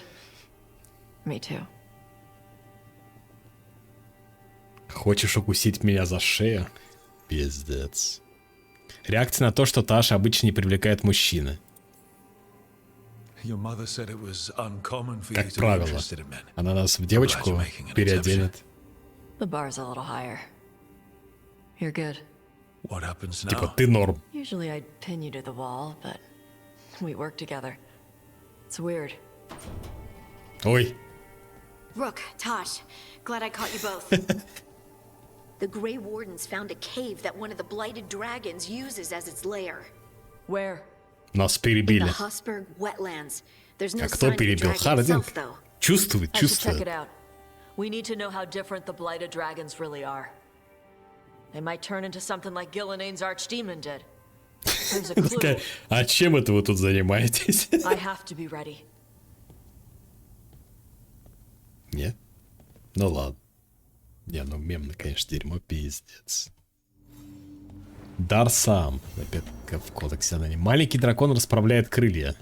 Me too. Хочешь укусить меня за шею? Пиздец. Реакция на то, что Таша обычно не привлекает мужчины. Как правило, она нас в девочку переоденет. The bar's a little higher. You're good. Типа, ты норм. Usually I'd pin you to the wall, but we work together. It's weird. Ой. Rook, Tosh, glad I caught you both. The Grey Wardens found a cave that one of the blighted dragons uses as its lair. Where? Нас In перебили. the Husberg wetlands. There's no А кто sign of the перебил? dragon Хардинг? itself, though. Чувствует, I should check it чувствует. out. We need to know how different the blighted dragons really are. They might turn into something like Gillenane's archdemon did. There's a clue. Такая, а чем это вы тут занимаетесь? I have to be ready. Нет? Ну ладно. Не, ну мемно, конечно, дерьмо, пиздец. Дар сам. Опять как в кодексе аноним. Маленький дракон расправляет крылья.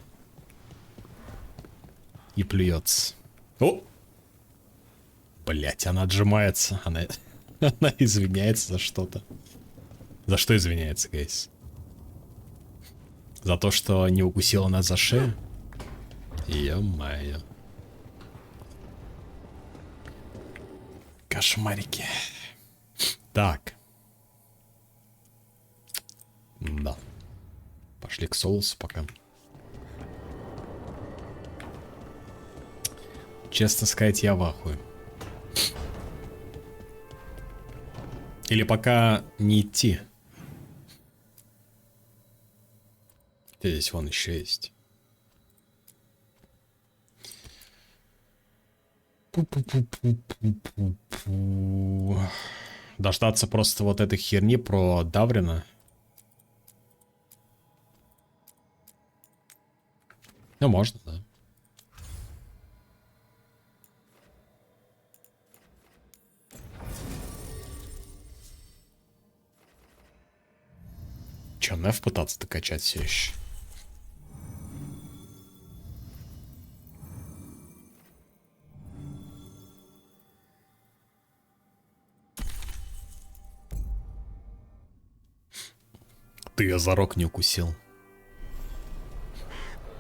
И плюется. О! Блять, она отжимается. Она извиняется за что-то. За что извиняется, гайс? За то, что не укусила нас за шею? Ё-моё. Кошмарики. Так. Да. Пошли к соусу пока. Честно сказать, я в ахуе. Или пока не идти. Здесь вон еще есть. Пу-пу-пу-пу-пу-пу. Дождаться просто вот этой херни про Даврина. Ну, можно, да. Че, Неф пытаться докачать все еще? Ты ее за рог не укусил.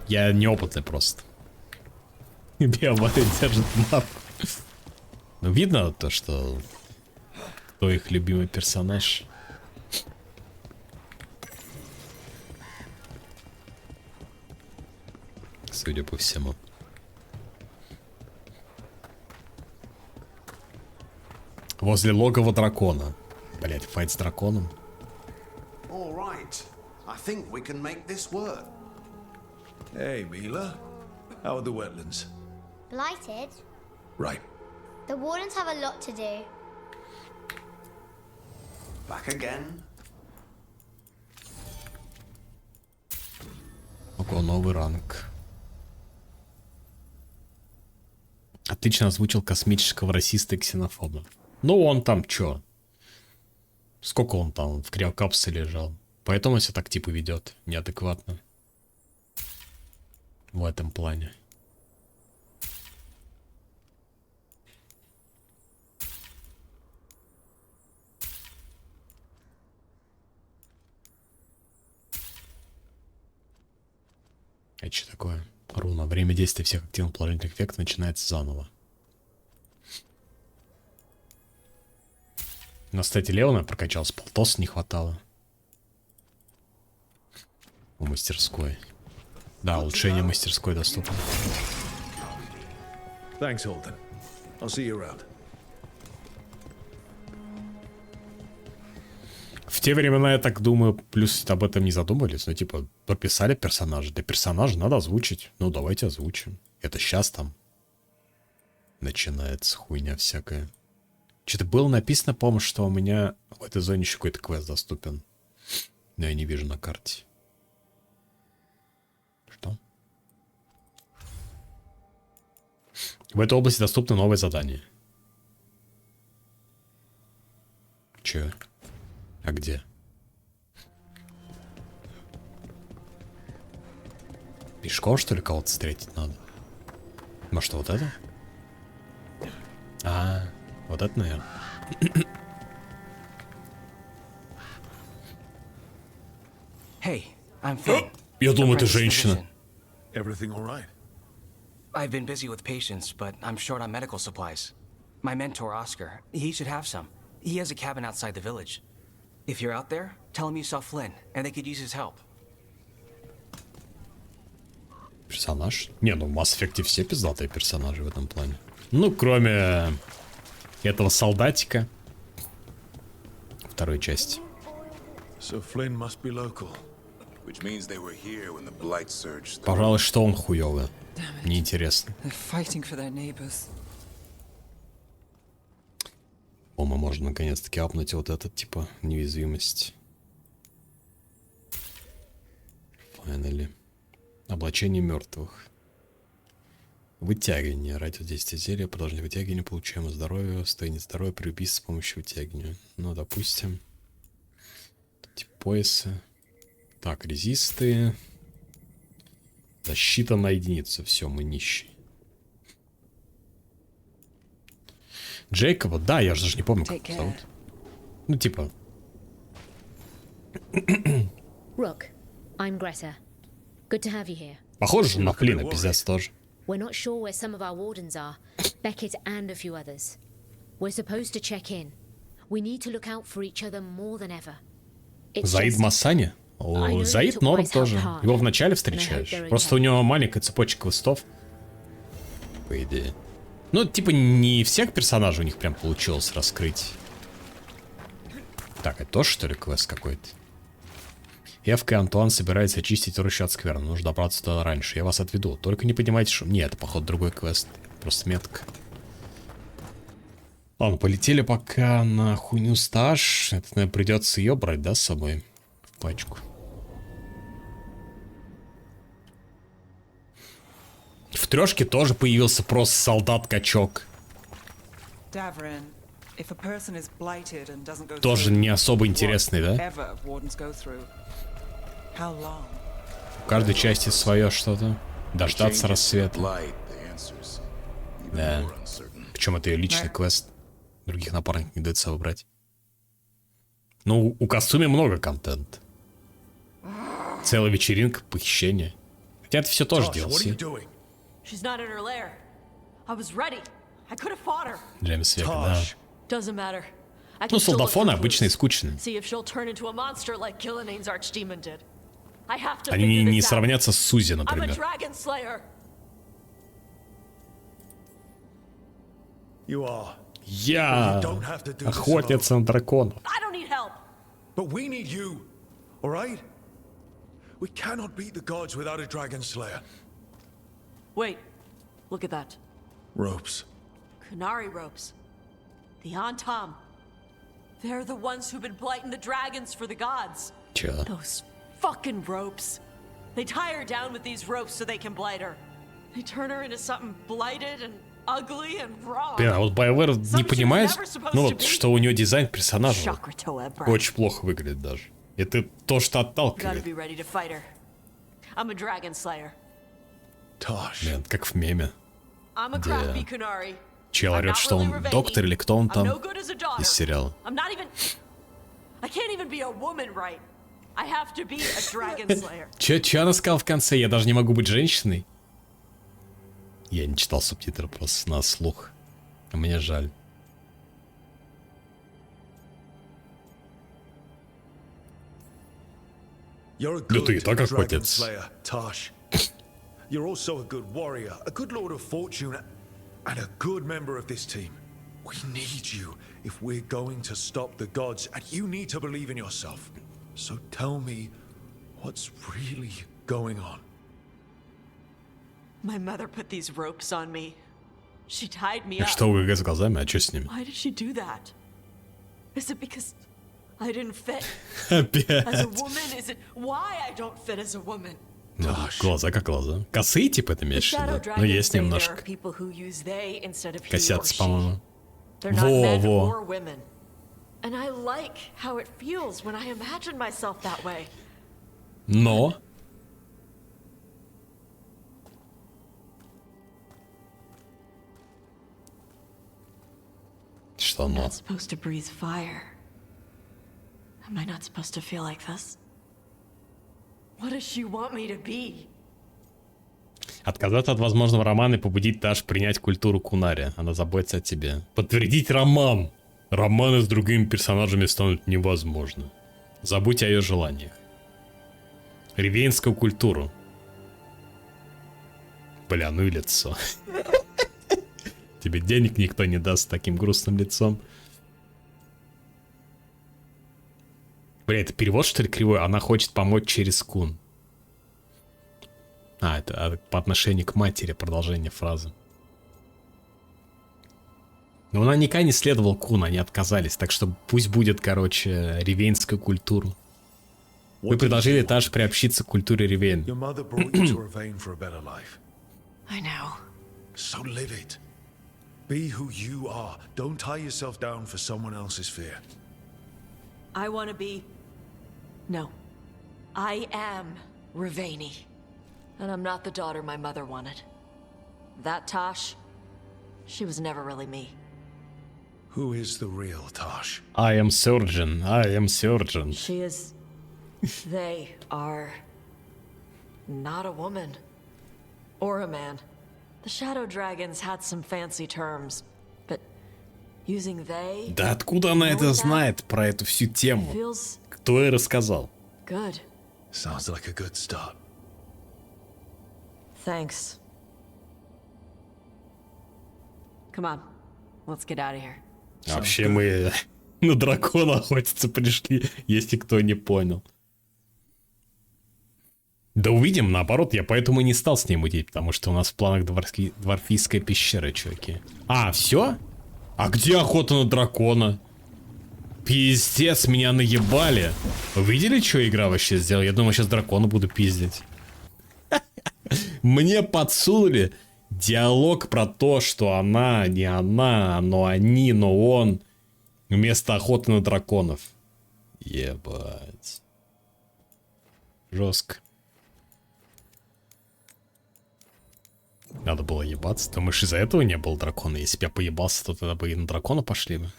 Я неопытный просто. Биоматы держит марку. Ну, видно то, что кто их любимый персонаж. Судя по всему. Возле логова дракона. Блять, файт с драконом. All right. I think we can make this work. Hey, Mila. How are the wetlands? Blighted? Right. The Wardens have a lot to do. Back again. Ого, новый ранг. Отлично озвучил космического расиста и ксенофоба. Ну, он там чё? Сколько он там в криокапсуле лежал? Поэтому себя так типа ведет неадекватно. В этом плане. Это что такое? Руна. Время действия всех активных положительных эффектов начинается заново. У нас, кстати, Леона прокачался, полтоса не хватало. У мастерской. Да, улучшение мастерской доступно. Thanks, Holden. I'll see you around. В те времена, я так думаю, плюс об этом не задумались. Ну, типа, прописали персонажа. Для персонажа надо озвучить. Ну, давайте озвучим. Это сейчас там начинается хуйня всякая. Что-то было написано, по-моему, что у меня в этой зоне еще какой-то квест доступен. Но я не вижу на карте. Что? В этой области доступно новое задание. Че? А где? Пешком, что ли, кого-то встретить надо? Может, вот это? А, вот это, наверное. Hey, I'm Finn. Я думаю, это женщина. Everything all right? I've been busy with patients, but I'm short on medical supplies. My mentor, Oscar, he should have some. He has a cabin outside the village. If you're out there, tell him you saw Flynn, and they could use his help. Персонаж? Не, ну в Mass Effect все пиздатые персонажи в этом плане. Ну, кроме этого солдатика. Второй части. So Flynn must be local. Which means they were here when the blight surged. Пожалуй, что он хуёвый. Неинтересно. They're fighting for their neighbors. По-моему, можно наконец-таки апнуть вот этот, типа, неуязвимость. Finally. Облачение мертвых. Вытягивание. Радиус 10 зелья. Продолжение вытягивания. Получаем здоровье. Состояние здоровья при убийстве с помощью вытягивания. Ну, допустим. Тип пояса. Так, резисты. Защита на единицу. Все, мы нищие. Джейкоба? Да, я же даже не помню, как его зовут. Ну, типа. Rook, I'm Greta. Good to have you here. Похоже на Флина, пиздец тоже. We're not sure where some of our wardens are. Beckett and a few others. We're supposed to check in. We need to look out for each other more than ever. Заид Масани? О, Заид норм тоже. Его в начале встречаешь. Просто у него маленькая цепочка квестов. По идее. Ну, типа, не всех персонажей у них прям получилось раскрыть. Так, это тоже, что ли, квест какой-то? Эвка и Антуан собираются очистить рощу от скверны. Нужно добраться туда раньше. Я вас отведу. Только не поднимайте шум. Нет, это, походу, другой квест. Просто метка. Ладно, полетели пока на хуйню стаж. Это, наверное, придется ее брать, да, с собой? В пачку. В трешке тоже появился просто солдат-качок. Тоже не особо интересный, да? В каждой части свое что-то. Дождаться рассвета. Да. Причем это ее личный квест. Других напарников не дается выбрать. Ну, у Касуми много контента. Целая вечеринка, похищение. Хотя это все тоже DLC. She's not in her lair. I was ready. I could have fought her. Джеймс Века, да. Doesn't matter. Ну, солдафоны обычно скучные. See if she'll turn into a monster like Gilline's archdemon did. I have to Они не сравнятся с Сузи, I'm a например. dragon slayer. You are. Я охотница на драконов. I don't need help. But we need you. All right? We cannot beat the gods without a dragon slayer. Wait. Look at that. Ropes. Kunari ropes. The Antam. They're the ones who've been blighting the dragons for the gods. Чё? Those fucking ropes. They tie her down with these ropes so they can blight her. They turn her into something blighted and ugly and raw. Блин, а вот BioWare не понимает, ну вот, что у нее дизайн персонажа очень плохо выглядит даже. Это то, что отталкивает. I'm a dragon slayer. Блин, как в меме. I'm a crafty Kunari. Чел орёт, что он доктор или кто он там из сериала. I'm not even. I can't even be a woman, right? I have to be a dragon slayer. Чё она сказала в конце? Я даже не могу быть женщиной? Я не читал субтитры, просто на слух. А мне жаль. You're a Да ты и good так dragon охотец. slayer, Tosh. You're also a good warrior, a good lord of fortune, and a good member of this team. We need you if we're going to stop the gods, and you need to believe in yourself. So tell me, what's really going on? My mother put these ropes on me. She tied me И up. что у ГГ с глазами? А что с ними? Why did she do that? Is it because I didn't fit Опять. as a woman? Is it why I don't fit as a woman? Ну, глаза как глаза. Косые, типа, ты имеешь в Shadow виду? Ну, dragons есть say there are немножко. people who use they instead of he or Косятся, she. по-моему. They're not men Во. or women. And I like how it feels when I imagine myself that way. Но... Что I'm но? not supposed to breathe fire. Am I not supposed to feel like this? What does she want me to be? Отказаться от возможного романа и побудить Таш принять культуру Кунари. Она заботится о тебе. Подтвердить роман. Романы с другими персонажами станут невозможны. Забудь о ее желаниях. Ривейнскую культуру. Бля, ну и лицо. Тебе денег никто не даст с таким грустным лицом. Бля, это перевод, что ли, кривой? Она хочет помочь через Кун. А, это по отношению к матери, продолжение фразы. Но она никогда не следовала Кун, они отказались. Так что пусть будет, короче, ривейнскую культуру. Вы предложили Таш приобщиться к культуре Ривейн. I know. So live it. Be who you are. Don't tie yourself down for someone else's fear. I want to be... No. I am Rivaini. And I'm not the daughter my mother wanted. That Tosh, she was never really me. Who is the real Tosh? I am surgeon. I am surgeon. She is... They are... not a woman. Or a man. The Shadow Dragons had some fancy terms, but using they... Да откуда она это знает про эту всю тему? Кто ей рассказал? Good. Sounds like a good start. Thanks. Come on, let's get out of here. Вообще мы на дракона охотиться пришли, если кто не понял. Да увидим, наоборот, я поэтому и не стал с ней мутить, потому что у нас в планах дворфийская пещера, чуваки. А, все? А где охота на дракона? Пиздец, меня наебали. Вы видели, что игра вообще сделала? Я думаю, сейчас дракона буду пиздить. Мне подсунули диалог про то, что она, не она, но они, но он. Вместо охоты на драконов. Ебать. Жестко. Надо было ебаться. Думаешь, из-за этого не было дракона? Если бы я поебался, то тогда бы и на дракона пошли бы.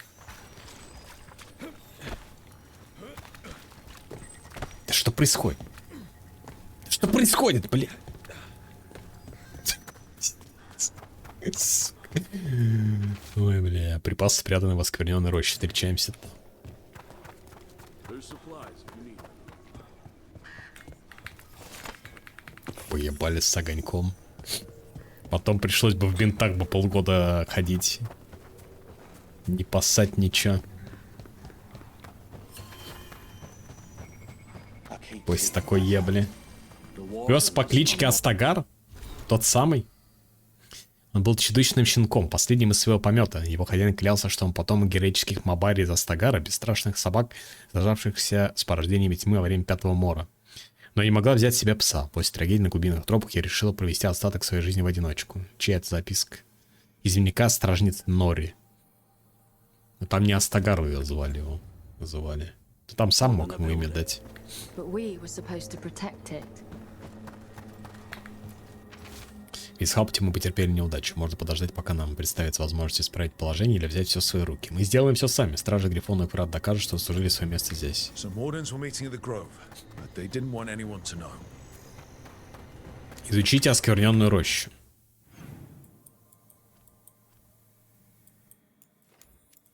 Да что происходит? Что происходит, блин? Ой, бля. Припасы, спрятаны в оскверненной роще. Встречаемся там. Поебали с огоньком. Потом пришлось бы в бинтах бы полгода ходить. Не поссать ничего. После такой ебли. Пес по кличке Астагар? Тот самый? Он был чудовищным щенком, последним из своего помета. Его хозяин клялся, что он потомок героических Мабари из Астагара, бесстрашных собак, зажавшихся с порождениями тьмы во время Пятого Мора. Но не могла взять себе пса. После трагедии на глубинных тропах я решила провести остаток своей жизни в одиночку. Чья это записка? Из дневника стражницы Нори. Но там не Астагару ее звали его. Называли. Ты там сам мог ему имя дать. Из Хапти мы потерпели неудачу. Можно подождать, пока нам представится возможность исправить положение или взять все в свои руки. Мы сделаем все сами. Стражи Грифона и Пират докажут, что заслужили свое место здесь. Изучите оскверненную рощу.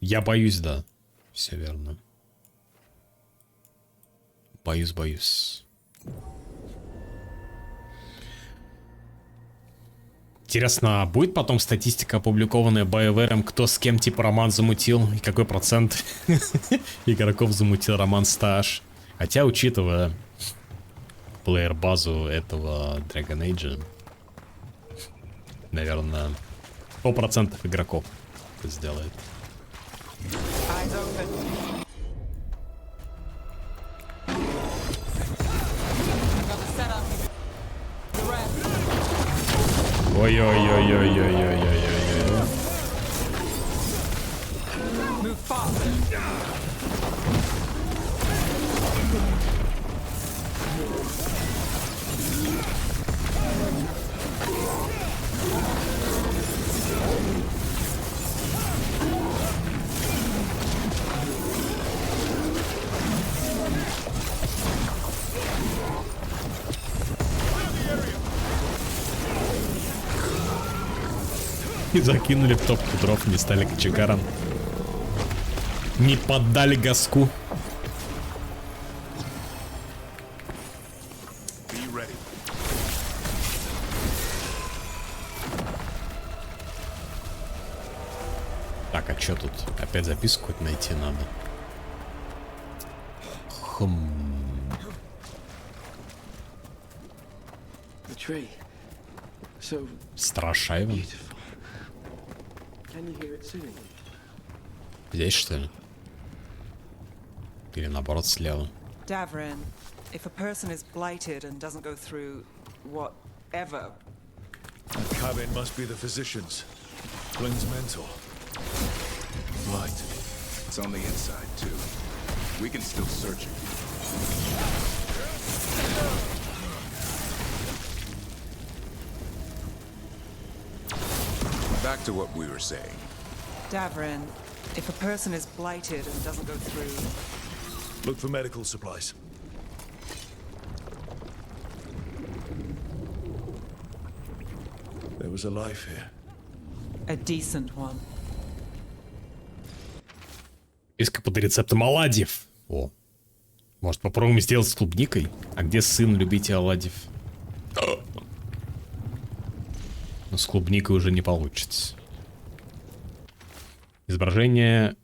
Я боюсь, да. Все верно. Боюсь. Интересно, а будет потом статистика, опубликованная BioWare, кто с кем типа роман замутил, и какой процент игроков замутил роман с Таш? Хотя, учитывая плеер-базу этого Dragon Age, наверное, 100% игроков это сделает. Ой-ой-ой-ой-ой-ой-ой-ой-ой. Закинули в топку дров, не стали кочегаром. Не поддали газку. Так, а что тут? Опять записку хоть найти надо. Страшаево. Здесь, что ли? Или наоборот, слева. Davrin, if a person is blighted and doesn't go through whatever. That cabin must be the physician's. Flynn's mentor. Right. It's on the inside, too. We can still search it. Back to what we were saying. Davrin, if a person is blighted and doesn't go through... Look for medical supplies. There was a life here. A decent one. Иска под рецептом оладьев. О. Может, попробуем сделать с клубникой? А где сын любителя оладьев? Но с клубникой уже не получится. Изображение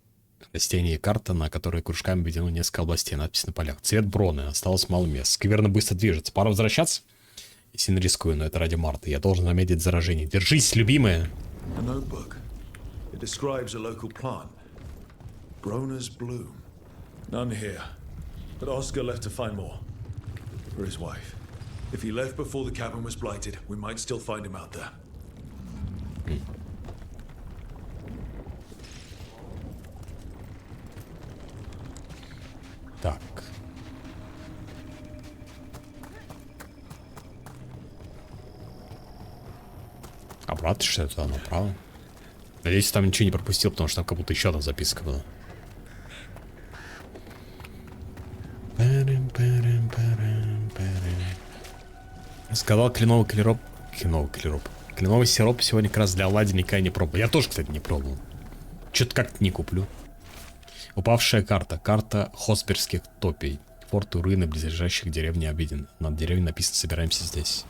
растения и карта, на которой кружками введено несколько областей. Надпись на полях. Цвет броны. Осталось мало мест. Скверно быстро движется. Пора возвращаться. Я сильно рискую, но это ради Марты. Я должен заметить заражение. Держись, любимая. A notebook. It describes a local plant. Brona's bloom. None here. But Oscar left to find more. For his wife. If he left before the cabin was blighted, we might still find him out there. Так. Обратно, что это направо? Надеюсь, там ничего не пропустил, потому что там как будто еще одна записка была. Сказал кленовый клероп. Кленовый сироп сегодня как раз для оладий никогда не пробовал. Я тоже, кстати, не пробовал. Что-то как-то не куплю. Упавшая карта. Карта хосперских топий. Форты, руины близлежащих деревни обиден. Над деревней написано «Собираемся здесь».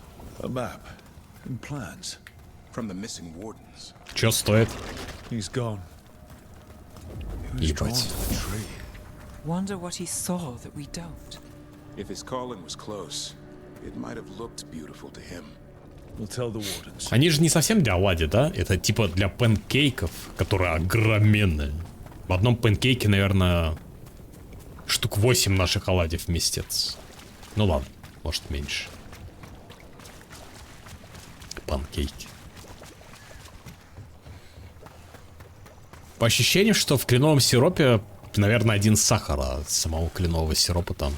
Чё стоит? Ебать. Wonder what he saw that we don't. If his calling was close, it might have looked beautiful to him. We'll tell the wardens. Они же не совсем для оладий, да? Это типа для панкейков, которые огроменные. В одном панкейке, наверное, штук 8 наших оладьев вместится. Ну ладно, может меньше. Панкейки. По ощущению, что в кленовом сиропе, наверное, один сахар, а самого кленового сиропа там...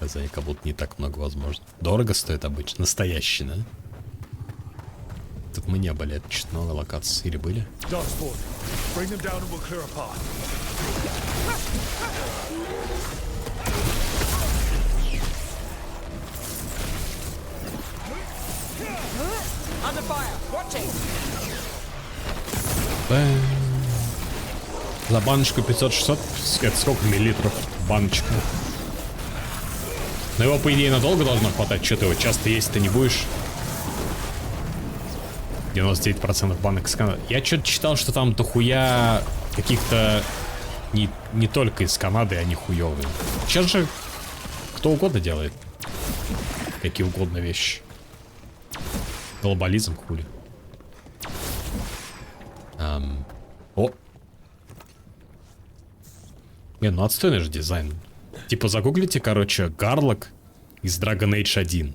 Хз, как будто не так много возможно. Дорого стоит обычно. Настоящий, да? Тут мы не были, это чуть новая локация. Или были? За баночку 500-600, это сколько миллилитров баночка? Но его, по идее, надолго должно хватать. Что ты его часто есть ты не будешь? 99% банок из Канады. Я что-то читал, что там дохуя каких-то не только из Канады, они хуёвые. Сейчас же кто угодно делает. Какие угодно вещи. Глобализм, хули. О! Блин, ну отстойный же дизайн. Типа загуглите, короче, Гарлок из Dragon Age 1.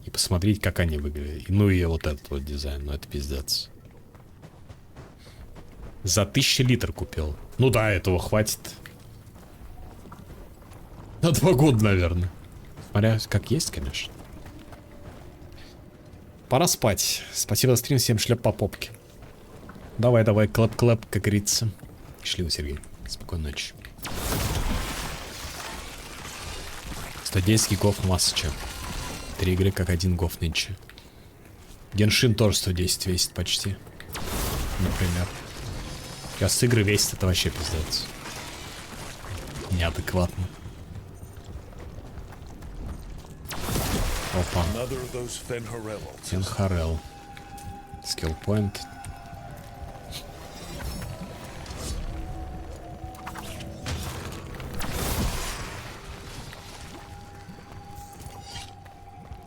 И посмотрите, как они выглядят. Ну и вот этот вот дизайн, ну это пиздец. За 1000 литров купил. Ну да, этого хватит. На 2 года, наверное. Смотря как есть, конечно. Пора спать. Спасибо за стрим, всем шлеп по попке. Давай, клэп-клэп, как говорится. Счастливо, Сергей. Спокойной ночи. 110 гигов массача. 3 игры как 1 гов нынче. Геншин тоже 110 весит почти. Например. Сейчас игры весит, это вообще пиздец. Неадекватно. Опа. Фенхарел. Скиллпоинт.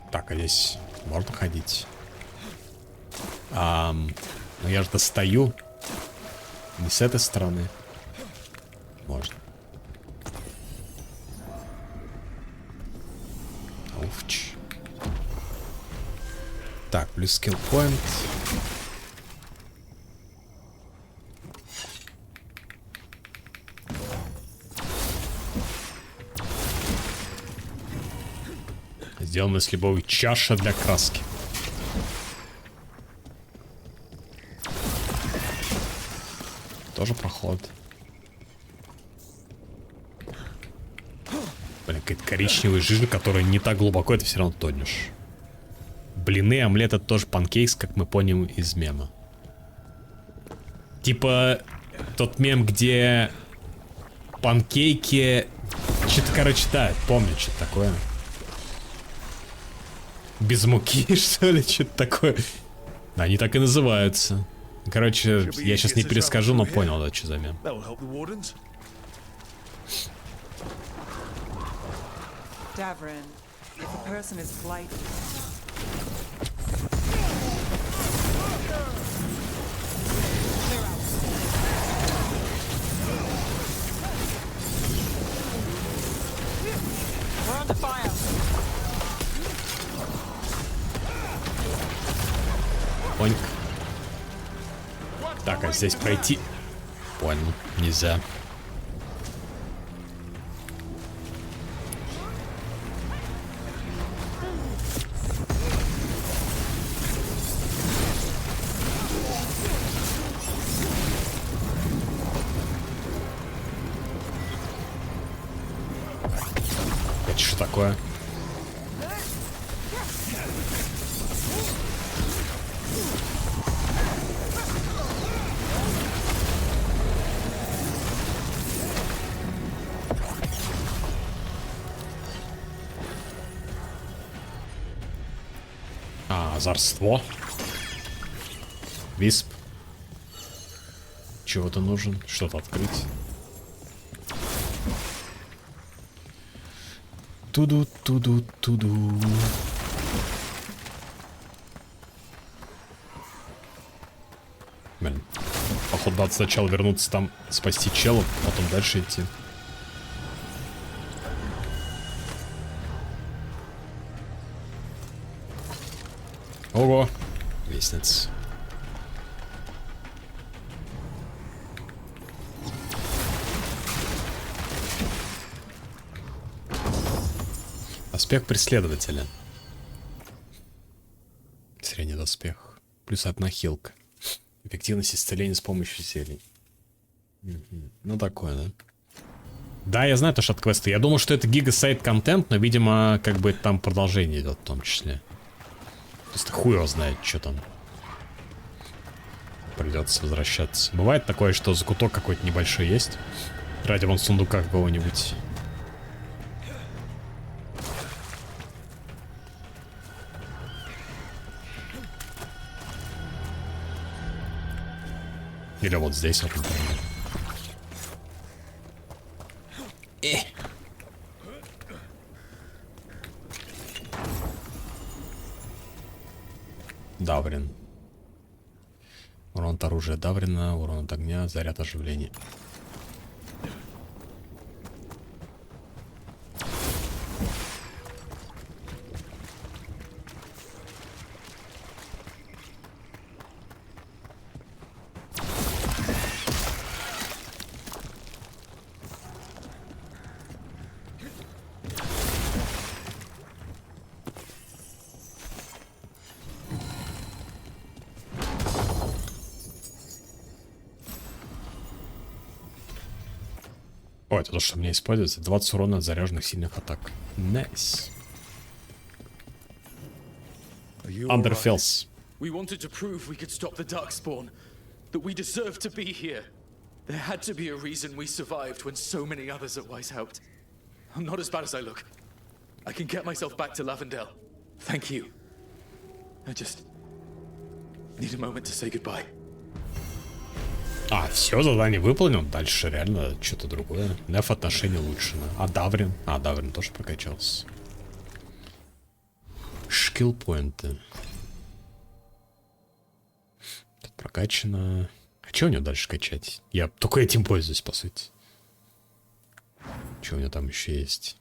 Так, а здесь можно ходить? Ну я же достаю. Не с этой стороны. Можно. Уфч. Так, плюс скиллпоинт. Сделано с любой чаша для краски. Тоже проход. Блин, какая-то коричневая жижа, которая не так глубоко, это все равно тонешь. Блины, омлет — это тоже панкейкс, как мы поняли из мема. Типа тот мем, где панкейки... Что-то, короче, да, помню, что-то такое. Без муки, что ли, что-то такое. Они так и называются. Короче, я сейчас не перескажу, но понял, да, что за мем. Davrin, if a person is blighted... We're under fire. Поньк. Так, а здесь пройти... Понял, нельзя. Это что такое? Озорство. Висп. Чего-то нужен. Что-то открыть. Туду. Блин. Походу, надо сначала вернуться там, спасти челов, потом дальше идти. Ого, лестница. Доспех преследователя. Средний доспех. Плюс 1 хилка. Эффективность исцеления с помощью зелий. Ну такое, да? Да, я знаю, это что от квеста. Я думал, что это гига-сайт контент, но, видимо, как бы там продолжение идет в том числе. Просто хуй его знает, что там. Придется возвращаться. Бывает такое, что закуток какой-то небольшой есть. Ради вон сундука какого-нибудь. Или вот здесь вот, например. Даврин. Урон от оружия Даврина, урон от огня, заряд оживления. О, это то, что мне используется. 20 урона от заряженных сильных атак. Найс. Underfells. We wanted to prove we could stop the Darkspawn, that we deserved to be here. There had to be a reason we survived when so many others at Weiss helped. I'm not as bad as I look. I can get myself back to Lavendel. Thank you. I just need a moment to say goodbye. А, все, задание выполнено. Дальше реально что-то другое. Неф отношения улучшено. А Даврин? А, Даврин тоже прокачался. Скилл-поинты. Тут прокачано. А что у него дальше качать? Я только этим пользуюсь, по сути. Что у него там еще есть?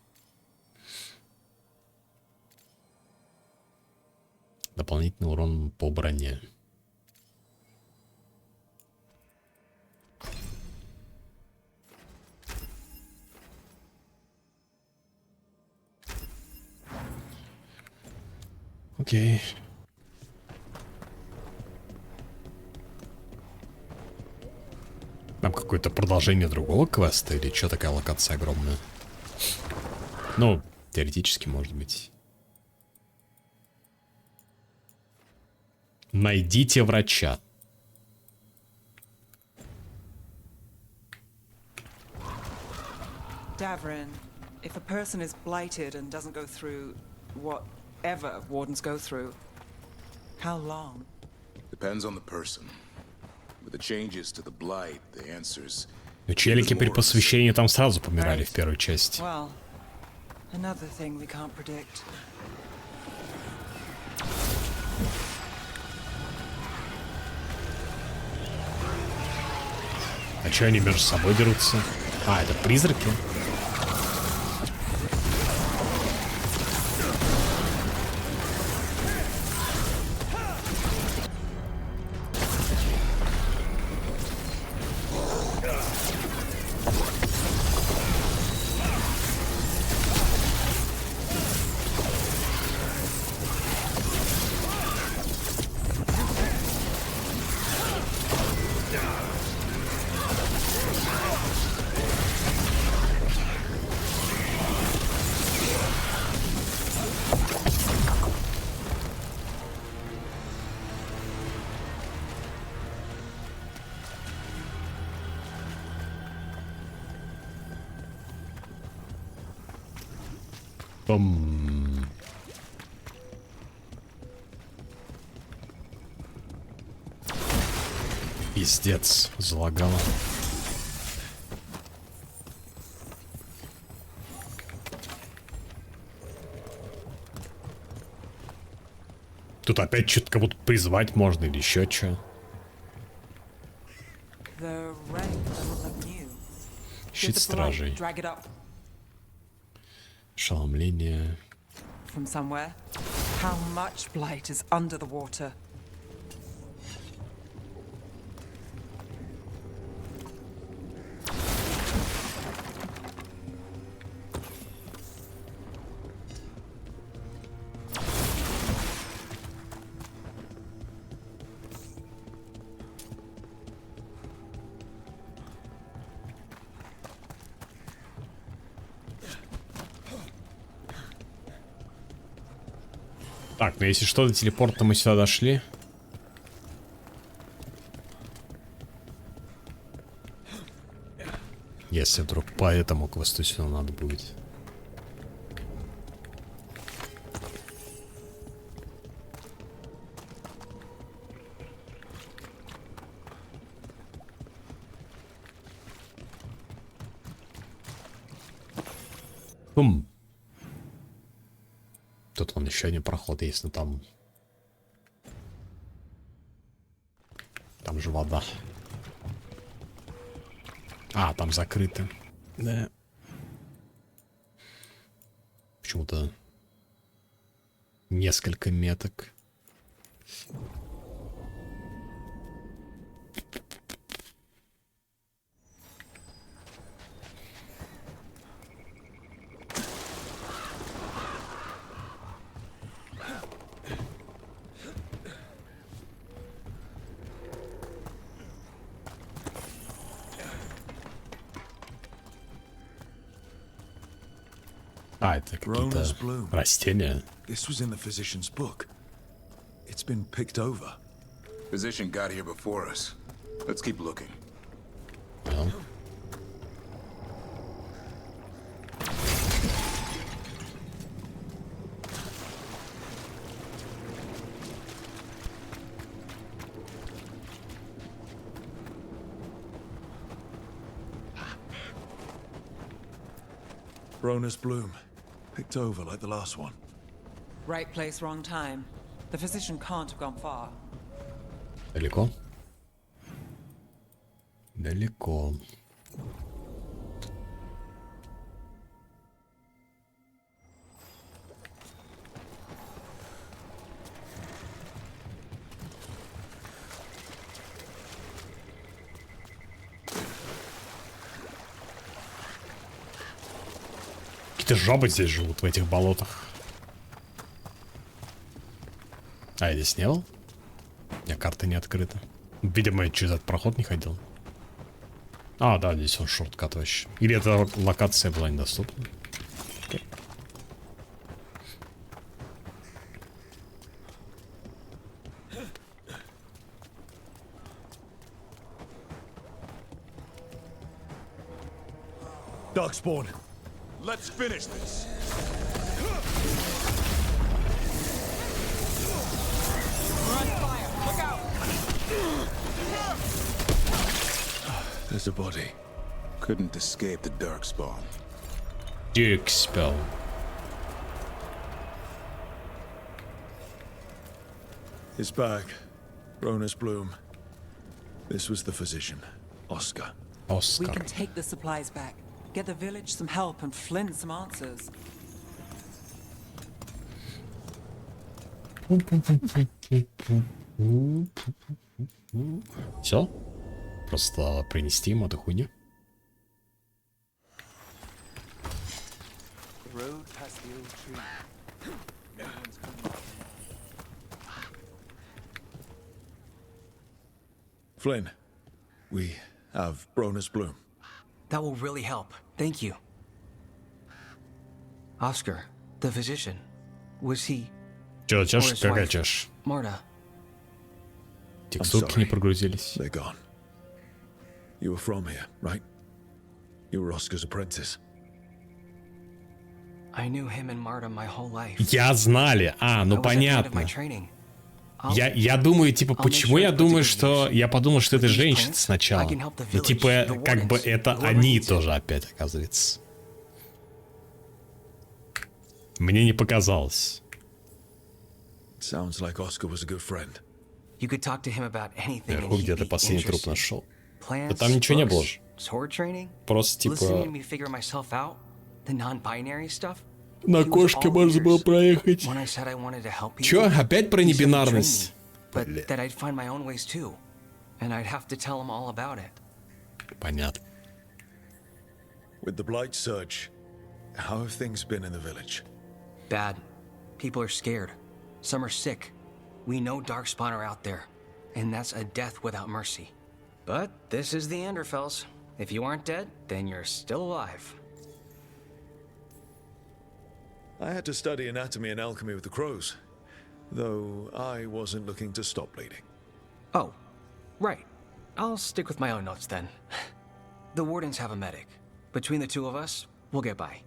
Дополнительный урон по броне. Окей. Там какое-то продолжение другого квеста или что такая локация огромная? Ну, теоретически, может быть. Найдите врача. Davrin, if a person is blighted and doesn't go through whatever wardens go through, how long? Depends on the person. With the changes to the blight, the answers. Но челики при посвящении там сразу помирали в первой части. Well, another thing we can't predict. А что они между собой дерутся? А, это призраки? Пиздец, залагало. Тут опять что-то как будто призвать можно или еще что. Щит стражей. Ошеломление. From somewhere. How much blight is under the water? Так, ну если что, до телепорта мы сюда дошли. Если вдруг по этому квесту сюда надо будет. Бум. Тут вон еще один проход есть, но там... Там же вода. А, там закрыто. Да. Почему-то несколько меток. А, это какие-то растения. This was in the physician's book. It It's been picked over. Physician got here before us. Let's keep looking. Yeah. Ronus Bloom. Picked over like the last one. Right place, wrong time. The physician can't have gone far. Далеко? Далеко. Какие-то жабы здесь живут, в этих болотах. А, я здесь не был? У меня карта не открыта. Видимо, я через этот проход не ходил. А, да, здесь он шорткат вообще. Или эта локация была недоступна. Okay. Darkspawn. Let's finish this. Look out! There's a body. Couldn't escape the Darkspawn. Dark spell. His bag. Ronus Bloom. This was the physician, Oscar. We can take the supplies back, get the village some help, and Flynn some answers. Все? Просто принести ему эту хуйню. Flynn, we have Ronus Bloom. That will really help. Thank you. Oscar, the physician, was he... Чё, чашь? Какая чашь? Marta. Текстурки не прогрузились. They're gone. You were from here, right? You were Oscar's apprentice. I knew him and Marta my whole life. Я знали. А, ну понятно. Я думаю, типа, почему я думаю, что... Я подумал, что это женщина сначала. Ну, типа, как бы это они тоже опять, оказывается. Мне не показалось. Sounds like Oscar was a good friend. You could talk to him about anything. Наверху где-то последний труп нашел. Да там ничего не было же. Просто типа... На кошке можно было проехать. Чё? Опять про небинарность? Понятно. With the Blight Surge, how have things been in the village? Bad. People are scared. Some are sick. We know Darkspawn are out there, and that's a death without mercy. But this is the Anderfells. If you aren't dead, then you're still alive. I had to study anatomy and alchemy with the crows, though I wasn't looking to stop bleeding. Oh, right. I'll stick with my own notes then. The Wardens have a medic. Between the two of us, we'll get by.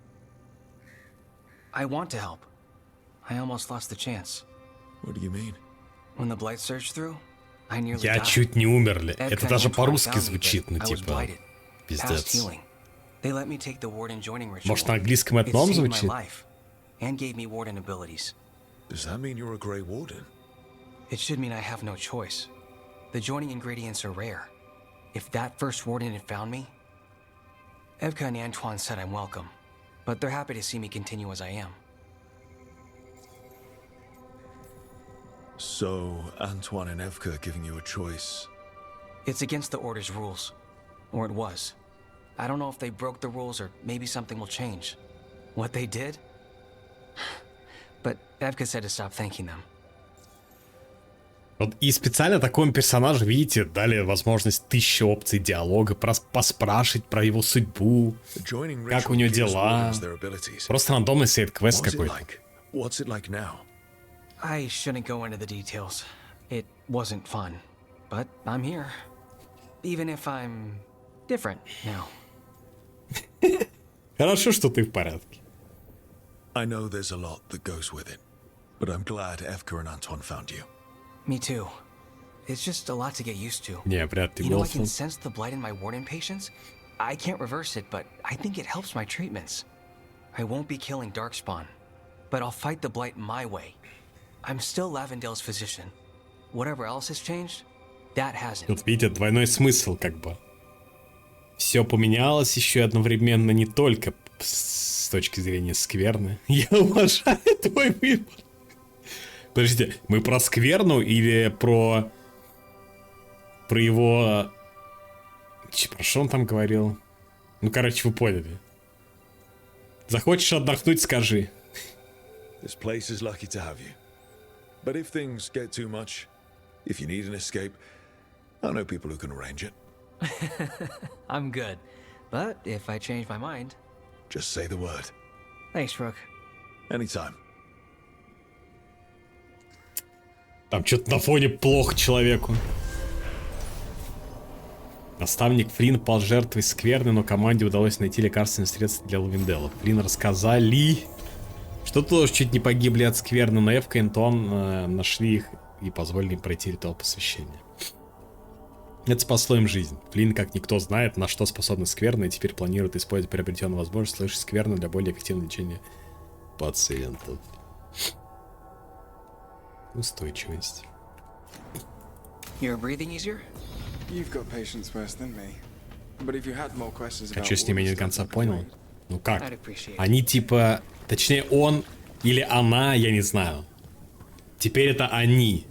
I want to help. I almost lost the chance. What do you mean? When the blight surged through, I nearly Я died. чуть не умерли. Это даже по-русски звучит, ну типа... Пиздец. They let me take the Warden joining ritual. Может, на английском это норм звучит? And gave me Warden abilities. Does that mean you're a Grey Warden? It should mean I have no choice. The joining ingredients are rare. If that first Warden had found me... Evka and Antoine said I'm welcome, but they're happy to see me continue as I am. So, Antoine and Evka are giving you a choice? It's against the Order's rules. Or it was. I don't know if they broke the rules or maybe something will change. What they did? But Evka said to stop thanking them. Вот и специально такому персонажу, видите, дали возможность 1000 опций диалога, поспрашивать про его судьбу, как у него дела. Просто рандомный сейд-квест какой-то. I shouldn't go into the details. It wasn't fun, but I'm here. Even if I'm different now. Хорошо, что ты в порядке. I know there's a lot that goes with it, but I'm glad Evka and Antoine found you. Me too. It's just a lot to get used to. Не, вряд ли You know, I Wilson. can sense the blight in my warden patients. I can't reverse it, but I think it helps my treatments. I won't be killing Darkspawn, but I'll fight the blight my way. I'm still Lavendale's physician. Whatever else has changed, that hasn't. Тут видите, двойной смысл как бы. Все поменялось еще одновременно не только с точки зрения скверны. Я уважаю твой выбор. Подождите, мы про скверну или про его... Про что он там говорил? Ну, короче, вы поняли. Захочешь отдохнуть, скажи. This place is lucky to have you. But if things get too much, if you need an escape, I know people who can arrange it. I'm good. But if I change my mind... Just say the word. Thanks, Rook. Anytime. Там что-то на фоне плохо человеку. Наставник Флинн пал жертвой скверны, но команде удалось найти лекарственные средства для Лавендела. Флинн рассказали, что тоже чуть не погибли от скверны, но Эвка и Антуан нашли их и позволили им пройти ритуал посвящения. Это спасло им жизнь. Флинн, как никто, знает, на что способна скверна, и теперь планирует использовать приобретенную возможность слышать скверну для более эффективного лечения пациентов. Устойчивость. You're breathing easier? You've got patients worse than me. But if you had more questions А about что с ними я не до конца понял? Ну как? I'd appreciate it. Они типа... Точнее, он или она, я не знаю. Теперь это они.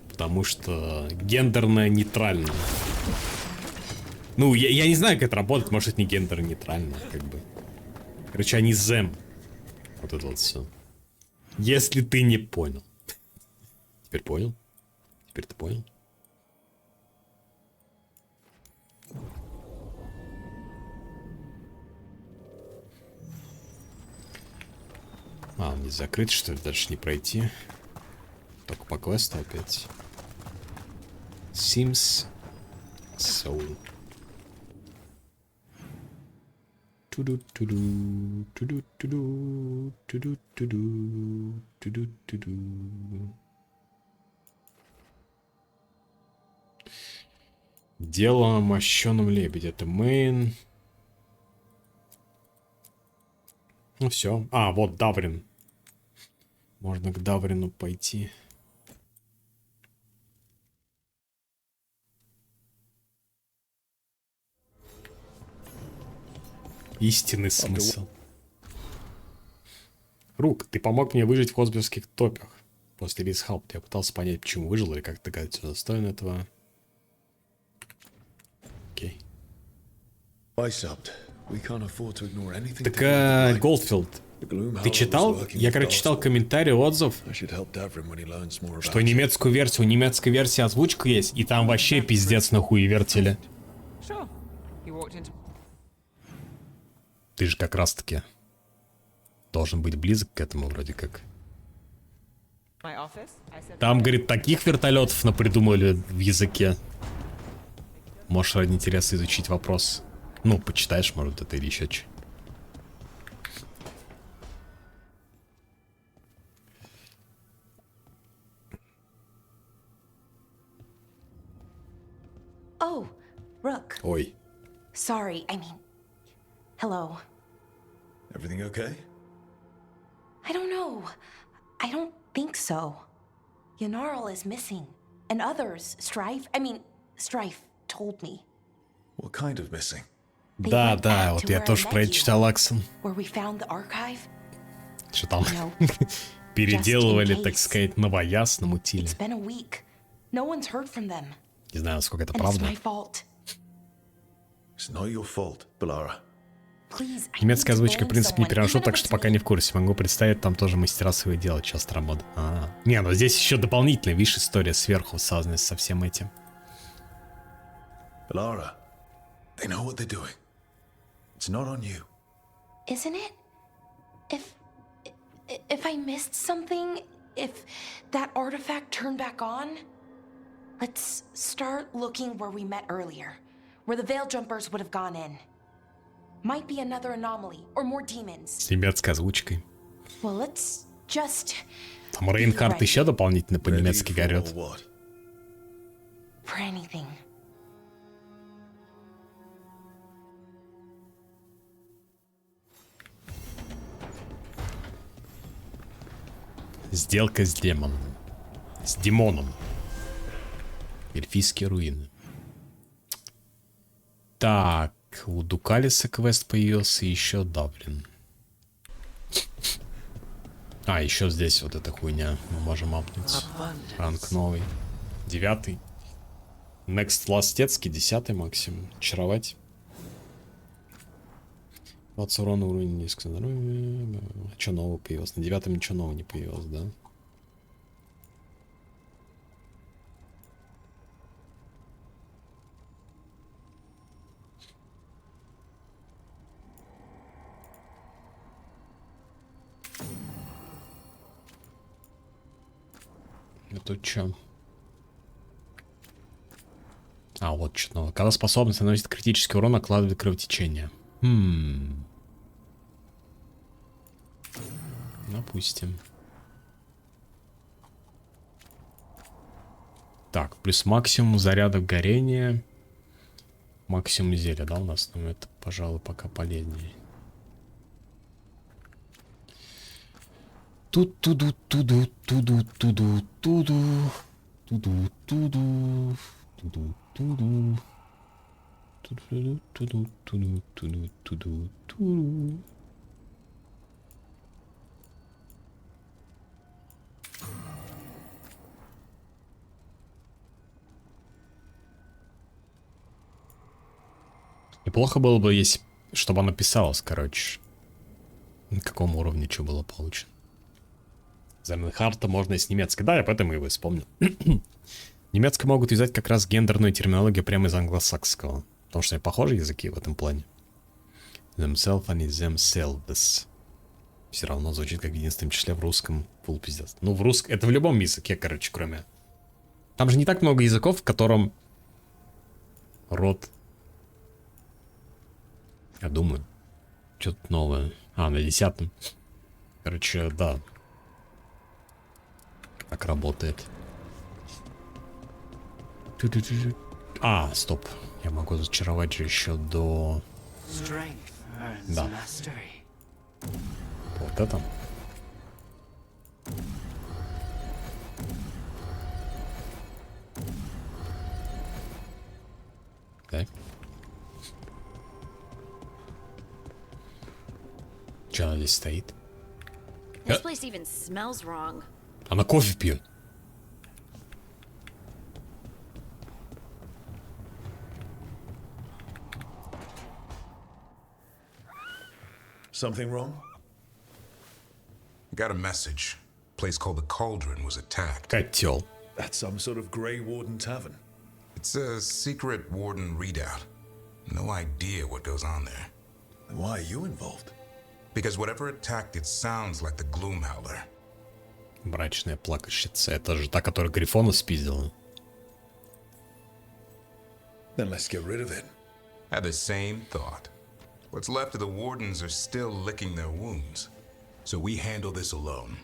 Потому что гендерно нейтрально. Ну, я не знаю, как это работает. Может, это не гендерно нейтрально, как бы. Короче, они зэм. Вот это вот все. Если ты не понял. Теперь понял? Теперь ты понял? А, он не закрыт, что ли? Дальше не пройти. Только по квесту опять. Seems so. Туду-туду, туду-туду, туду-туду, туду-туду. Дело о мощеном лебеде. Это мейн. Ну все. А, вот Даврин. Можно к Даврину пойти. Истинный смысл. Рук, ты помог мне выжить в хосписских топях. После Висхаупта я пытался понять, почему выжил, или как догадаться, что достоин этого. Окей. Так, Голдфилд, ты читал? Я, короче, читал комментарий, отзыв, что немецкую версию, у немецкой версии озвучка есть, и там вообще пиздец на хуи вертели. Ты же как раз-таки должен быть близок к этому вроде как. Там, говорит, таких вертолетов напридумывали в языке. Можешь ради интереса изучить вопрос. Ну, почитаешь, может, это или еще что. Oh, Rook. Ой. Sorry, I mean... Hello. Everything okay? I don't know. I don't think so. Yanarl is missing. And others, Strife told me. What kind of missing? Да, вот я тоже про это читал, Аксон. Where we found the archive. Что там переделывали, так сказать, новояз, намутили. It's been a week. No one's heard from them. Не знаю, насколько это And правда. it's my fault. It's not your fault, Balara. Please, I Немецкая need to озвучка, в blame принципе, не someone, переношу, even так if что it's пока me. не в курсе. Могу представить, там тоже мастера свои делают, часто работают. Не, ну здесь еще дополнительная, видишь, история сверху, связанная со всем этим. Balara, they know what they're doing. It's not on you. Isn't it? If I missed something, if that artifact turned back on, let's start looking where we met earlier, where the Veil Jumpers would have gone in. Might be another anomaly, or more demons. С немецкой озвучкой. Well, let's just... Там Рейнхард еще дополнительно по-немецки горет. For anything. Сделка с демоном. С демоном. Эльфийские руины. Так, у Дукалиса квест появился еще, да, блин. А, еще здесь вот эта хуйня. Мы можем апнуть. Ранг новый. 9. Next Ластецкий, 10 максимум. Очаровать. 20 урона, уровень низко. А что нового появилось? На 9 ничего нового не появилось, да? А тут что? А, вот что новое. Когда способность наносит критический урон, накладывает кровотечение. Допустим. Так, плюс максимум зарядов горения. Максимум зелья, да, у нас? Ну, это, пожалуй, пока полезнее. Туду-туду-туду-туду-туду. Туду-туду. Туду-туду. Туду-туду-туду-туду-туду-туду. Неплохо было бы, если чтобы она писалась, короче. На каком уровне что было получено. За Рейнхарта можно и с немецкой. Да, я поэтому его и вспомнил. Немецкой могут взять как раз гендерную терминологию прямо из англосаксского. Потому что похожи языки в этом плане. Themselves and themselves. Все равно звучит как в единственном числе в русском. Фул пиздец. Ну, в русском... Это в любом языке, короче, кроме... Там же не так много языков, в котором... Род... Я думаю. Что-то новое. А, на 10-м. Короче, да. Так работает. А, стоп. Я могу зачаровать же еще до... Да. Вот это. Так. Че она здесь стоит? This place even smells wrong. Она кофе пьет. Something wrong? Got a message. Place called the Cauldron was attacked. Котел. That's some sort of Grey Warden tavern. It's a secret Warden readout. No idea what goes on there. Then why are you involved? Because whatever attacked it sounds like the Gloomhowler. Мрачная плакальщица. Это же та, которая Грифона спиздила. Then let's get rid of it. Had the same thought. What's left of the Wardens are still licking their wounds. So we handle this alone.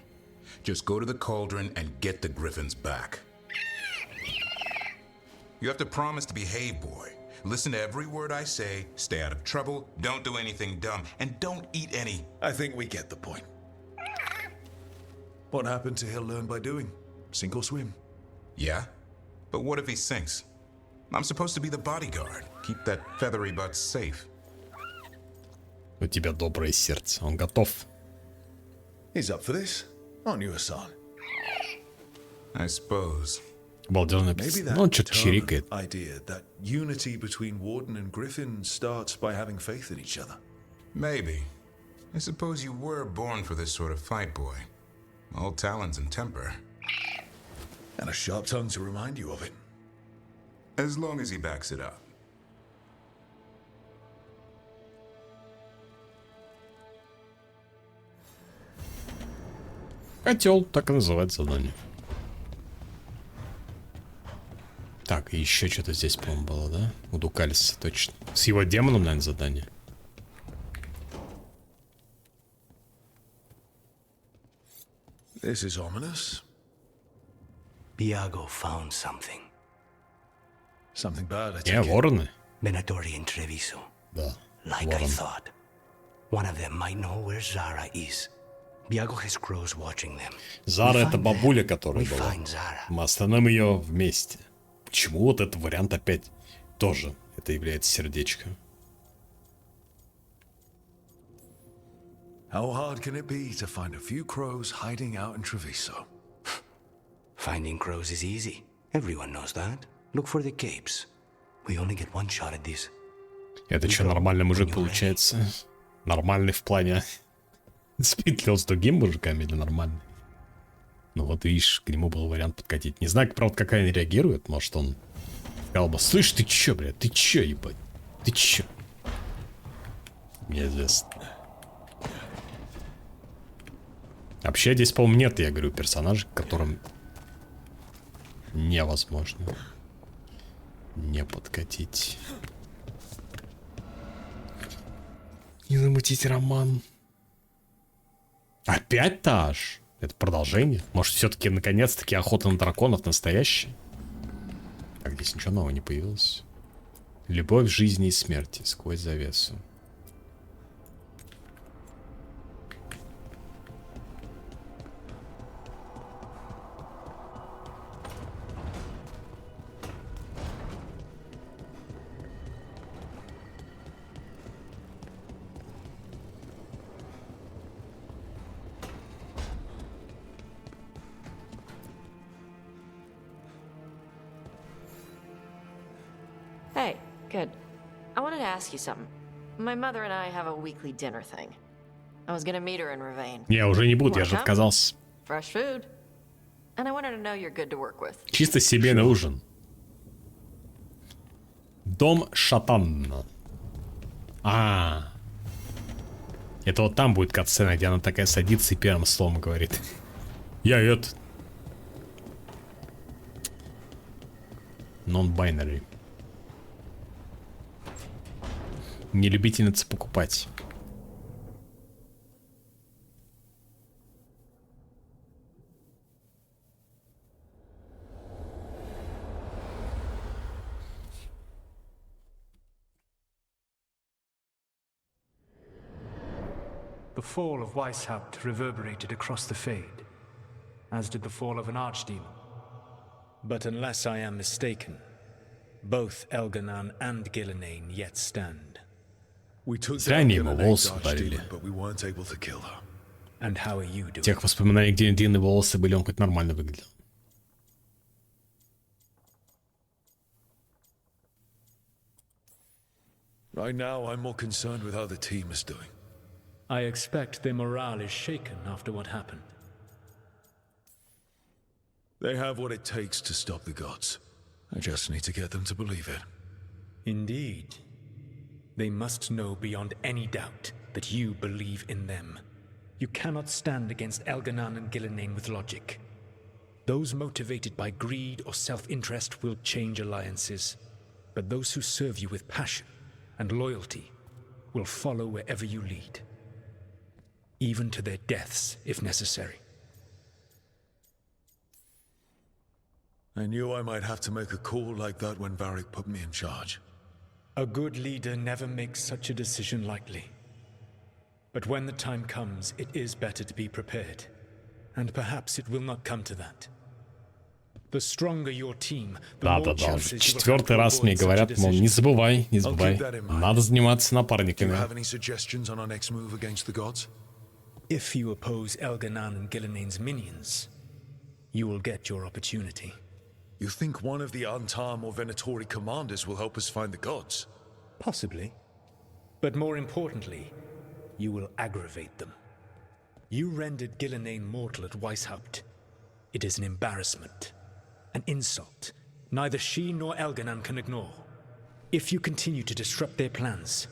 Just go to the Cauldron and get the Griffins back. You have to promise to behave, boy. Listen to every word I say, stay out of trouble, don't do anything dumb, and don't eat any... I think we get the point. What happened to he'll learn by doing? Sink or swim? Yeah? But what if he sinks? I'm supposed to be the bodyguard. Keep that feathery butt safe. У тебя доброе сердце. Он готов. He's up for this. Aren't you, Hassan? I suppose. Балдежный Maybe птица. Ну, он что-то that чирикает. idea that unity between Warden and Griffin starts by having faith in each other. Maybe. I suppose you were born for this sort of fight, boy. All talons and temper. And a sharp tongue to remind you of it. As long as he backs it up. Котел, так и называется задание. Так, и еще что-то здесь, по-моему, было, да? У Дукалиса, точно. С его демоном, наверное, задание. This is ominous. Biago found something. Something bad, I take Yeah, it. вороны. Venatori and Treviso. Да, Like I thought. One of them might know where Zara is. Biago has crows watching them. Зара — это бабуля, которая We была. find Zara. Мы остановим ее вместе. Почему вот этот вариант опять тоже это является сердечком? How hard can it be to find a few crows hiding out in Treviso? Finding crows is easy. Everyone knows that. Look for the capes. We only get one shot at this. Это что, нормальный мужик получается? Нормальный в плане спит ли он с другими мужиками или нормальный? Ну вот видишь, к нему был вариант подкатить. Не знаю, правда, как они реагируют. Может, он сказал бы: слышь, ты чё, блядь, ты чё, ебать? Ты чё? Неизвестно. Вообще здесь, по-моему, нет, я говорю, персонажей, к которым невозможно не подкатить. Не замутить роман. Опять Таш? Это продолжение? Может, все-таки наконец-таки охота на драконов настоящая? Так, здесь ничего нового не появилось. Любовь жизни и смерти сквозь завесу. Hey, good. I wanted to ask you something. My mother and I have a weekly dinner thing. I was gonna meet her in Ravane. Не, уже не буду, я же отказался. Fresh food. And I wanted to know you're good to work with. Чисто себе на ужин. Дом Шатанна. Это вот там будет катсцена, где она такая садится и первым словом говорит: я это... Non-binary. Не любительница покупать. The fall of Weishaupt reverberated across the Fade, as did the fall of an archdemon. But unless I am mistaken, both Elganan and Gillenane yet stand. We took Зря они ему волосы ударили. but we weren't able to kill her. And how are you doing? Тех воспоминаний, где длинные волосы были, он хоть нормально выглядел. Right now, I'm more concerned with how the team is doing. I expect their morale is shaken after what happened. They have what it takes to stop the gods. I just need to get them to believe it. Indeed. They must know beyond any doubt that you believe in them. You cannot stand against Elganan and Gillenane with logic. Those motivated by greed or self-interest will change alliances, but those who serve you with passion and loyalty will follow wherever you lead, even to their deaths if necessary. I knew I might have to make a call like that when Varric put me in charge. A good leader never makes such a decision lightly. But when the time comes, it is better to be prepared. And perhaps it will not come to that. The stronger your team, the more Да. chances you will have Четвертый to раз мне avoid such a говорят, мол, не decision. забывай, не I'll забывай. keep that in mind. Надо заниматься Do you напарниками. have any suggestions on our next move against the gods? If you oppose Elganan and Gillenane's minions, you will get your opportunity. You think one of the Antam or Venatori commanders will help us find the gods? Possibly. But more importantly, you will aggravate them. You rendered Gillenane mortal at Weishaupt. It is an embarrassment, an insult, neither she nor Elganan can ignore. If you continue to disrupt their plans,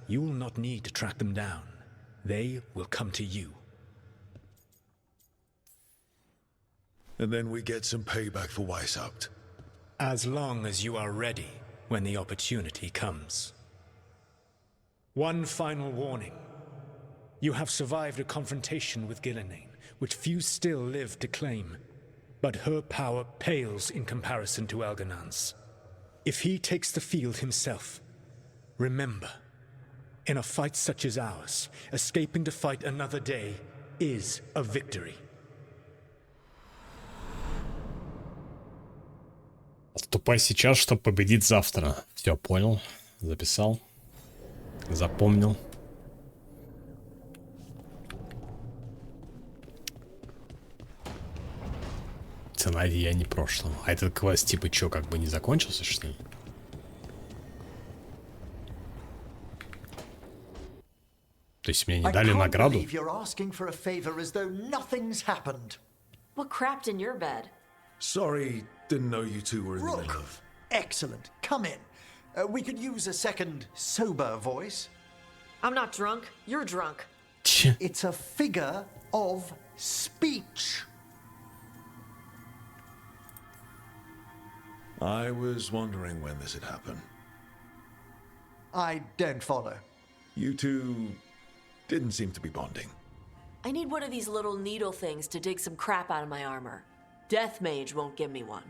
you will not need to track them down. They will come to you. And then we get some payback for Weishaupt. As long as you are ready when the opportunity comes. One final warning. You have survived a confrontation with Gillinane, which few still live to claim. But her power pales in comparison to Elganan's. If he takes the field himself, remember, in a fight such as ours, escaping to fight another day is a victory. Отступай сейчас, чтобы победить завтра. Все, понял. Записал. Запомнил. Сценарий я не прошлого. А этот квест типа чё, как бы не закончился, что ли? То есть мне не дали награду? What crapped in your bed? Sorry, didn't know you two were in the middle of... Excellent. Come in. We could use a second sober voice. I'm not drunk. You're drunk. It's a figure of speech. I was wondering when this had happened. I don't follow. You two didn't seem to be bonding. I need one of these little needle things to dig some crap out of my armor. Death Mage won't give me one.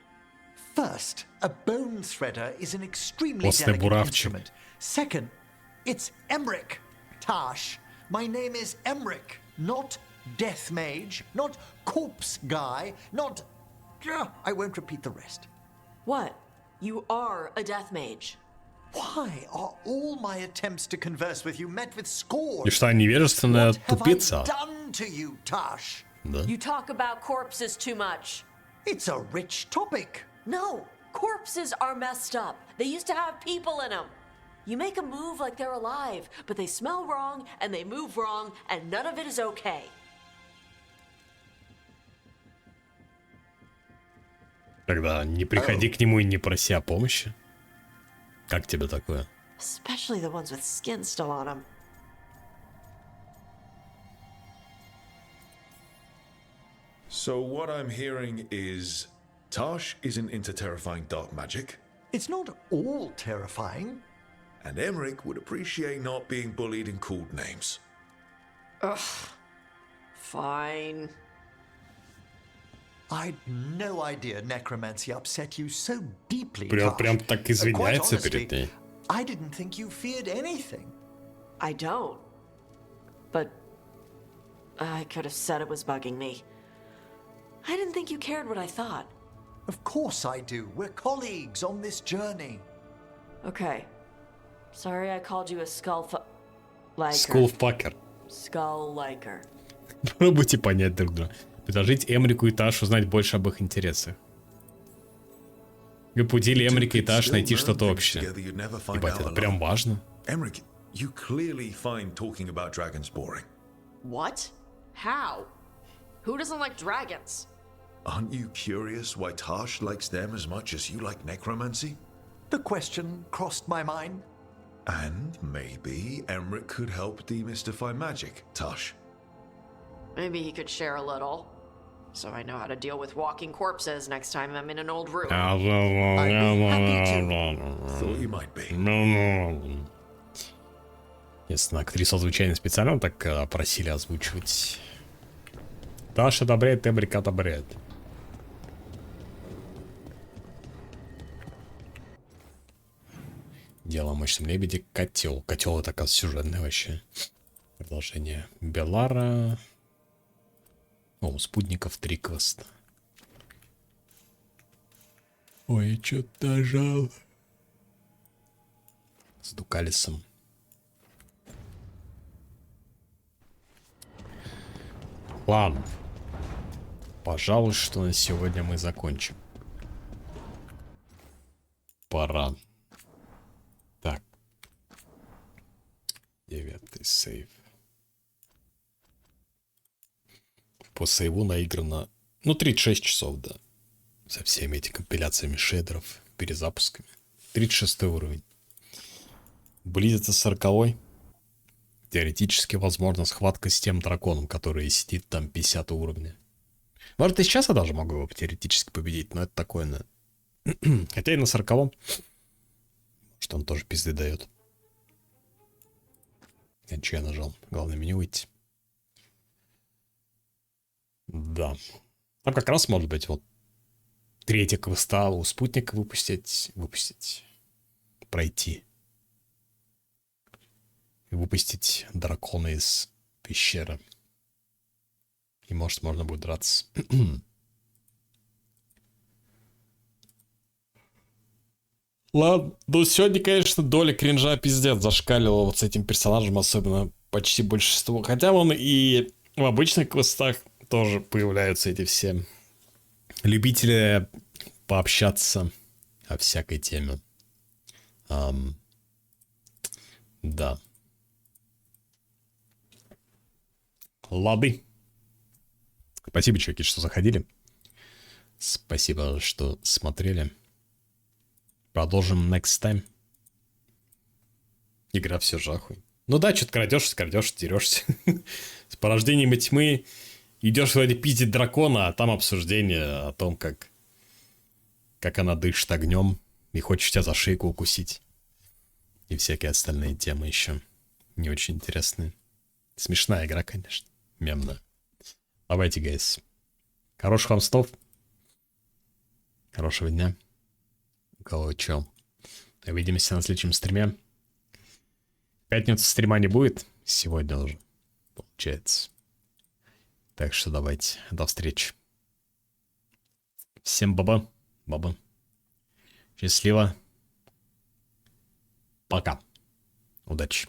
First, a bone threader is an extremely delicate instrument. Second, it's Emmerich. Tash, my name is Emmerich, not Death Mage, not Corpse Guy, not... I won't repeat the rest. What? You are a Death Mage. Why are all my attempts to converse with you met with scorn? И что, невежественная тупица? Done to you, Tash. Да. You talk about corpses too much. It's a rich topic. No, corpses are messed up. They used to have people in them. You make a move like they're alive, but they smell wrong and they move wrong, and none of it is okay. Тогда не приходи к нему и не проси о помощи. Как тебе такое? Especially the ones with skin still on them. So what I'm hearing is Tash isn't into terrifying dark magic. It's not all terrifying. And Emmerich would appreciate not being bullied and called names. Ugh. Fine. I'd no idea necromancy upset you so deeply. Прям так извиняется перед ней. I didn't think you feared anything. I don't. But I could have said it was bugging me. I didn't think you cared what I thought. Of course I do. We're colleagues on this journey. Okay. Sorry I called you a skull-liker. Skull-fucker. Skull-liker. Пробуйте понять друг друга. Предложить Эмрику и Таш узнать больше об их интересах. Вы побудили Эмрика и Таш найти что-то общее. Ебать, это прям важно. Emmerich, you clearly find talking about dragons boring. What? How? Who doesn't like dragons? Aren't you curious why Tash likes them as much as you like necromancy? The question crossed my mind. And maybe Emmerich could help demystify magic, Tash. Maybe he could share a little. So I know how to deal with walking corpses next time I'm in an old room. Thought you might be. Естественно, актрису звучания специально так просили озвучивать. Таша одобряет, Эмрик одобряет. Дело о мощном лебеде. Котел. Котел это, оказывается, сюжетное вообще. Продолжение Белара. О, у спутников 3 квеста. Ой, я что-то нажал. С Дукалисом. Ладно. Пожалуй, что на сегодня мы закончим. Пора. Так. 9-й сейв. По сейву наиграно, 36 часов, да. Со всеми этими компиляциями шейдеров, перезапусками. 36 уровень. Близится 40-й. Теоретически возможна схватка с тем драконом, который сидит там 50 уровня. Может, и сейчас я даже могу его теоретически победить, но это такое, на... Хотя и на 40-м. Что он тоже пизды дает. Че я нажал? Главное меню выйти. Да. Там как раз, может быть, вот 3-я квеста у спутника выпустить, пройти. И выпустить дракона из пещеры. И может можно будет драться. Ладно, ну сегодня, конечно, доля кринжа пиздец зашкаливала вот с этим персонажем, особенно почти большинство. Хотя он и в обычных квестах тоже появляются эти все любители пообщаться о всякой теме. Да. Лады. Спасибо, чуваки, что заходили. Спасибо, что смотрели. Продолжим next time. Игра все же охуй. Ну да, что-то крадешь, дерешься. С порождением тьмы идешь вроде пиздить дракона, а там обсуждение о том, как она дышит огнем и хочет тебя за шейку укусить. И всякие остальные темы еще не очень интересные. Смешная игра, конечно. Мемная. Давайте, гайс. Хороших вам снов. Хорошего дня. У кого чё. Увидимся на следующем стриме. В пятницу стрима не будет. Сегодня уже получается. Так что давайте. До встречи. Всем баба. Баба. Счастливо. Пока. Удачи.